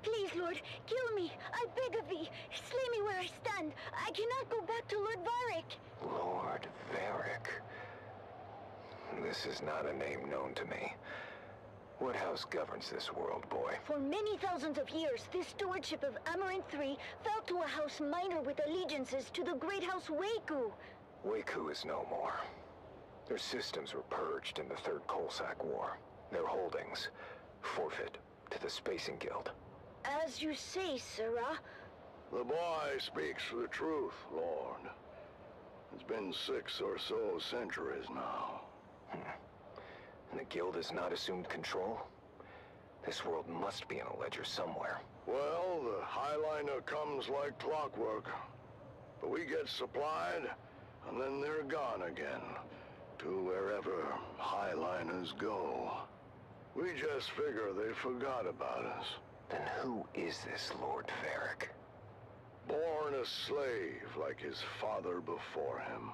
Please, Lord, kill me. I beg of thee. Slay me where I stand. I cannot go back to Lord Varric. Lord Varric. This is not a name known to me. What house governs this world, boy? For many thousands of years, this stewardship of Amaranth 3 fell to a house minor with allegiances to the great house Waku. Waku is no more. Their systems were purged in the Third Colsack War. Their holdings forfeit to the Spacing Guild. As you say, Sirrah. The boy speaks the truth, Lord. It's been 6 or so centuries now. And the Guild has not assumed control? This world must be in a ledger somewhere. Well, the Highliner comes like clockwork. But we get supplied, and then they're gone again. To wherever Highliners go. We just figure they forgot about us. Then who is this Lord Varric? Born a slave like his father before him.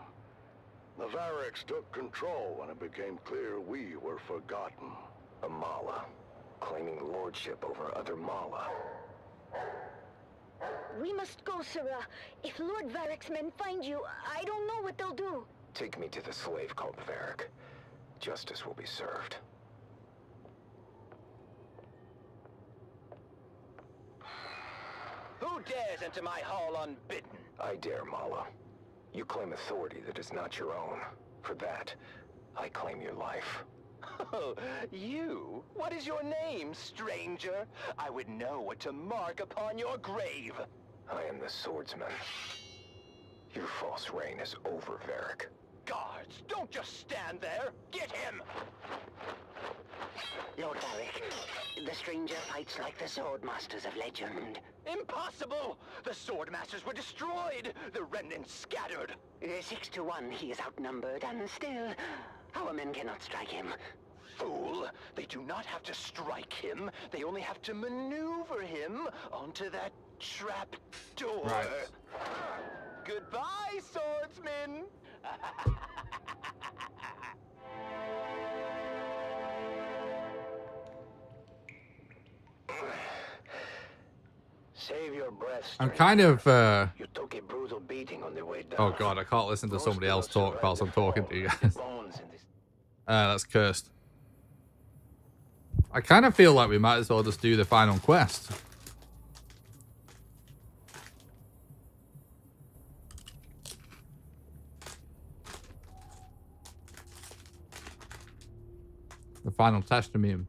The Varrics took control when it became clear we were forgotten. A Mala, claiming lordship over other Mala. We must go, Sirrah. If Lord Varric's men find you, I don't know what they'll do. Take me to the slave called Varric. Justice will be served. Who dares enter my hall unbidden? I dare, Mala. You claim authority that is not your own. For that, I claim your life. Oh, you? What is your name, stranger? I would know what to mark upon your grave. I am the swordsman. Your false reign is over, Varric. Guards, don't just stand there. Get him! Lord Varric, the stranger fights like the swordmasters of legend. Impossible! The swordmasters were destroyed, the remnants scattered. 6 to 1, he is outnumbered, and still, our men cannot strike him. Fool! They do not have to strike him. They only have to maneuver him onto that trap door. Right. Goodbye, swordsman! Save your breath, I'm stranger. kind of You took a brutal beating on the way down. oh god, I can't listen to Most somebody of else us talk survived whilst the I'm talking fall, to you the guys. bones in this. That's cursed. I kind of feel like we might as well just do the final quest. The final testament.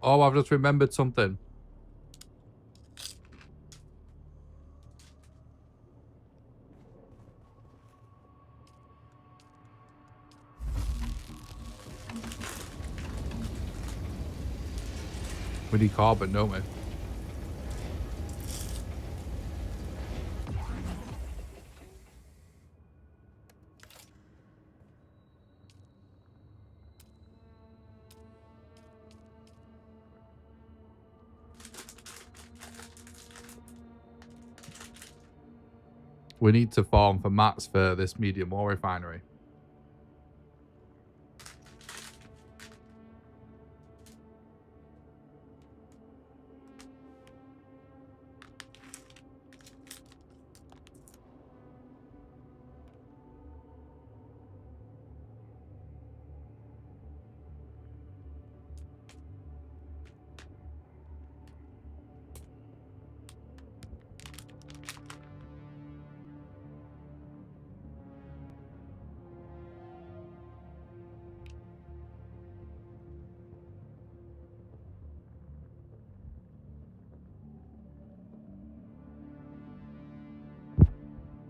Oh, I've just remembered something. We need carbon, don't we? We need to farm for mats for this medium ore refinery.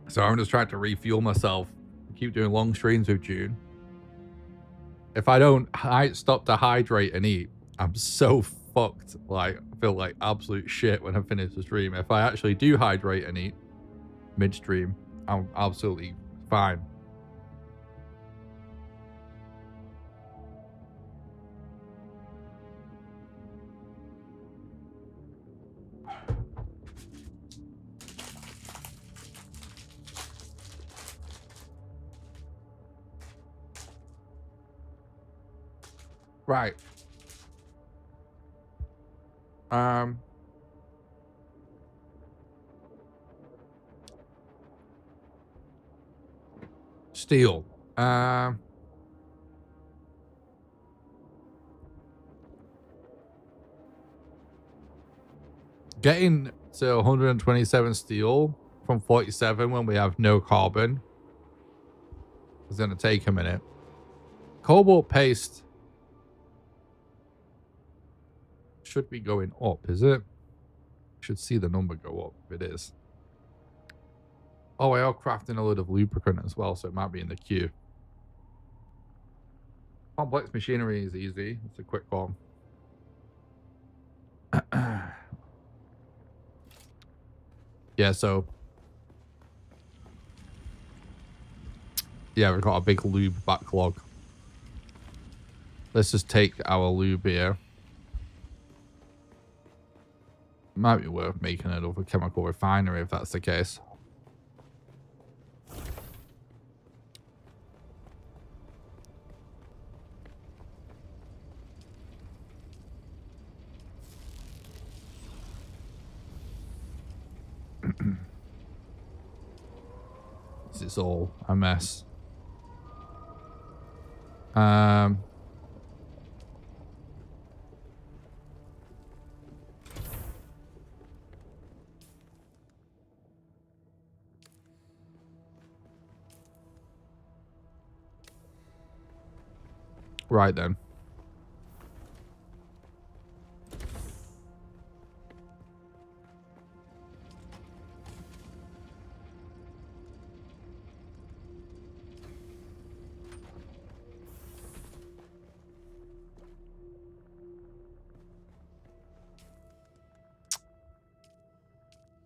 So I'm just trying to refuel myself. Keep doing long streams with Dune. If I don't stop to hydrate and eat, I'm so fucked. Like, I feel like absolute shit when I finish the stream. If I actually do hydrate and eat midstream, I'm absolutely fine. Right. Steel. Getting to 127 steel from 47 when we have no carbon is going to take a minute. Cobalt paste should be going up, is it? Should see the number go up if it is. Oh, I are crafting a load of lubricant as well, so it might be in the queue. Complex machinery is easy. It's a quick one. Yeah, so yeah, we've got a big lube backlog. Let's just take our lube here. Might be worth making another chemical refinery if that's the case. It's all a mess. Right then.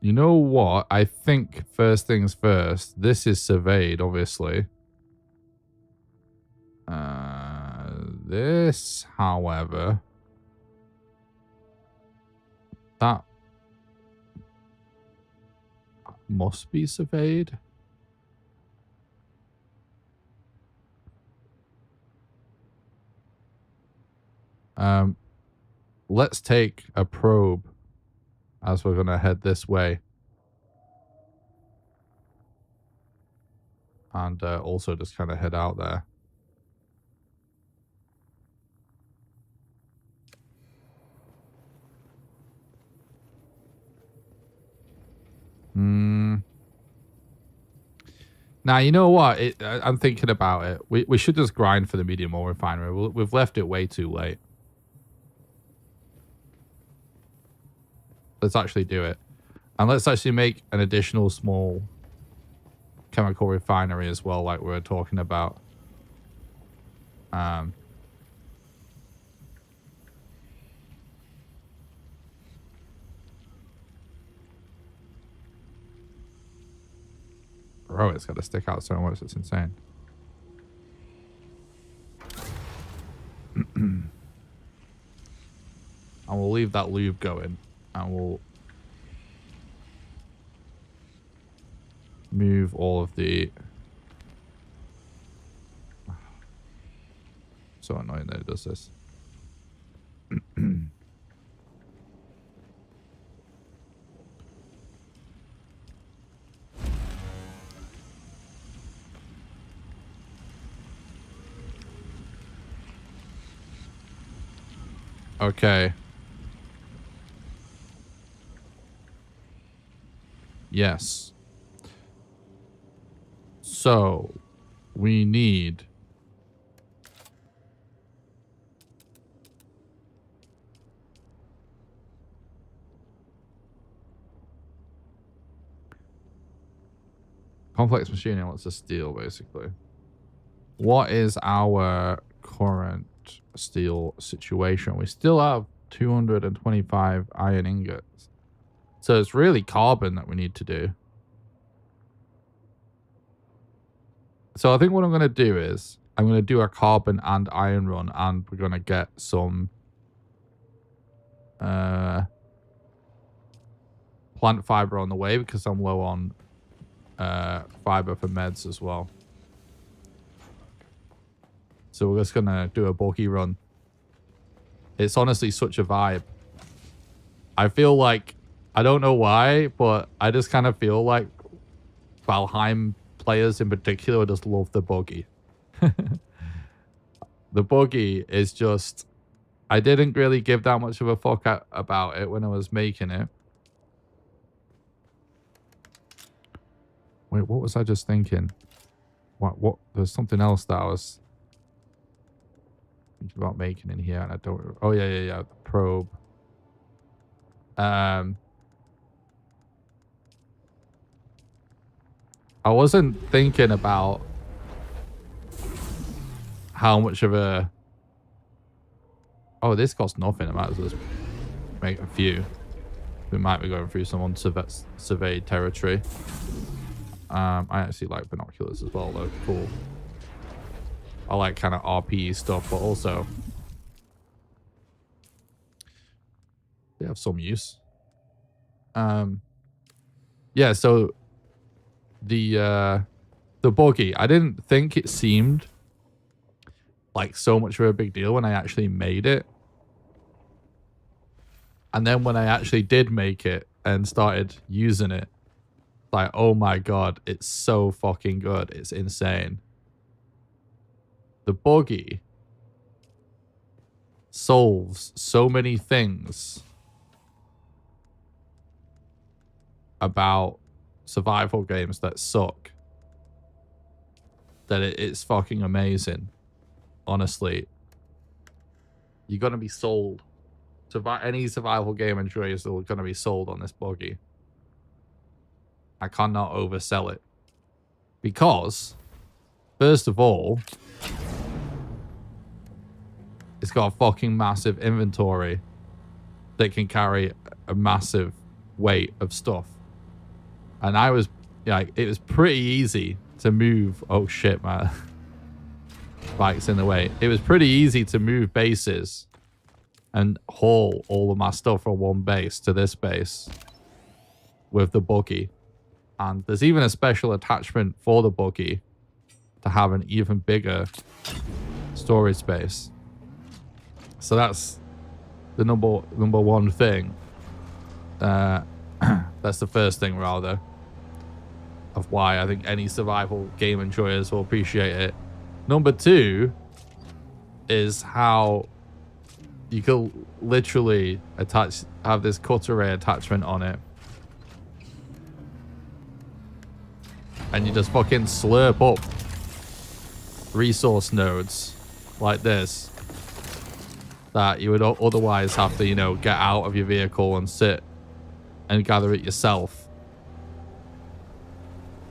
You know what? I think first things first. This is surveyed, obviously. This, however, that must be surveyed. Let's take a probe as we're going to head this way. And also just kind of head out there. Now, you know what? I'm thinking about it. We should just grind for the medium ore refinery. We've left it way too late. Let's actually do it. And let's actually make an additional small chemical refinery as well, like we were talking about. Bro, it's got to stick out so much. It's insane. And we'll leave that lube going. And we'll move all of the... So annoying that it does this. Okay. Yes. So, we need... complex machining lets us steel, basically. What is our current steel situation? We still have 225 iron ingots. So it's really carbon that we need to do. So I think what I'm going to do is I'm going to do a carbon and iron run, and we're going to get some plant fiber on the way because I'm low on fiber for meds as well. So we're just going to do a bulky run. It's honestly such a vibe. I feel like, I don't know why, but I just kind of feel like Valheim players in particular just love the buggy. The buggy is just... I didn't really give that much of a fuck about it when I was making it. Wait, what was I just thinking? What? There's something else that I was thinking about making in here, and I don't... Oh, yeah. The probe. I wasn't thinking about how much of a... Oh, this costs nothing. I might as well just make a few. We might be going through some unsurveyed territory. I actually like binoculars as well, though. Cool. I like kind of RP stuff, but also they have some use. Yeah, so the buggy, I didn't think it seemed like so much of a big deal when I actually made it. And then when I actually did make it and started using it, like, oh my god, it's so fucking good. It's insane. The buggy solves so many things about survival games that suck that it's fucking amazing. Honestly, you're gonna be sold. Any survival game enjoyers are gonna be sold on this buggy. I cannot oversell it because, first of all, it's got a fucking massive inventory that can carry a massive weight of stuff. And I was, like, it was pretty easy to move. Oh shit, man. Bike's in the way. It was pretty easy to move bases and haul all of my stuff from one base to this base with the buggy. And there's even a special attachment for the buggy to have an even bigger storage space. So that's the number one thing. That's the first thing, rather, of why I think any survival game enjoyers will appreciate it. Number two is how you can literally have this cut array attachment on it. And you just fucking slurp up resource nodes like this that you would otherwise have to, you know, get out of your vehicle and sit and gather it yourself.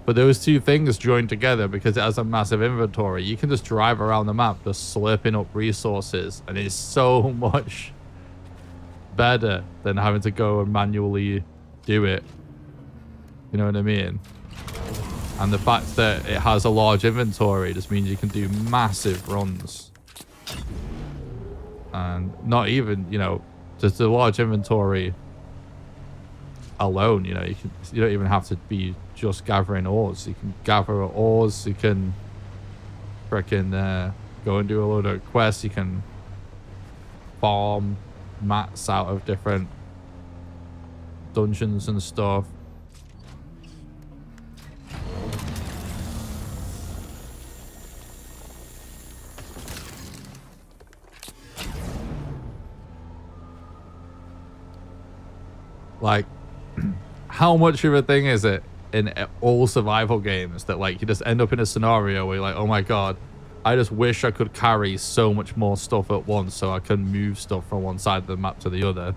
But those two things joined together, because it has a massive inventory, you can just drive around the map just slurping up resources, and it's so much better than having to go and manually do it. You know what I mean? And the fact that it has a large inventory just means you can do massive runs. And not even, you know, just a large inventory alone, you know, you don't even have to be just gathering ores. You can gather ores, you can freaking go and do a load of quests, you can farm mats out of different dungeons and stuff. Like, how much of a thing is it in all survival games that, like, you just end up in a scenario where you're like, oh my god, I just wish I could carry so much more stuff at once so I can move stuff from one side of the map to the other.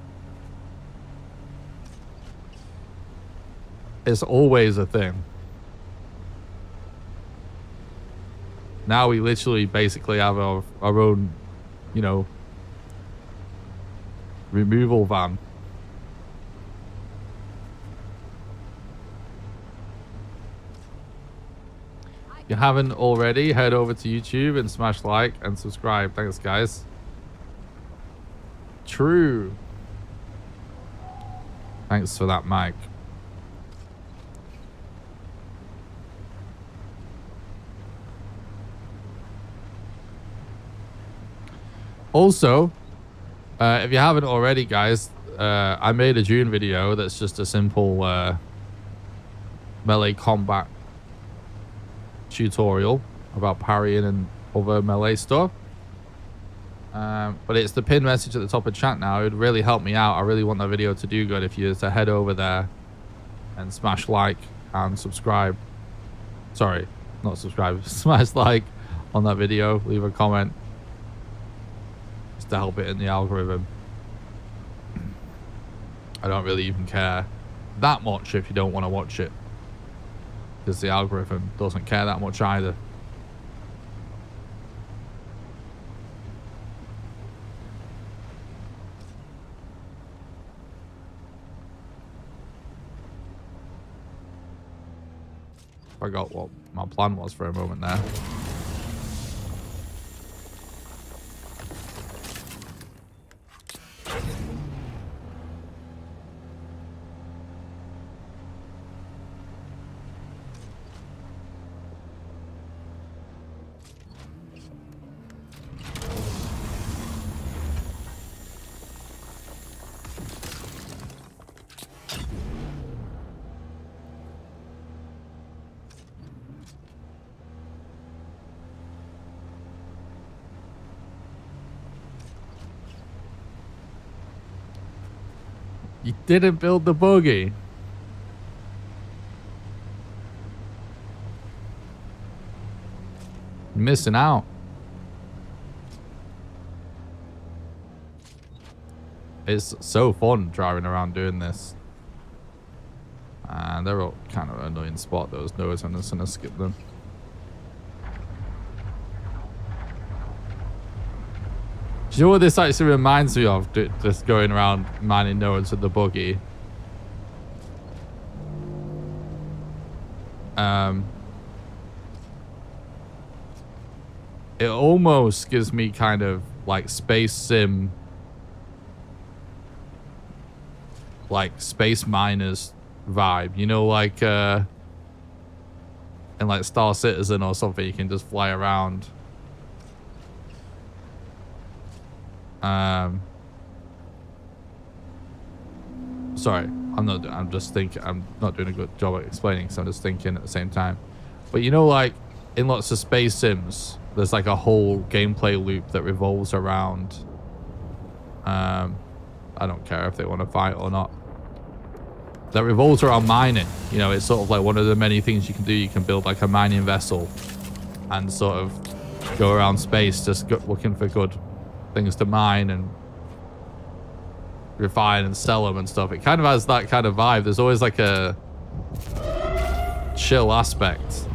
It's always a thing. Now we literally basically have our own, you know, removal van. If you haven't already, head over to YouTube and smash like and subscribe. Thanks, guys. True. Thanks for that, Mike. Also, if you haven't already, guys, I made a Dune video that's just a simple melee combat tutorial about parrying and other melee stuff. But it's the pinned message at the top of chat now. It would really help me out. I really want that video to do good if you to head over there and smash like and subscribe. Sorry, not subscribe. Smash like on that video. Leave a comment. Just to help it in the algorithm. I don't really even care that much if you don't want to watch it, because the algorithm doesn't care that much either. Forgot what my plan was for a moment there. You didn't build the buggy. You're missing out. It's so fun driving around doing this. And they're all kind of an annoying spot, those nodes. I'm just gonna skip them. Do you know what this actually reminds me of? Just going around mining nodes with the buggy. It almost gives me kind of like space sim, like space miners vibe. You know, like in like Star Citizen or something, you can just fly around. Sorry, I'm just thinking, I'm not doing a good job at explaining, so I'm just thinking at the same time. But you know, like in lots of space sims, there's like a whole gameplay loop that revolves around, I don't care if they want to fight or not, that revolves around mining. You know, it's sort of like one of the many things you can do. You can build like a mining vessel and sort of go around space just looking for good things to mine and refine and sell them and stuff. It kind of has that kind of vibe. There's always like a chill aspect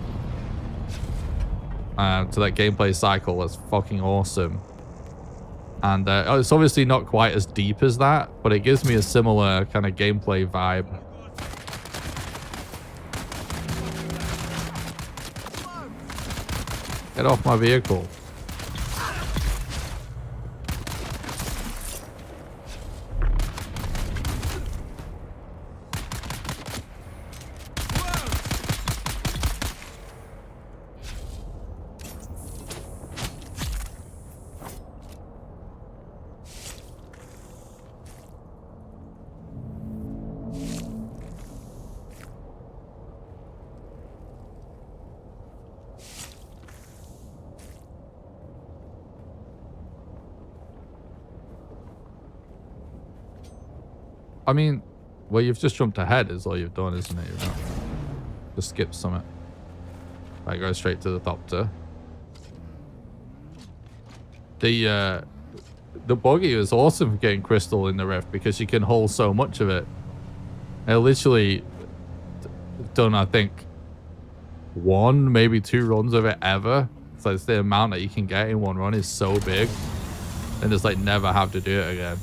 to that gameplay cycle that's fucking awesome. And it's obviously not quite as deep as that, but it gives me a similar kind of gameplay vibe. Get off my vehicle. I mean, well, you've just jumped ahead is all you've done, isn't it? You've not just skipped something. Right, go straight to the thopter. The buggy is awesome for getting crystal in the rift because you can hold so much of it. I literally done, I think, 1, maybe 2 runs of it ever. So it's the amount that you can get in one run is so big. And just like never have to do it again.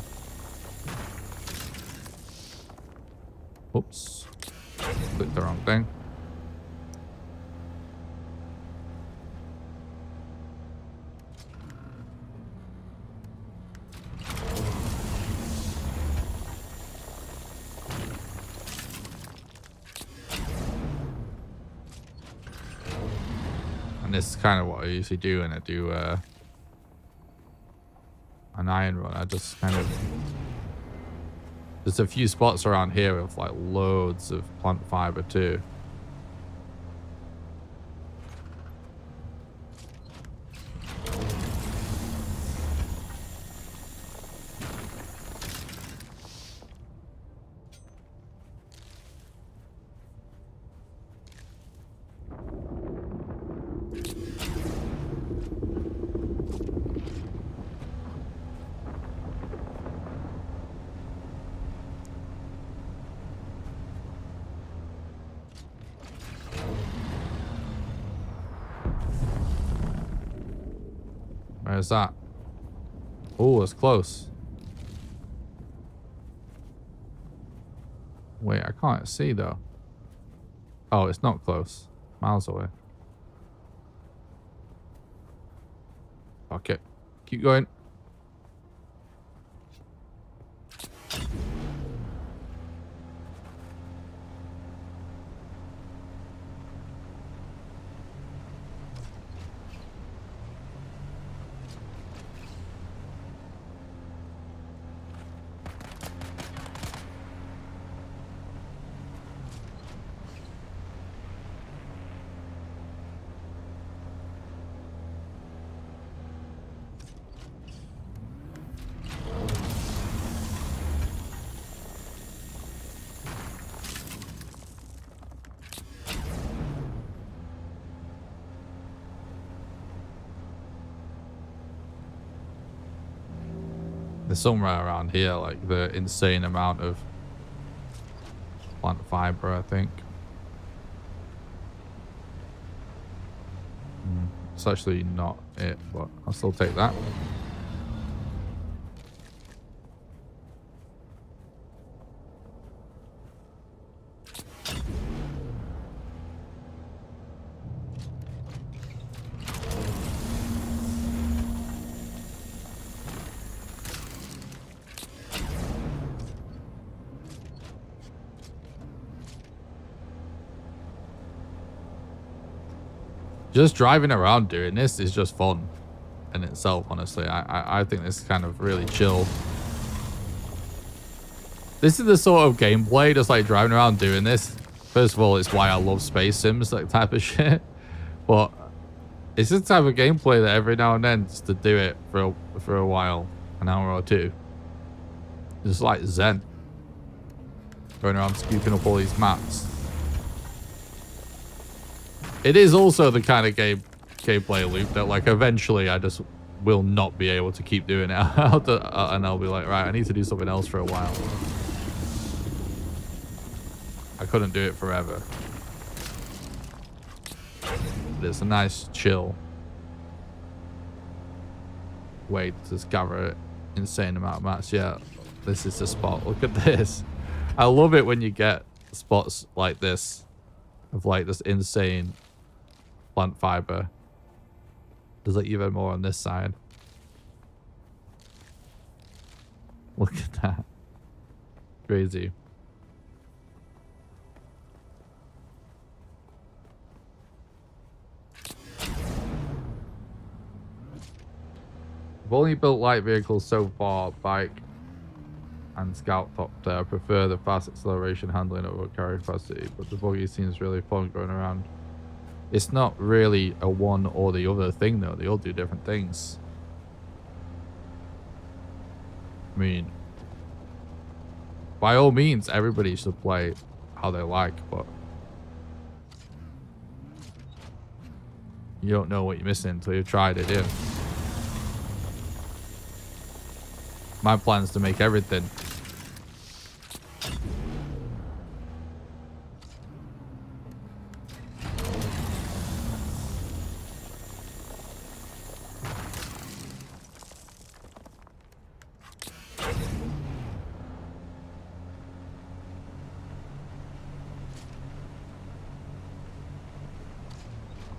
Oops. Clicked the wrong thing. And this is kind of what I usually do when I do an iron run. I just kind of... There's a few spots around here with like loads of plant fiber too. Where's that? Oh, it's close. Wait, I can't see though. Oh, it's not close. Miles away. Fuck it. Keep going. There's somewhere around here, like the insane amount of plant fiber, I think. It's actually not it, but I'll still take that. Just driving around doing this is just fun in itself, honestly. I think this is kind of really chill. This is the sort of gameplay, just like driving around doing this. First of all, it's why I love space sims, that type of shit. But it's this type of gameplay that every now and then, just to do it for a while, an hour or two. Just like zen. Going around scooping up all these maps. It is also the kind of gameplay loop that, like, eventually I just will not be able to keep doing it. And I'll be like, right, I need to do something else for a while. I couldn't do it forever. But it's a nice, chill way to discover an insane amount of maps. Yeah, this is the spot. Look at this. I love it when you get spots like this of like this insane plant fiber. There's like even more on this side. Look at that. Crazy. I've only built light vehicles so far, bike and scout copter. I prefer the fast acceleration handling over carry capacity, but the buggy seems really fun going around. It's not really a one or the other thing though, they all do different things. I mean, by all means, everybody should play how they like, but you don't know what you're missing until you've tried it, yeah. My plan is to make everything.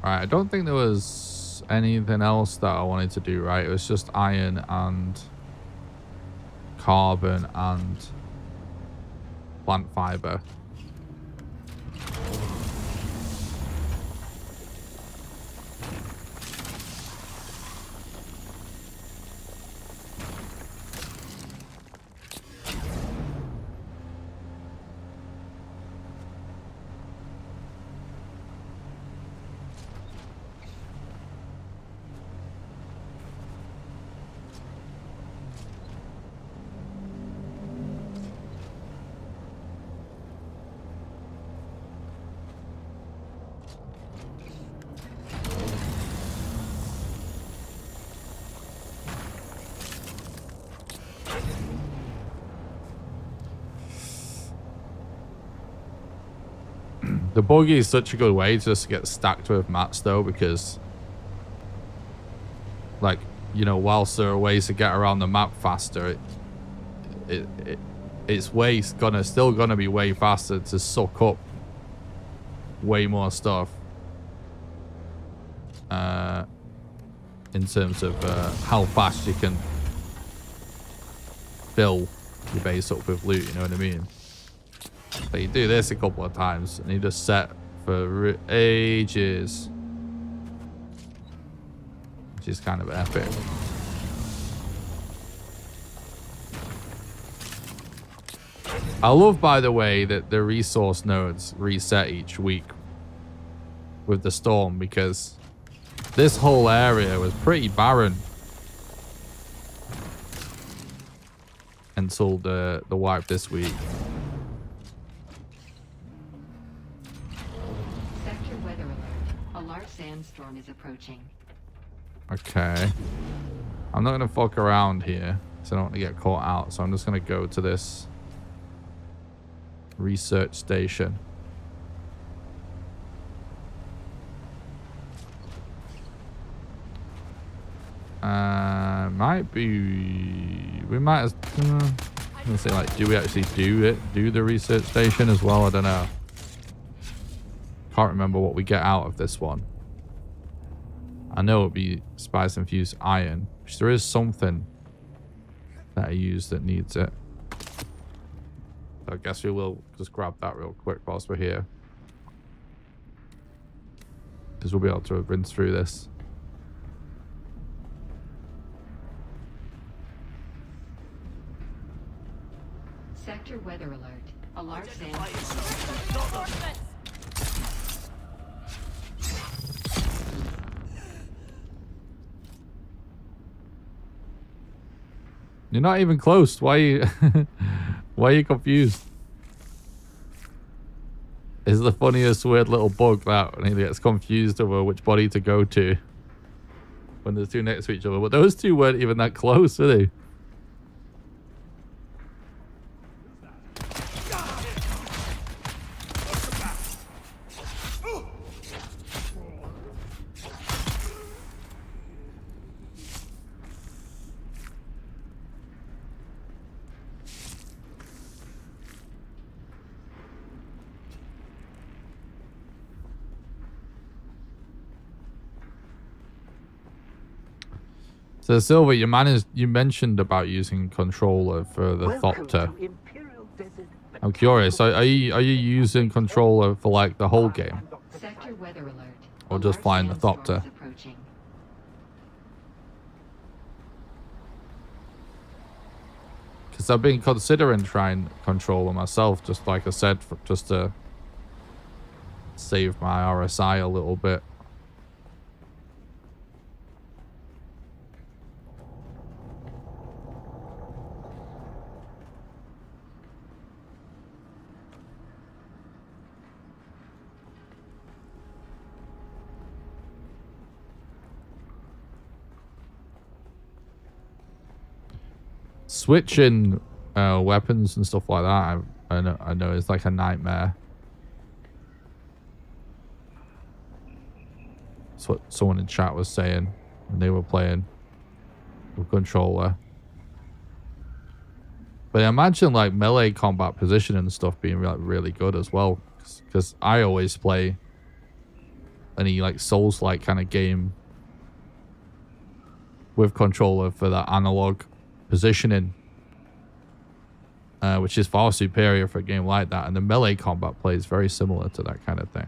Alright, I don't think there was anything else that I wanted to do, right? It was just iron and carbon and plant fiber. The buggy is such a good way to just get stacked with mats though, because like, you know, whilst there are ways to get around the map faster, it's still gonna be way faster to suck up way more stuff in terms of how fast you can fill your base up with loot, you know what I mean? But you do this a couple of times and you just set for ages, which is kind of epic. I love, by the way, that the resource nodes reset each week with the storm, because this whole area was pretty barren until the wipe this week. Sandstorm is approaching. Okay. I'm not going to fuck around here, so I don't want to get caught out. So I'm just going to go to this research station. Might be... We might... I'm going to say, like, do we actually do the research station as well? I don't know. Can't remember what we get out of this one. I know it'd be spice infused iron, which there is something that I use that needs it. So I guess we will just grab that real quick whilst we're here. because we'll be able to rinse through this. Sector weather alert. A large sandstorm. You're not even close. Why are you why are you confused? It's the funniest weird little bug that when he gets confused over which body to go to when there's two next to each other. But those two weren't even that close, were they? So Silver, you mentioned about using controller for the Thopter. I'm curious. Are you using controller for like the whole game, Sector weather alert. or just flying the Thopter? Because I've been considering trying controller myself, just like I said, just to save my RSI a little bit. Switching weapons and stuff like that, I know it's like a nightmare. That's what someone in chat was saying when they were playing with controller. But I imagine like melee combat positioning and stuff being really good as well, because I always play any like Souls-like kind of game with controller for that analog positioning, which is far superior for a game like that, and the melee combat plays very similar to that kind of thing.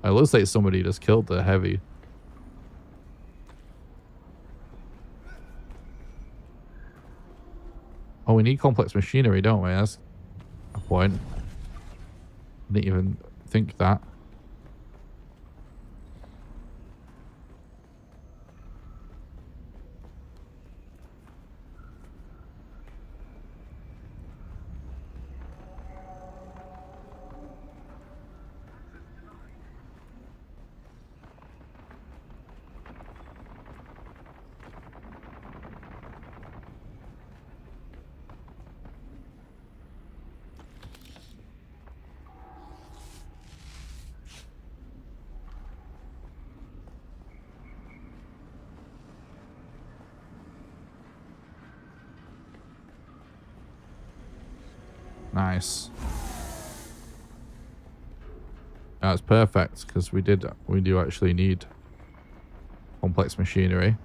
It looks like somebody just killed the heavy. Oh, we need complex machinery, don't we? That's a point. Didn't even think that. Nice. That's perfect, because we do actually need complex machinery.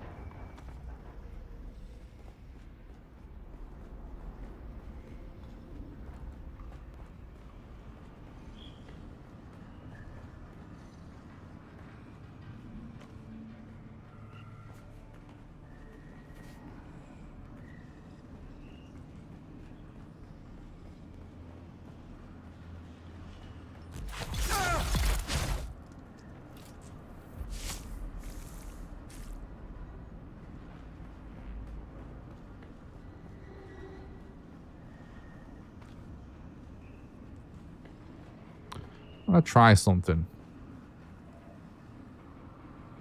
I'm gonna try something.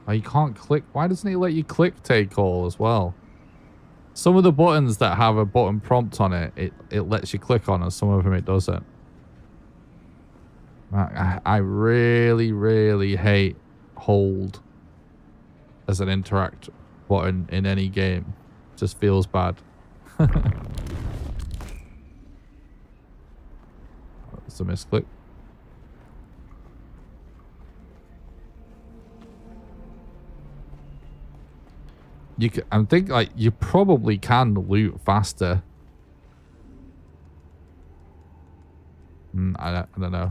Oh, you can't click. Why doesn't he let you click take all as well? Some of the buttons that have a button prompt on it, it lets you click on, and some of them it doesn't. I really, really hate hold as an interact button in any game. It just feels bad. That's a misclick. I think like you probably can loot faster. I don't know.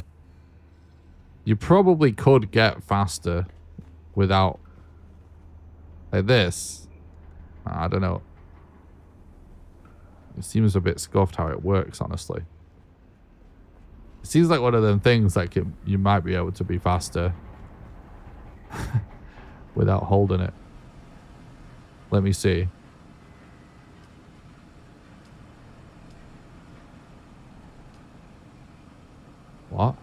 You probably could get faster without like this. I don't know. It seems a bit scuffed how it works, honestly. It seems like one of them things that you might be able to be faster without holding it. Let me see. What?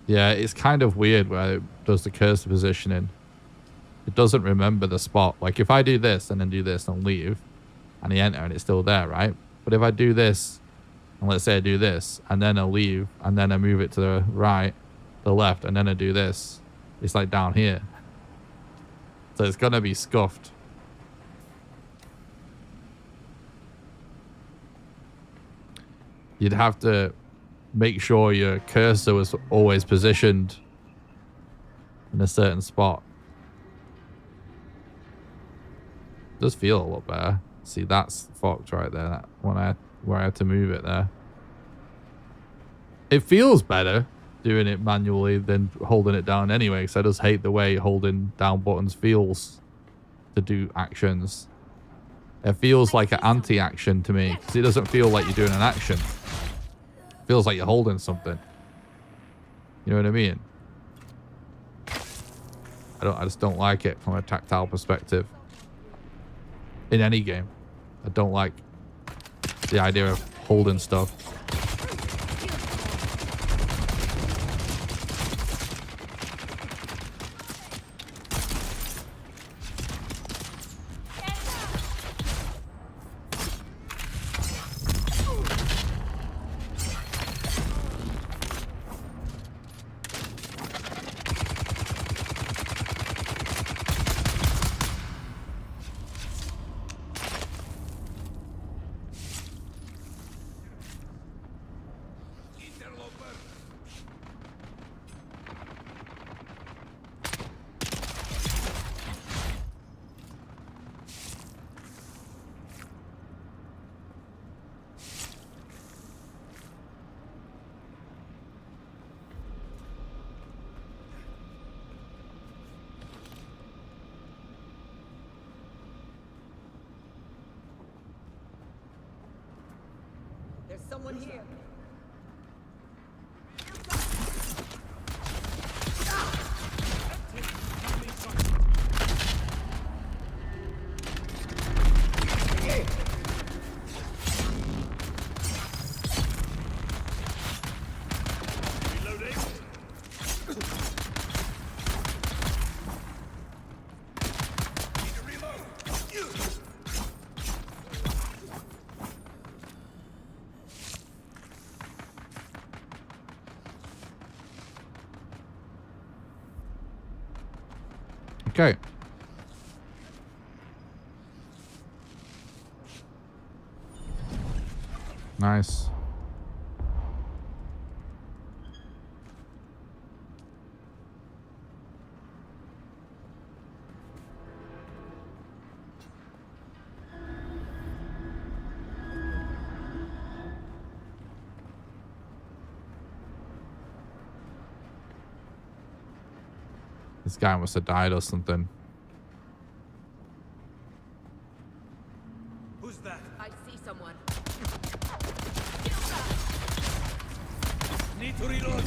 Yeah, it's kind of weird where it does the cursor positioning. It doesn't remember the spot. Like if I do this and then do this and leave and I enter and it's still there, right? But if I do this and let's say I do this and then I leave and then I move it to the right, the left, and then I do this, it's like down here. So it's going to be scuffed. You'd have to make sure your cursor was always positioned in a certain spot. It does feel a lot better. See, that's fucked right there. That one where I had to move it there. It feels better doing it manually than holding it down anyway, because I just hate the way holding down buttons feels to do actions. It feels like an anti-action to me, because it doesn't feel like you're doing an action. It feels like you're holding something. You know what I mean? I just don't like it from a tactile perspective. In any game. I don't like the idea of holding stuff. There's someone here. Okay. Nice. This guy must have died or something. Who's that? I see someone. Need to reload.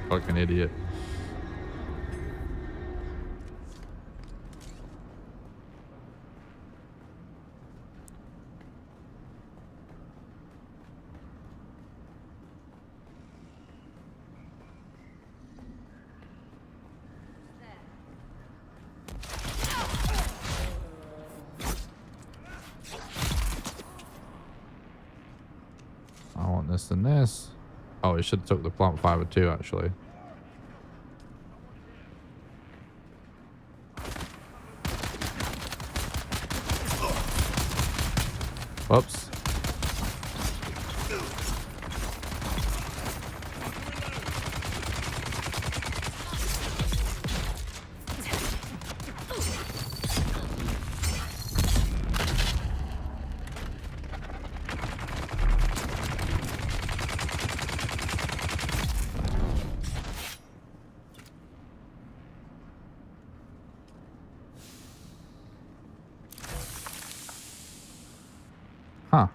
Fucking idiot. I want this and this. Oh, it should have took the plant fiber too, actually. Whoops. Huh.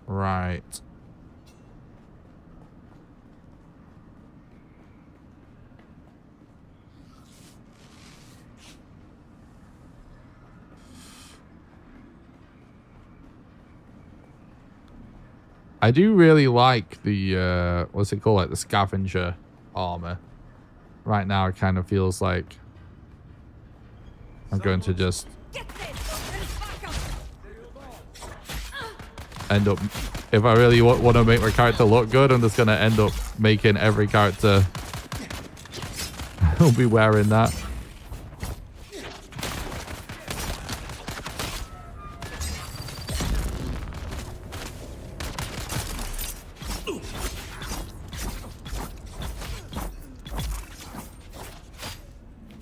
Right. I do really like the, what's it called? Like the scavenger armor. Right now, it kind of feels like I'm going to just end up, if I really want to make my character look good, I'm just going to end up making every character will be wearing that.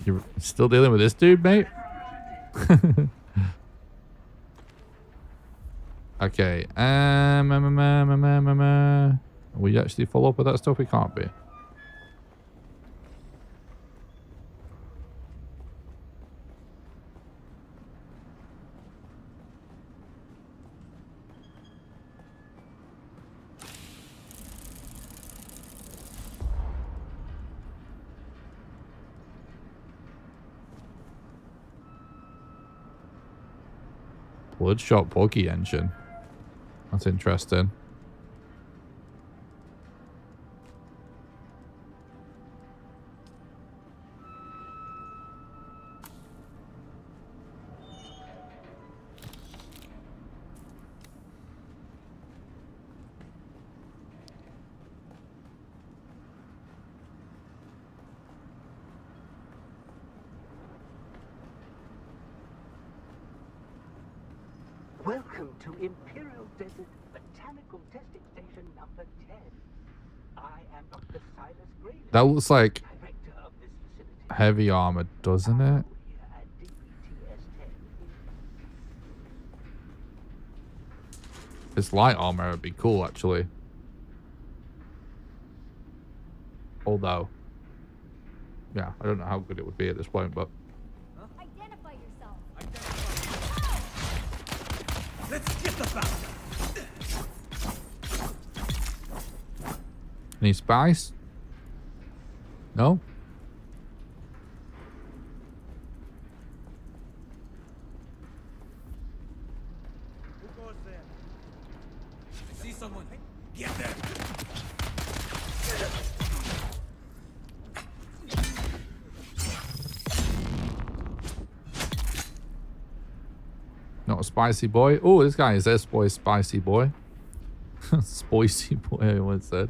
You're still dealing with this dude, mate? Okay. We actually follow up with that stuff? We can't be. Bloodshot buggy engine. That's interesting. Welcome to Imperial Desert Botanical Testing Station number 10. I am Dr. Silas Gray. That looks like heavy armor, doesn't it? If it's light armor, it'd be cool, actually. Although, yeah, I don't know how good it would be at this point, but... Identify yourself. Let's get the bastard. Any spice? No? Who goes there? I see someone. Get there. Not a spicy boy. Oh, this guy is this boy, spicy boy. Spicy boy, I once said.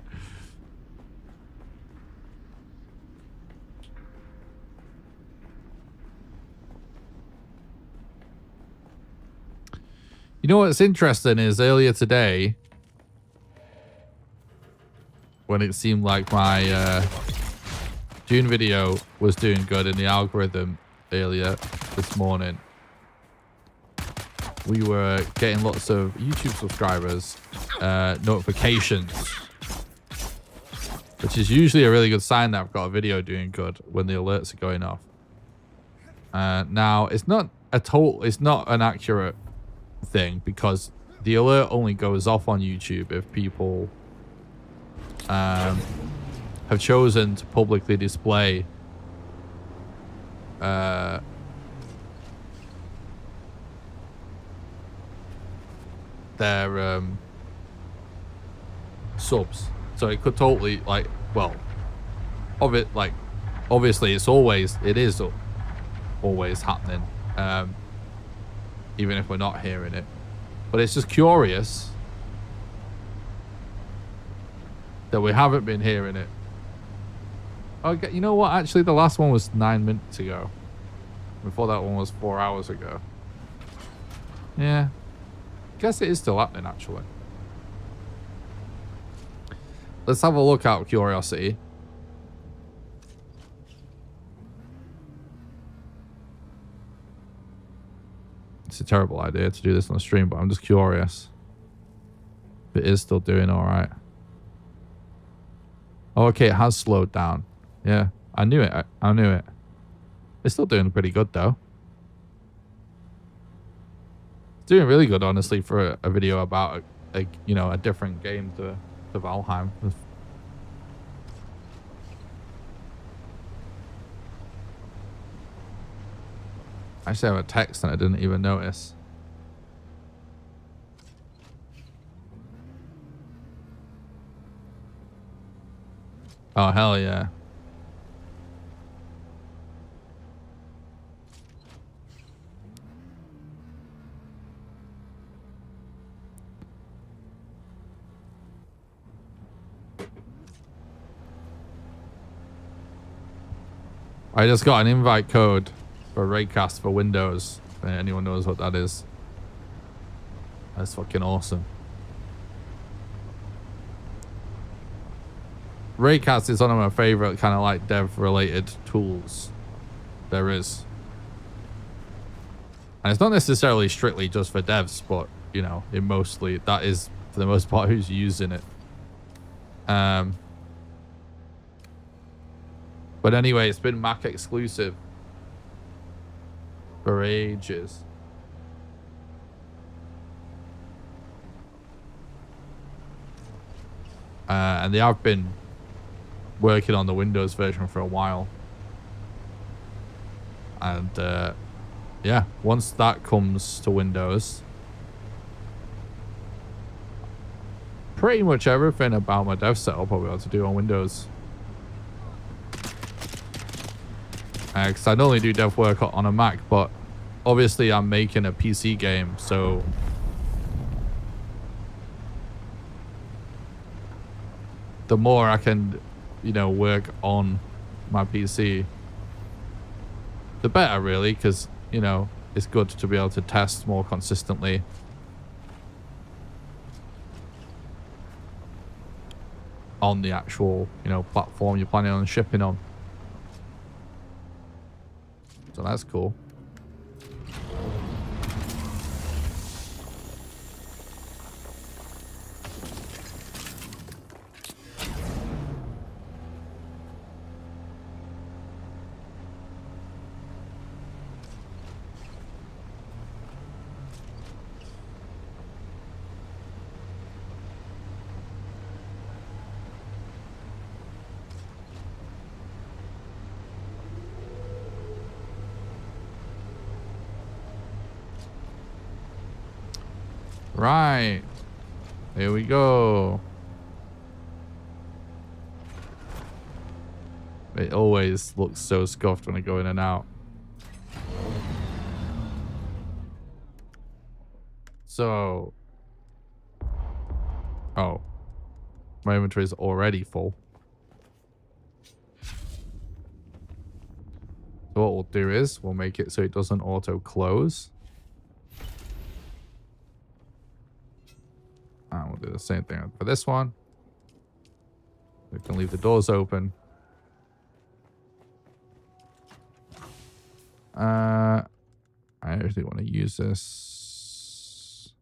You know what's interesting is earlier today, when it seemed like my Dune video was doing good in the algorithm earlier this morning, we were getting lots of YouTube subscribers notifications, which is usually a really good sign that I've got a video doing good when the alerts are going off. Now it's not an accurate thing, because the alert only goes off on YouTube if people have chosen to publicly display their subs. So it could totally, like, well, obviously it is always happening, even if we're not hearing it. But it's just curious that we haven't been hearing it Okay, you know what? Actually, the last one was 9 minutes ago. Before that one was 4 hours ago. Yeah. Guess it is still happening, actually. Let's have a look out of curiosity. It's a terrible idea to do this on the stream, but I'm just curious. If it is still doing all right. Oh, okay, it has slowed down. Yeah, I knew it. I knew it. It's still doing pretty good, though. It's doing really good, honestly, for a video about a you know, a different game to Valheim. I actually have a text and I didn't even notice. Oh, hell yeah. I just got an invite code for Raycast for Windows. If anyone knows what that is. That's fucking awesome. Raycast is one of my favorite kind of like dev related tools there is. And it's not necessarily strictly just for devs, but you know, it mostly, that is for the most part who's using it. But anyway, it's been Mac exclusive for ages. And they have been working on the Windows version for a while. And yeah, once that comes to Windows, pretty much everything about my dev setup I'll be able to do on Windows. Because I normally do dev work on a Mac, but obviously I'm making a PC game, so the more I can, you know, work on my PC, the better, really, because, you know, it's good to be able to test more consistently. On the actual, you know, platform you're planning on shipping on. So that's cool. Right. Here we go. It always looks so scuffed when I go in and out. So. Oh. My inventory is already full. So what we'll do is we'll make it so it doesn't auto close. And we'll do the same thing for this one. We can leave the doors open. I actually want to use this.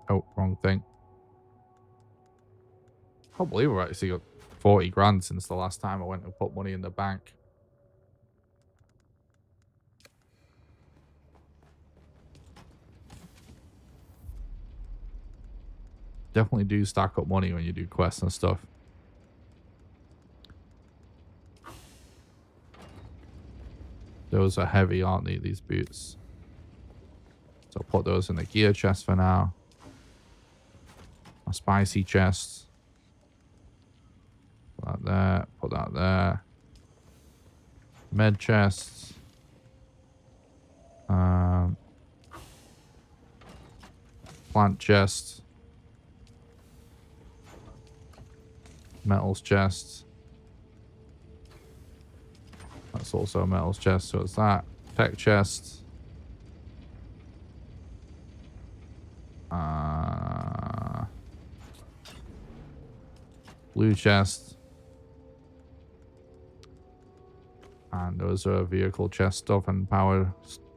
Oh, wrong thing. I can't believe we've actually got 40 grand since the last time I went and put money in the bank. Definitely do stack up money when you do quests and stuff. Those are heavy, aren't they, these boots? So I'll put those in the gear chest for now. A spicy chest. Put that there. Put that there. Med chests. Plant chest. Metals chest. That's also a metals chest, so it's that. Tech chest. Blue chest. And those are vehicle chest stuff and power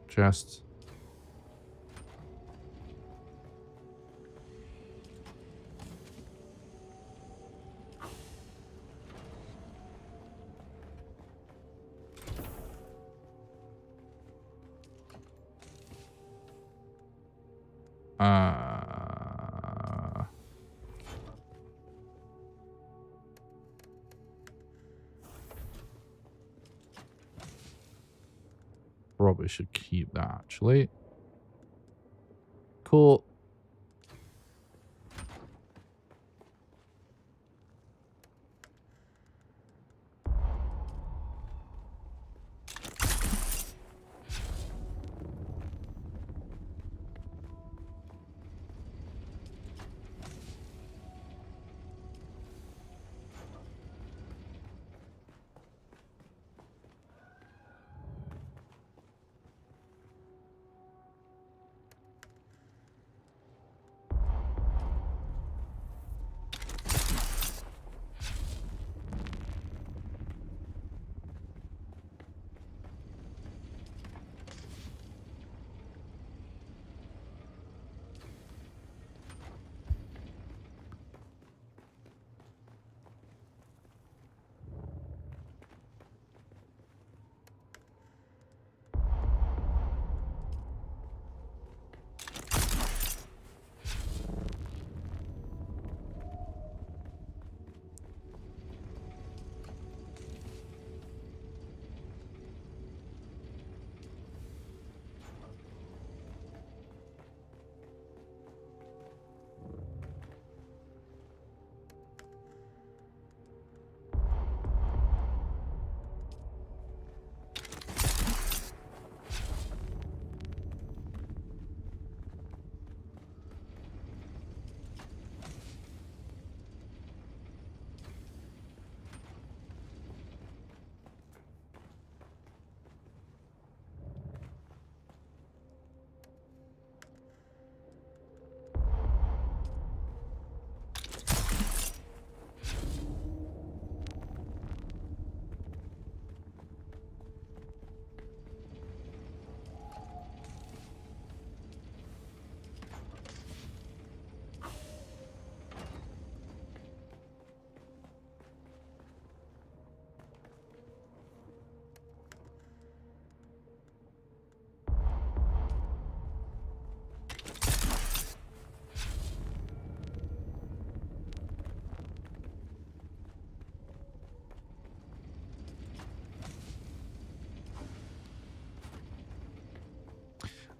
chests. Probably should keep that actually. Cool.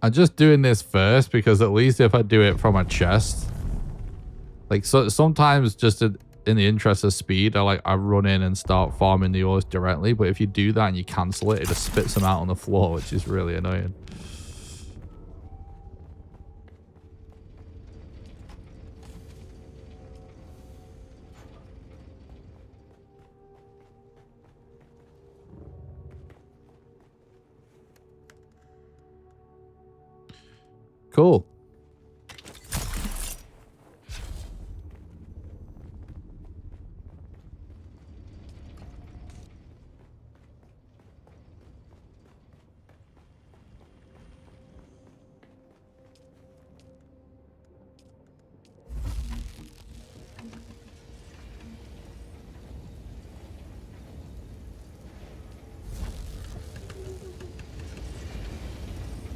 I'm just doing this first because at least if I do it from a chest, like so sometimes just in the interest of speed, I run in and start farming the ores directly. But if you do that and you cancel it, it just spits them out on the floor, which is really annoying. Cool.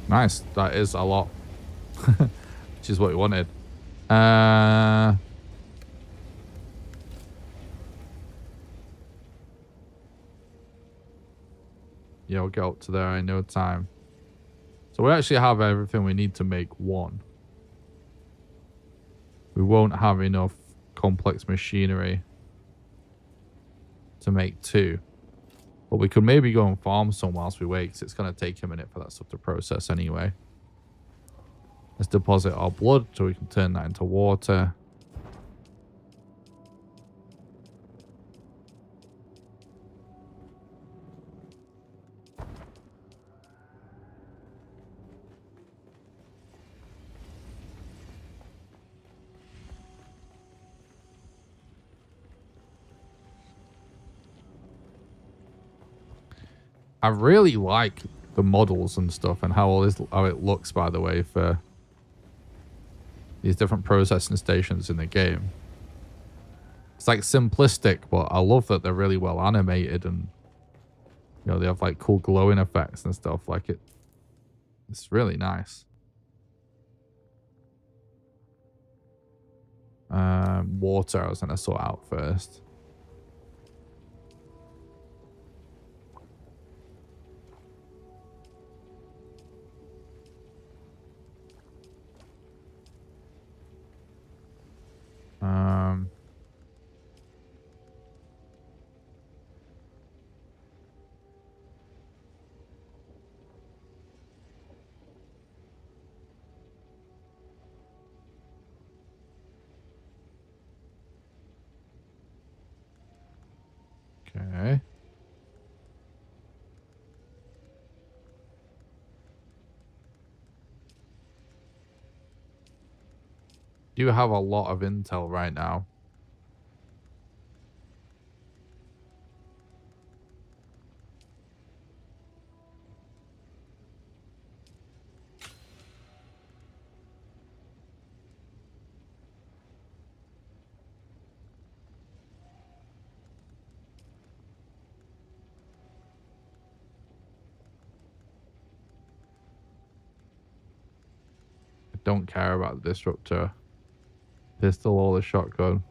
Nice. That is a lot. Which is what we wanted. Yeah, we'll get up to there in no time. So we actually have everything we need to make one. We won't have enough complex machinery to make two. But But we could maybe go and farm some whilst we wait, because it's going to take a minute for that stuff to process anyway. Let's deposit our blood so we can turn that into water. I really like the models and stuff and how it looks, by the way, for these different processing stations in the game. It's like simplistic, but I love that they're really well animated and, you know, they have like cool glowing effects and stuff. Like it's really nice. Water I was going to sort out first. Okay. You have a lot of intel right now. I don't care about the disruptor. Pistol or the shotgun.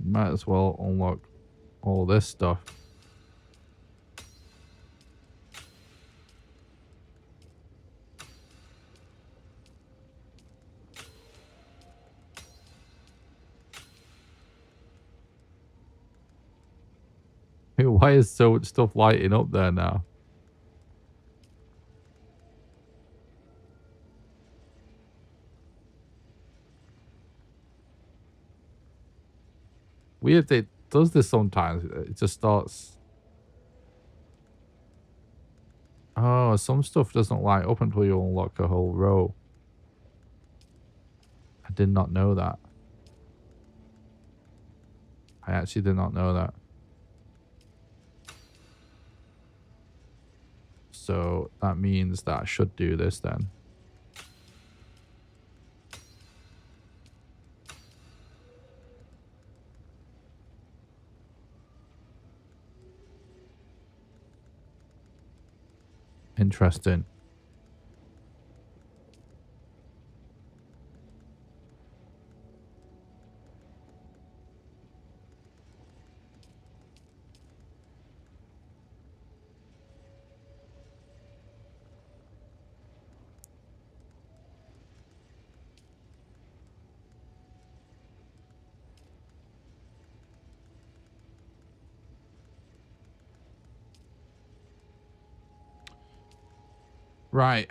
Might as well unlock all this stuff. Why is so much stuff lighting up there now? Weird, it does this sometimes. It just starts. Oh, some stuff doesn't light up until you unlock a whole row. I did not know that. I actually did not know that. So that means that I should do this then. Interesting. Right.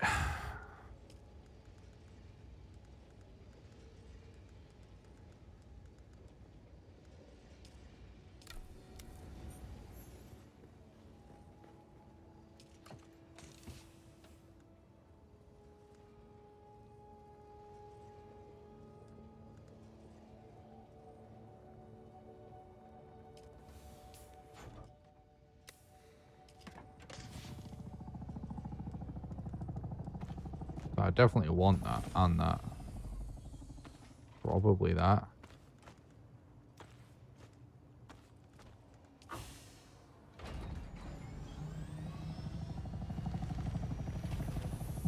I definitely want that and that. Probably that.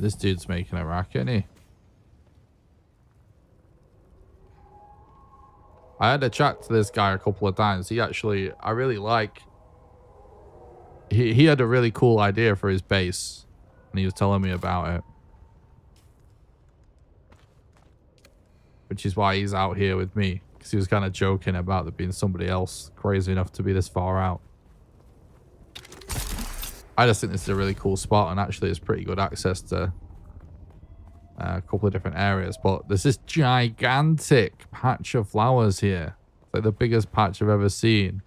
This dude's making a racket, isn't he? I had a chat to this guy a couple of times. He actually, I really like... He had a really cool idea for his base. And he was telling me about it. Which is why he's out here with me. Because he was kind of joking about there being somebody else crazy enough to be this far out. I just think this is a really cool spot. And actually, it's pretty good access to a couple of different areas. But there's this gigantic patch of flowers here. It's like the biggest patch I've ever seen.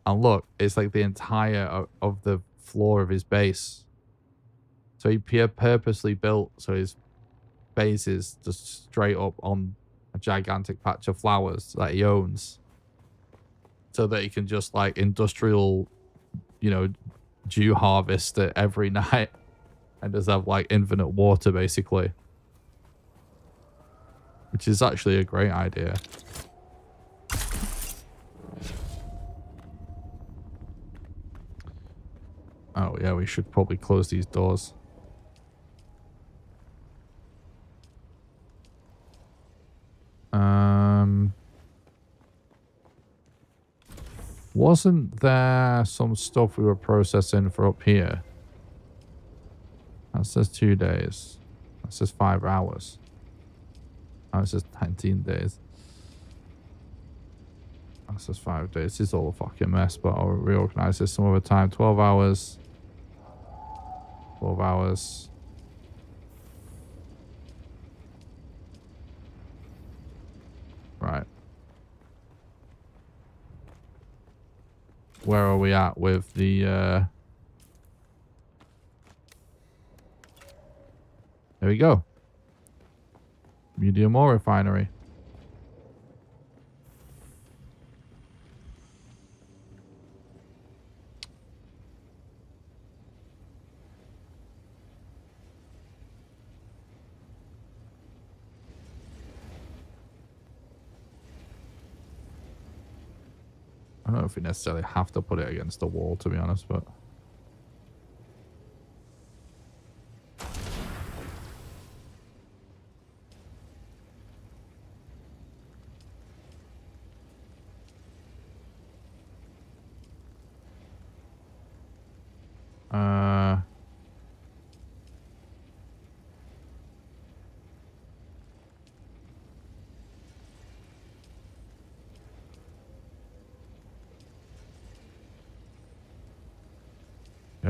And look, it's like the entire of the floor of his base. So he purposely built so his base is just straight up on a gigantic patch of flowers that he owns. So that he can just like industrial, you know, dew harvest it every night. And just have like infinite water basically. Which is actually a great idea. Oh, yeah, we should probably close these doors. Wasn't there some stuff we were processing for up here? That says 2 days. That says 5 hours. Oh, it says 19 days. That says 5 days. This is all a fucking mess, but I'll reorganize this some other time. 12 hours. 12 hours. Right. Where are we at with the there we go. Medium ore refinery. I don't know if we necessarily have to put it against the wall, to be honest, but...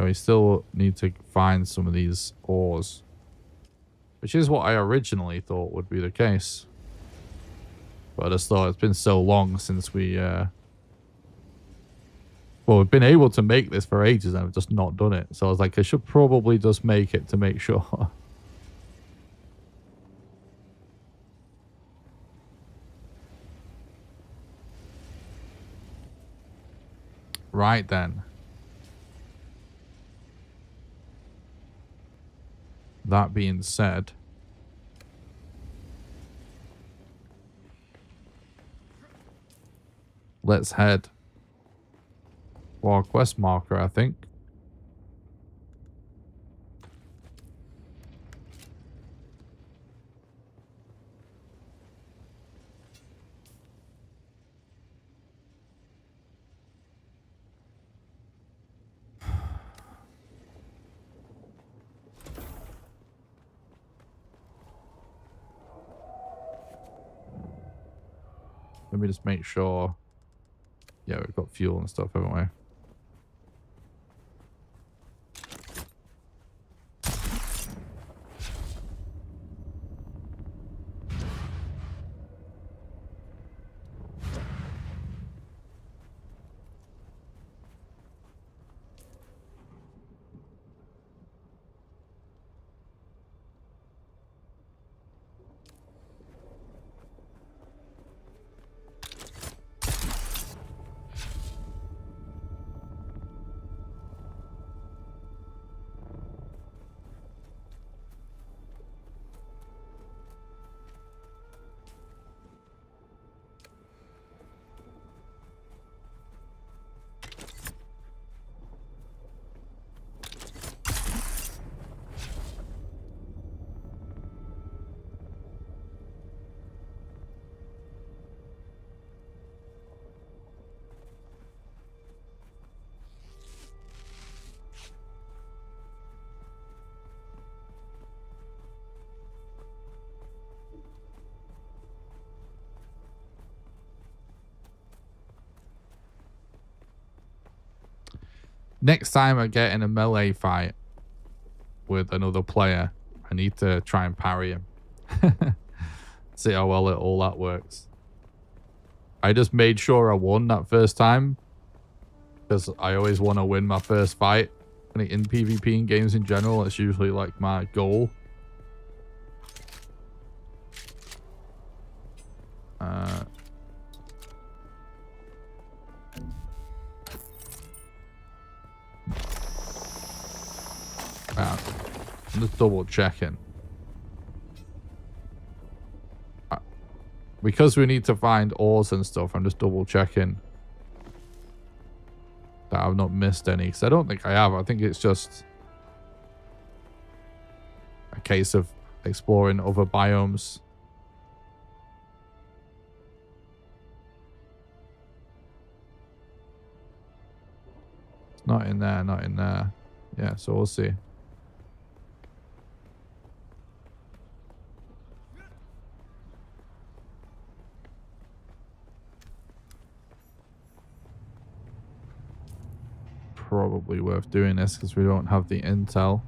we still need to find some of these ores. Which is what I originally thought would be the case. But I just thought it's been so long since we... Well, we've been able to make this for ages and I've just not done it. So I was like, I should probably just make it to make sure. Right then. That being said, let's head for our quest marker, I think. Let me just make sure. Yeah, we've got fuel and stuff, haven't we? next time I get in a melee fight with another player, I need to try and parry him. See how well all that works. I just made sure I won that first time because I always want to win my first fight. In PvP and games in general, it's usually like my goal. I'm just double checking. Because we need to find ores and stuff, I'm just double checking that I've not missed any. Because I don't think I have. I think it's just a case of exploring other biomes. It's not in there, not in there. Yeah, so we'll see. Probably worth doing this because we don't have the intel.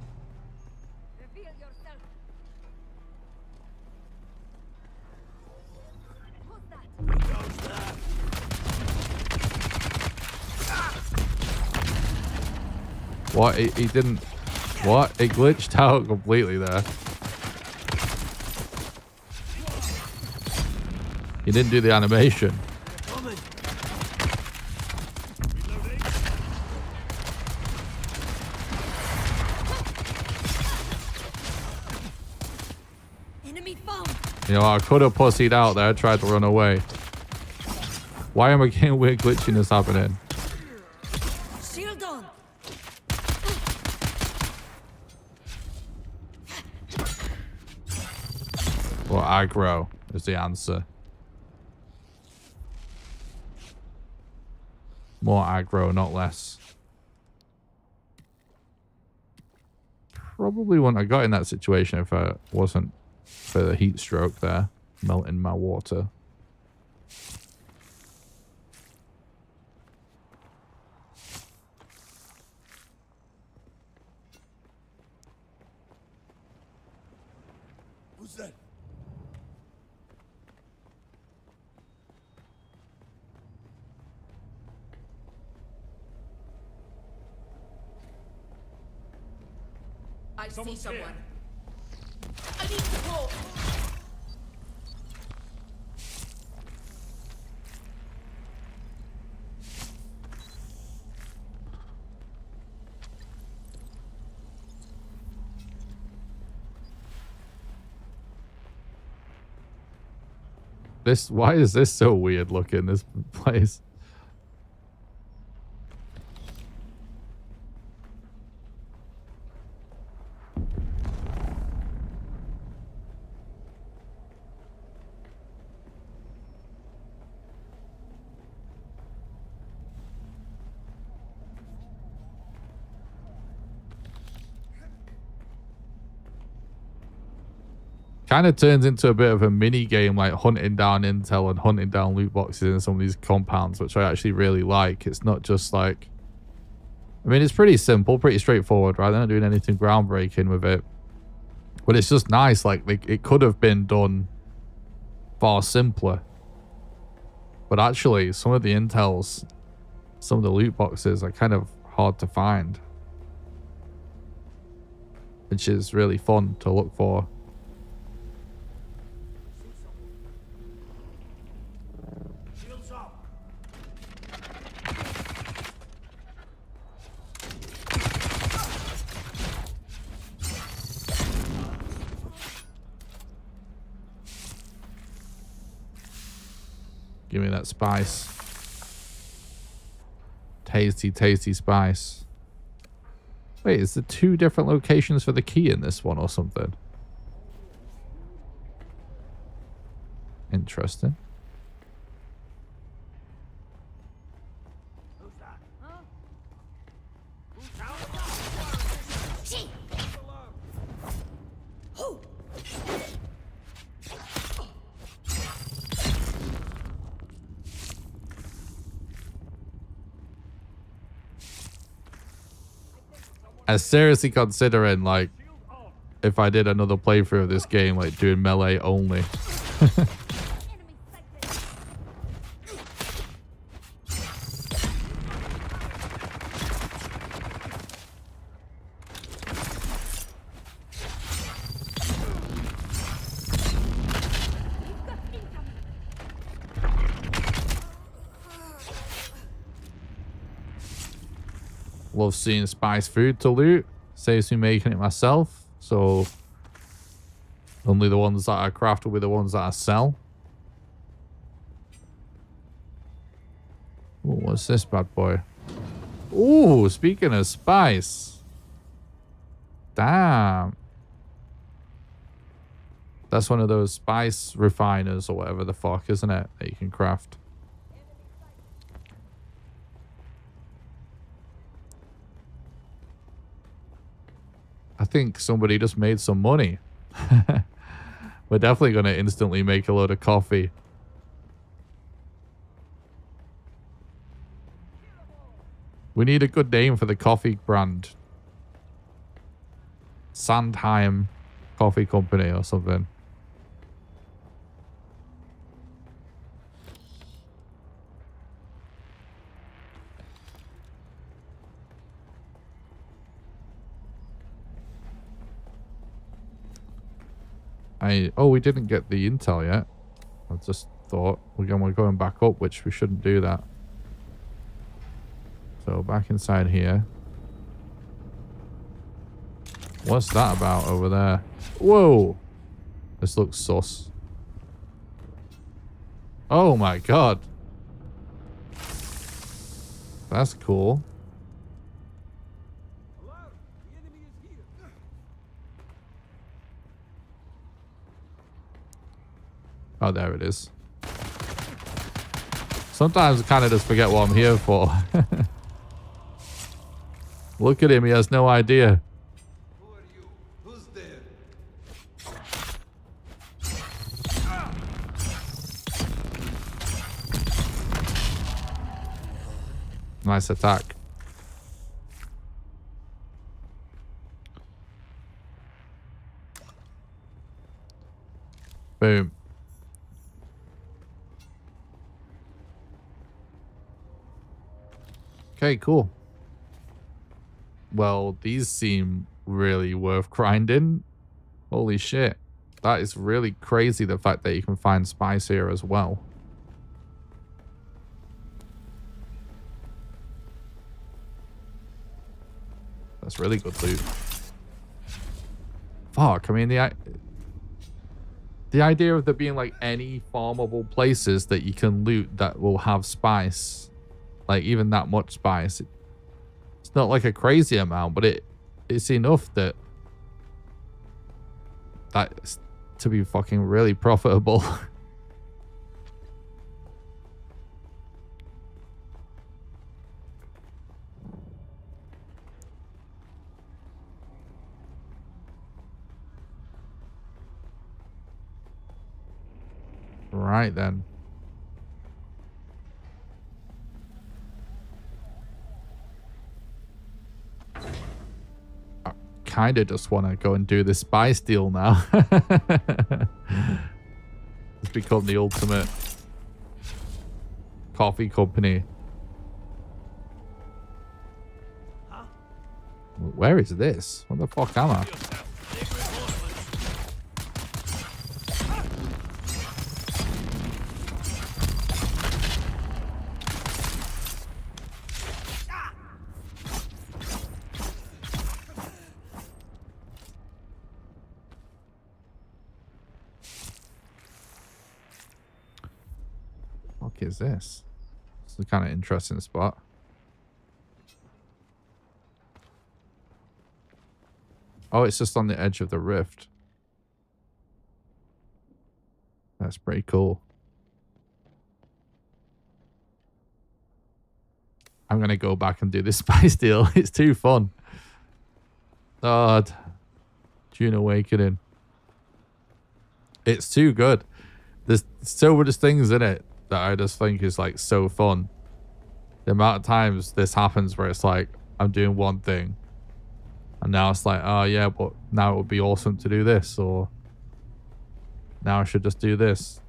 What? He didn't... What? It glitched out completely there. He didn't do the animation. You know, I could have pussied out there, tried to run away. Why am I getting weird glitchiness happening? Shield on. Well, aggro is the answer. More aggro, not less. Probably wouldn't have got in that situation if I wasn't for the heat stroke there, melting my water. Who's that? I see someone. I need support. Why is this so weird looking, this place? Kind of turns into a bit of a mini game, like hunting down intel and hunting down loot boxes in some of these compounds, which I actually really like. It's not just like, I mean, it's pretty simple, pretty straightforward, right? They're not doing anything groundbreaking with it, but it's just nice. Like it could have been done far simpler, but actually some of the intels, some of the loot boxes are kind of hard to find, which is really fun to look for. Give me that spice. Tasty, tasty spice. Wait, is there 2 different locations for the key in this one or something? Interesting. I'm seriously considering, like, if I did another playthrough of this game, like, doing melee only. Love seeing spice food to loot. Saves me making it myself. So only the ones that I craft will be the ones that I sell. Ooh, what's this bad boy? Ooh, speaking of spice. Damn. That's one of those spice refiners or whatever the fuck, isn't it? That you can craft. I think somebody just made some money. We're definitely going to instantly make a load of coffee. We need a good name for the coffee brand. Sandheim Coffee Company or something. Oh, we didn't get the intel yet. I just thought we're going back up, which we shouldn't do that. So back inside here. What's that about over there? Whoa! This looks sus. Oh my god. That's cool. Oh, there it is. Sometimes I kind of just forget what I'm here for. Look at him, he has no idea. Who are you? Who's there? Nice attack. Boom. Okay, cool. Well, these seem really worth grinding. Holy shit. That is really crazy, the fact that you can find spice here as well. That's really good loot. Fuck, I mean, the idea of there being like any farmable places that you can loot that will have spice, like even that much spice, it's not like a crazy amount, but it's enough that's to be fucking really profitable. Right then. I kind of just want to go and do this spice deal now. It's become the ultimate coffee company. Where is this? What the fuck am I? Is this? It's a kind of interesting spot. Oh, it's just on the edge of the rift. That's pretty cool. I'm gonna go back and do this spice deal. It's too fun. Oh, Dune Awakening. It's too good. There's so many things in it that I just think is like so fun. The amount of times this happens where it's like I'm doing one thing And now it's like, oh yeah, but now it would be awesome to do this, or now I should just do this.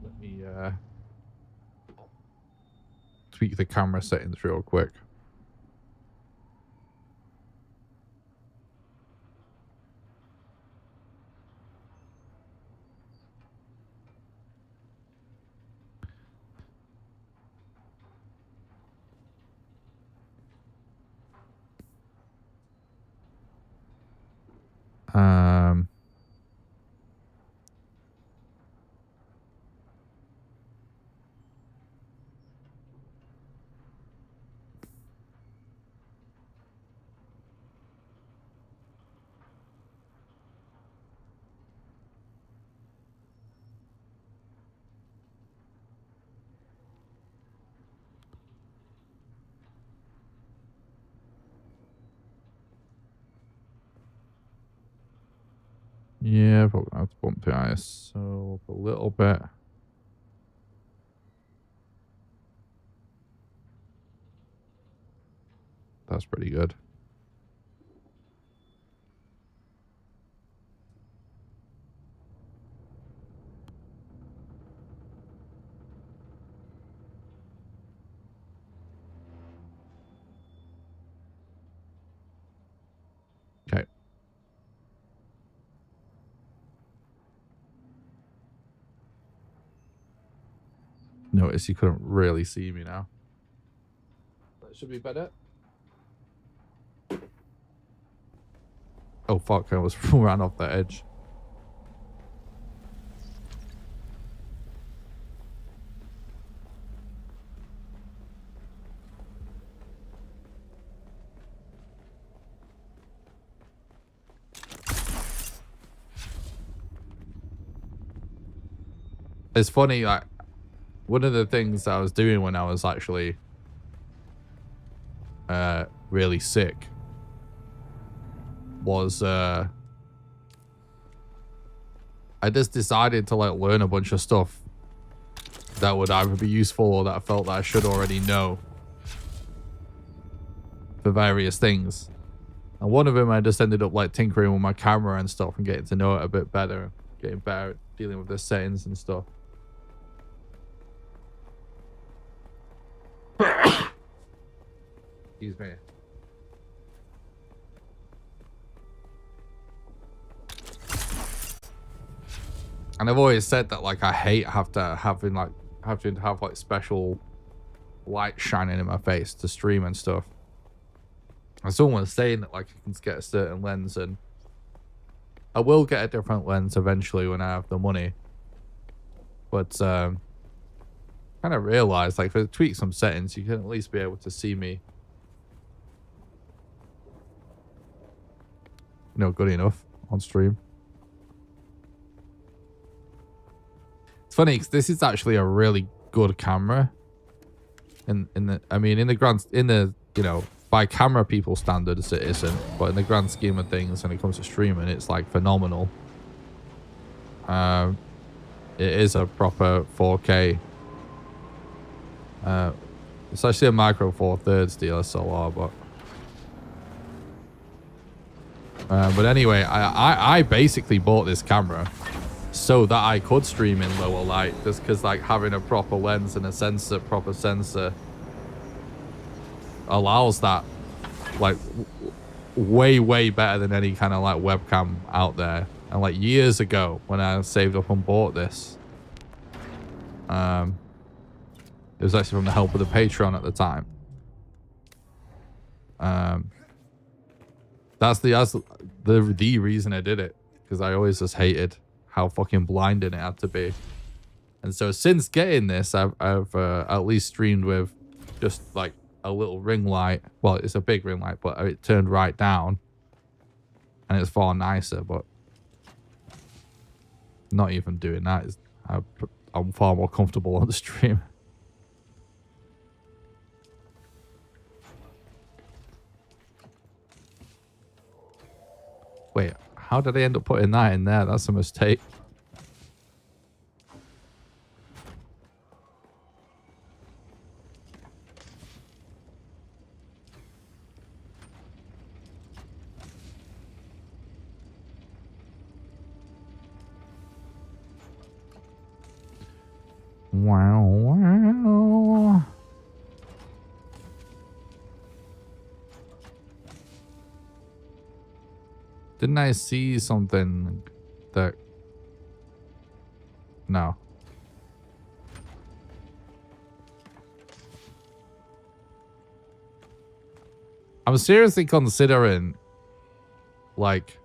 Let me tweak the camera settings real quick. Yeah, but I have to bump the ISO up a little bit. That's pretty good. Okay. Notice you couldn't really see me now. That should be better. Oh fuck, I almost ran off the edge. It's funny, like, one of the things I was doing when I was actually really sick was I just decided to like learn a bunch of stuff that would either be useful or that I felt that I should already know for various things. And one of them I just ended up like tinkering with my camera and stuff and getting to know it a bit better, getting better at dealing with the settings and stuff. Excuse me. And I've always said that like I hate having to have like special light shining in my face to stream and stuff. And someone was saying that like I can get a certain lens, and I will get a different lens eventually when I have the money. But kind of realized like if I tweak some settings, you can at least be able to see me, you know, good enough on stream. It's funny because this is actually a really good camera. In the you know, by camera people standards it isn't, but in the grand scheme of things when it comes to streaming, it's like phenomenal. It is a proper 4K. It's actually a micro 4/3 DSLR, but anyway, I basically bought this camera so that I could stream in lower light, just because like having a proper lens and a proper sensor allows that like way better than any kind of like webcam out there. And like years ago when I saved up and bought this, it was actually from the help of the Patreon at the time. That's the reason I did it, because I always just hated how fucking blinding it had to be. And so since getting this, I've at least streamed with just like a little ring light. Well, it's a big ring light, but it turned right down and it's far nicer. But not even doing that is, I'm far more comfortable on the stream. Wait, how did they end up putting that in there? That's a mistake. Wow, wow. Didn't I see something that... No. I'm seriously considering, like,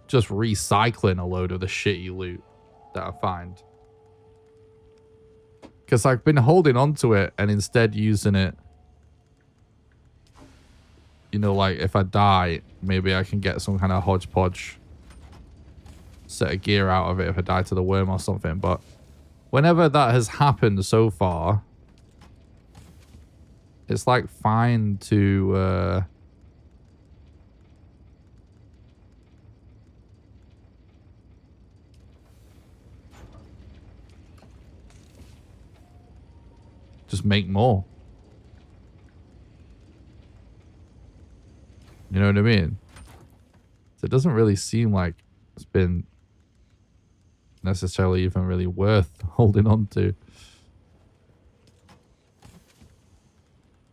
just recycling a load of the shitty loot that I find. Because I've been holding on to it and instead using it. You know, like, if I die, maybe I can get some kind of hodgepodge set of gear out of it if I die to the worm or something. But whenever that has happened so far, it's, like, fine to... just make more. You know what I mean? So it doesn't really seem like it's been necessarily even really worth holding on to.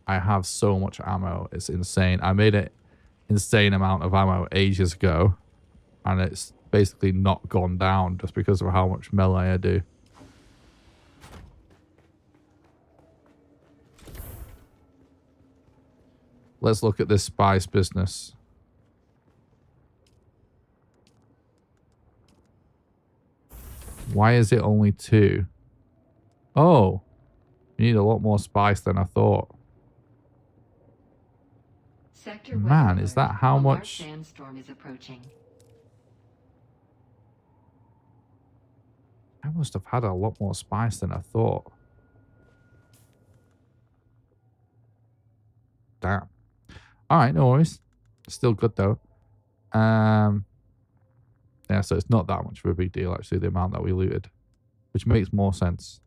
I have so much ammo. It's insane. I made an insane amount of ammo ages ago, and it's basically not gone down just because of how much melee I do. Let's look at this spice business. Why is it only 2? Oh, you need a lot more spice than I thought. Sector Man, is that how much? Sandstorm is approaching. I must have had a lot more spice than I thought. Damn. All right, no worries. Still good though. Yeah, so it's not that much of a big deal actually, the amount that we looted, which makes more sense.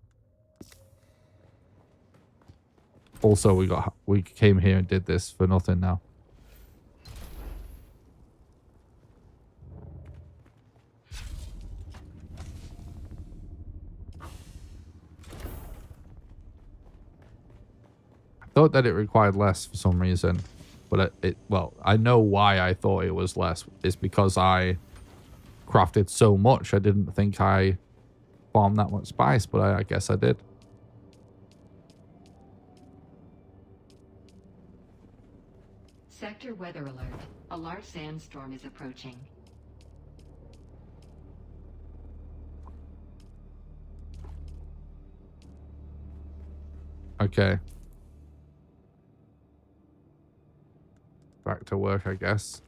Also, we came here and did this for nothing now. I thought that it required less for some reason, but well, I know why I thought it was less. It's because I crafted so much. I didn't think I farmed that much spice, but I guess I did. Sector weather alert. A large sandstorm is approaching. Okay. Back to work, I guess.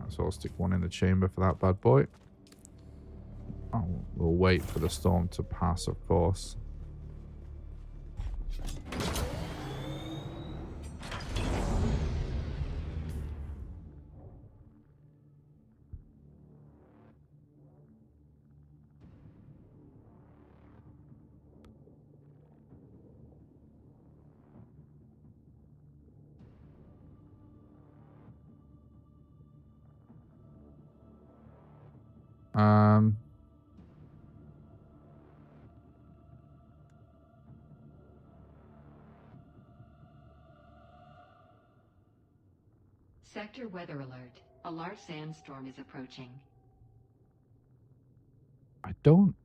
So I'll stick one in the chamber for that bad boy. Oh, we'll wait for the storm to pass, of course. Sector weather alert. A large sandstorm is approaching. I don't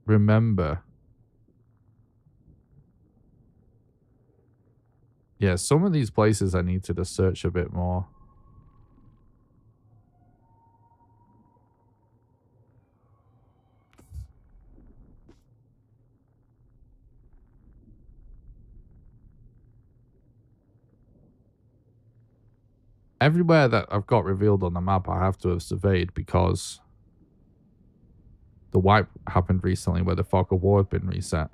remember. Yeah, some of these places I need to just search a bit more. Everywhere that I've got revealed on the map, I have to have surveyed because the wipe happened recently where the fog of war had been reset.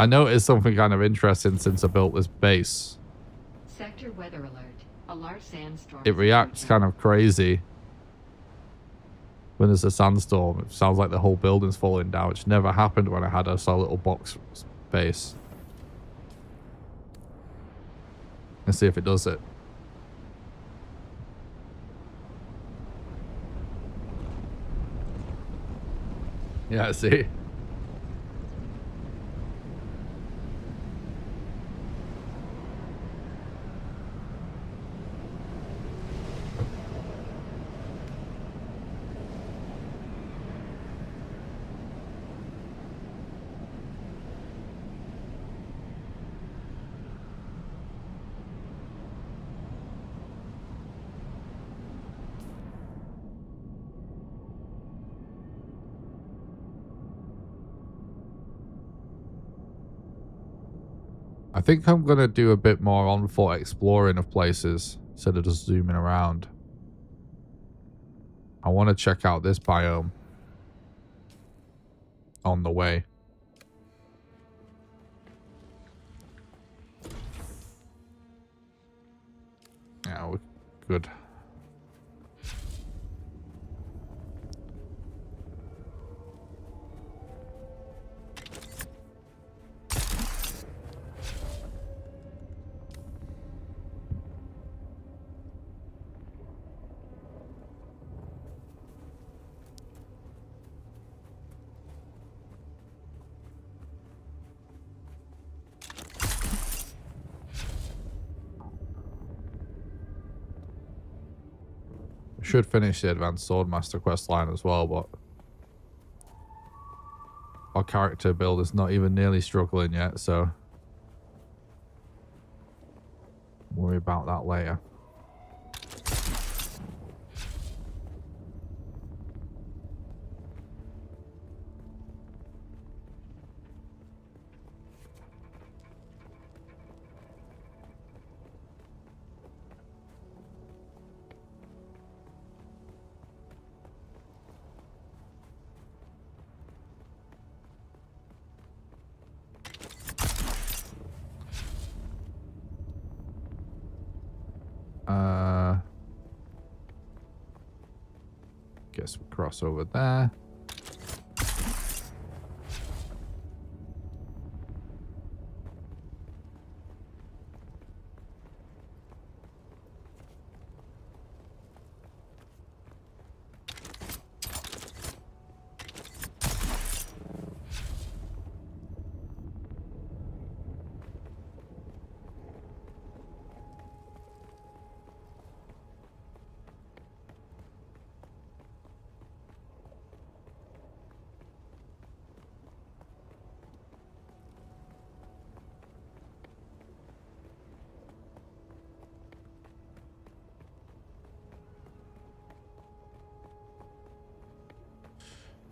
I noticed something kind of interesting since I built this base. Sector weather alert. A large sandstorm. It reacts kind of crazy when there's a sandstorm. It sounds like the whole building's falling down, which never happened when I had a solid little box base. Let's see if it does it. Yeah, see? I think I'm going to do a bit more on-foot exploring of places instead of just zooming around. I want to check out this biome on the way. Yeah, we're good. Should finish the Advanced Swordmaster quest line as well, but our character build is not even nearly struggling yet, so worry about that later. Guess we cross over there.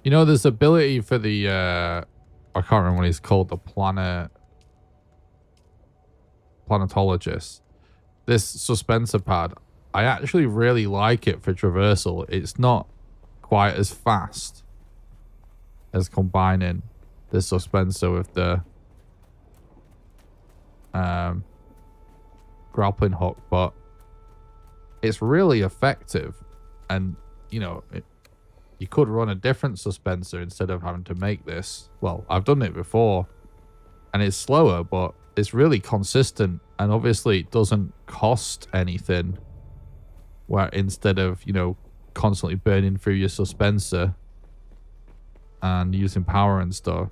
You know, there's ability for the, I can't remember what he's called, the planetologist. This suspensor pad, I actually really like it for traversal. It's not quite as fast as combining the suspensor with the grappling hook, but it's really effective. And, you know, you could run a different suspensor instead of having to make this. Well, I've done it before, and it's slower, but it's really consistent, and obviously it doesn't cost anything, where instead of, you know, constantly burning through your suspensor and using power and stuff.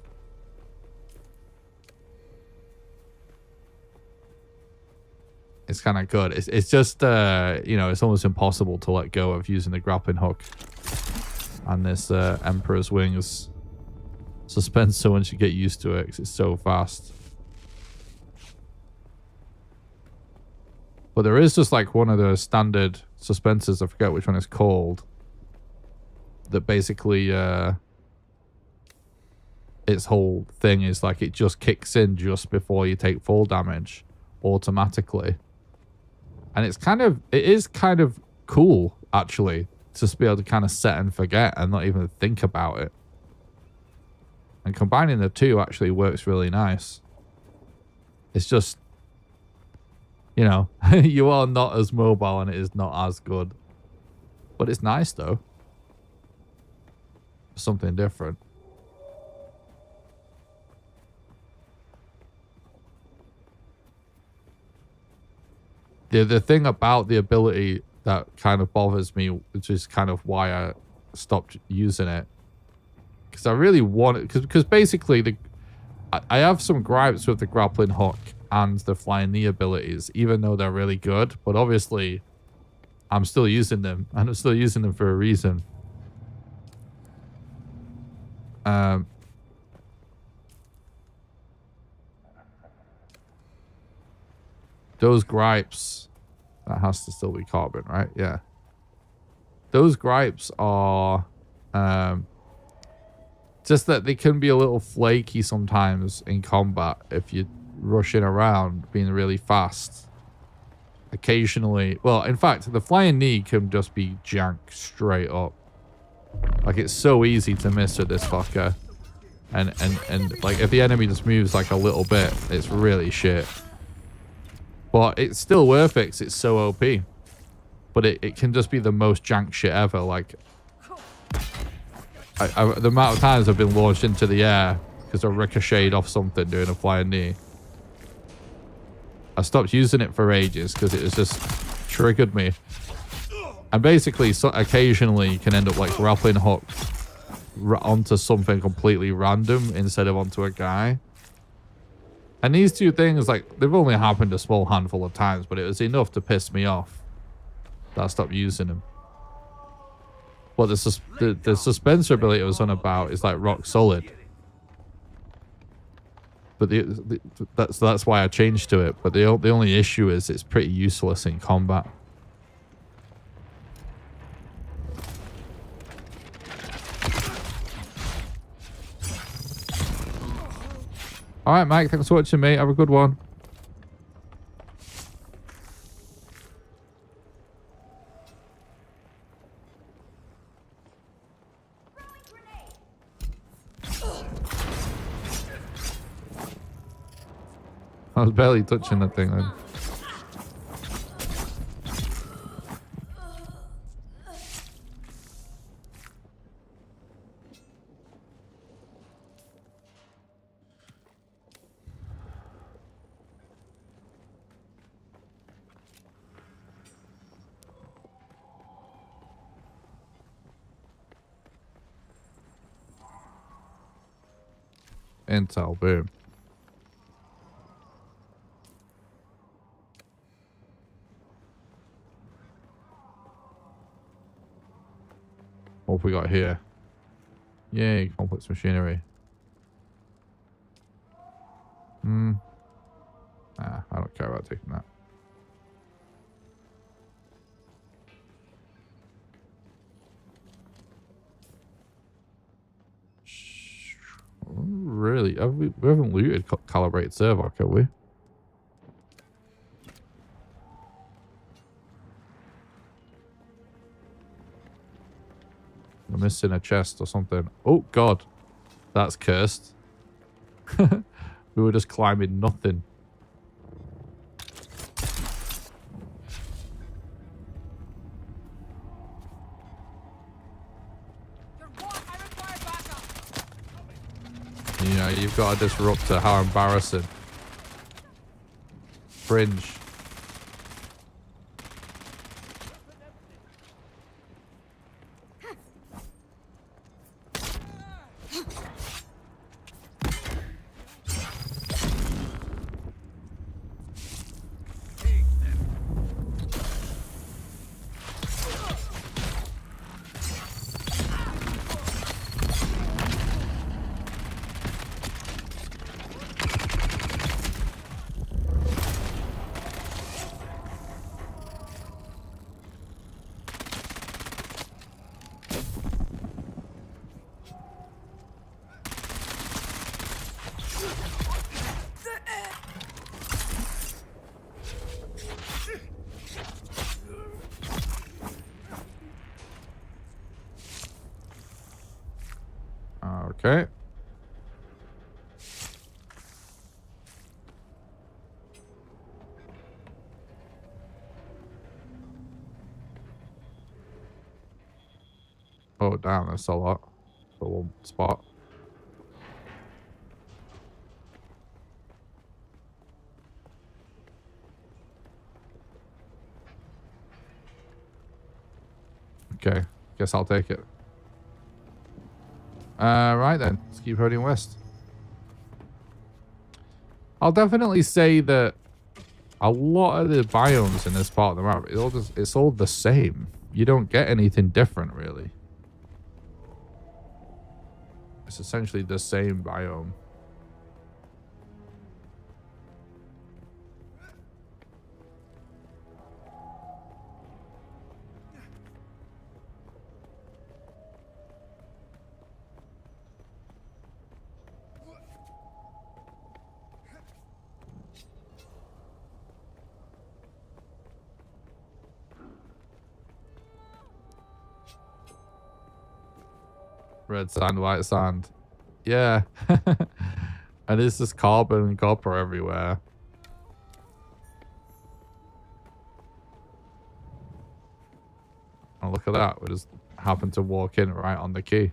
It's kind of good. It's just, you know, it's almost impossible to let go of using the grappling hook and this Emperor's Wings suspensor once you get used to it, because it's so fast. But there is just like one of the standard suspensors, I forget which one it's called, that basically its whole thing is like it just kicks in just before you take full damage automatically. And it's kind of, it is kind of cool actually, just be able to kind of set and forget and not even think about it. And combining the two actually works really nice. It's just, you know, you are not as mobile and it is not as good. But it's nice though. Something different. The thing about the ability that kind of bothers me, which is kind of why I stopped using it, because I really want it, because basically I have some gripes with the grappling hook and the flying knee abilities, even though they're really good. But obviously, I'm still using them, and I'm still using them for a reason. Those gripes, that has to still be carbon, right? Yeah. Those gripes are just that they can be a little flaky sometimes in combat if you're rushing around, being really fast. Occasionally, well, in fact, the flying knee can just be jank straight up. Like, it's so easy to miss with this fucker. And like, if the enemy just moves like a little bit, it's really shit. But it's still worth it because it's so OP. But it can just be the most jank shit ever. Like, the amount of times I've been launched into the air because I ricocheted off something doing a flying knee. I stopped using it for ages because it was just triggered me. And basically, so occasionally you can end up like grappling hook onto something completely random instead of onto a guy. And these two things, like, they've only happened a small handful of times, but it was enough to piss me off that I stopped using them. But the suspenser ability I was on about is like rock solid. But that's why I changed to it. But the only issue is it's pretty useless in combat. All right, Mike. Thanks for watching, mate. Have a good one. I was barely touching that thing then. Intel, boom. What have we got here? Yay, complex machinery. Nah, I don't care about taking that. Really? We haven't looted calibrate server, have we? We're missing a chest or something. Oh, God. That's cursed. We were just climbing nothing. You know, you've got a disruptor. How embarrassing. Fringe. Okay. Oh, damn, that's a lot for one spot. Okay, guess I'll take it. Right then, let's keep heading west. I'll definitely say that a lot of the biomes in this part of the map, it's all the same. You don't get anything different, really. It's essentially the same biome. Red sand, white sand. Yeah. And it's just carbon and copper everywhere. Oh, look at that. We just happened to walk in right on the key.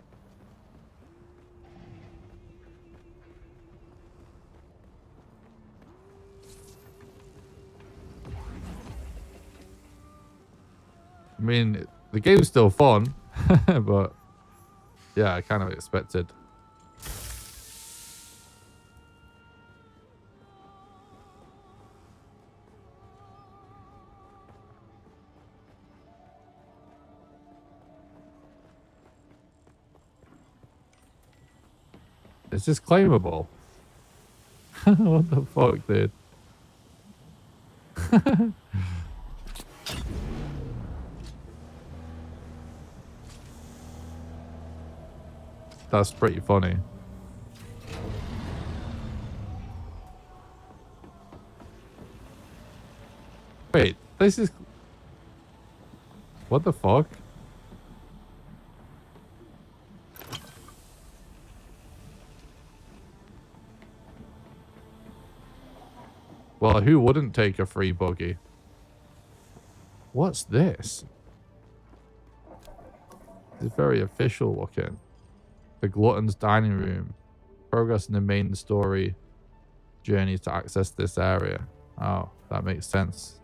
I mean, the game's still fun, but yeah, I kind of expected. It's just claimable. What the fuck, dude? That's pretty funny. Wait, this is... What the fuck? Well, who wouldn't take a free buggy? What's this? It's very official looking. The Glutton's Dining Room. Progress in the main story journey to access this area. Oh, that makes sense.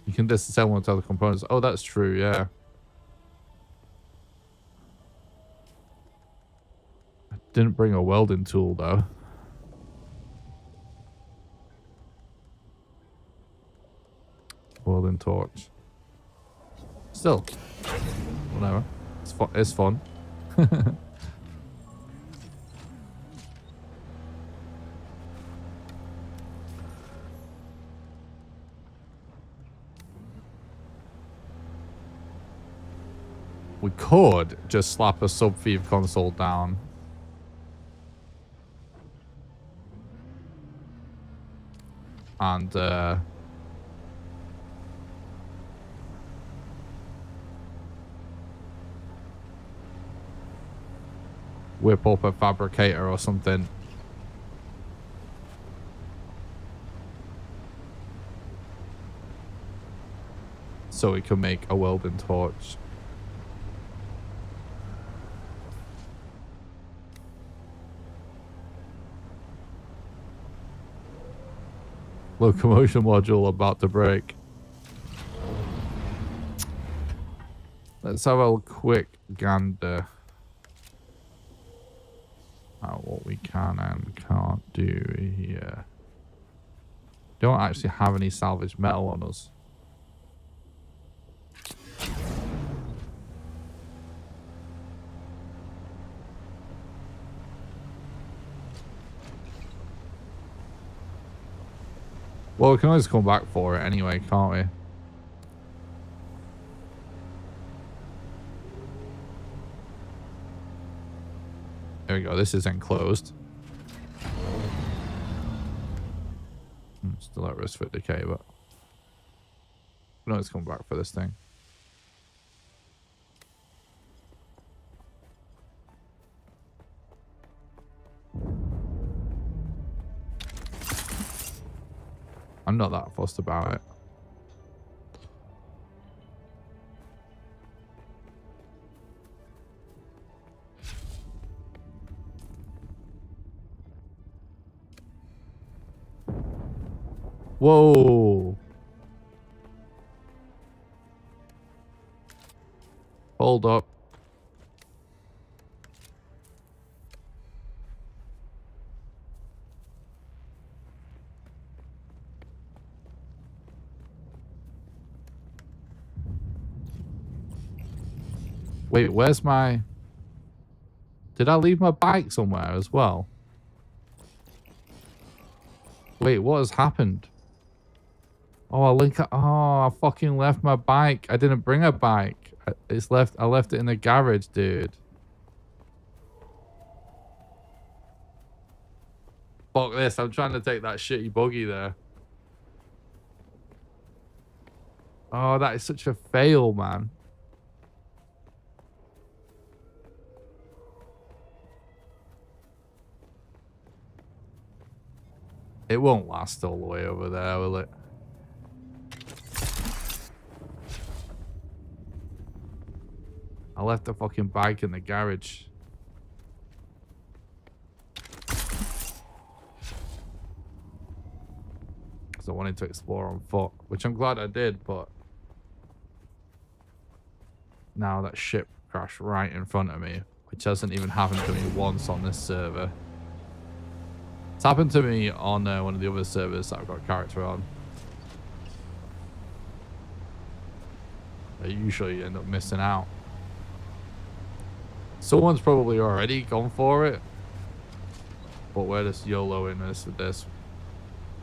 You can disassemble one of the other components. Oh, that's true, yeah. I didn't bring a welding tool, though. Welding torch. Still. Whatever. It's fun. We could just slap a sub-thief console down. And, whip up a fabricator or something. So we can make a welding torch. Locomotion module about to break. Let's have a quick gander at what we can and can't do here. Don't actually have any salvaged metal on us. Well, we can always come back for it anyway, can't we? There we go. This is enclosed. Still at risk for decay, but we can always come back for this thing. I'm not that fussed about it. Whoa. Hold up. Wait, where's my... Did I leave my bike somewhere as well? Wait, what has happened? Oh, I fucking left my bike. I didn't bring a bike. I left it in the garage, dude. Fuck this. I'm trying to take that shitty buggy there. Oh, that is such a fail, man. It won't last all the way over there, will it? I left the fucking bike in the garage. Because I wanted to explore on foot, which I'm glad I did, but now that ship crashed right in front of me, which hasn't even happened to me once on this server. It's happened to me on one of the other servers that I've got a character on. I usually end up missing out. Someone's probably already gone for it, but we're just YOLOing this with this.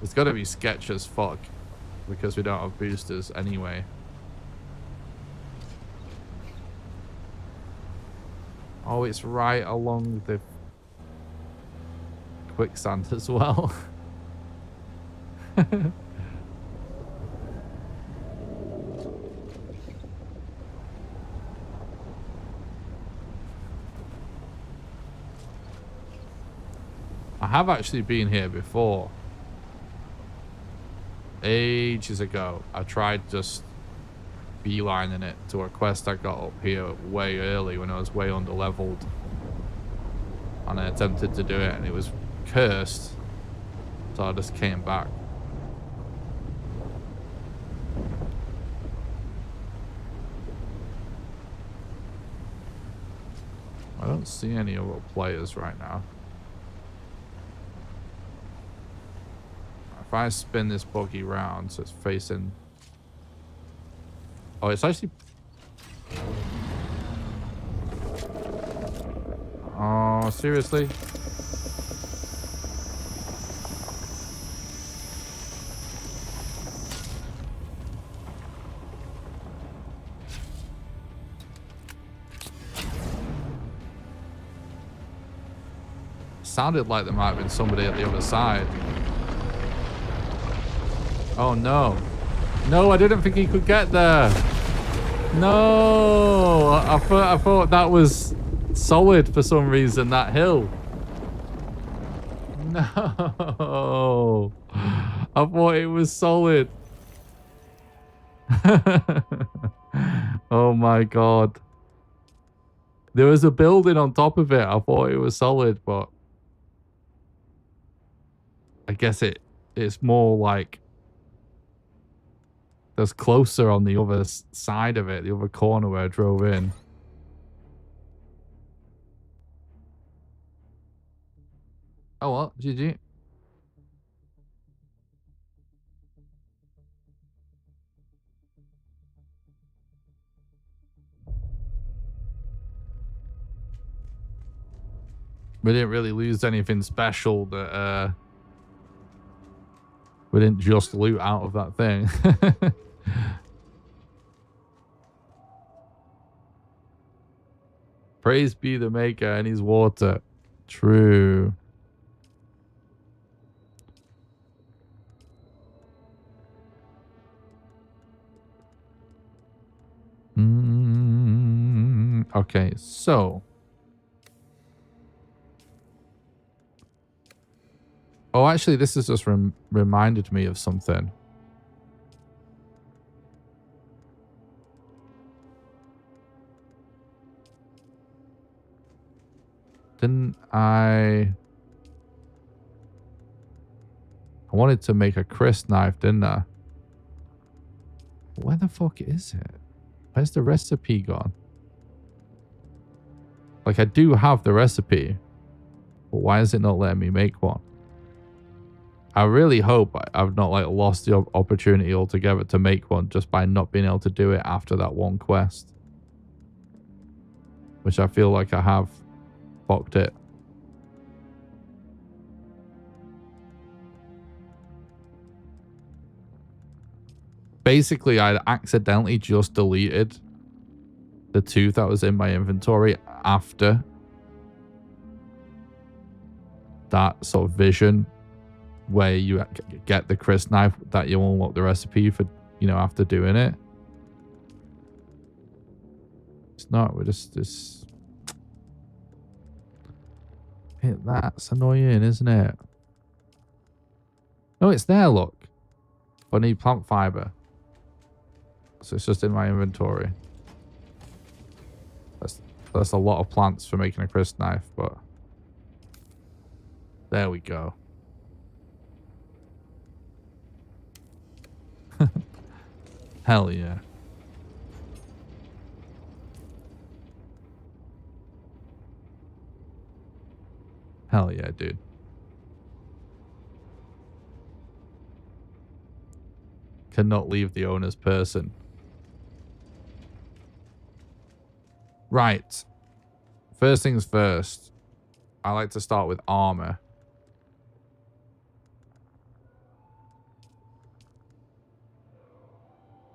It's got to be sketch as fuck because we don't have boosters anyway. Oh, it's right along the quicksand as well. I have actually been here before. Ages ago. I tried just beelining it to a quest I got up here way early when I was way under-leveled. And I attempted to do it and it was cursed. So I just came back. I don't see any other players right now. If I spin this buggy round so it's facing... Oh, it's actually... Oh, seriously? Sounded like there might have been somebody at the other side. Oh no. No, I didn't think he could get there. No, I thought that was solid for some reason, that hill. No. I thought it was solid. Oh my god. There was a building on top of it. I thought it was solid, but I guess it's more like there's closer on the other side of it, the other corner where I drove in. Oh well, GG. We didn't really lose anything special that we didn't just loot out of that thing. Praise be the maker and his water. True. Okay, so. Oh, actually, this has just reminded me of something. Didn't I wanted to make a crisp knife, didn't I? Where the fuck is it? Where's the recipe gone? Like, I do have the recipe, but why is it not letting me make one? I really hope I've not like lost the opportunity altogether to make one just by not being able to do it after that one quest. Which I feel like I have fucked it. Basically, I accidentally just deleted the tooth that was in my inventory after that sort of vision where you get the crisp knife that you unlock the recipe for, you know, after doing it. It's not, we're just this. That's annoying, isn't it? No, it's there, look. I need plant fiber. So it's just in my inventory. That's a lot of plants for making a crisp knife, but there we go. Hell yeah. Hell yeah, dude. Cannot leave the owner's person. Right. First things first. I like to start with armor.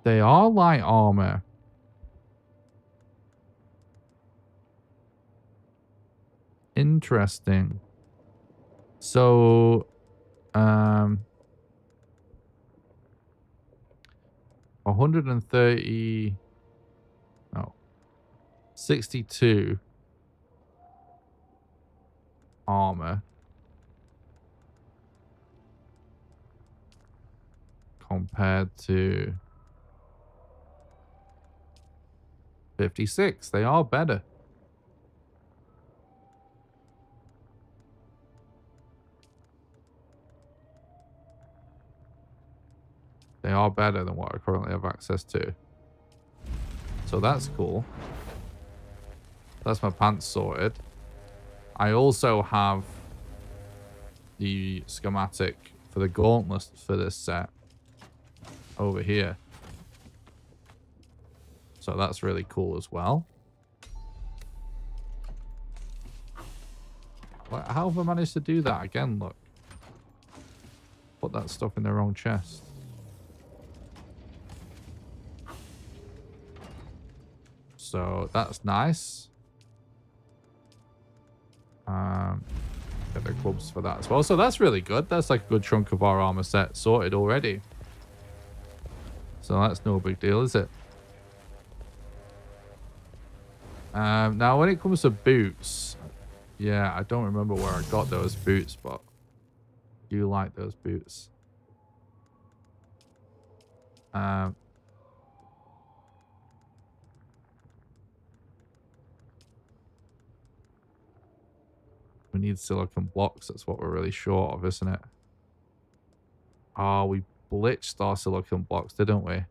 They are light armor. Interesting. So, 130, no, 62 armor compared to 56. They are better. They are better than what I currently have access to. So that's cool. That's my pants sorted. I also have the schematic for the gauntlet for this set over here. So that's really cool as well. How have I managed to do that again? Look. Put that stuff in the wrong chest. So that's nice. Get the clubs for that as well. So that's really good. That's like a good chunk of our armor set sorted already. So that's no big deal, is it? Now, when it comes to boots, yeah, I don't remember where I got those boots, but I do like those boots. We need silicon blocks. That's what we're really short of, isn't it? Oh, we blitzed our silicon blocks, didn't we?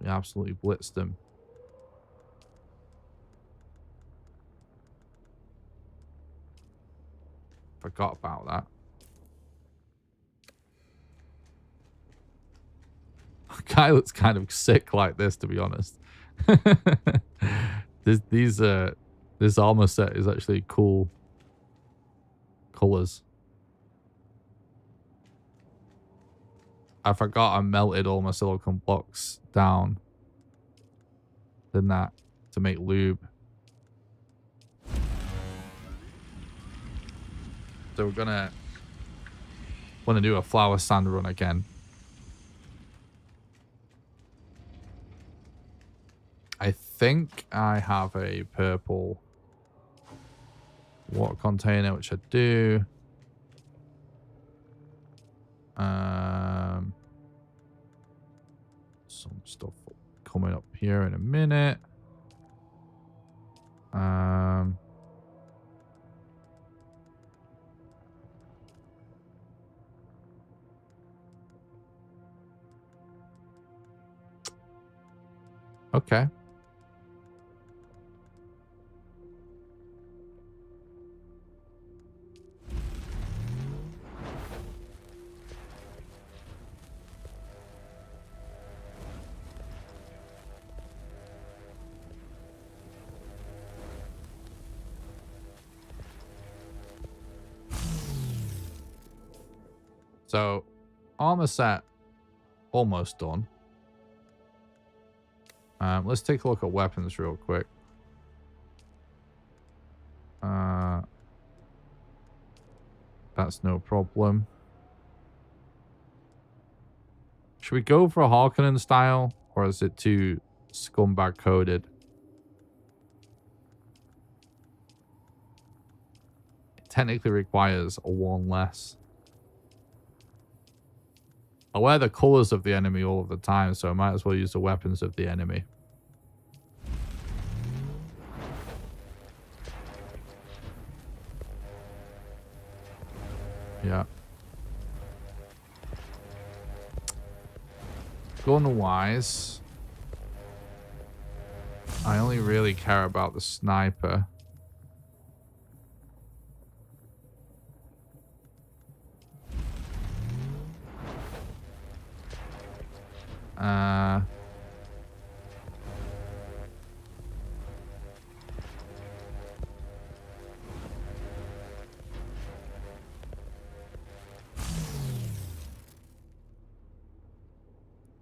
We absolutely blitzed them. Forgot about that. Guy looks kind of sick like this, to be honest. This armor set is actually cool colors. I forgot I melted all my silicon blocks down. Than that to make lube. So we're gonna want to do a flower sand run again. I think I have a purple water container, which I do. Some stuff coming up here in a minute. Um. Okay. So, armor set almost done. Let's take a look at weapons real quick. That's no problem. Should we go for a Harkonnen style, or is it too scumbag coded? It technically requires a one less. I wear the colors of the enemy all of the time, so I might as well use the weapons of the enemy. Yeah. Gun-wise, I only really care about the sniper.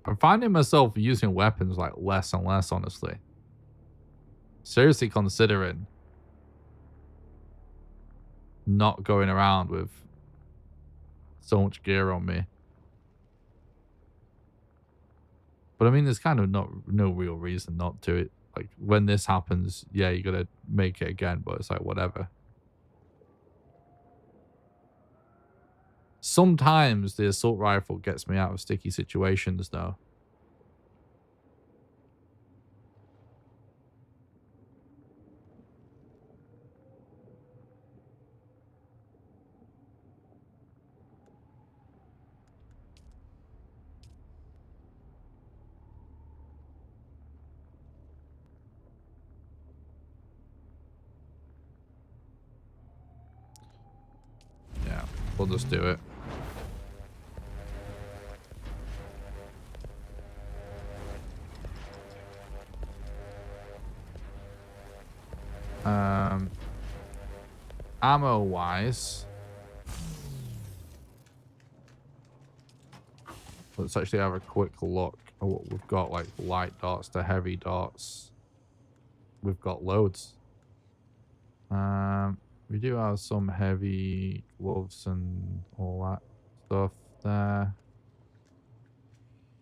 I'm finding myself using weapons like less and less, honestly. Seriously considering not going around with so much gear on me. But I mean, there's kind of no real reason not to. It like when this happens, yeah, you gotta make it again, but it's like whatever. Sometimes the assault rifle gets me out of sticky situations, though. Yeah, we'll just do it. Ammo-wise, let's actually have a quick look at what we've got, like light darts to heavy darts. We've got loads. We do have some heavy gloves and all that stuff there.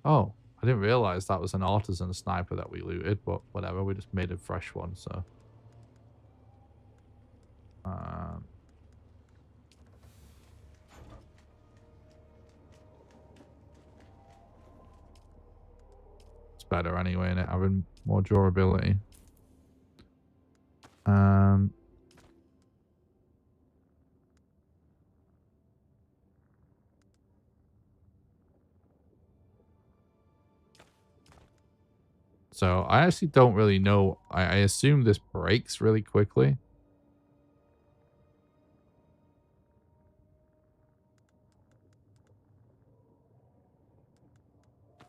Oh, I didn't realize that was an artisan sniper that we looted, but whatever, we just made a fresh one, so. It's better anyway, innit? Having more durability. So I actually don't really know. I assume this breaks really quickly.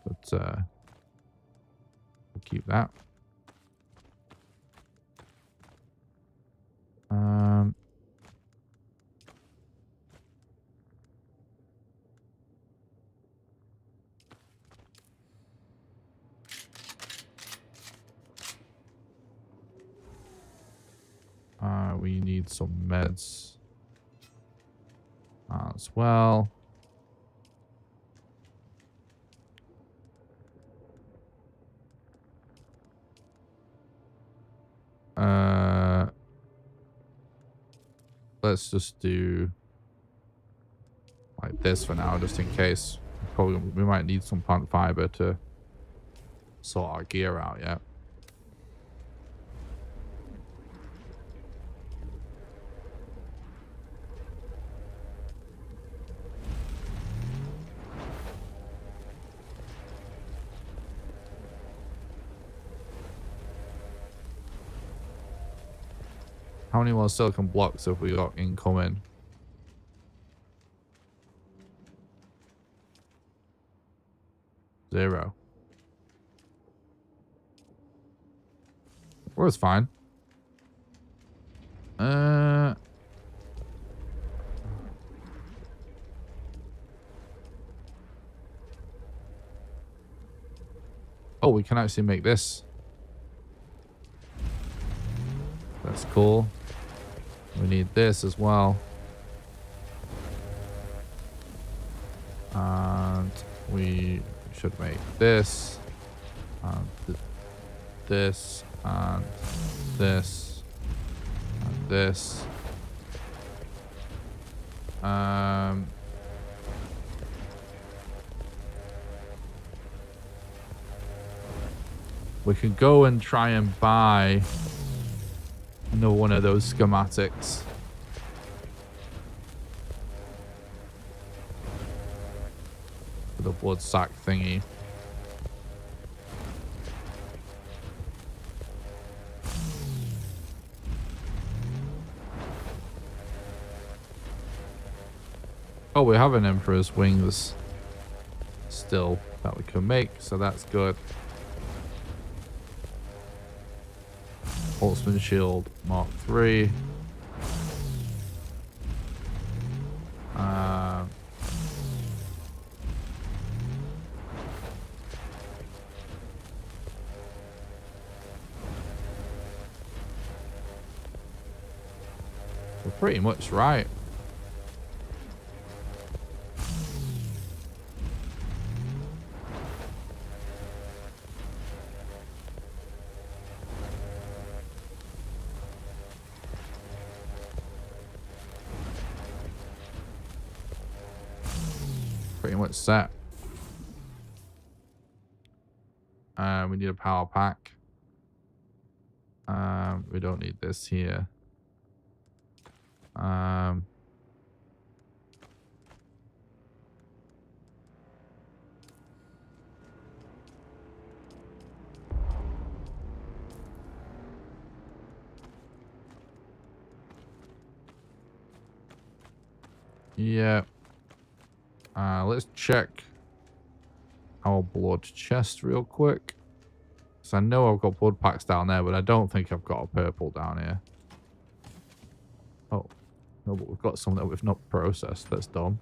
But we'll keep that. We need some meds as well. Let's just do like this for now, just in case. Probably we might need some plant fiber to sort our gear out, yeah. How many more silicon blocks have we got incoming? Zero. Well, it's fine. Oh, we can actually make this. That's cool. We need this as well. And we should make this. And this. And this. And this. We can go and try and buy another one of those schematics. For the blood sack thingy. Oh, we have an Emperor's Wings still that we can make, so that's good. Holtzman Shield Mark III. We're pretty much right. Pretty much set. We need a power pack. We don't need this here. Yeah. Let's check our blood chest real quick. So I know I've got blood packs down there, but I don't think I've got a purple down here. Oh. No, but we've got some that we've not processed. That's dumb.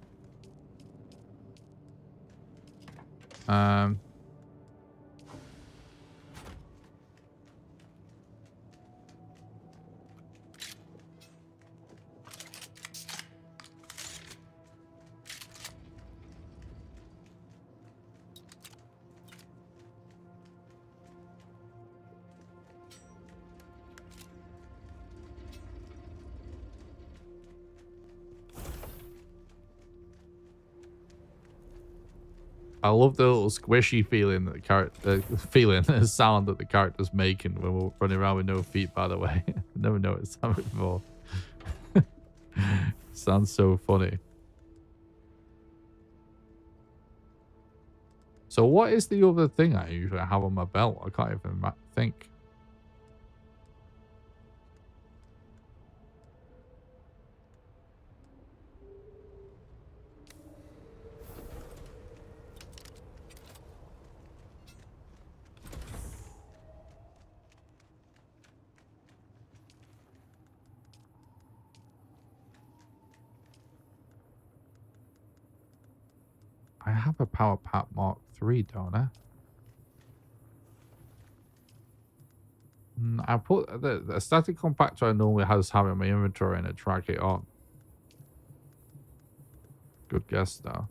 I love the little squishy feeling that the character, the sound that the character's making when we're running around with no feet. By the way, I've never noticed that before. Sounds so funny. So what is the other thing I usually have on my belt? I can't even think. I have a power pack Mark III, don't I? I put the static compactor I normally have in my inventory and I track it on. Good guess though.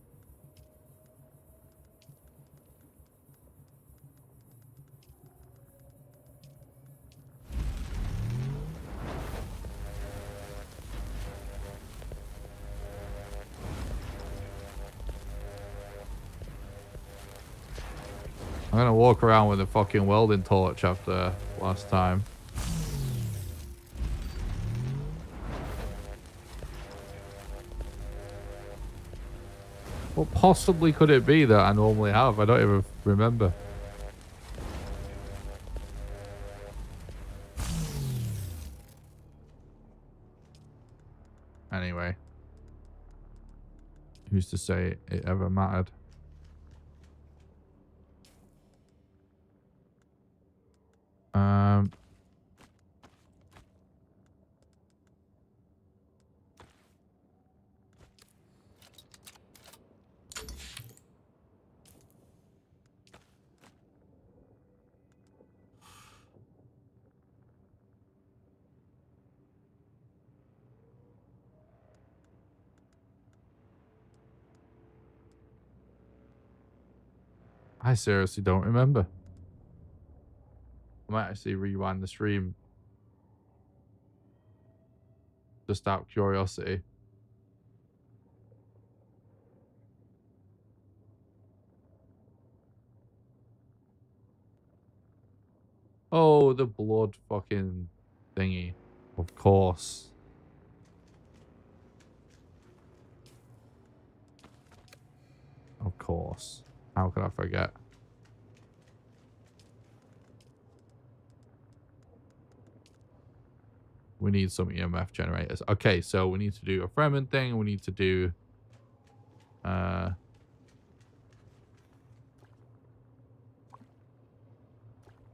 I'm gonna walk around with a fucking welding torch after last time. What possibly could it be that I normally have? I don't even remember. Who's to say it ever mattered? I seriously don't remember. I might actually rewind the stream. Just out of curiosity. Oh, the blood fucking thingy. Of course. Of course. How could I forget? We need some EMF generators. Okay, so we need to do a Fremen thing. We need to do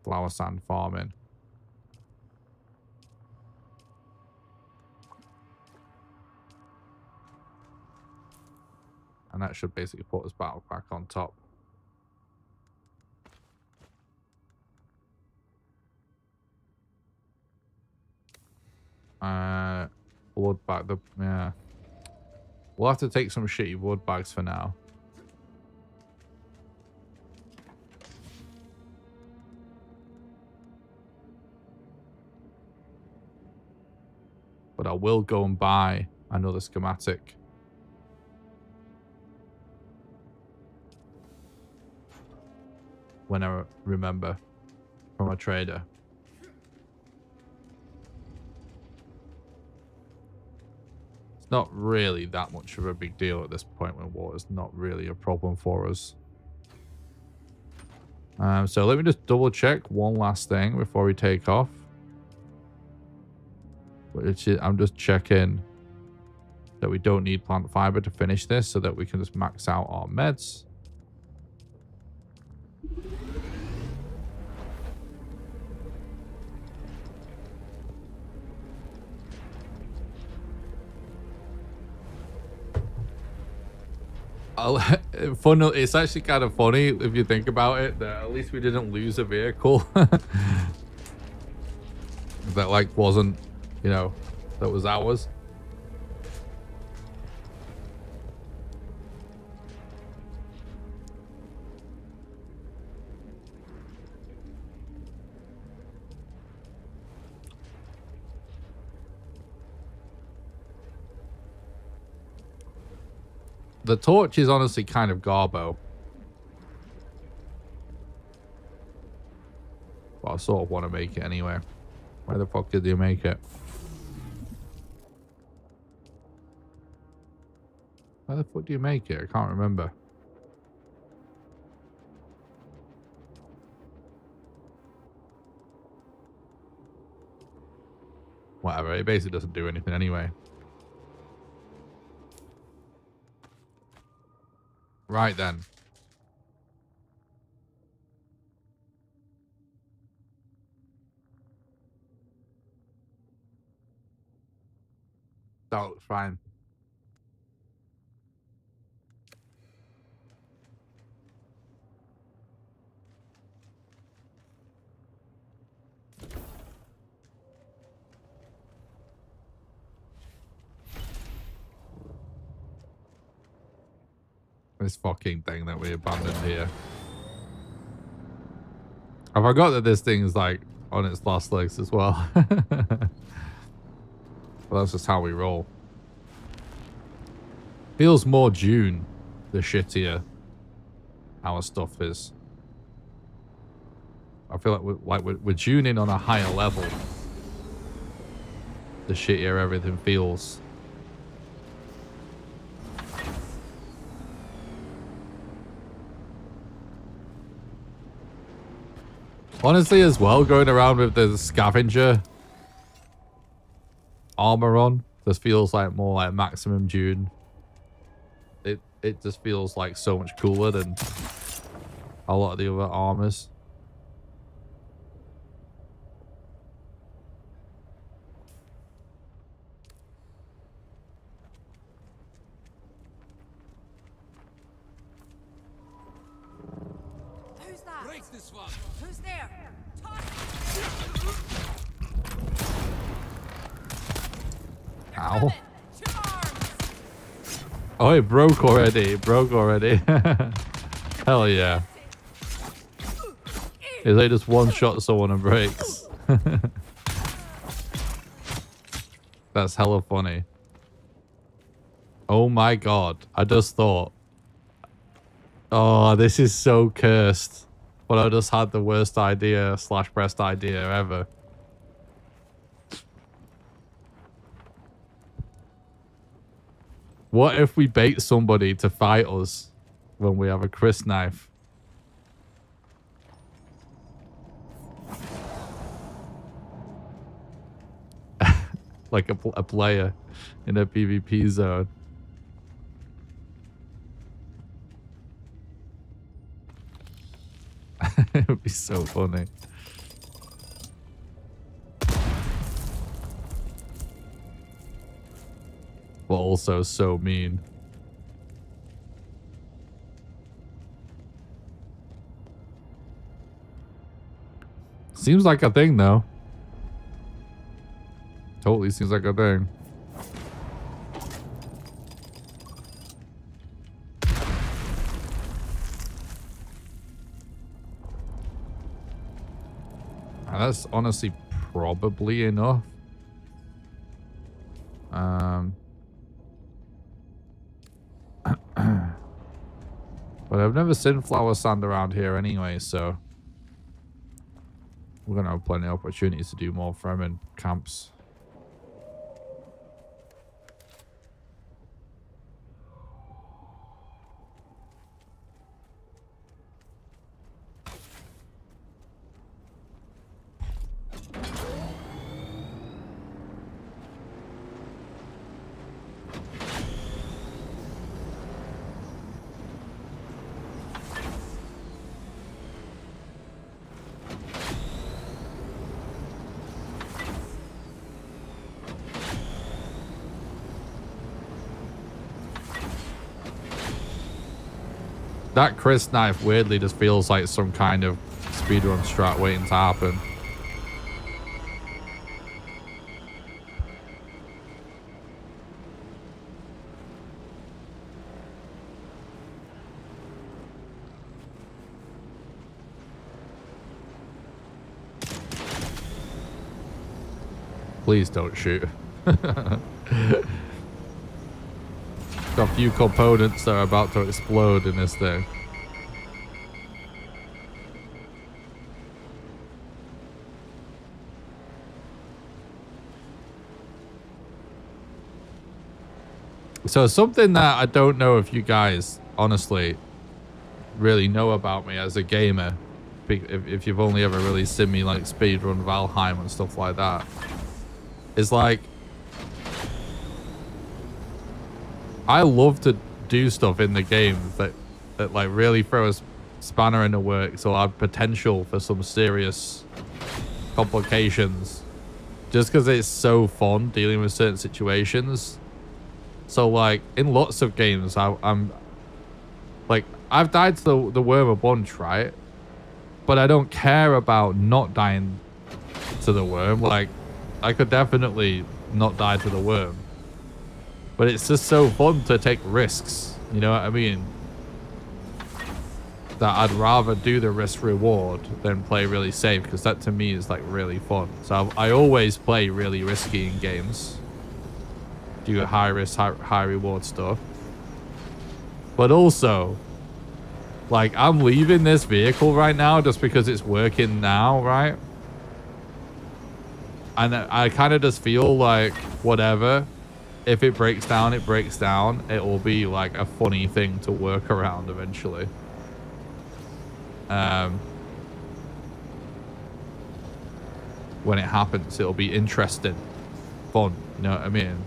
flower sand farming. And that should basically put us back on top. Wood bag. Yeah. We'll have to take some shitty wood bags for now. But I will go and buy another schematic. When I remember from a trader. It's not really that much of a big deal at this point when water's not really a problem for us. So let me just double check one last thing before we take off. Which is, I'm just checking that we don't need plant fiber to finish this so that we can just max out our meds. It's actually kind of funny if you think about it that at least we didn't lose a vehicle that like wasn't, you know, that was ours. The torch is honestly kind of garbo. But I sort of want to make it anyway. Where the fuck did you make it? Where the fuck do you make it? I can't remember. Whatever, it basically doesn't do anything anyway. Right then. That looks fine. This fucking thing that we abandoned here. I forgot that this thing is like on its last legs as well. Well, that's just how we roll. Feels more Dune, the shittier our stuff is. I feel like we're tuning on a higher level. The shittier everything feels. Honestly, as well, going around with the scavenger armor on, this feels like more like maximum Dune. it just feels like so much cooler than a lot of the other armors. Who's that? Break this one. Who's there? Ow. Oh, it broke already. It broke already. Hell yeah. Is they just one-shot someone and breaks? That's hella funny. Oh my god. I just thought... Oh, this is so cursed. But I just had the worst idea / best idea ever. What if we bait somebody to fight us when we have a Chris knife? Like a player in a PvP zone. It would be so funny. But also so mean. Seems like a thing, though. Totally seems like a thing. That's honestly probably enough. But I've never seen flower sand around here anyway, so we're gonna have plenty of opportunities to do more Fremen camps. That Chris knife weirdly just feels like some kind of speedrun strat waiting to happen. Please don't shoot. Got a few components that are about to explode in this thing. So something that I don't know if you guys honestly really know about me as a gamer, if you've only ever really seen me like speedrun Valheim and stuff like that, is like I love to do stuff in the game that like really throw a spanner in the works or have potential for some serious complications, just because it's so fun dealing with certain situations. So like in lots of games, I'm like, I've died to the worm a bunch, right? But I don't care about not dying to the worm. Like, I could definitely not die to the worm. But it's just so fun to take risks, you know what I mean? That I'd rather do the risk reward than play really safe, because that to me is like really fun. So I always play really risky in games. Do high risk, high reward stuff. But also, like, I'm leaving this vehicle right now just because it's working now, right? And I kind of just feel like, whatever. If it breaks down, it breaks down. It will be like a funny thing to work around eventually. When it happens, it'll be interesting, fun, you know what I mean?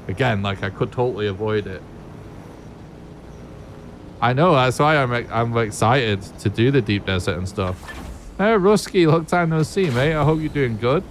Again, like, I could totally avoid it. I know, that's why I'm excited to do the deep desert and stuff. Hey, Rusky, long time no see, mate. I hope you're doing good.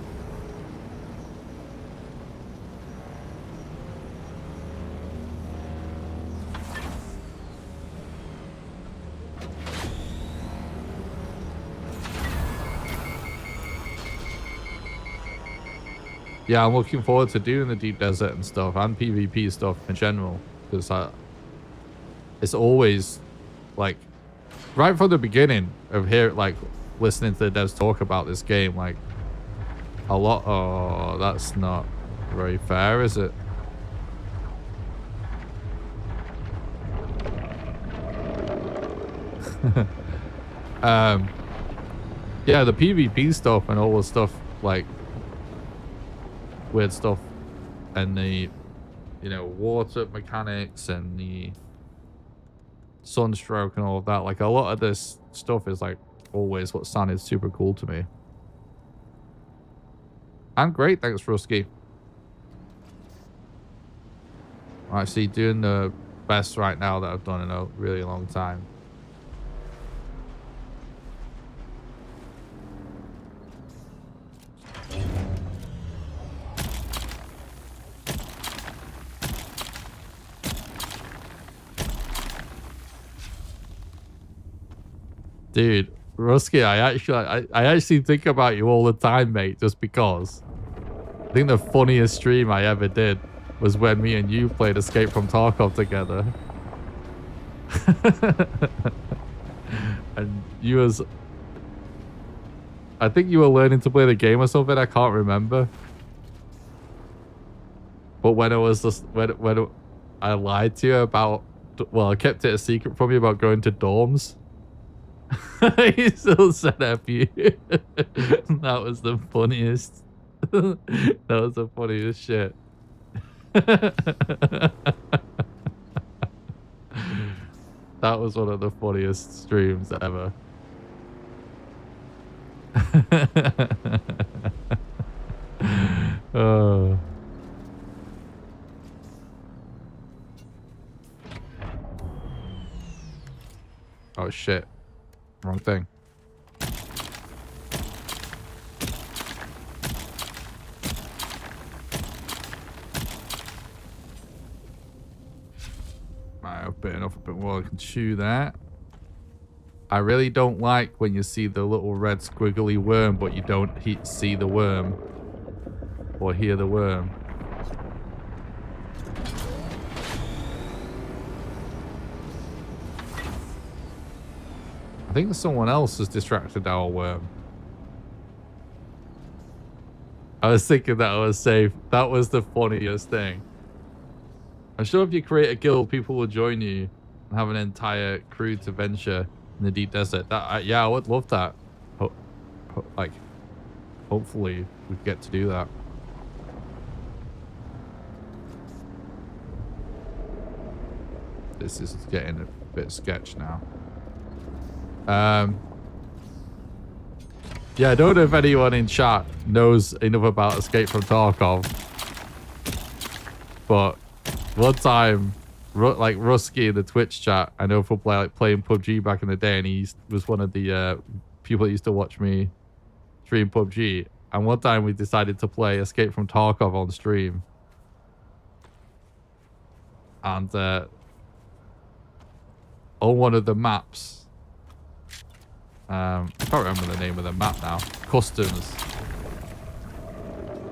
Yeah, I'm looking forward to doing the deep desert and stuff and PvP stuff in general, because it's always like right from the beginning of listening to the devs talk about this game, like a lot. Oh, that's not very fair, is it? Yeah, the PvP stuff and all the stuff, like weird stuff, and the, you know, water mechanics and the sunstroke and all of that. Like, a lot of this stuff is like always what sounded super cool to me. I'm great, thanks, Rusky. I'm actually doing the best right now that I've done in a really long time. Dude, Rusky, I actually think about you all the time, mate, just because. I think the funniest stream I ever did was when me and you played Escape from Tarkov together. And you was... I think you were learning to play the game or something, I can't remember. But when it was just... When I lied to you about... Well, I kept it a secret from you about going to dorms. He still said F you. That was the funniest. That was the funniest shit. That was one of the funniest streams ever. Oh. Oh shit. Wrong thing. I've bitten off a bit more. I can chew that. I really don't like when you see the little red squiggly worm, but you don't see the worm or hear the worm. I think someone else has distracted our worm. I was thinking that was safe. That was the funniest thing. I'm sure if you create a guild, people will join you and have an entire crew to venture in the deep desert. Yeah, I would love that. Hopefully we get to do that. This is getting a bit sketch now. Yeah, I don't know if anyone in chat knows enough about Escape from Tarkov, but one time, like Rusky in the Twitch chat, I know from playing PUBG back in the day, and he was one of the people that used to watch me stream PUBG. And one time we decided to play Escape from Tarkov on stream, and on one of the maps. I can't remember the name of the map now. Customs.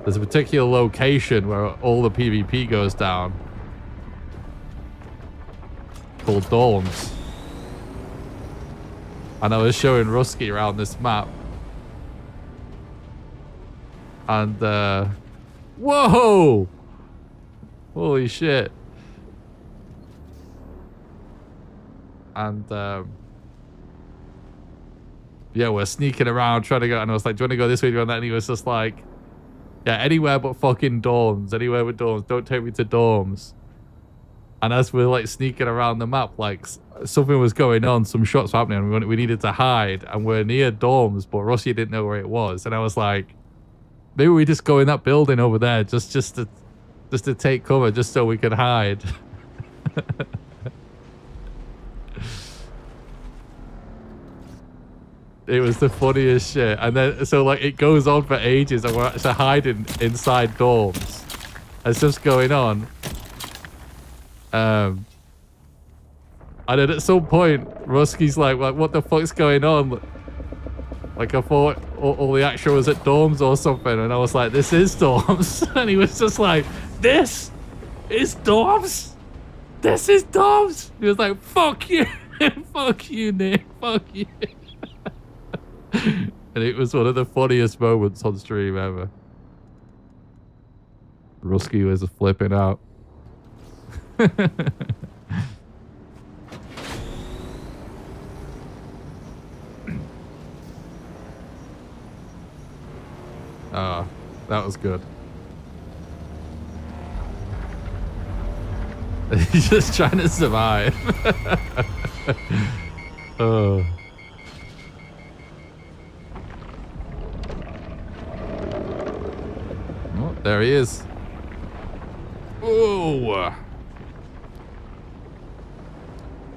There's a particular location where all the PvP goes down, called Dorms. And I was showing Rusky around this map. And, whoa! Holy shit. And, yeah, we're sneaking around trying to go, and I was like, do you want to go this way, do you want that? And he was just like, yeah, anywhere but fucking dorms. Anywhere but dorms. Don't take me to dorms. And as we're like sneaking around the map, like something was going on, some shots were happening, and we needed to hide, and we're near dorms, but Rossi didn't know where it was. And I was like, maybe we just go in that building over there just to take cover, just so we could hide. It was the funniest shit. And then, so like, it goes on for ages and we're actually hiding inside dorms. It's just going on. And then at some point, Rusky's like, what the fuck's going on? Like, I thought all the action was at dorms or something. And I was like, this is dorms. And he was just like, this is dorms? This is dorms? He was like, fuck you. Fuck you, Nick. Fuck you. And it was one of the funniest moments on stream ever. Rusky was flipping out. Oh, that was good. He's just trying to survive. Oh. Oh, there he is. Oh.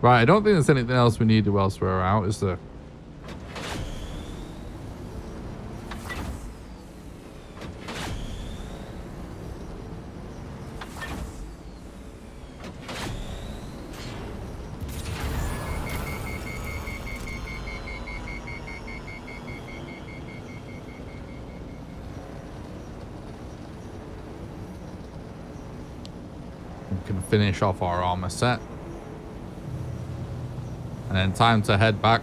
Right, I don't think there's anything else we need whilst we're out, is there? Finish off our armor set. And then time to head back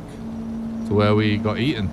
to where we got eaten.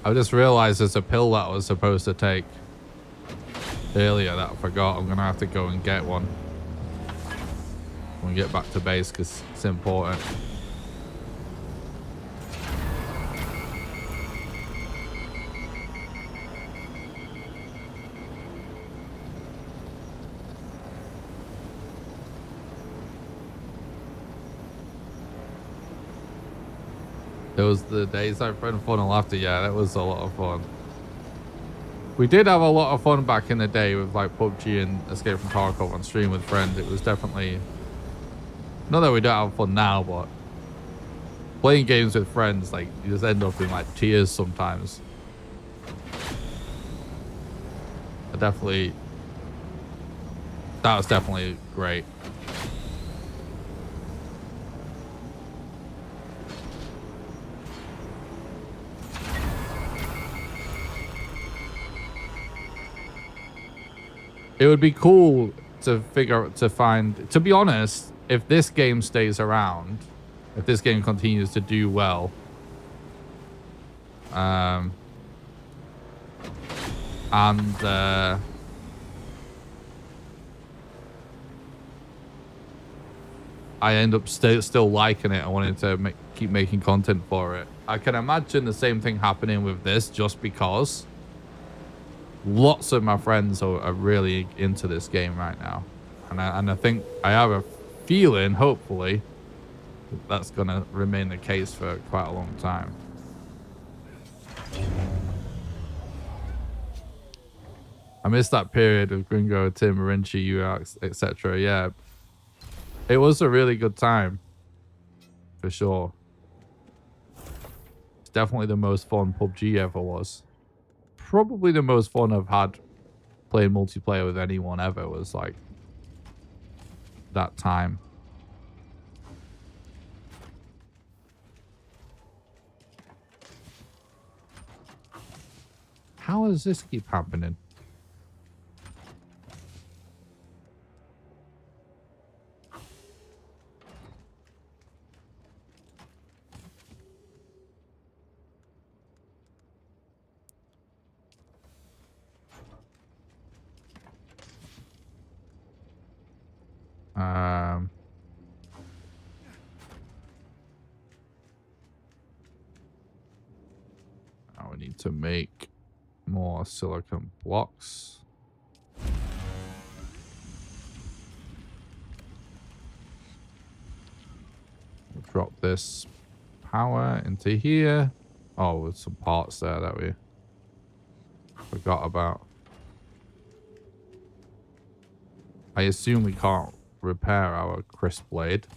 I just realized there's a pill that I was supposed to take earlier that I forgot. I'm going to have to go and get one when we get back to base because it's important. Those the days I've been fun and laughter. Yeah, that was a lot of fun. We did have a lot of fun back in the day with like PUBG and Escape from Tarkov on stream with friends. It was definitely, not that we don't have fun now, but playing games with friends, like you just end up in like tears sometimes. That was definitely great. It would be cool to to be honest, if this game stays around, if this game continues to do well, and I end up still liking it, I wanted to keep making content for it. I can imagine the same thing happening with this, just because lots of my friends are really into this game right now, and I think I have a feeling, hopefully, that's gonna remain the case for quite a long time. I missed that period of Gringo, Tim, Marinci, UX, etc. Yeah, it was a really good time, for sure. It's definitely the most fun PUBG ever was. Probably the most fun I've had playing multiplayer with anyone ever was like that time. How does this keep happening? Oh, we need to make more silicon blocks. We'll drop this power into here. Oh, with some parts there that we forgot about. I assume we can't repair our crisp blade.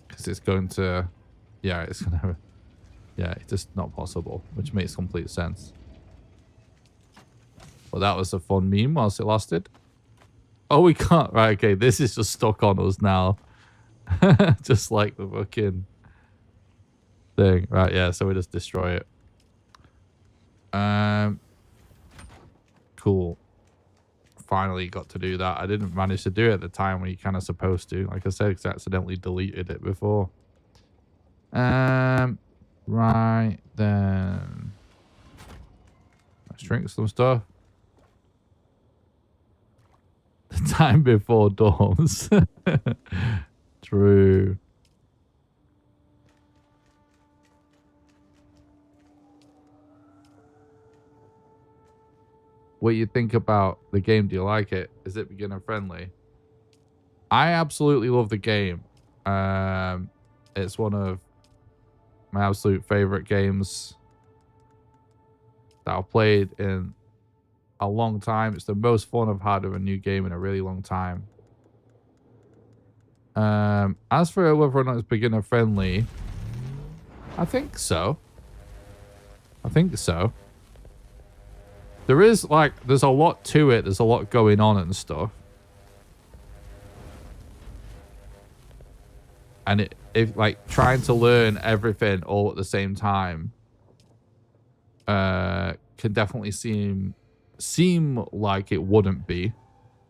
Because it's going to... Yeah, it's going to... Yeah, it's just not possible, which makes complete sense. Well, that was a fun meme whilst it lasted. Oh, we can't. Right, okay. This is just stuck on us now. Just like the fucking thing. Right, yeah. So we just destroy it. Cool. Finally got to do that. I didn't manage to do it at the time when you kind of supposed to. Like I said, because I accidentally deleted it before. Right then. Let's drink some stuff. The time before dawns. True. What do you think about the game? Do you like it? Is it beginner friendly? I absolutely love the game. It's one of my absolute favorite games that I've played in a long time. It's the most fun I've had of a new game in a really long time. As for whether or not it's beginner friendly, I think so. I think so. There is, like, there's a lot to it. There's a lot going on and stuff. And if like, trying to learn everything all at the same time can definitely seem like it wouldn't be.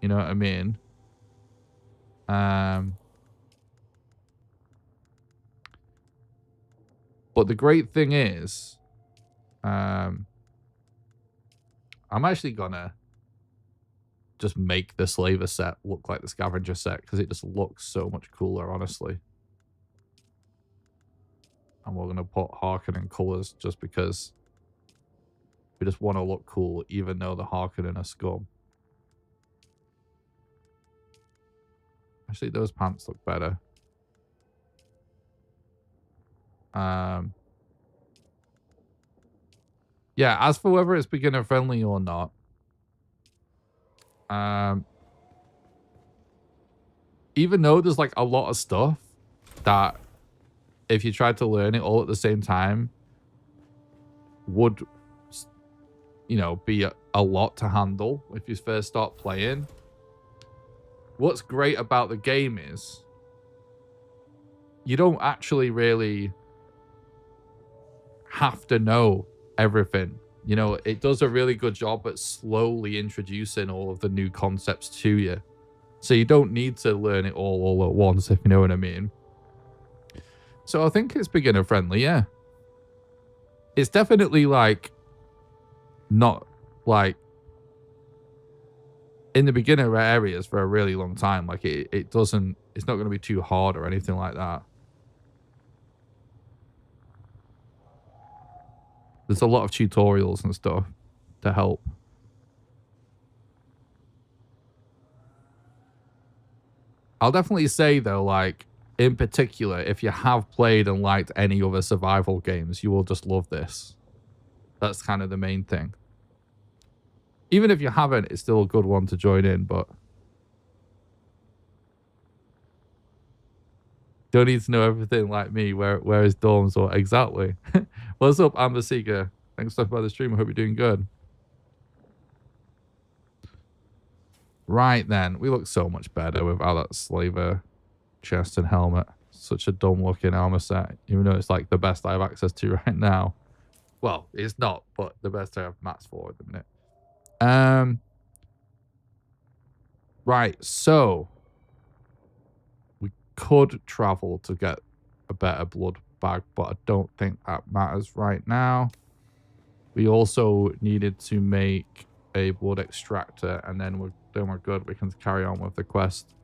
You know what I mean? But the great thing is, I'm actually gonna just make the slaver set look like the scavenger set because it just looks so much cooler, honestly. And we're gonna put Harkonnen colors just because we just want to look cool, even though the Harkonnen are scum. Actually, those pants look better. Yeah, as for whether it's beginner friendly or not, even though there's like a lot of stuff that if you tried to learn it all at the same time would, you know, be a lot to handle if you first start playing. What's great about the game is you don't actually really have to know everything. You know, it does a really good job at slowly introducing all of the new concepts to you. So you don't need to learn it all at once, if you know what I mean. So I think it's beginner friendly, yeah. It's definitely like not like in the beginner areas for a really long time. Like it's not going to be too hard or anything like that. There's a lot of tutorials and stuff to help. I'll definitely say though, like in particular, if you have played and liked any other survival games, you will just love this. That's kind of the main thing. Even if you haven't, it's still a good one to join in, but don't need to know everything like me. Where is dorms or exactly? What's up, Amber Seeker? Thanks for by the stream. I hope you're doing good. Right then, we look so much better without that slaver chest and helmet. Such a dumb looking armor set, even though it's like the best I have access to right now. Well, it's not, but the best I have mats for at the minute. Right, so we could travel to get a better blood bag, but I don't think that matters right now. We also needed to make a blood extractor, and then we're good. We can carry on with the quest.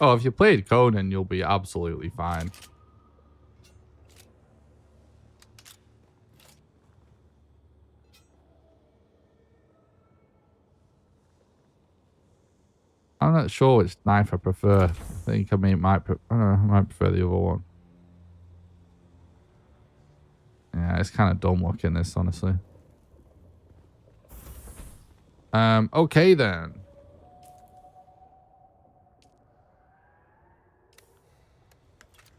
Oh, if you played Conan, you'll be absolutely fine. I'm not sure which knife I prefer. I think I might prefer the other one. Yeah, it's kind of dumb looking, this, honestly. Okay then.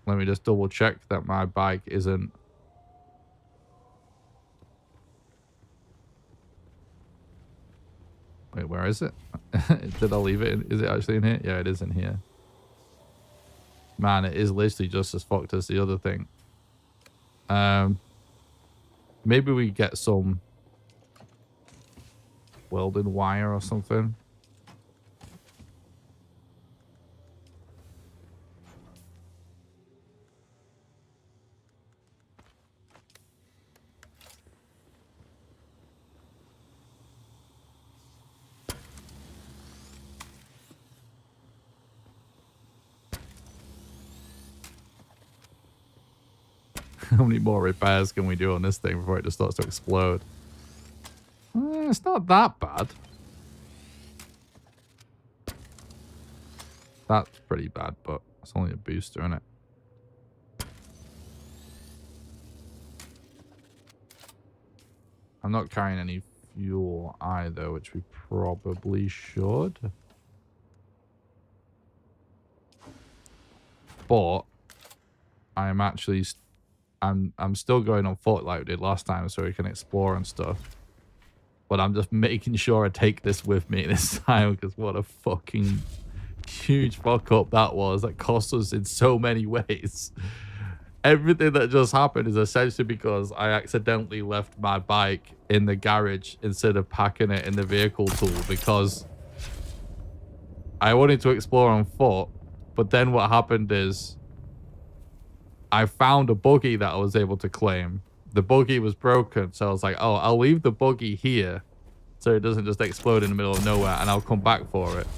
Let me just double check that my bike isn't... Wait, where is it? Did I leave it in? Is it actually in here? Yeah, it is in here. Man, it is literally just as fucked as the other thing. Maybe we get some welding wire or something. How many more repairs can we do on this thing before it just starts to explode? It's not that bad. That's pretty bad, but it's only a booster, isn't it? I'm not carrying any fuel either, which we probably should. But I'm actually... I'm still going on foot like we did last time so we can explore and stuff. But I'm just making sure I take this with me this time because what a fucking huge fuck up that was. That cost us in so many ways. Everything that just happened is essentially because I accidentally left my bike in the garage instead of packing it in the vehicle tool because I wanted to explore on foot. But then what happened is I found a buggy that I was able to claim. The buggy was broken, so I was like, oh, I'll leave the buggy here so it doesn't just explode in the middle of nowhere, and I'll come back for it.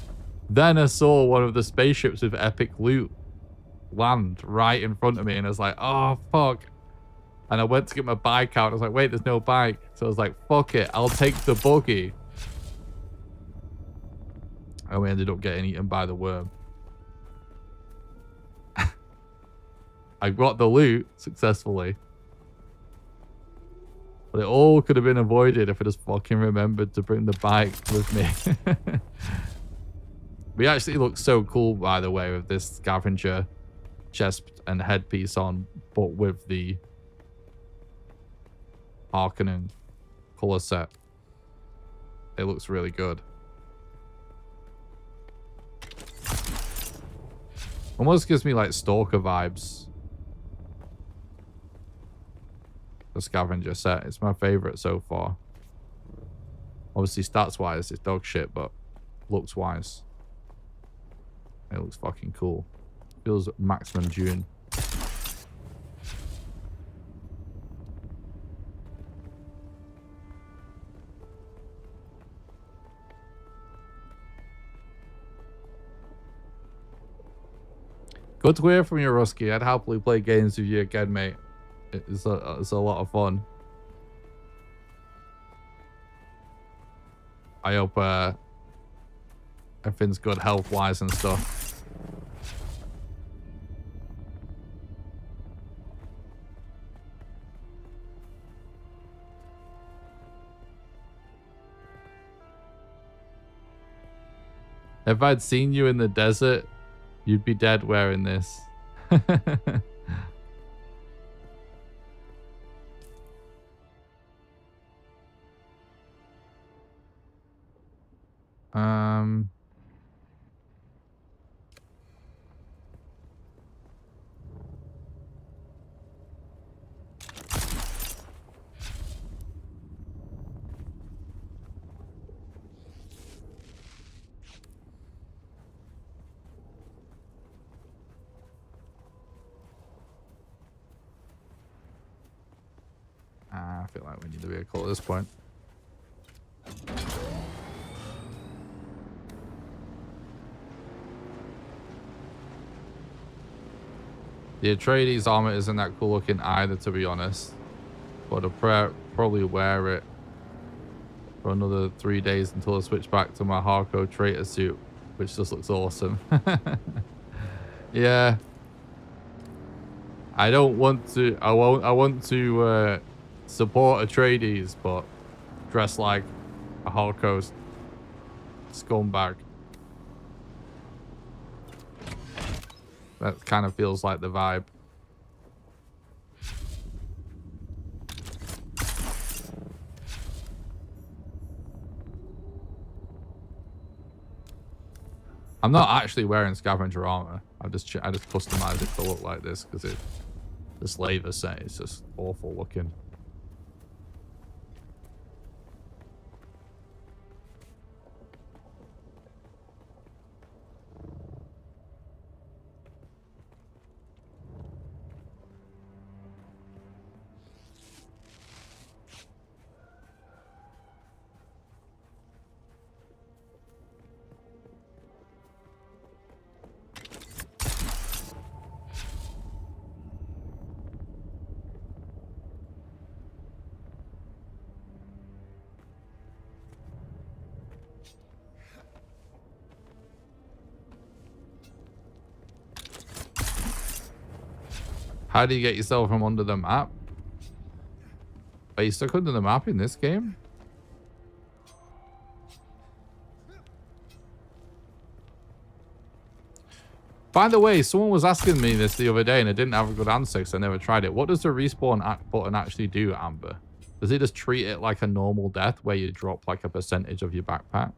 Then I saw one of the spaceships with epic loot land right in front of me, and I was like, oh, fuck. And I went to get my bike out, and I was like, wait, there's no bike. So I was like, fuck it, I'll take the buggy. And we ended up getting eaten by the worm. I got the loot successfully. But it all could have been avoided if I just fucking remembered to bring the bike with me. We actually look so cool, by the way, with this scavenger chest and headpiece on, but with the Harkonnen color set. It looks really good. Almost gives me like Stalker vibes. The scavenger set. It's my favorite so far. Obviously, stats wise, it's dog shit, but looks wise, it looks fucking cool. Feels maximum Dune. Good to hear from you, Rusky. I'd happily play games with you again, mate. It's a lot of fun. I hope everything's good health-wise and stuff. If I'd seen you in the desert, you'd be dead wearing this. I feel like we need a vehicle at this point. The Atreides armor isn't that cool looking either, to be honest. But I'll probably wear it for another 3 days until I switch back to my hardcore traitor suit, which just looks awesome. Yeah. I don't want to. I want to support Atreides, but dress like a hardcore scumbag. That kind of feels like the vibe. I'm not actually wearing scavenger armor. I just customized it to look like this because the slaver set is just awful looking. How do you get yourself from under the map? Are you stuck under the map in this game? By the way, someone was asking me this the other day and I didn't have a good answer because I never tried it. What does the respawn button actually do, Amber? Does it just treat it like a normal death where you drop like a percentage of your backpack?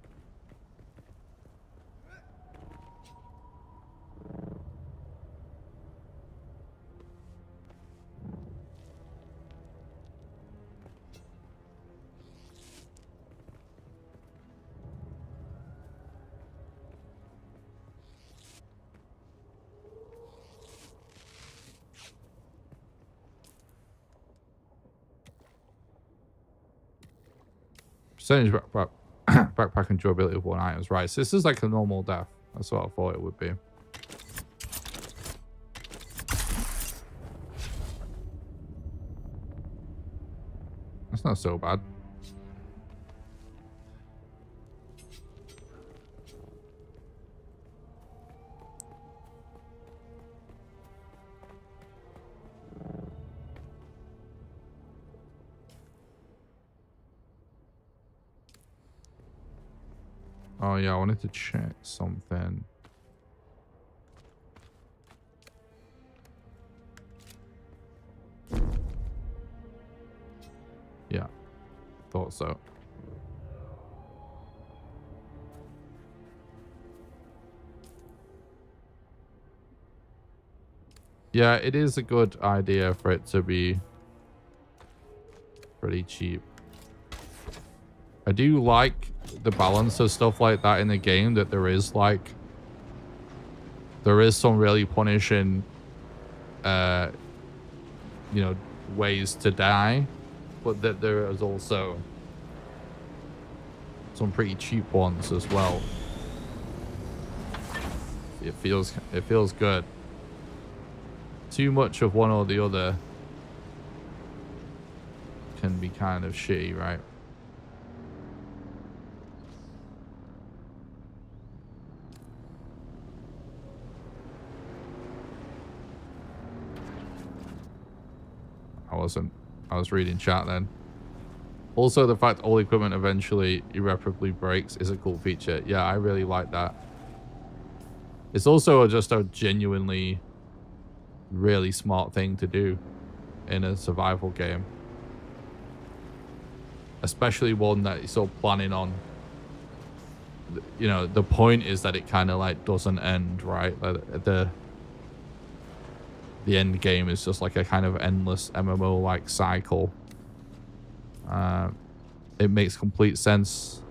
Percentage backpack and durability of one items. Right, so this is like a normal death. That's what I thought it would be. That's not so bad. Oh yeah, I wanted to check something. Yeah, thought so. Yeah, it is a good idea for it to be pretty cheap. I do like the balance of stuff like that in the game, that there is some really punishing you know, ways to die, but that there is also some pretty cheap ones as well. It feels good. Too much of one or the other can be kind of shitty, right? wasn't. I was reading chat then. Also, the fact all equipment eventually irreparably breaks is a cool feature. Yeah, I really like that. It's also just a genuinely really smart thing to do in a survival game. Especially one that you're sort of planning on. You know, the point is that it kind of like doesn't end, right? Like the end game is just like a kind of endless MMO like cycle. It makes complete sense.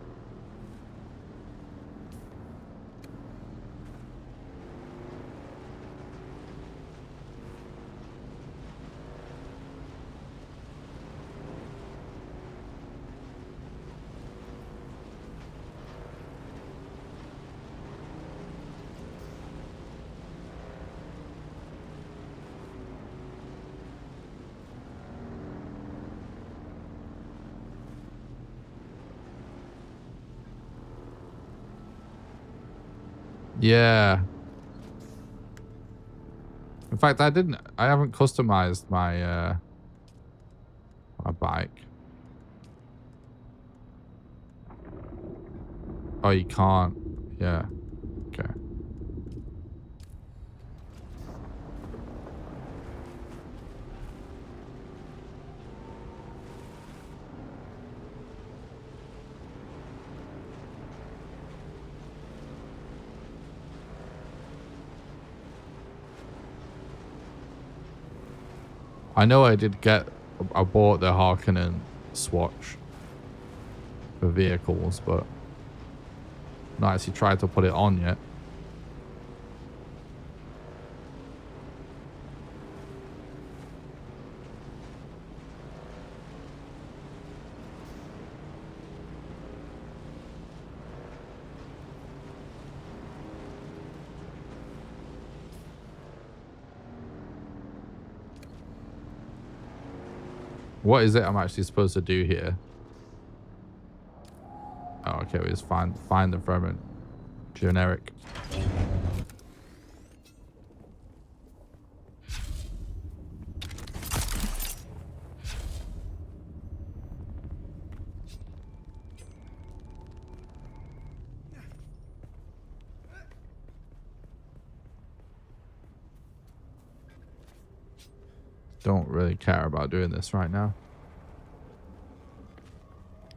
Yeah. In fact, I haven't customized my my bike. Oh, you can't. Yeah. Okay. I know I bought the Harkonnen swatch for vehicles, but not actually tried to put it on yet. What is it I'm actually supposed to do here? Oh, okay, we just find the fragment. Generic. Don't really care about doing this right now.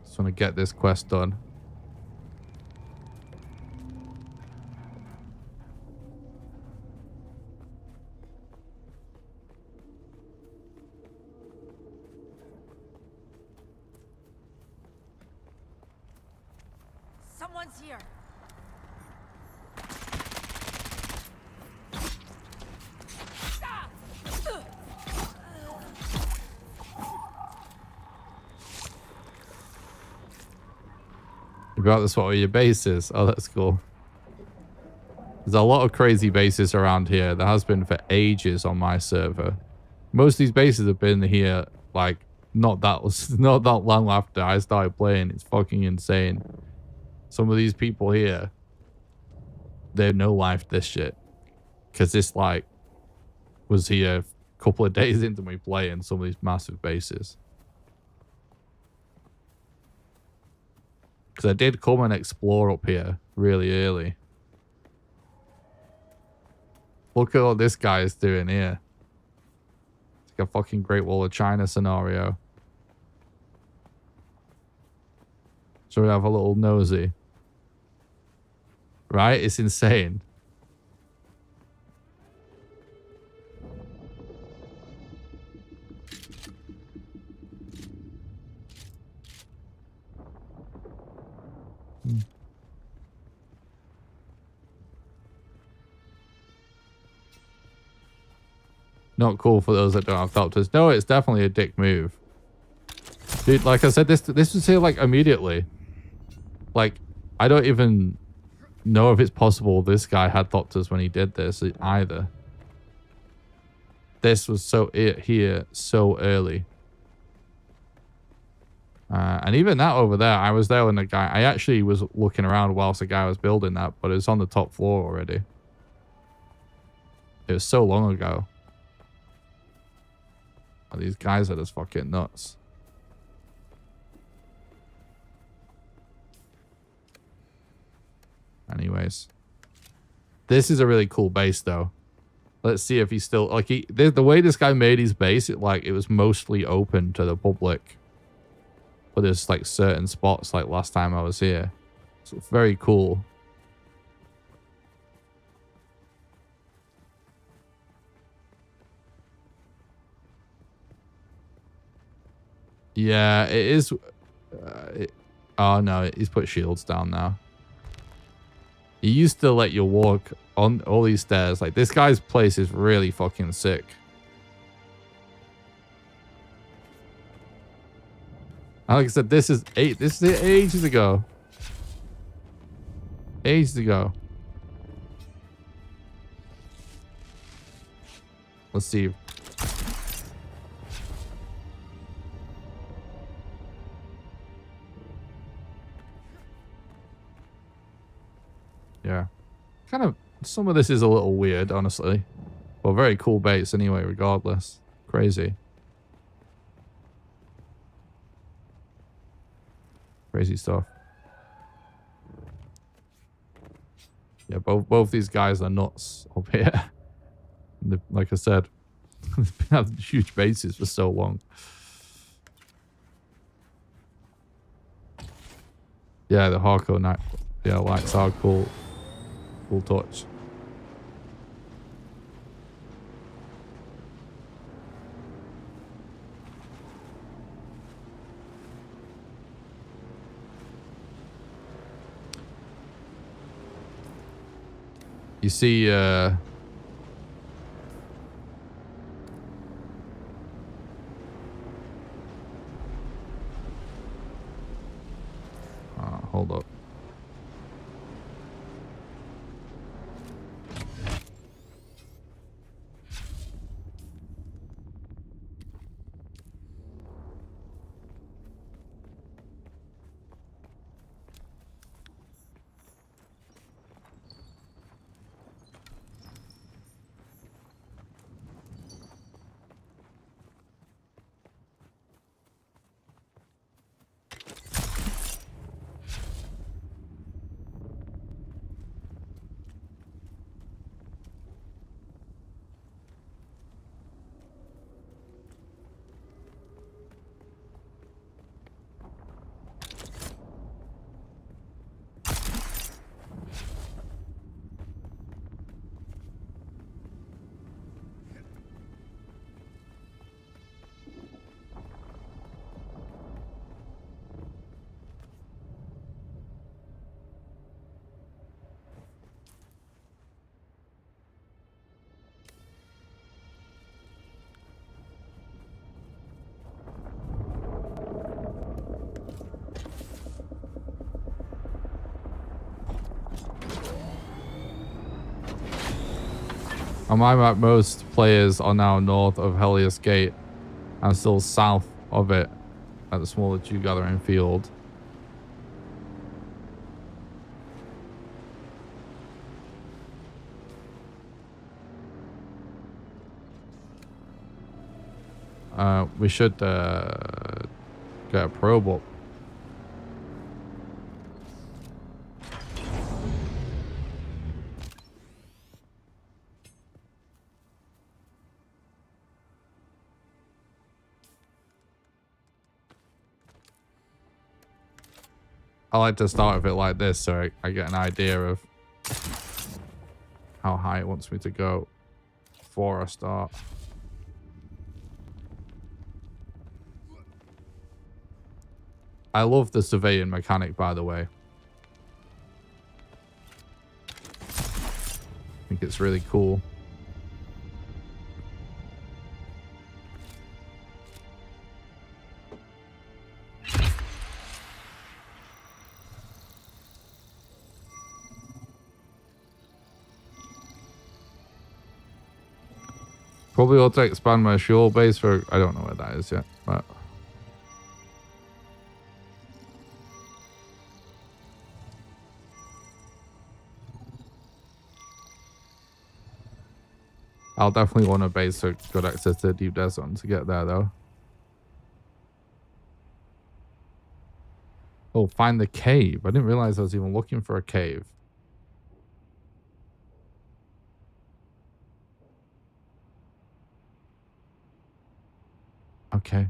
Just want to get this quest done. Someone's here. You got this, what are your bases? Oh, that's cool. There's a lot of crazy bases around here. There has been for ages on my server. Most of these bases have been here, like, not that long after I started playing. It's fucking insane. Some of these people here, they've no life this shit. Because this, like, was here a couple of days into me playing some of these massive bases. Because I did come and explore up here really early. Look at what this guy is doing here. It's like a fucking Great Wall of China scenario. So we have a little nosy. Right? It's insane. Not cool for those that don't have doctors. No, it's definitely a dick move. Dude, like I said, this was here like immediately. Like, I don't even know if it's possible this guy had doctors when he did this either. This was here so early. And even that over there, I was there when the guy... I actually was looking around whilst the guy was building that, but it's on the top floor already. It was so long ago. Oh, these guys are just fucking nuts. Anyways. This is a really cool base, though. Let's see if he's still... Like, the way this guy made his base, it was mostly open to the public. But there's, like, certain spots, like last time I was here. So it's very cool. Yeah, it is... oh, no, he's put shields down now. He used to let you walk on all these stairs. Like, this guy's place is really fucking sick. Like I said, this is ages ago. Ages ago. Let's see. Yeah. Kind of, some of this is a little weird, honestly. But very cool base anyway, regardless. Crazy. Crazy stuff. Yeah, both these guys are nuts up here. Like I said, they've been having huge bases for so long. Yeah, the hardcore night. Yeah, lights are cool. Cool touch. You see, hold up. On my map, most players are now north of Helios Gate and still south of it at the smaller Jew gathering field. We should get a probe up. I like to start with it like this so I get an idea of how high it wants me to go before I start. I love the surveying mechanic, by the way. I think it's really cool. Probably ought to expand my shore base for... I don't know where that is yet, but... I'll definitely want a base with good access to the deep desert to get there, though. Oh, find the cave. I didn't realize I was even looking for a cave. Okay.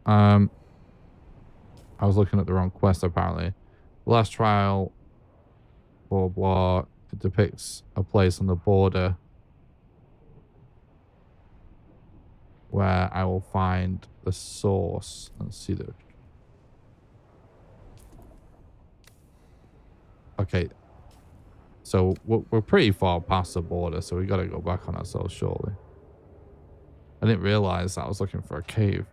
I was looking at the wrong quest, apparently. Last trial, blah, blah. It depicts a place on the border where I will find the source. Let's see the... Okay. So we're pretty far past the border, so we got to go back on ourselves shortly. I didn't realize I was looking for a cave.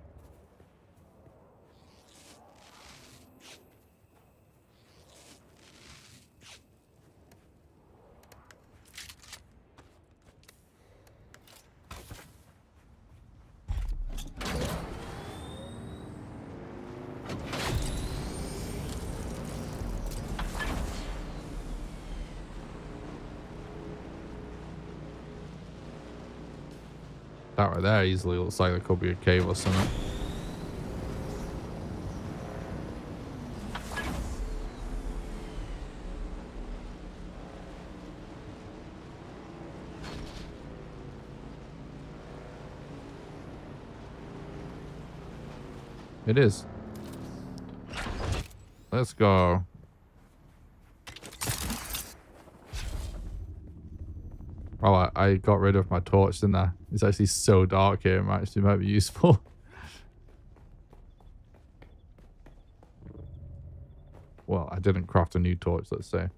That right there easily looks like there could be a cave or something. It is. Let's go. Oh, I got rid of my torch, didn't I? It's actually so dark here. It might be useful. Well, I didn't craft a new torch, let's say.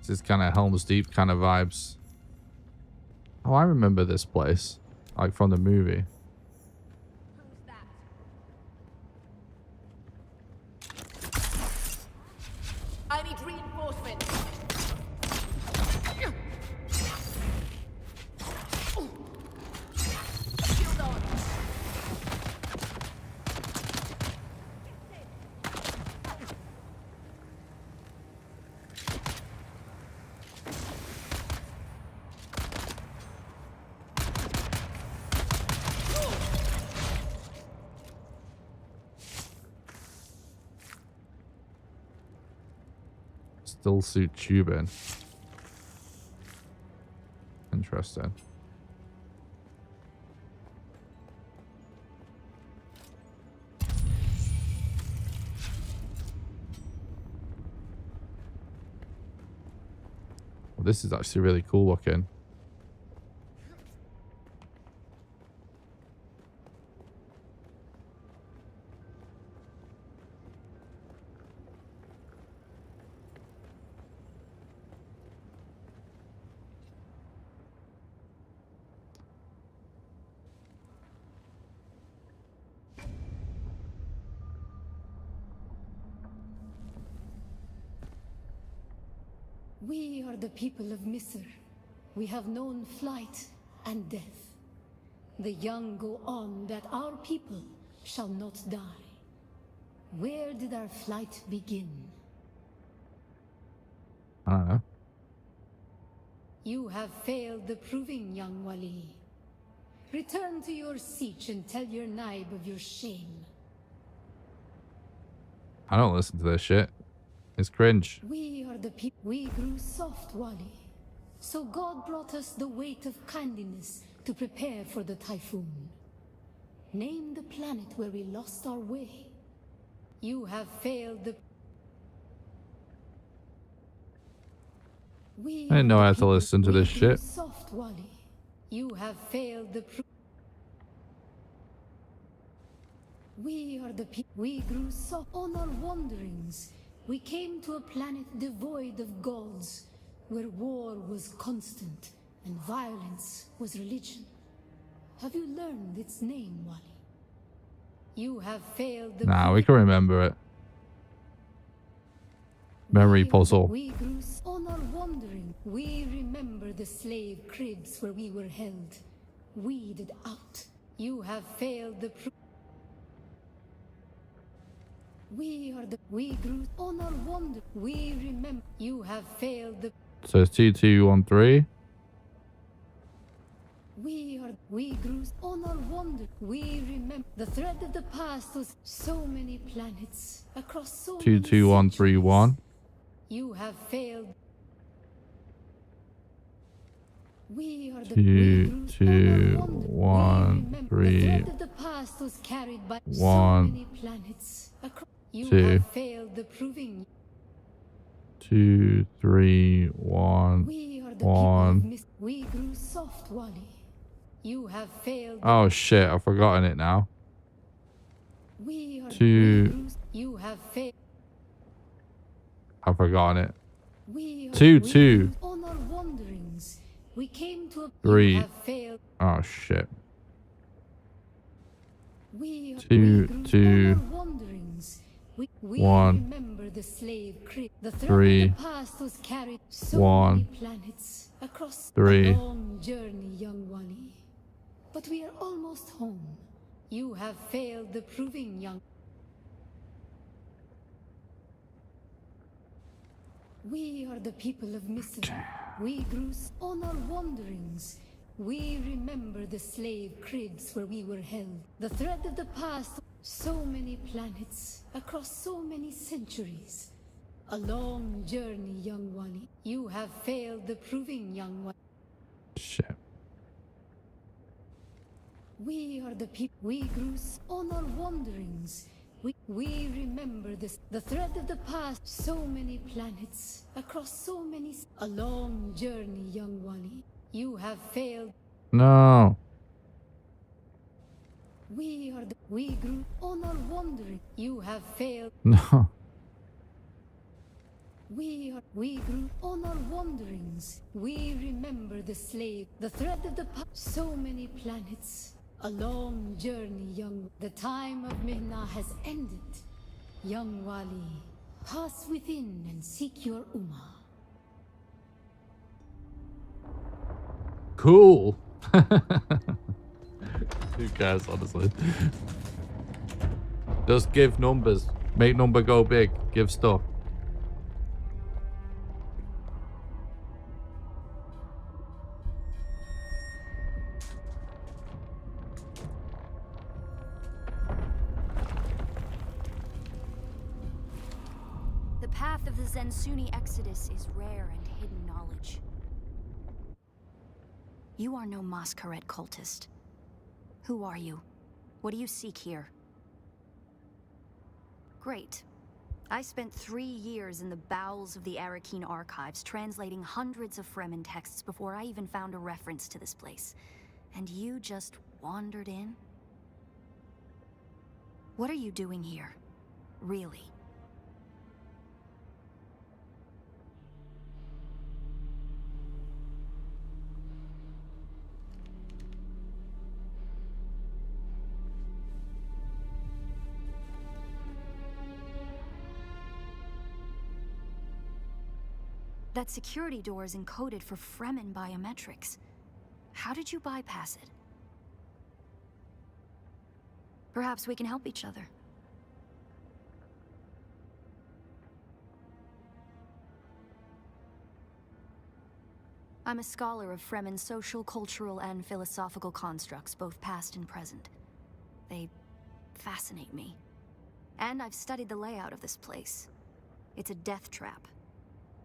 This is kind of Helm's Deep kind of vibes. Oh, I remember this place. Like from the movie. I need reinforcements. Shield on. Still suit tubing. Interesting. Well, this is actually really cool looking. We are the people of Misr. We have known flight and death. The young go on that our people shall not die. Where did our flight begin? I don't know. You have failed the proving, young Wali. Return to your siege and tell your Naib of your shame. I don't listen to this shit. It's cringe. We are the people. We grew soft, Wali. So God brought us the weight of kindliness to prepare for the typhoon. Name the planet where we lost our way. You have failed the... I didn't know I had to listen to this shit. Soft, Wali. You have failed the... We are the people. We grew soft on our wanderings. We came to a planet devoid of gods, where war was constant and violence was religion. Have you learned its name, Wally? You have failed the... Nah, we can remember it. Memory puzzle. We grew on our wandering. We remember the slave cribs where we were held, weeded out. You have failed the... We grew on our wander. We remember. You have failed the... So it's 2213. We grew on our wander. We remember the thread of the past was so many planets across so 22131. You have failed. We are the 22131. The past was carried by 1 so many planets across. You 2 have failed the proving. 2 3 1 We are the 1. We grew soft, Wally. You have failed. Oh shit! I've forgotten it now. We are 2. You have failed. I've forgotten it. We are 2 2 on our wanderings. We came to a 3. You have failed. Oh shit. We 2 2 wanderings. We 1 remember the slave crib. The 3 of the past was carried so 1 many planets across 3 a long journey, young Wally. But we are almost home. You have failed the proving, young. We are the people of mystery. We grew on our wanderings. We remember the slave cribs where we were held. The thread of the past. So many planets across so many centuries. A long journey, young Wally. You have failed the proving, young Wally. Shit. We are the people. We grew on our wanderings. We remember this. The thread of the past. So many planets across so many. A long journey, young Wally. You have failed. No. We grew on our wandering. You have failed. No. We grew on our wanderings. We remember the slave, the thread of the past. So many planets. A long journey, young. The time of Mihna has ended. Young Wali, pass within and seek your Ummah. Cool. Who cares, honestly? Just give numbers. Make number go big. Give stuff. The path of the Zensuni Exodus is rare and hidden knowledge. You are no Masquerade cultist. Who are you? What do you seek here? Great. I spent 3 years in the bowels of the Arakeen archives, translating hundreds of Fremen texts before I even found a reference to this place. And you just wandered in? What are you doing here? Really? That security door is encoded for Fremen biometrics. How did you bypass it? Perhaps we can help each other. I'm a scholar of Fremen social, cultural, and philosophical constructs, both past and present. They fascinate me. And I've studied the layout of this place. It's a death trap.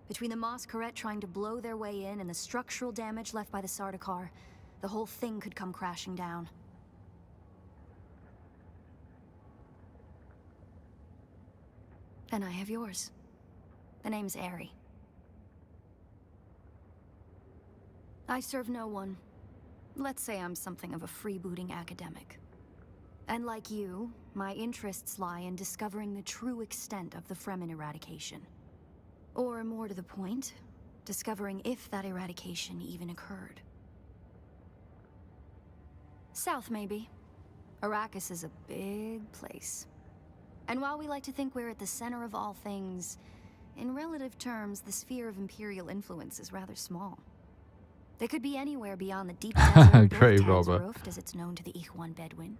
Between the Masquerade trying to blow their way in and the structural damage left by the Sardaukar, the whole thing could come crashing down. And I have yours. The name's Aerie. I serve no one. Let's say I'm something of a freebooting academic. And like you, my interests lie in discovering the true extent of the Fremen eradication. Or more to the point, discovering if that eradication even occurred. South, maybe. Arrakis is a big place. And while we like to think we're at the center of all things, in relative terms, the sphere of Imperial influence is rather small. They could be anywhere beyond the deep desert of Great, Tanz Robert. Rooft, as it's known to the Ikhwan Bedouin.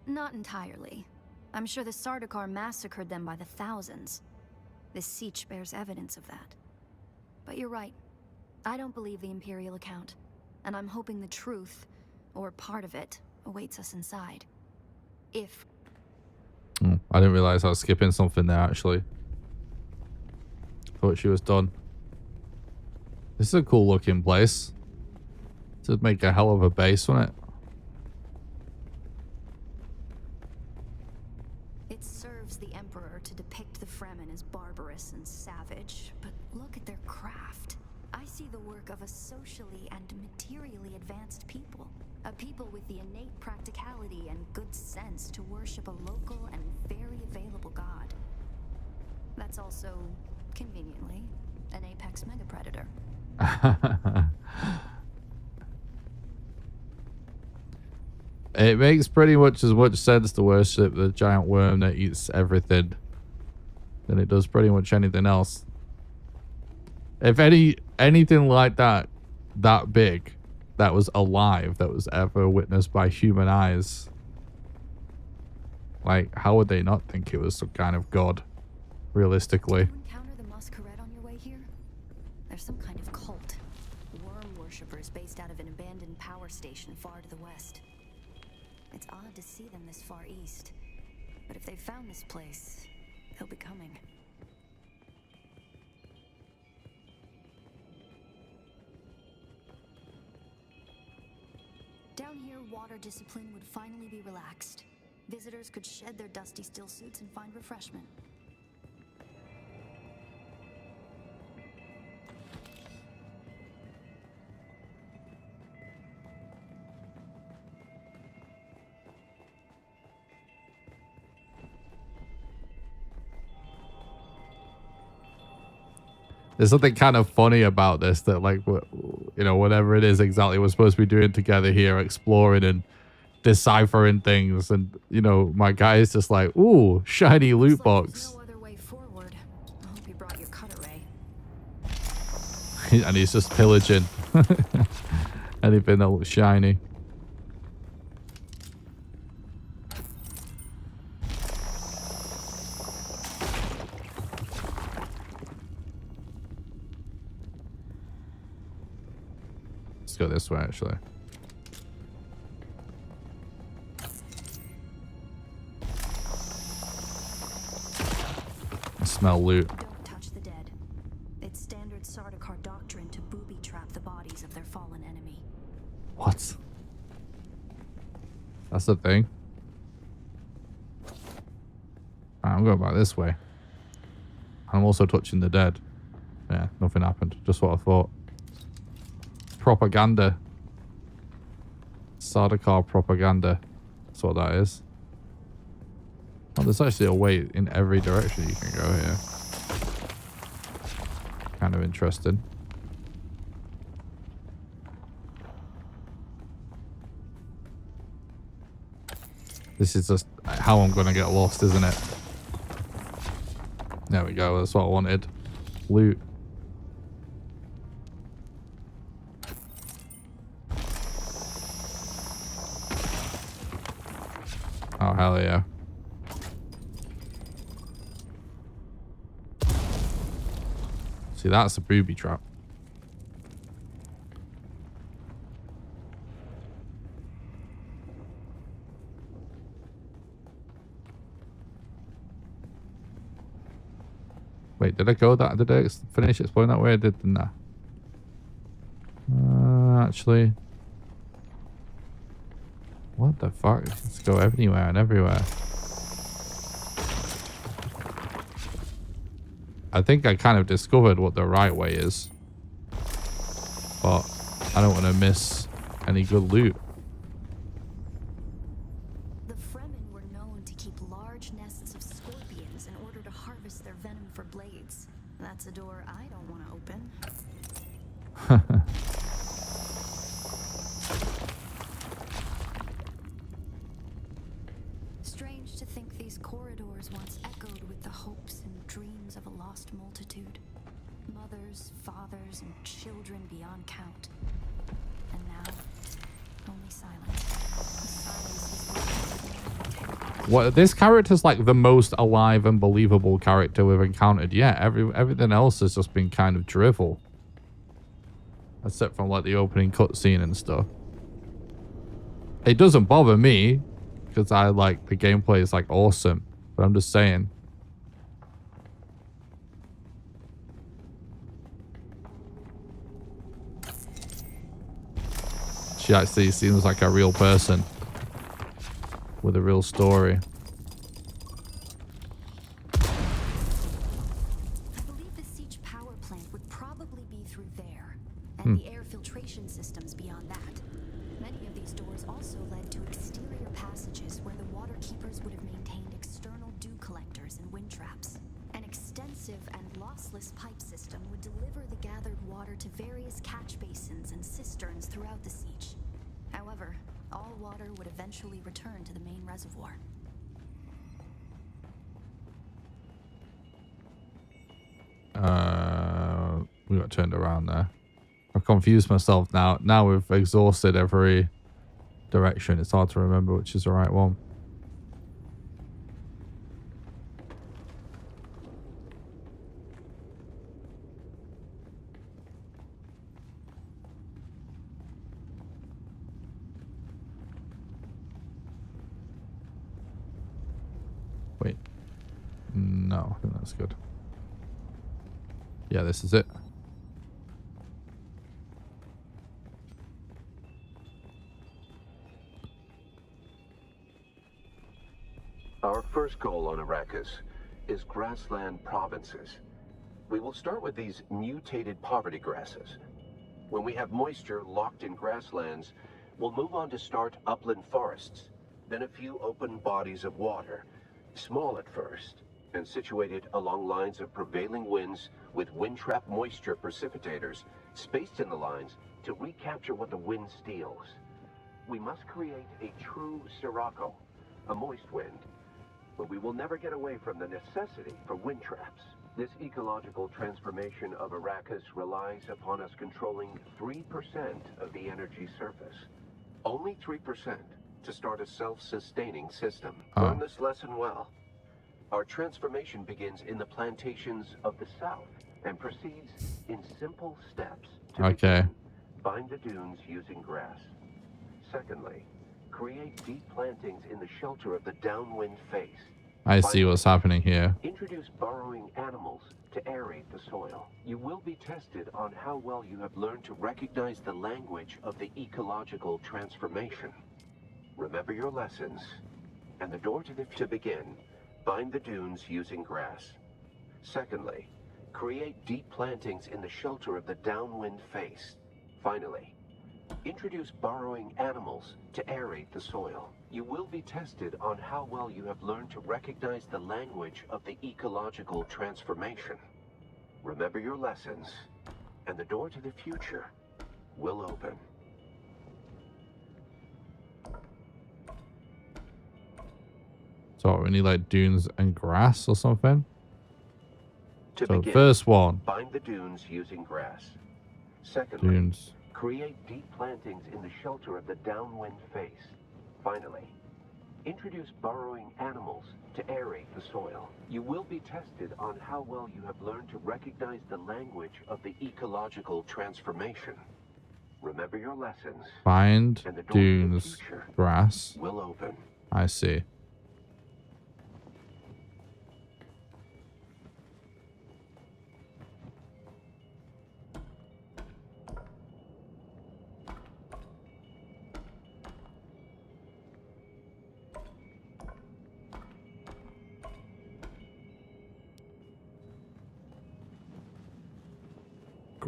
Not entirely. I'm sure the Sardaukar massacred them by the thousands. This siege bears evidence of that. But you're right. I don't believe the Imperial account. And I'm hoping the truth, or part of it, awaits us inside. If... Oh, I didn't realize I was skipping something there, actually. Thought she was done. This is a cool looking place. This would make a hell of a base, wouldn't it? It serves the Emperor to depict the Fremen as barbarous and savage, but look at their craft. I see the work of a socially and materially advanced people. A people with the innate practicality and good sense to worship a local and very available god. That's also, conveniently, an apex megapredator. It makes pretty much as much sense to worship the giant worm that eats everything than it does pretty much anything else. If anything like that big, that was alive, that was ever witnessed by human eyes, like, how would they not think it was some kind of god, realistically? Encounter the Masquerade on your way here? There's some kind of cult. Worm worshippers based out of an abandoned power station far to the west. It's odd to see them this far east. But if they found this place, they'll be coming. Down here, water discipline would finally be relaxed. Visitors could shed their dusty still suits and find refreshment. There's something kind of funny about this, that, like, you know, whatever it is exactly we're supposed to be doing together here, exploring and deciphering things, and, you know, my guy is just like, ooh, shiny loot box. No other way forward. I hope you brought your cutter ray. And he's just pillaging anything that looks shiny. Let's go this way, actually. I smell loot. Don't touch the dead. It's standard Sardaukar doctrine to booby trap the bodies of their fallen enemy. What? That's the thing. I'm going back this way. I'm also touching the dead. Yeah, nothing happened. Just what I thought. Propaganda. Sardaukar propaganda. That's what that is. Oh, there's actually a way in every direction you can go here. Kind of interesting. This is just how I'm going to get lost, isn't it? There we go. That's what I wanted. Loot. Oh, hell yeah. See, that's a booby trap. Wait, did I go that? Did I finish exploring that way? I did, didn't I? Actually. What the fuck? Let's go anywhere and everywhere. I think I kind of discovered what the right way is. But I don't want to miss any good loot. The Fremen were known to keep large nests of scorpions in order to harvest their venom for blades. That's a door I don't want to open. Strange to think these corridors once echoed with the hopes and dreams of a lost multitude. Mothers, fathers, and children beyond count. And now, only silence. The silence is What, this character's like the most alive and believable character we've encountered yet. Everything else has just been kind of drivel. Except from like the opening cutscene and stuff. It doesn't bother me because I like the gameplay is like awesome. But I'm just saying. She actually seems like a real person with a real story. I believe the siege power plant would probably be through there, and the air filtration systems beyond that. Many of these doors also led to exterior passages where the water keepers would have maintained external dew collectors and wind traps. An extensive and lossless pipe system would deliver the gathered water to various catch basins and cisterns throughout the siege. However, all water would eventually return to the main reservoir. We got turned around there. I've confused myself now. Now we've exhausted every direction. It's hard to remember which is the right one. Wait. No, I think that's good. Yeah, this is it. Our first goal on Arrakis is grassland provinces. We will start with these mutated poverty grasses. When we have moisture locked in grasslands, we'll move on to start upland forests, then a few open bodies of water, small at first, and situated along lines of prevailing winds with wind-trap moisture precipitators spaced in the lines to recapture what the wind steals. We must create a true sirocco, a moist wind, but we will never get away from the necessity for wind traps. This ecological transformation of Arrakis relies upon us controlling 3% of the energy surface. Only 3% to start a self-sustaining system. Learn this lesson well. Our transformation begins in the plantations of the south and proceeds in simple steps. Okay. Bind the dunes using grass. Secondly, create deep plantings in the shelter of the downwind face. I see what's happening here. Introduce burrowing animals to aerate the soil. You will be tested on how well you have learned to recognize the language of the ecological transformation. Remember your lessons. And the door to begin, bind the dunes using grass. Secondly, create deep plantings in the shelter of the downwind face. Finally, introduce burrowing animals to aerate the soil. You will be tested on how well you have learned to recognize the language of the ecological transformation. Remember your lessons, and the door to the future will open. So we need like dunes and grass or something. To So begin, first one. Bind the dunes using grass. Secondly, Dunes. create deep plantings in the shelter of the downwind face. Finally, introduce burrowing animals to aerate the soil. You will be tested on how well you have learned to recognize the language of the ecological transformation. Remember your lessons. Bind and the door dunes, to the future grass. will open. I see.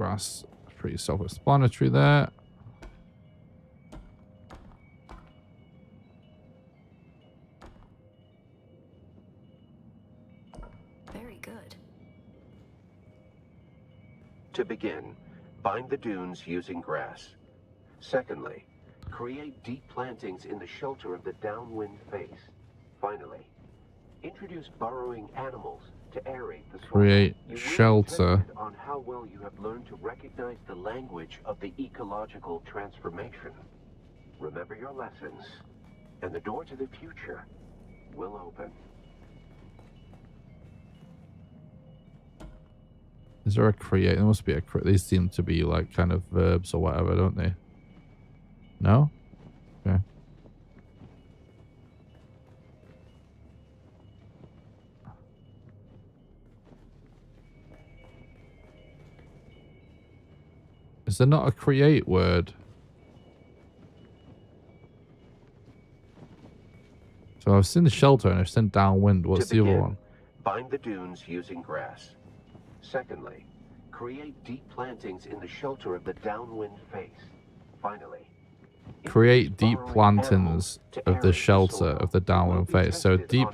grass. Pretty self-explanatory there. Very good. To begin, bind the dunes using grass. Secondly, create deep plantings in the shelter of the downwind face. Finally, introduce burrowing animals to aerate the soil. Create You will be shelter. tested on how well you have learned to recognize the language of the ecological transformation. Remember your lessons, and the door to the future will open. Is there a create? There must be a create. These seem to be like kind of verbs or whatever, don't they? No? Okay. Is there not a create word? So I've seen the shelter and I've seen downwind. What's the other one? Bind the dunes using grass. Secondly, create deep plantings in the shelter of the downwind face. Finally, Create deep plantings of the shelter of the downwind face. So deep.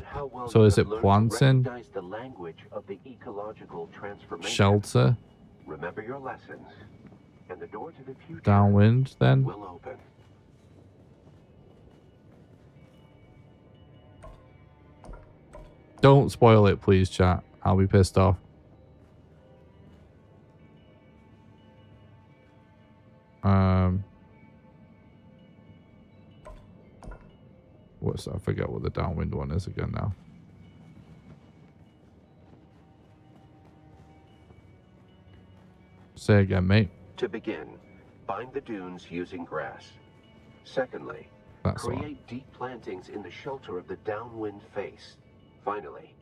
So is it planting? The language of the ecological transformation. Shelter. Remember your lessons, and the door to the future Downwind then. will open. Don't spoil it, please, chat. I'll be pissed off. What's that? I forget what the downwind one is again now. Say again, mate. To begin, bind the dunes using grass. Secondly, That's create deep plantings in the shelter of the downwind face. Finally,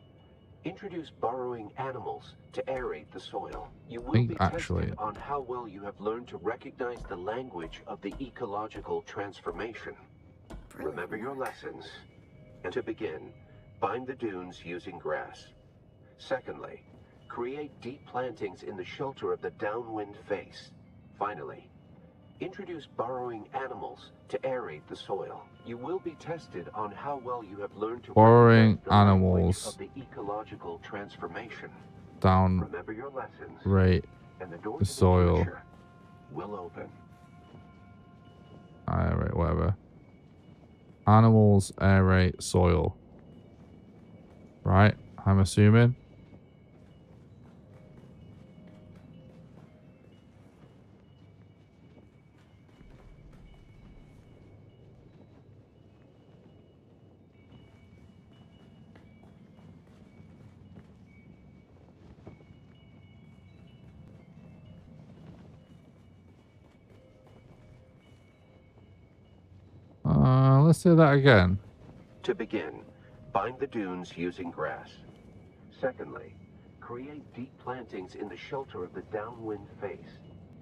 introduce burrowing animals to aerate the soil. You will be tested on how well you have learned to recognize the language of the ecological transformation. Remember your lessons. And to begin, bind the dunes using grass. Secondly, create deep plantings in the shelter of the downwind face. Finally, introduce burrowing animals to aerate the soil. You will be tested on how well you have learned to Burrowing recognize the language animals. of the ecological transformation. Down. Remember your lessons. Right. And the door The to the soil. future will open. Aerate, whatever. Animals aerate soil. Right, I'm assuming. Let's do that again. To begin, bind the dunes using grass. Secondly, create deep plantings in the shelter of the downwind face.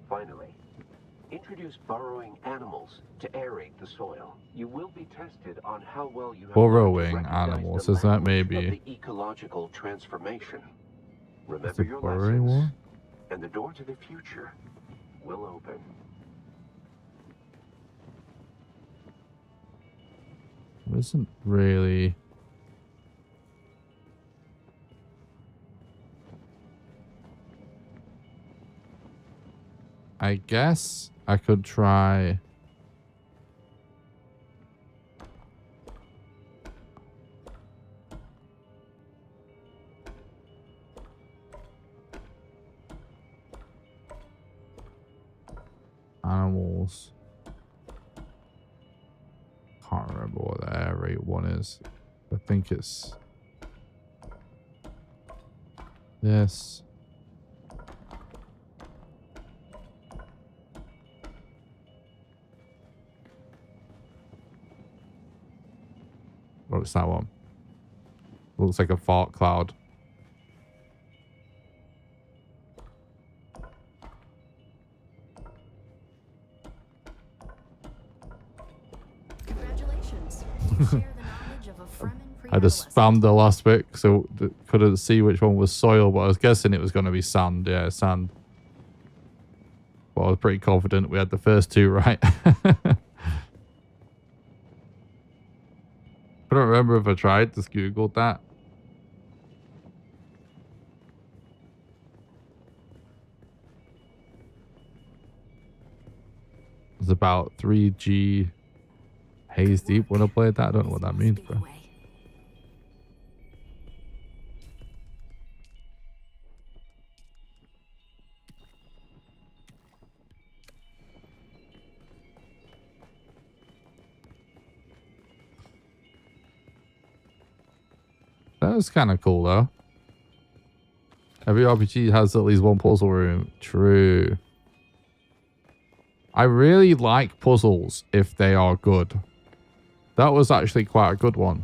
Finally, introduce burrowing animals to aerate the soil. You will be tested on how well you have Burrowing learned to recognize animals, the is that language maybe of the ecological transformation. Remember the your burrowing lessons, one? and the door to the future will open. Isn't really. I guess I could try. Animals. Can't remember what the air rate one is. I think it's this. Oh, it's that one. Looks like a fart cloud. Congratulations. You share the knowledge of a Fremen I just found the last bit, so couldn't see which one was soil, but I was guessing it was going to be sand. Yeah, sand. but I was pretty confident we had the first two right. I don't remember if I tried, just Googled that. It was about 3G Haze Deep when I played that. I don't know what that means, bro. That was kind of cool, though. Every RPG has at least one puzzle room. True. I really like puzzles if they are good. That was actually quite a good one.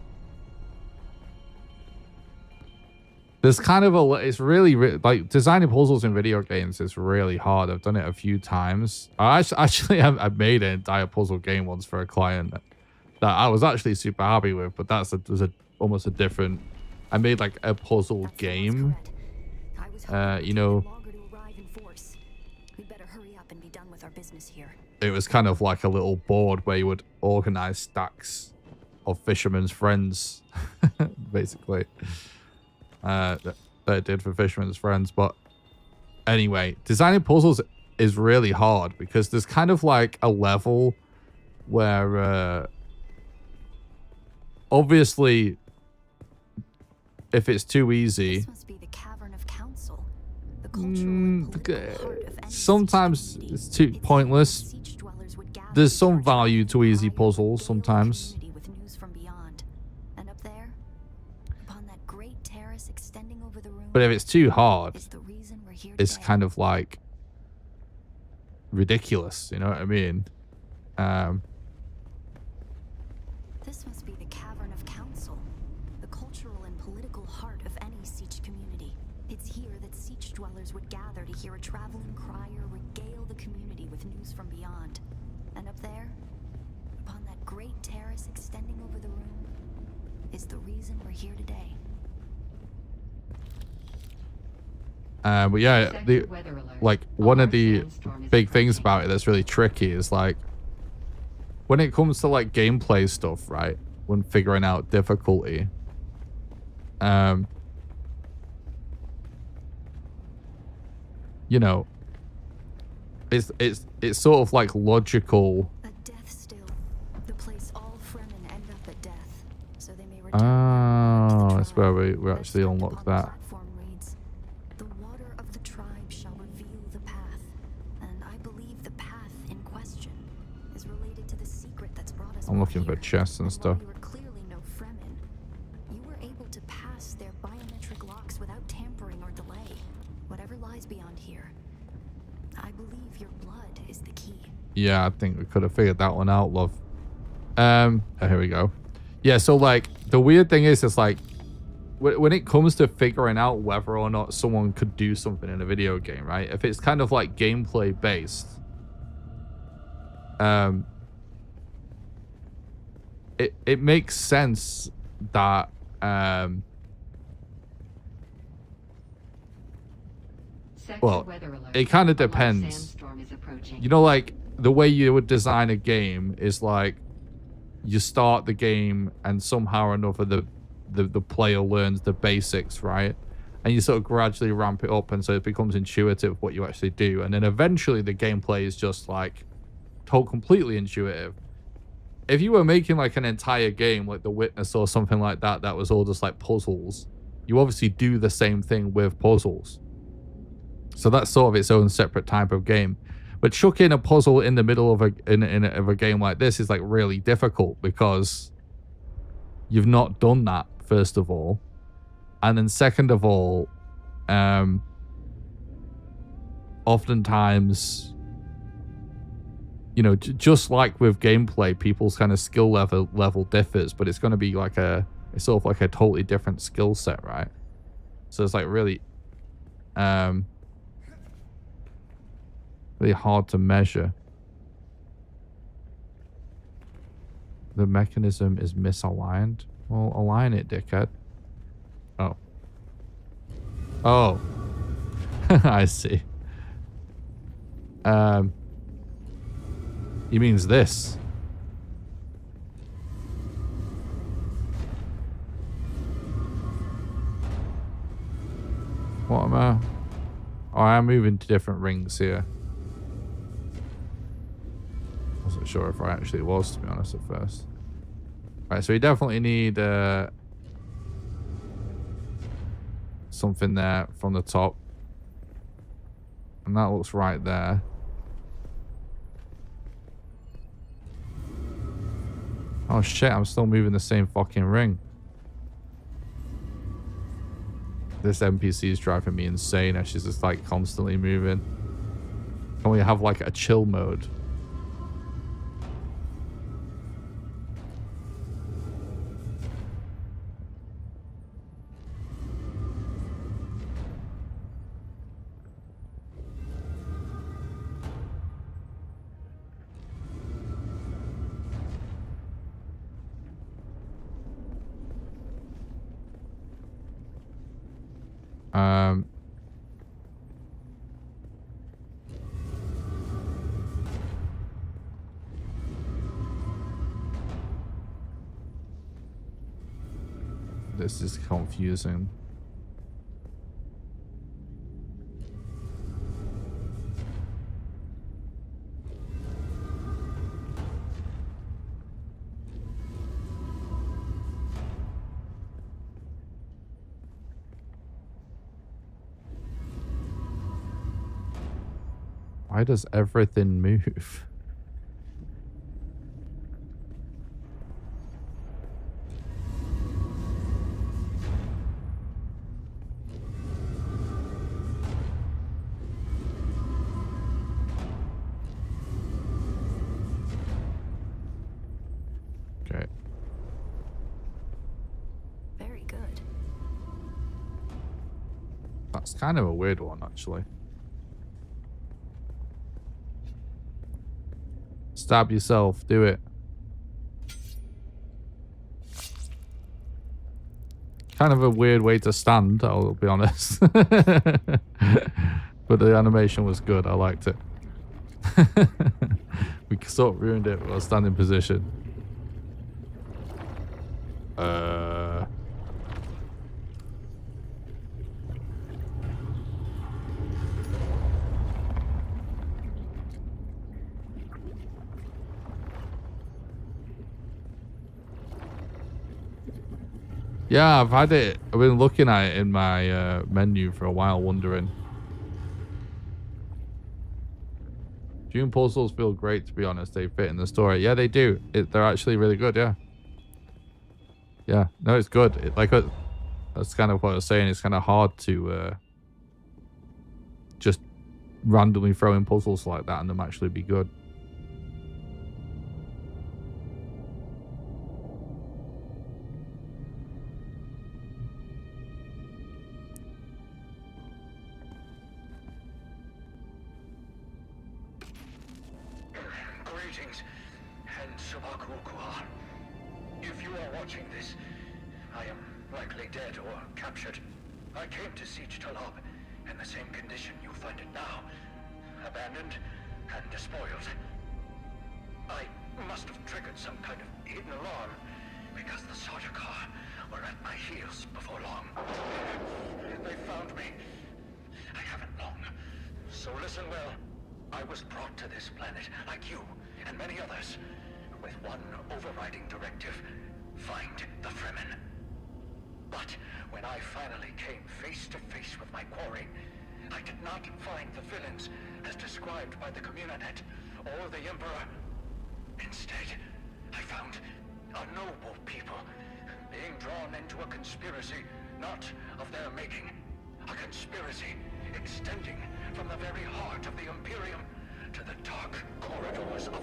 There's kind of a... It's really... Like, designing puzzles in video games is really hard. I've done it a few times. I made an entire puzzle game once for a client that I was actually super happy with, but that's almost a different... I made like a puzzle game. You know, it was kind of like a little board where you would organize stacks of Fisherman's Friends, basically. That it did for Fisherman's Friends. But anyway, designing puzzles is really hard because there's kind of like a level where obviously if it's too easy, sometimes it's too pointless. There's some value to easy puzzles sometimes. But if it's too hard, it's kind of like ridiculous, you know what I mean? This must be the Cavern of Council, the cultural and political heart of any Siege community. It's here that Siege dwellers would gather to hear a traveling crier regale the community with news from beyond. And up there, upon that great terrace extending over the room, is the reason we're here today. But yeah, like one of the big things about it that's really tricky is like when it comes to like gameplay stuff, right? When figuring out difficulty, you know, it's sort of like logical. Oh, that's where we actually unlock that. I'm looking for chests and stuff. You were clearly no Fremen. You were able to pass their biometric locks without tampering or delay. Whatever lies beyond here, I believe your blood is the key. Yeah, I think we could have figured that one out, love. Oh, here we go. Yeah, so like the weird thing is, it's like when it comes to figuring out whether or not someone could do something in a video game, right? If it's kind of like gameplay based, it makes sense that well, it kind of depends. You know, like the way you would design a game is like you start the game and somehow or another the player learns the basics, right? And you sort of gradually ramp it up, and so it becomes intuitive what you actually do, and then eventually the gameplay is just like completely intuitive. If you were making like an entire game like The Witness or something like that, that was all just like puzzles, you obviously do the same thing with puzzles. So that's sort of its own separate type of game. But chucking a puzzle in the middle of a game like this is like really difficult because you've not done that, first of all. And then second of all, oftentimes, you know, just like with gameplay, people's kind of skill level differs, but it's going to be like it's sort of like a totally different skill set, right? So it's like really, really hard to measure. The mechanism is misaligned. Well, align it, dickhead. Oh. Oh. I see. He means this. What am I? Oh, I am moving to different rings here. Wasn't sure if I actually was, to be honest, at first. Right, so we definitely need something there from the top. And that looks right there. Oh shit, I'm still moving the same fucking ring. This NPC is driving me insane as she's just like constantly moving. Can we have like a chill mode? This is confusing. Why does everything move? Okay. Very good. That's kind of a weird one, actually. Stab yourself. Do it. Kind of a weird way to stand, I'll be honest. But the animation was good. I liked it. We sort of ruined it with our standing position. Yeah, I've had it. I've been looking at it in my menu for a while, wondering. Dune puzzles feel great, to be honest. They fit in the story. Yeah, they do. They're actually really good, yeah. Yeah, no, it's good. That's kind of what I was saying. It's kind of hard to just randomly throw in puzzles like that and them actually be good. Greetings, and Subakukua. If you are watching this, I am likely dead or captured. I came to Siege Talab in the same condition you find it now. Abandoned and despoiled. I must have triggered some kind of hidden alarm, because the Sardaukar were at my heels before long. They found me. I haven't long. So listen well. I was brought to this planet, like you and many others, with one overriding directive: find the Fremen. But when I finally came face to face with my quarry, I did not find the villains as described by the Communanet or the Emperor. Instead, I found a noble people being drawn into a conspiracy not of their making. A conspiracy extending from the very heart of the Imperium to the dark corridors of...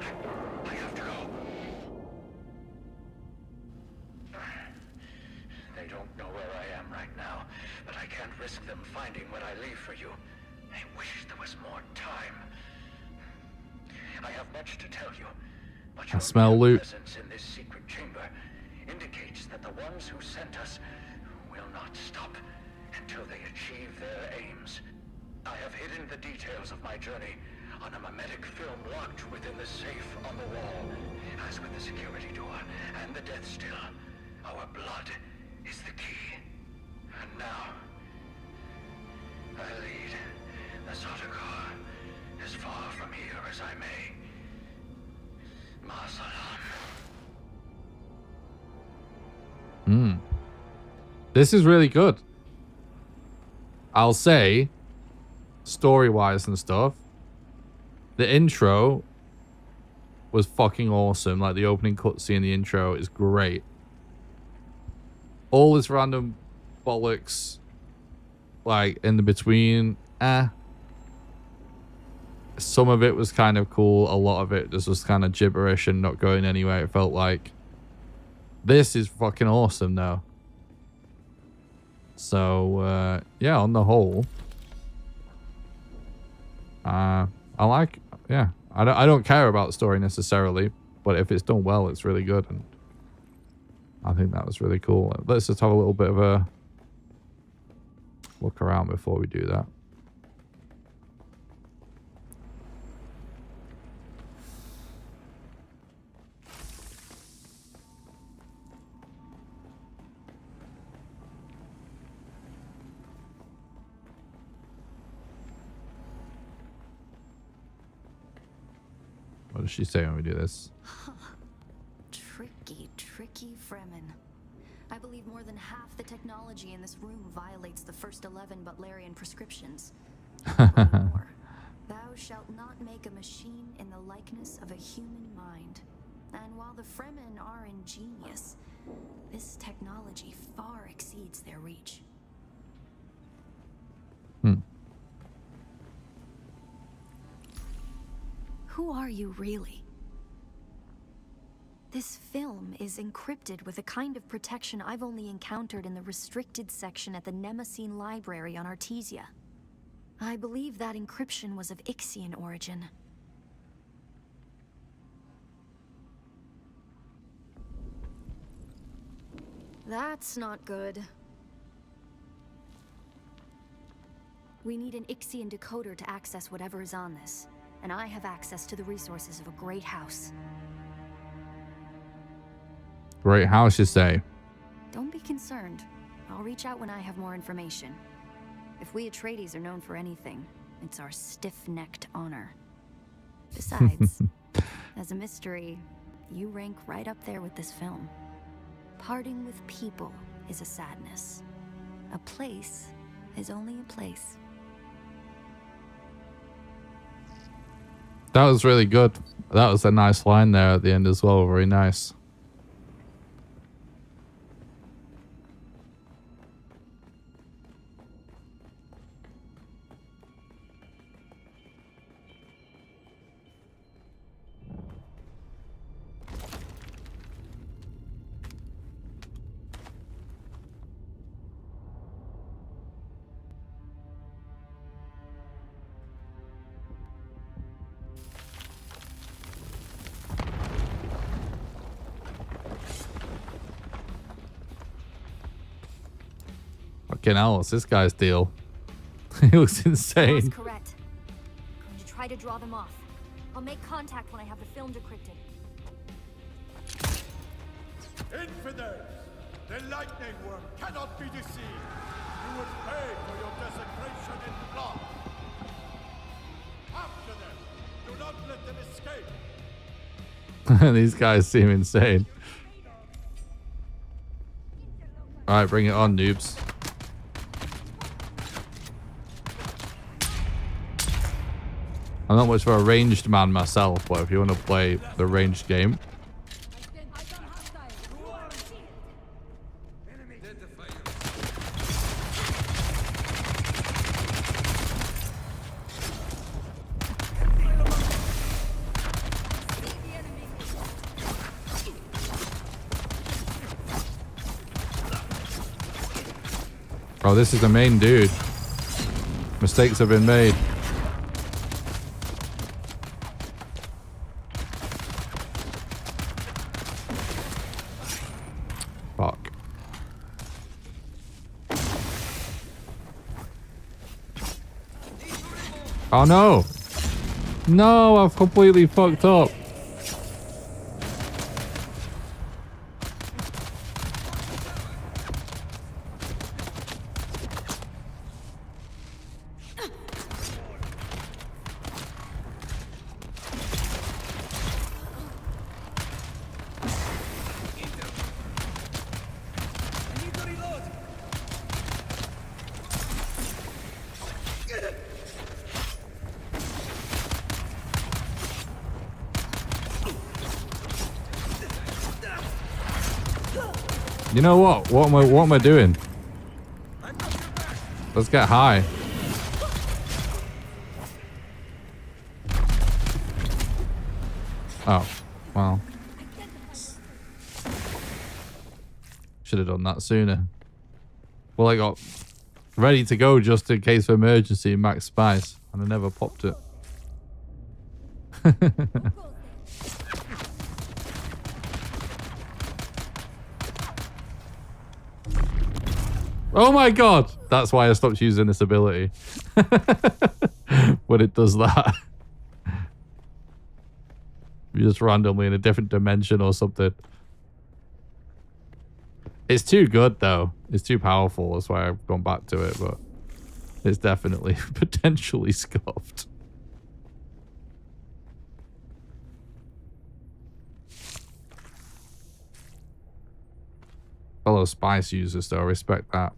I have to go. They don't know where I am right now, but I can't risk them finding what I leave for you. I wish there was more time. I have much to tell you, but your smell loot. presence in this secret chamber indicates that the ones who sent us will not stop until they achieve their aims. I have hidden the details of my journey on a mimetic film locked within the safe on the wall. As with the security door and the death still, our blood is the key. And now, I lead the Sardaukar as far from here as I may. Ma salam. This is really good. I'll say, story-wise and stuff, the intro was fucking awesome. Like, the opening cutscene, the intro is great. All this random bollocks, like, in the between, some of it was kind of cool. A lot of it just was kind of gibberish and not going anywhere, it felt like. This is fucking awesome, though. So, yeah, on the whole, I like, yeah. I don't care about the story necessarily, but if it's done well, it's really good, and I think that was really cool. Let's just have a little bit of a look around before we do that. What does she say when we do this? Tricky Fremen. I believe more than half the technology in this room violates the first 11 Butlerian prescriptions. More. Thou shalt not make a machine in the likeness of a human mind. And while the Fremen are ingenious, this technology far exceeds their reach. Who are you really? This film is encrypted with a kind of protection I've only encountered in the restricted section at the Nemesine Library on Artesia. I believe that encryption was of Ixian origin. That's not good. We need an Ixian decoder to access whatever is on this. And I have access to the resources of a great house. Great house, you say? Don't be concerned. I'll reach out when I have more information. If we Atreides are known for anything, it's our stiff-necked honor. Besides, as a mystery, you rank right up there with this film. Parting with people is a sadness. A place is only a place. That was really good. That was a nice line there at the end as well. Very nice. Fucking hell, what's this guy's deal? He looks insane. That's correct. I'm going to try to draw them off. I'll make contact when I have the film decrypted. Infidels! The lightning worm cannot be deceived. You will pay for your desecration in blood. After them! Do not let them escape! These guys seem insane. Alright, bring it on, noobs. I'm not much of a ranged man myself, but if you want to play the ranged game. Oh, this is the main dude. Mistakes have been made. Fuck. Oh no! No, I've completely fucked up. You know what? What am I doing? Let's get high. Oh, well. Should have done that sooner. Well, I got ready to go just in case of emergency max spice, and I never popped it. Oh my god! That's why I stopped using this ability. When it does that. You're just randomly in a different dimension or something. It's too good though. It's too powerful. That's why I've gone back to it, but it's definitely potentially scuffed. Fellow spice users though, I respect that.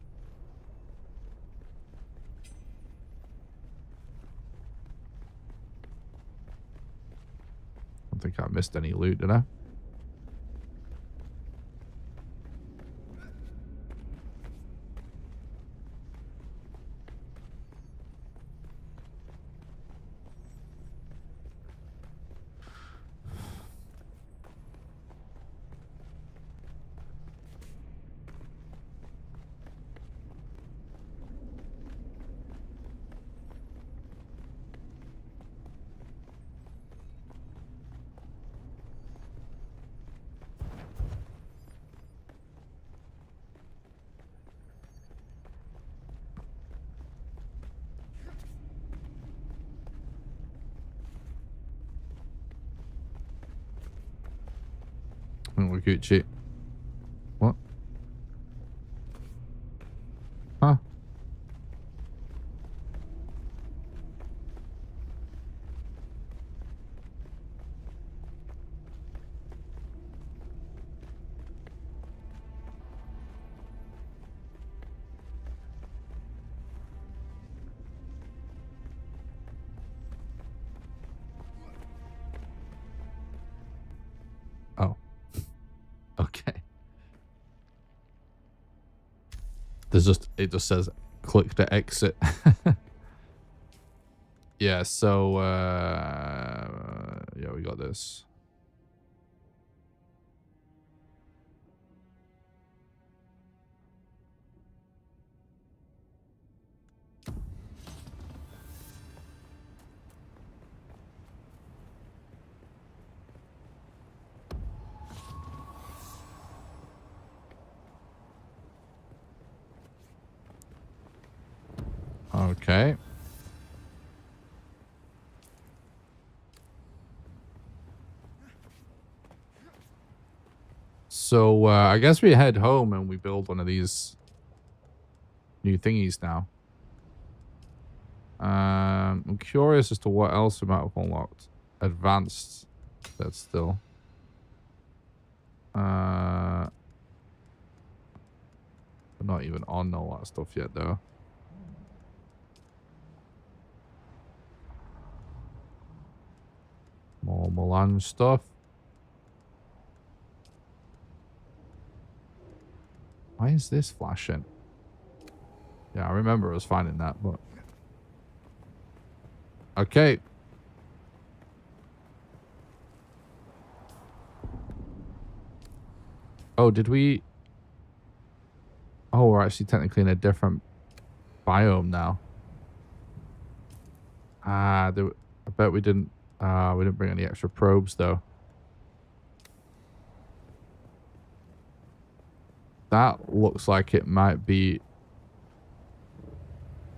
I don't think I missed any loot, did I? We're Gucci. What? Huh? Oh. Okay. There's just, it just says click to exit. Yeah, so yeah, we got this. Okay. So I guess we head home and we build one of these new thingies now. I'm curious as to what else we might have unlocked. Advanced. That's still. We're not even on all that stuff yet though. More Milan stuff. Why is this flashing? Yeah, I remember us finding that, but... Okay. Oh, did we... Oh, we're actually technically in a different biome now. I bet we didn't bring any extra probes, though. That looks like it might be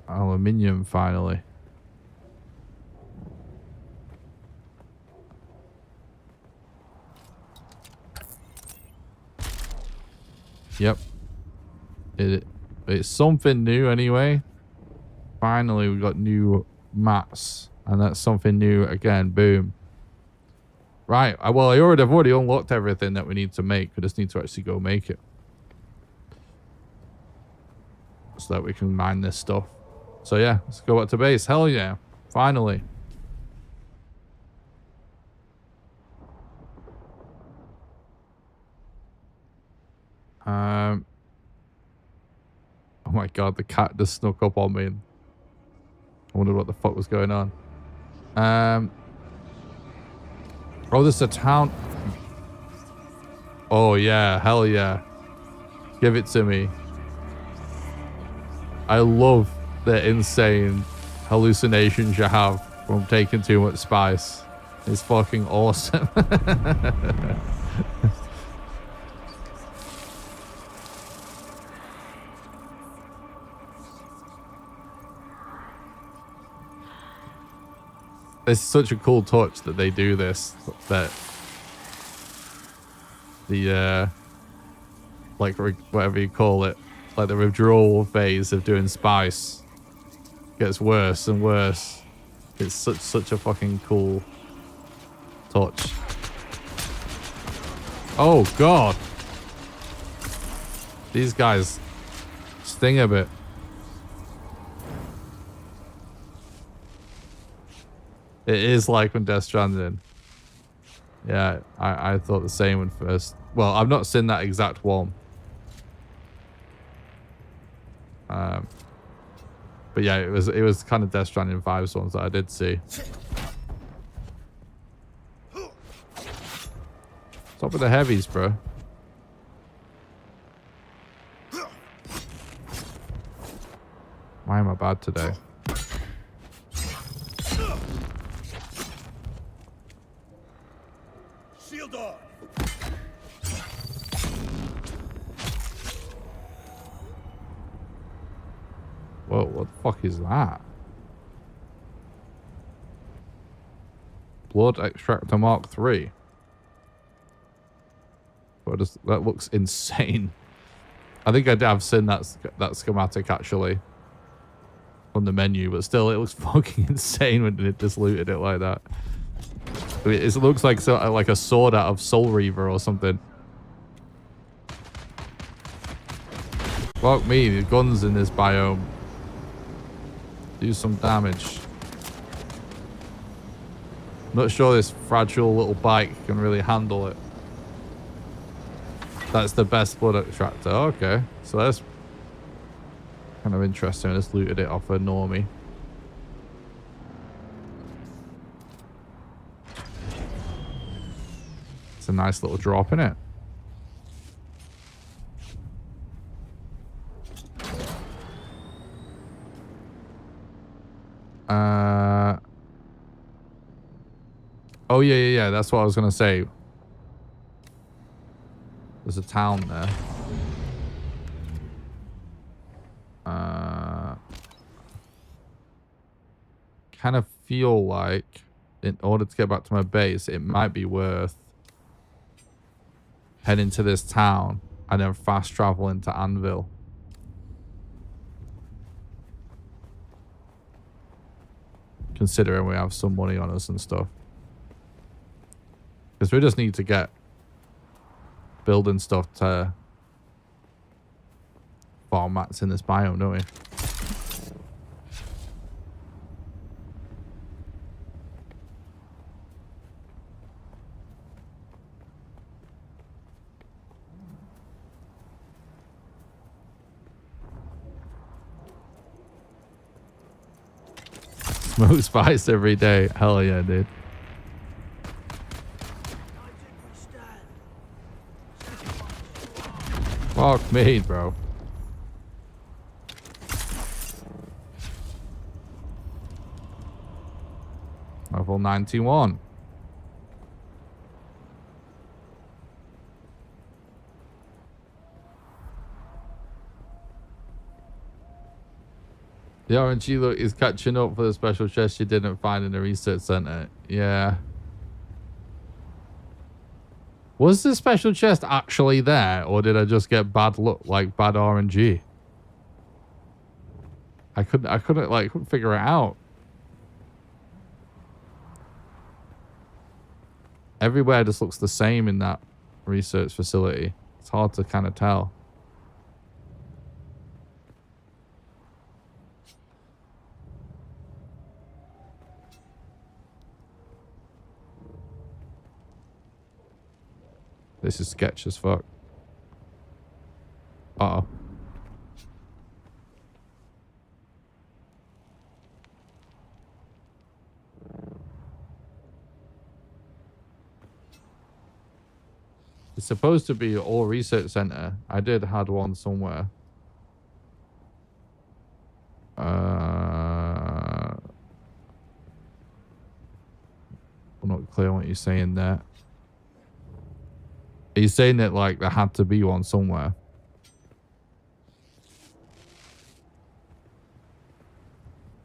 aluminium, finally. Yep. It's something new anyway. Finally, we got new mats. And that's something new again. Boom. Right. Well, I've already unlocked everything that we need to make. We just need to actually go make it. So that we can mine this stuff. So yeah, let's go back to base. Hell yeah. Finally. Oh my god, the cat just snuck up on me. I wondered what the fuck was going on. Oh, this is a town. Oh yeah, hell yeah. Give it to me. I love the insane hallucinations you have from taking too much spice. It's fucking awesome. It's such a cool touch that they do this. That the like whatever you call it, like the withdrawal phase of doing spice gets worse and worse. It's such a fucking cool touch. Oh god, these guys sting a bit. It is like when Death Stranding. Yeah, I thought the same when first. Well, I've not seen that exact one. But yeah, it was kind of Death Stranding vibes ones that I did see. Stop with the heavies, bro. Why am I bad today? Shield off. Whoa, what the fuck is that? Blood Extractor Mark III. That looks insane. I think I have seen that schematic actually on the menu, but still, it looks fucking insane when it just looted it like that. It looks like like a sword out of Soul Reaver or something. Fuck me, the guns in this biome do some damage. Not sure this fragile little bike can really handle it. That's the best blood extractor. Okay, so that's kind of interesting. I just looted it off a normie. It's a nice little drop, in it. Oh yeah. That's what I was gonna say. There's a town there. Kind of feel like in order to get back to my base, it might be worth heading to this town and then fast travel into Anvil. Considering we have some money on us and stuff. Because we just need to get building stuff to farm mats in this biome, don't we? Smoke spice every day. Hell yeah, dude. Fuck me, bro. Level 91. The RNG look is catching up for the special chest you didn't find in the research center. Yeah. Was the special chest actually there, or did I just get bad luck, like bad RNG? I couldn't figure it out. Everywhere just looks the same in that research facility. It's hard to kind of tell. This is sketch as fuck. Uh-oh. It's supposed to be all research center. I did had one somewhere. I'm not clear what you're saying there. Are you saying that like there had to be one somewhere?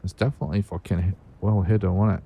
It's definitely fucking well hidden, wasn't it?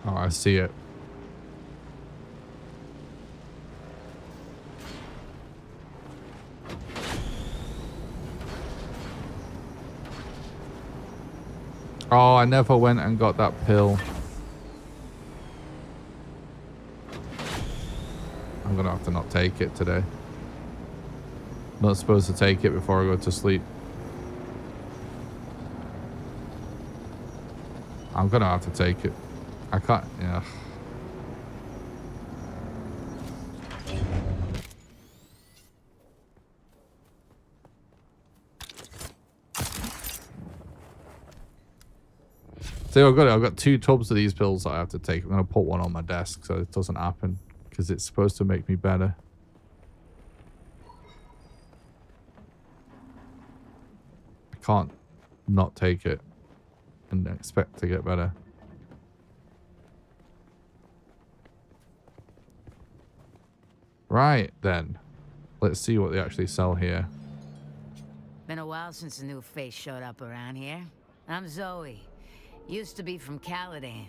Oh, I see it. Oh, I never went and got that pill. I'm gonna have to not take it today. Not supposed to take it before I go to sleep. I'm gonna have to take it. I can't, yeah. So I've got 2 tubs of these pills that I have to take. I'm gonna put one on my desk so it doesn't happen, because it's supposed to make me better. I can't not take it and expect to get better. Right then, let's see what they actually sell here. Been a while since a new face showed up around here. I'm Zoe. Used to be from Caladan.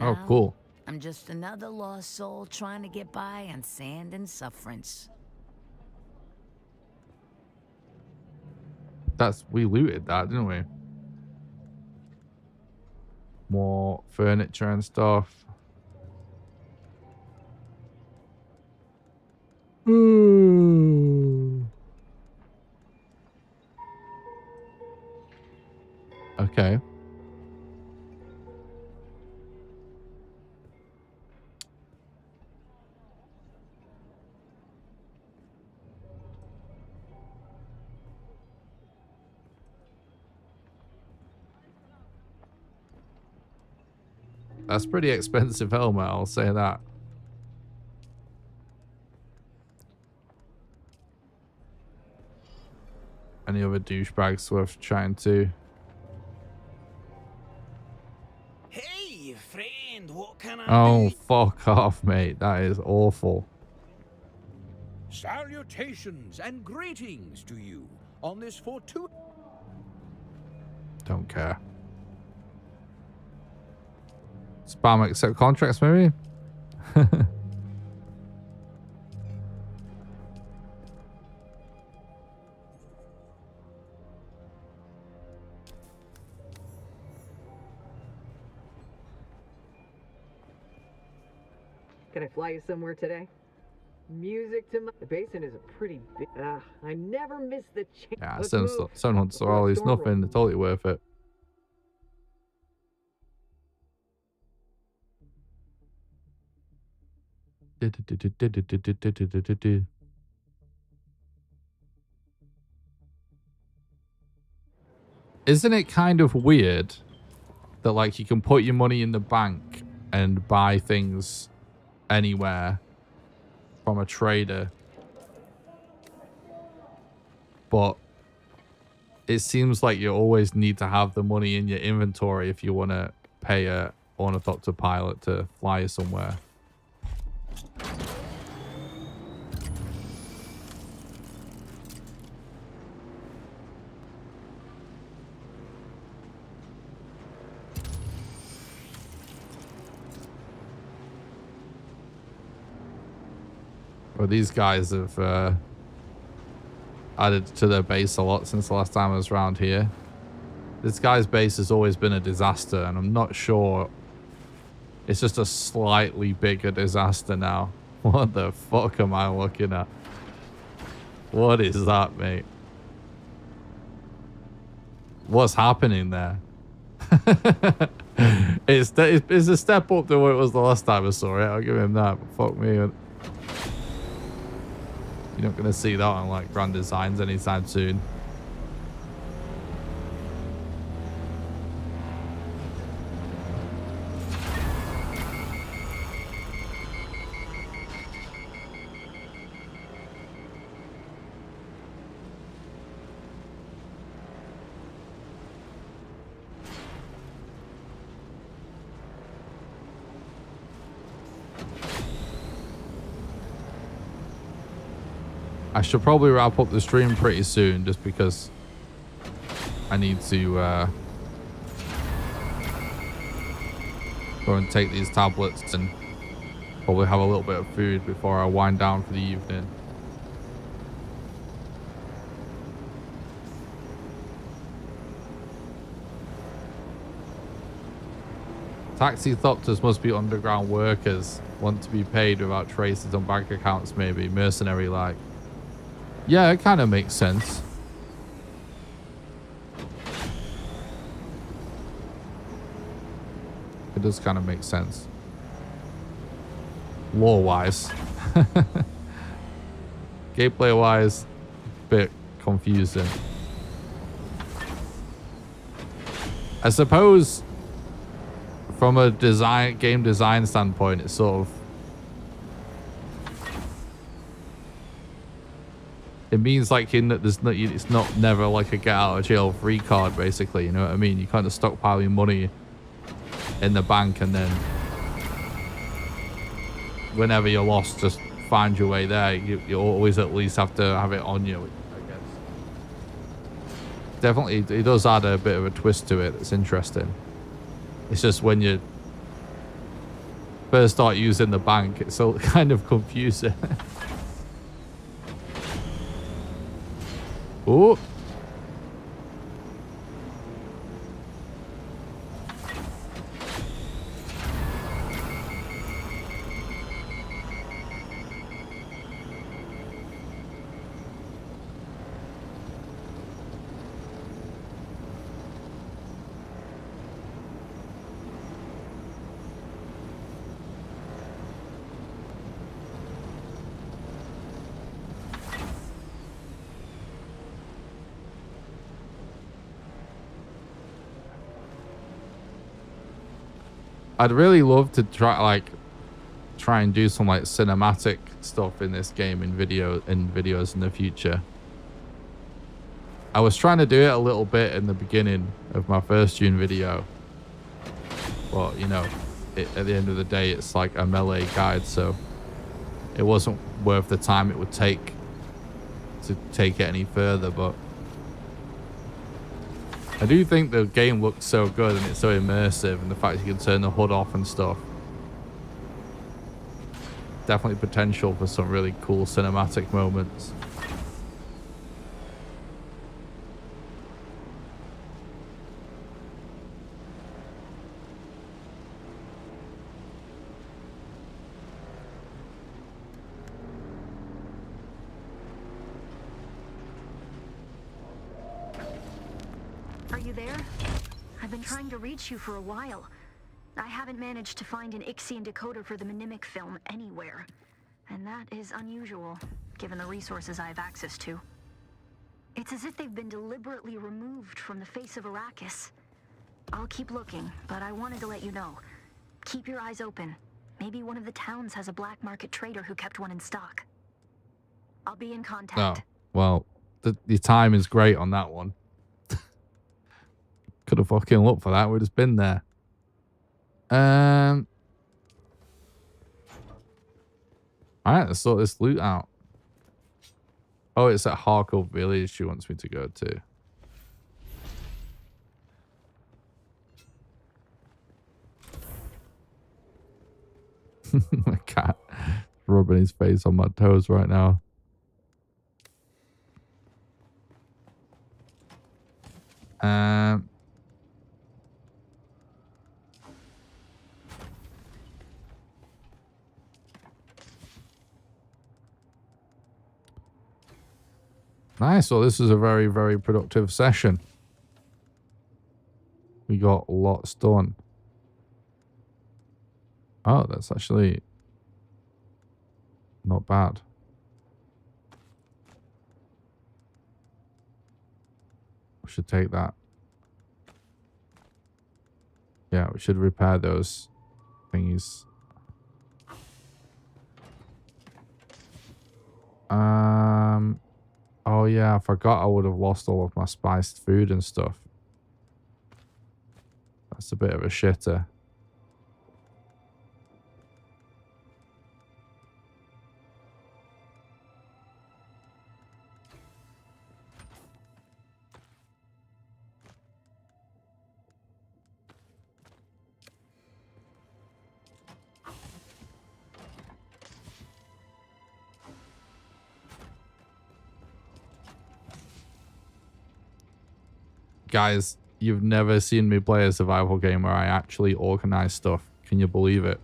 Oh, cool. I'm just another lost soul trying to get by on sand and sufferance. We looted that, didn't we? More furniture and stuff. Okay. That's pretty expensive helmet, I'll say that. Any other douchebags worth chatting to? Hey, friend, what can I Oh, fuck off, mate. That is awful. Salutations and greetings to you on this fortuitous. Don't care. Spam accept contracts, maybe? Can I fly you somewhere today? Music to my... The basin is a pretty big... I never miss the chance. Yeah, 700 Sorrel is nothing. It's totally worth it. Isn't it kind of weird that like you can put your money in the bank and buy things anywhere from a trader, but it seems like you always need to have the money in your inventory if you want to pay a ornithopter pilot to fly you somewhere. Well, these guys have added to their base a lot since the last time I was around here. This guy's base has always been a disaster, and I'm not sure. It's just a slightly bigger disaster now. What the fuck am I looking at? What is that, mate? What's happening there? It's a step up to what it was the last time I saw it. I'll give him that. But fuck me. You're not going to see that on like Grand Designs anytime soon. I should probably wrap up the stream pretty soon just because I need to go and take these tablets and probably have a little bit of food before I wind down for the evening. Taxi thopters must be underground workers, want to be paid without traces on bank accounts, maybe mercenary like. Yeah, it kind of makes sense. It does kind of make sense. Lore-wise. Gameplay-wise, bit confusing. I suppose from a game design standpoint, it's sort of... It means like it's not never like a get out of jail free card, basically. You know what I mean? You kind of stockpile your money in the bank, and then whenever you're lost, just find your way there. You always at least have to have it on you, I guess. Definitely, it does add a bit of a twist to it that's interesting. It's just when you first start using the bank, it's all kind of confusing. Oh. I'd really love to try and do some like cinematic stuff in this game in videos in the future. I was trying to do it a little bit in the beginning of my first Dune video, but you know, at the end of the day, it's like a melee guide, so it wasn't worth the time it would take to take it any further. But I do think the game looks so good and it's so immersive, and the fact you can turn the HUD off and stuff. Definitely potential for some really cool cinematic moments. Are you there? I've been trying to reach you for a while. I haven't managed to find an Ixian decoder for the Mnemic film anywhere. And that is unusual, given the resources I have access to. It's as if they've been deliberately removed from the face of Arrakis. I'll keep looking, but I wanted to let you know. Keep your eyes open. Maybe one of the towns has a black market trader who kept one in stock. I'll be in contact. Oh, well, the time is great on that one. Could have fucking looked for that. We'd just been there. Alright, let's sort this loot out. Oh, it's at Harkle Village she wants me to go to. My cat rubbing his face on my toes right now. Nice. Well, this is a very, very productive session. We got lots done. Oh, that's actually not bad. We should take that. Yeah, we should repair those thingies. Oh yeah, I forgot I would have lost all of my spiced food and stuff. That's a bit of a shitter. Guys, you've never seen me play a survival game where I actually organize stuff. Can you believe it?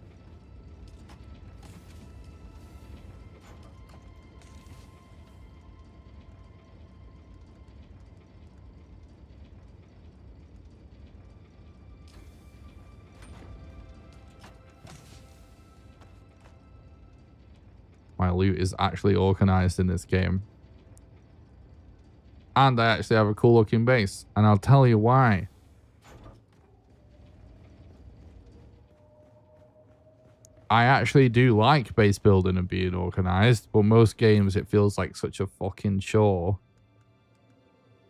My loot is actually organized in this game. And I actually have a cool looking base. And I'll tell you why. I actually do like base building and being organized, but most games it feels like such a fucking chore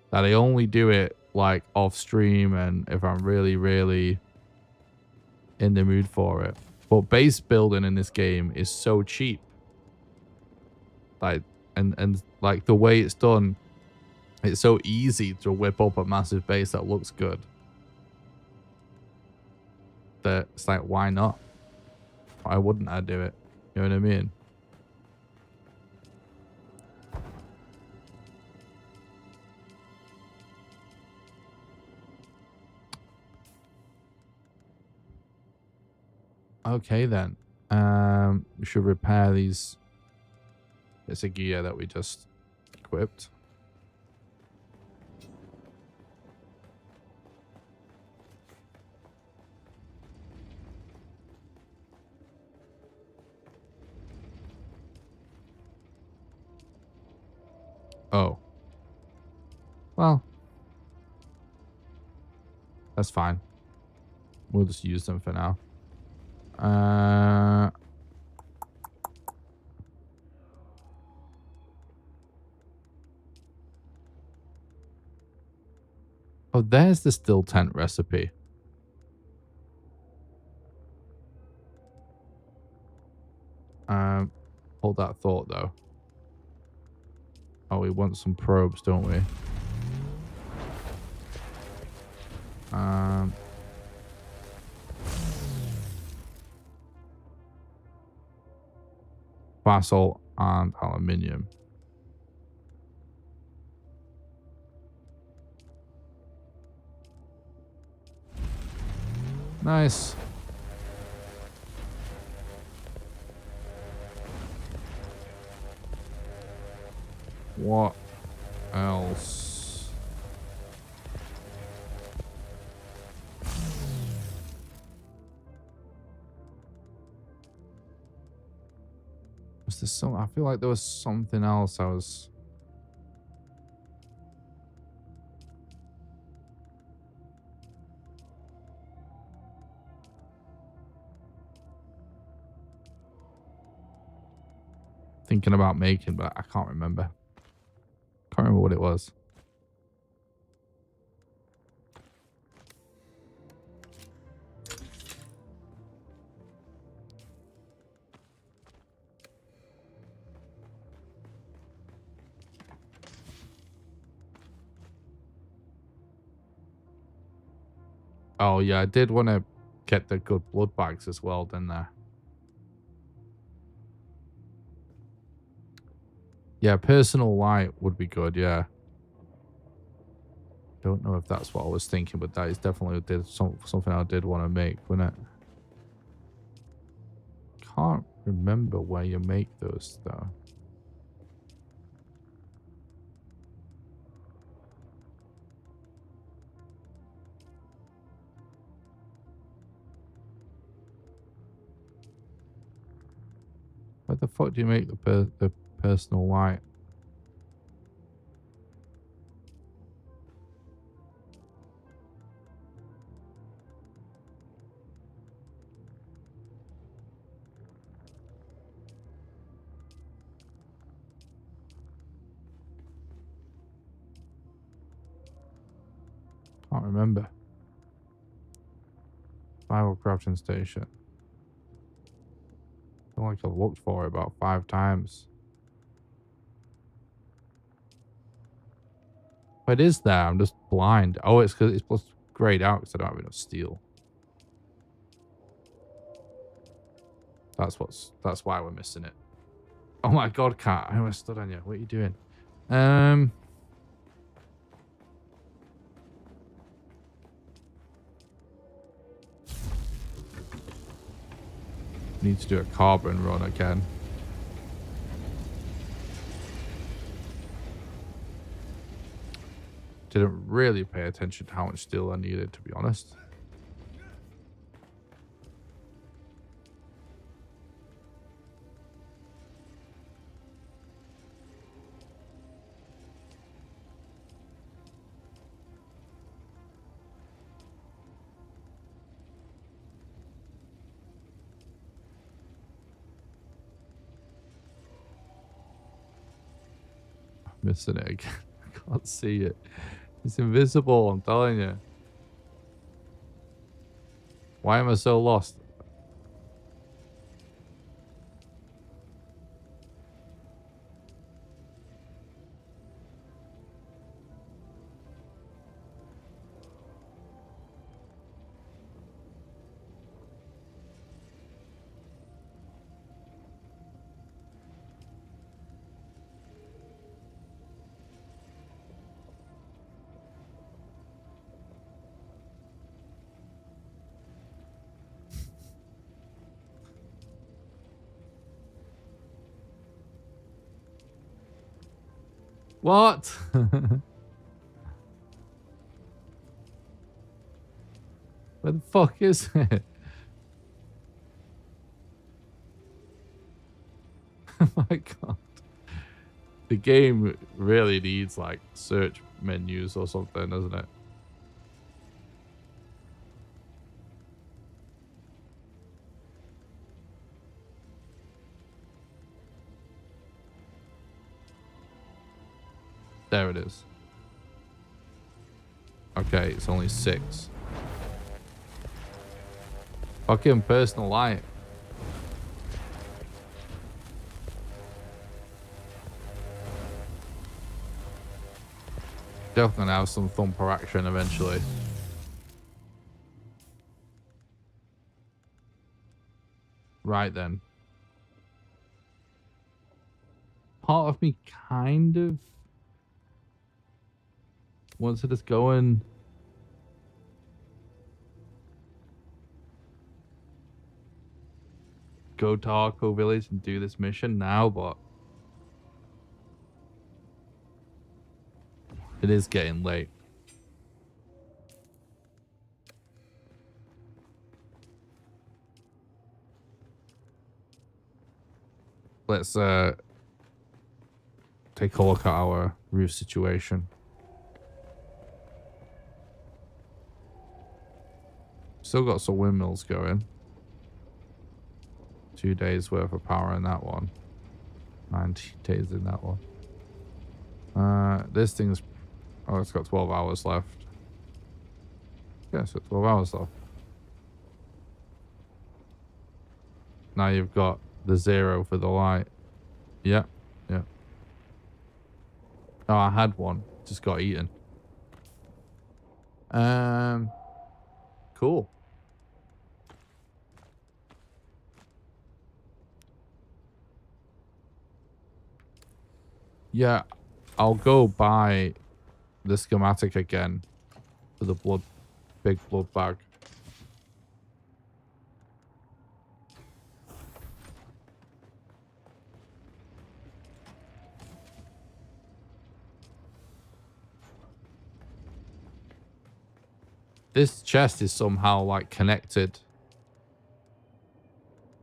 that I only do it like off stream and if I'm really, really in the mood for it. But base building in this game is so cheap. Like, and like the way it's done, it's so easy to whip up a massive base that looks good. That it's like, why not? Why wouldn't I do it? You know what I mean? Okay then. We should repair these bits of gear that we just equipped. Oh. Well. That's fine. We'll just use them for now. Oh, there's the still tent recipe. Hold that thought though. Oh, we want some probes, don't we? Basalt and aluminium. Nice. What else? Was there some? I feel like there was something else I was thinking about making, but I can't remember. Can't remember what it was. Oh yeah, I did want to get the good blood bags as well, didn't I? Yeah, personal light would be good, yeah. Don't know if that's what I was thinking, but that is definitely something I did want to make, wasn't it? Can't remember where you make those though. Where the fuck do you make the personal light? Can't remember. Survival crafting station. I feel like I've looked for it about 5 times. But it is there. I'm just blind. Oh, it's because it's plus grayed out because I don't have enough steel. That's why we're missing it. Oh my god, cat! I almost stood on you. What are you doing? Need to do a carbon run again. Didn't really pay attention to how much steel I needed, to be honest. Missing it again. I can't see it. It's invisible, I'm telling you. Why am I so lost? What? Where the fuck is it? Oh my god. The game really needs like search menus or something, doesn't it? There it is. Okay, it's only 6. Fucking personal light. Definitely gonna have some thumper action eventually. Right then. Part of me kind of wants to just go and go to Arco Village and do this mission now, but it is getting late. Let's take a look at our roof situation. Still got some windmills going. 2 days worth of power in that one. 19 days in that one. This thing's... Oh, it's got 12 hours left. Yeah, it's got 12 hours left. Now you've got the 0 for the light. Yeah, yeah. Oh, I had one. Just got eaten. Cool. Yeah, I'll go buy the schematic again for the big blood bag. This chest is somehow like connected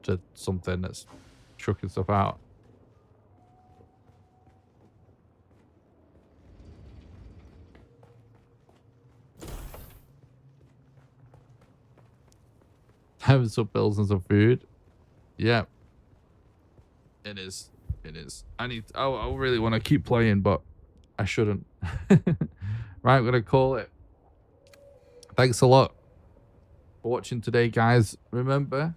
to something that's chucking stuff out. Having some bills and some food. Yeah. It is. It is. I really want to keep playing, but I shouldn't. Right, I'm going to call it. Thanks a lot for watching today, guys. Remember,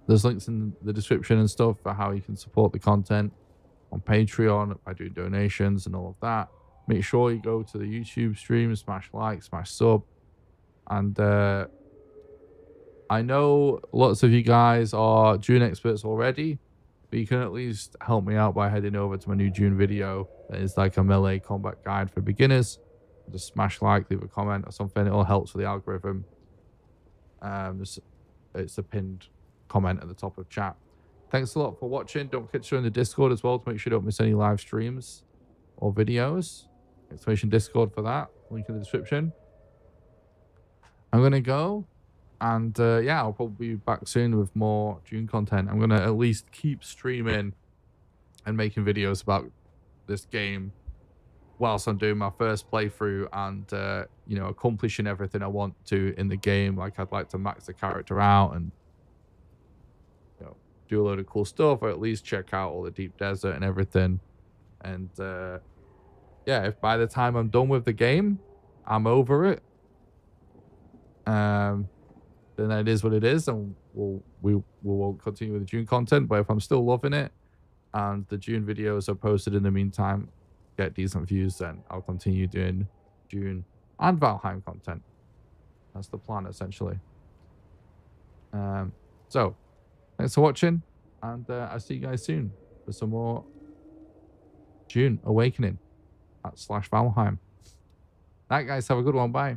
there's links in the description and stuff for how you can support the content on Patreon by doing donations and all of that. Make sure you go to the YouTube stream, smash like, smash sub. And I know lots of you guys are Dune experts already, but you can at least help me out by heading over to my new Dune video. It's like a melee combat guide for beginners. Just smash like, leave a comment or something. It all helps with the algorithm. It's a pinned comment at the top of chat. Thanks a lot for watching. Don't forget to join the Discord as well to make sure you don't miss any live streams or videos. Exclamation Discord for that. Link in the description. I'm going to go. And yeah, I'll probably be back soon with more Dune content. I'm going to at least keep streaming and making videos about this game whilst I'm doing my first playthrough and, you know, accomplishing everything I want to in the game. Like, I'd like to max the character out and, you know, do a load of cool stuff, or at least check out all the deep desert and everything. And, yeah, if by the time I'm done with the game, I'm over it, then it is what it is, and we won't continue with the Dune content. But if I'm still loving it and the Dune videos are posted in the meantime, get decent views, then I'll continue doing Dune and Valheim content. That's the plan, essentially. So thanks for watching, and I'll see you guys soon for some more Dune Awakening / Valheim. All right, guys, have a good one. Bye.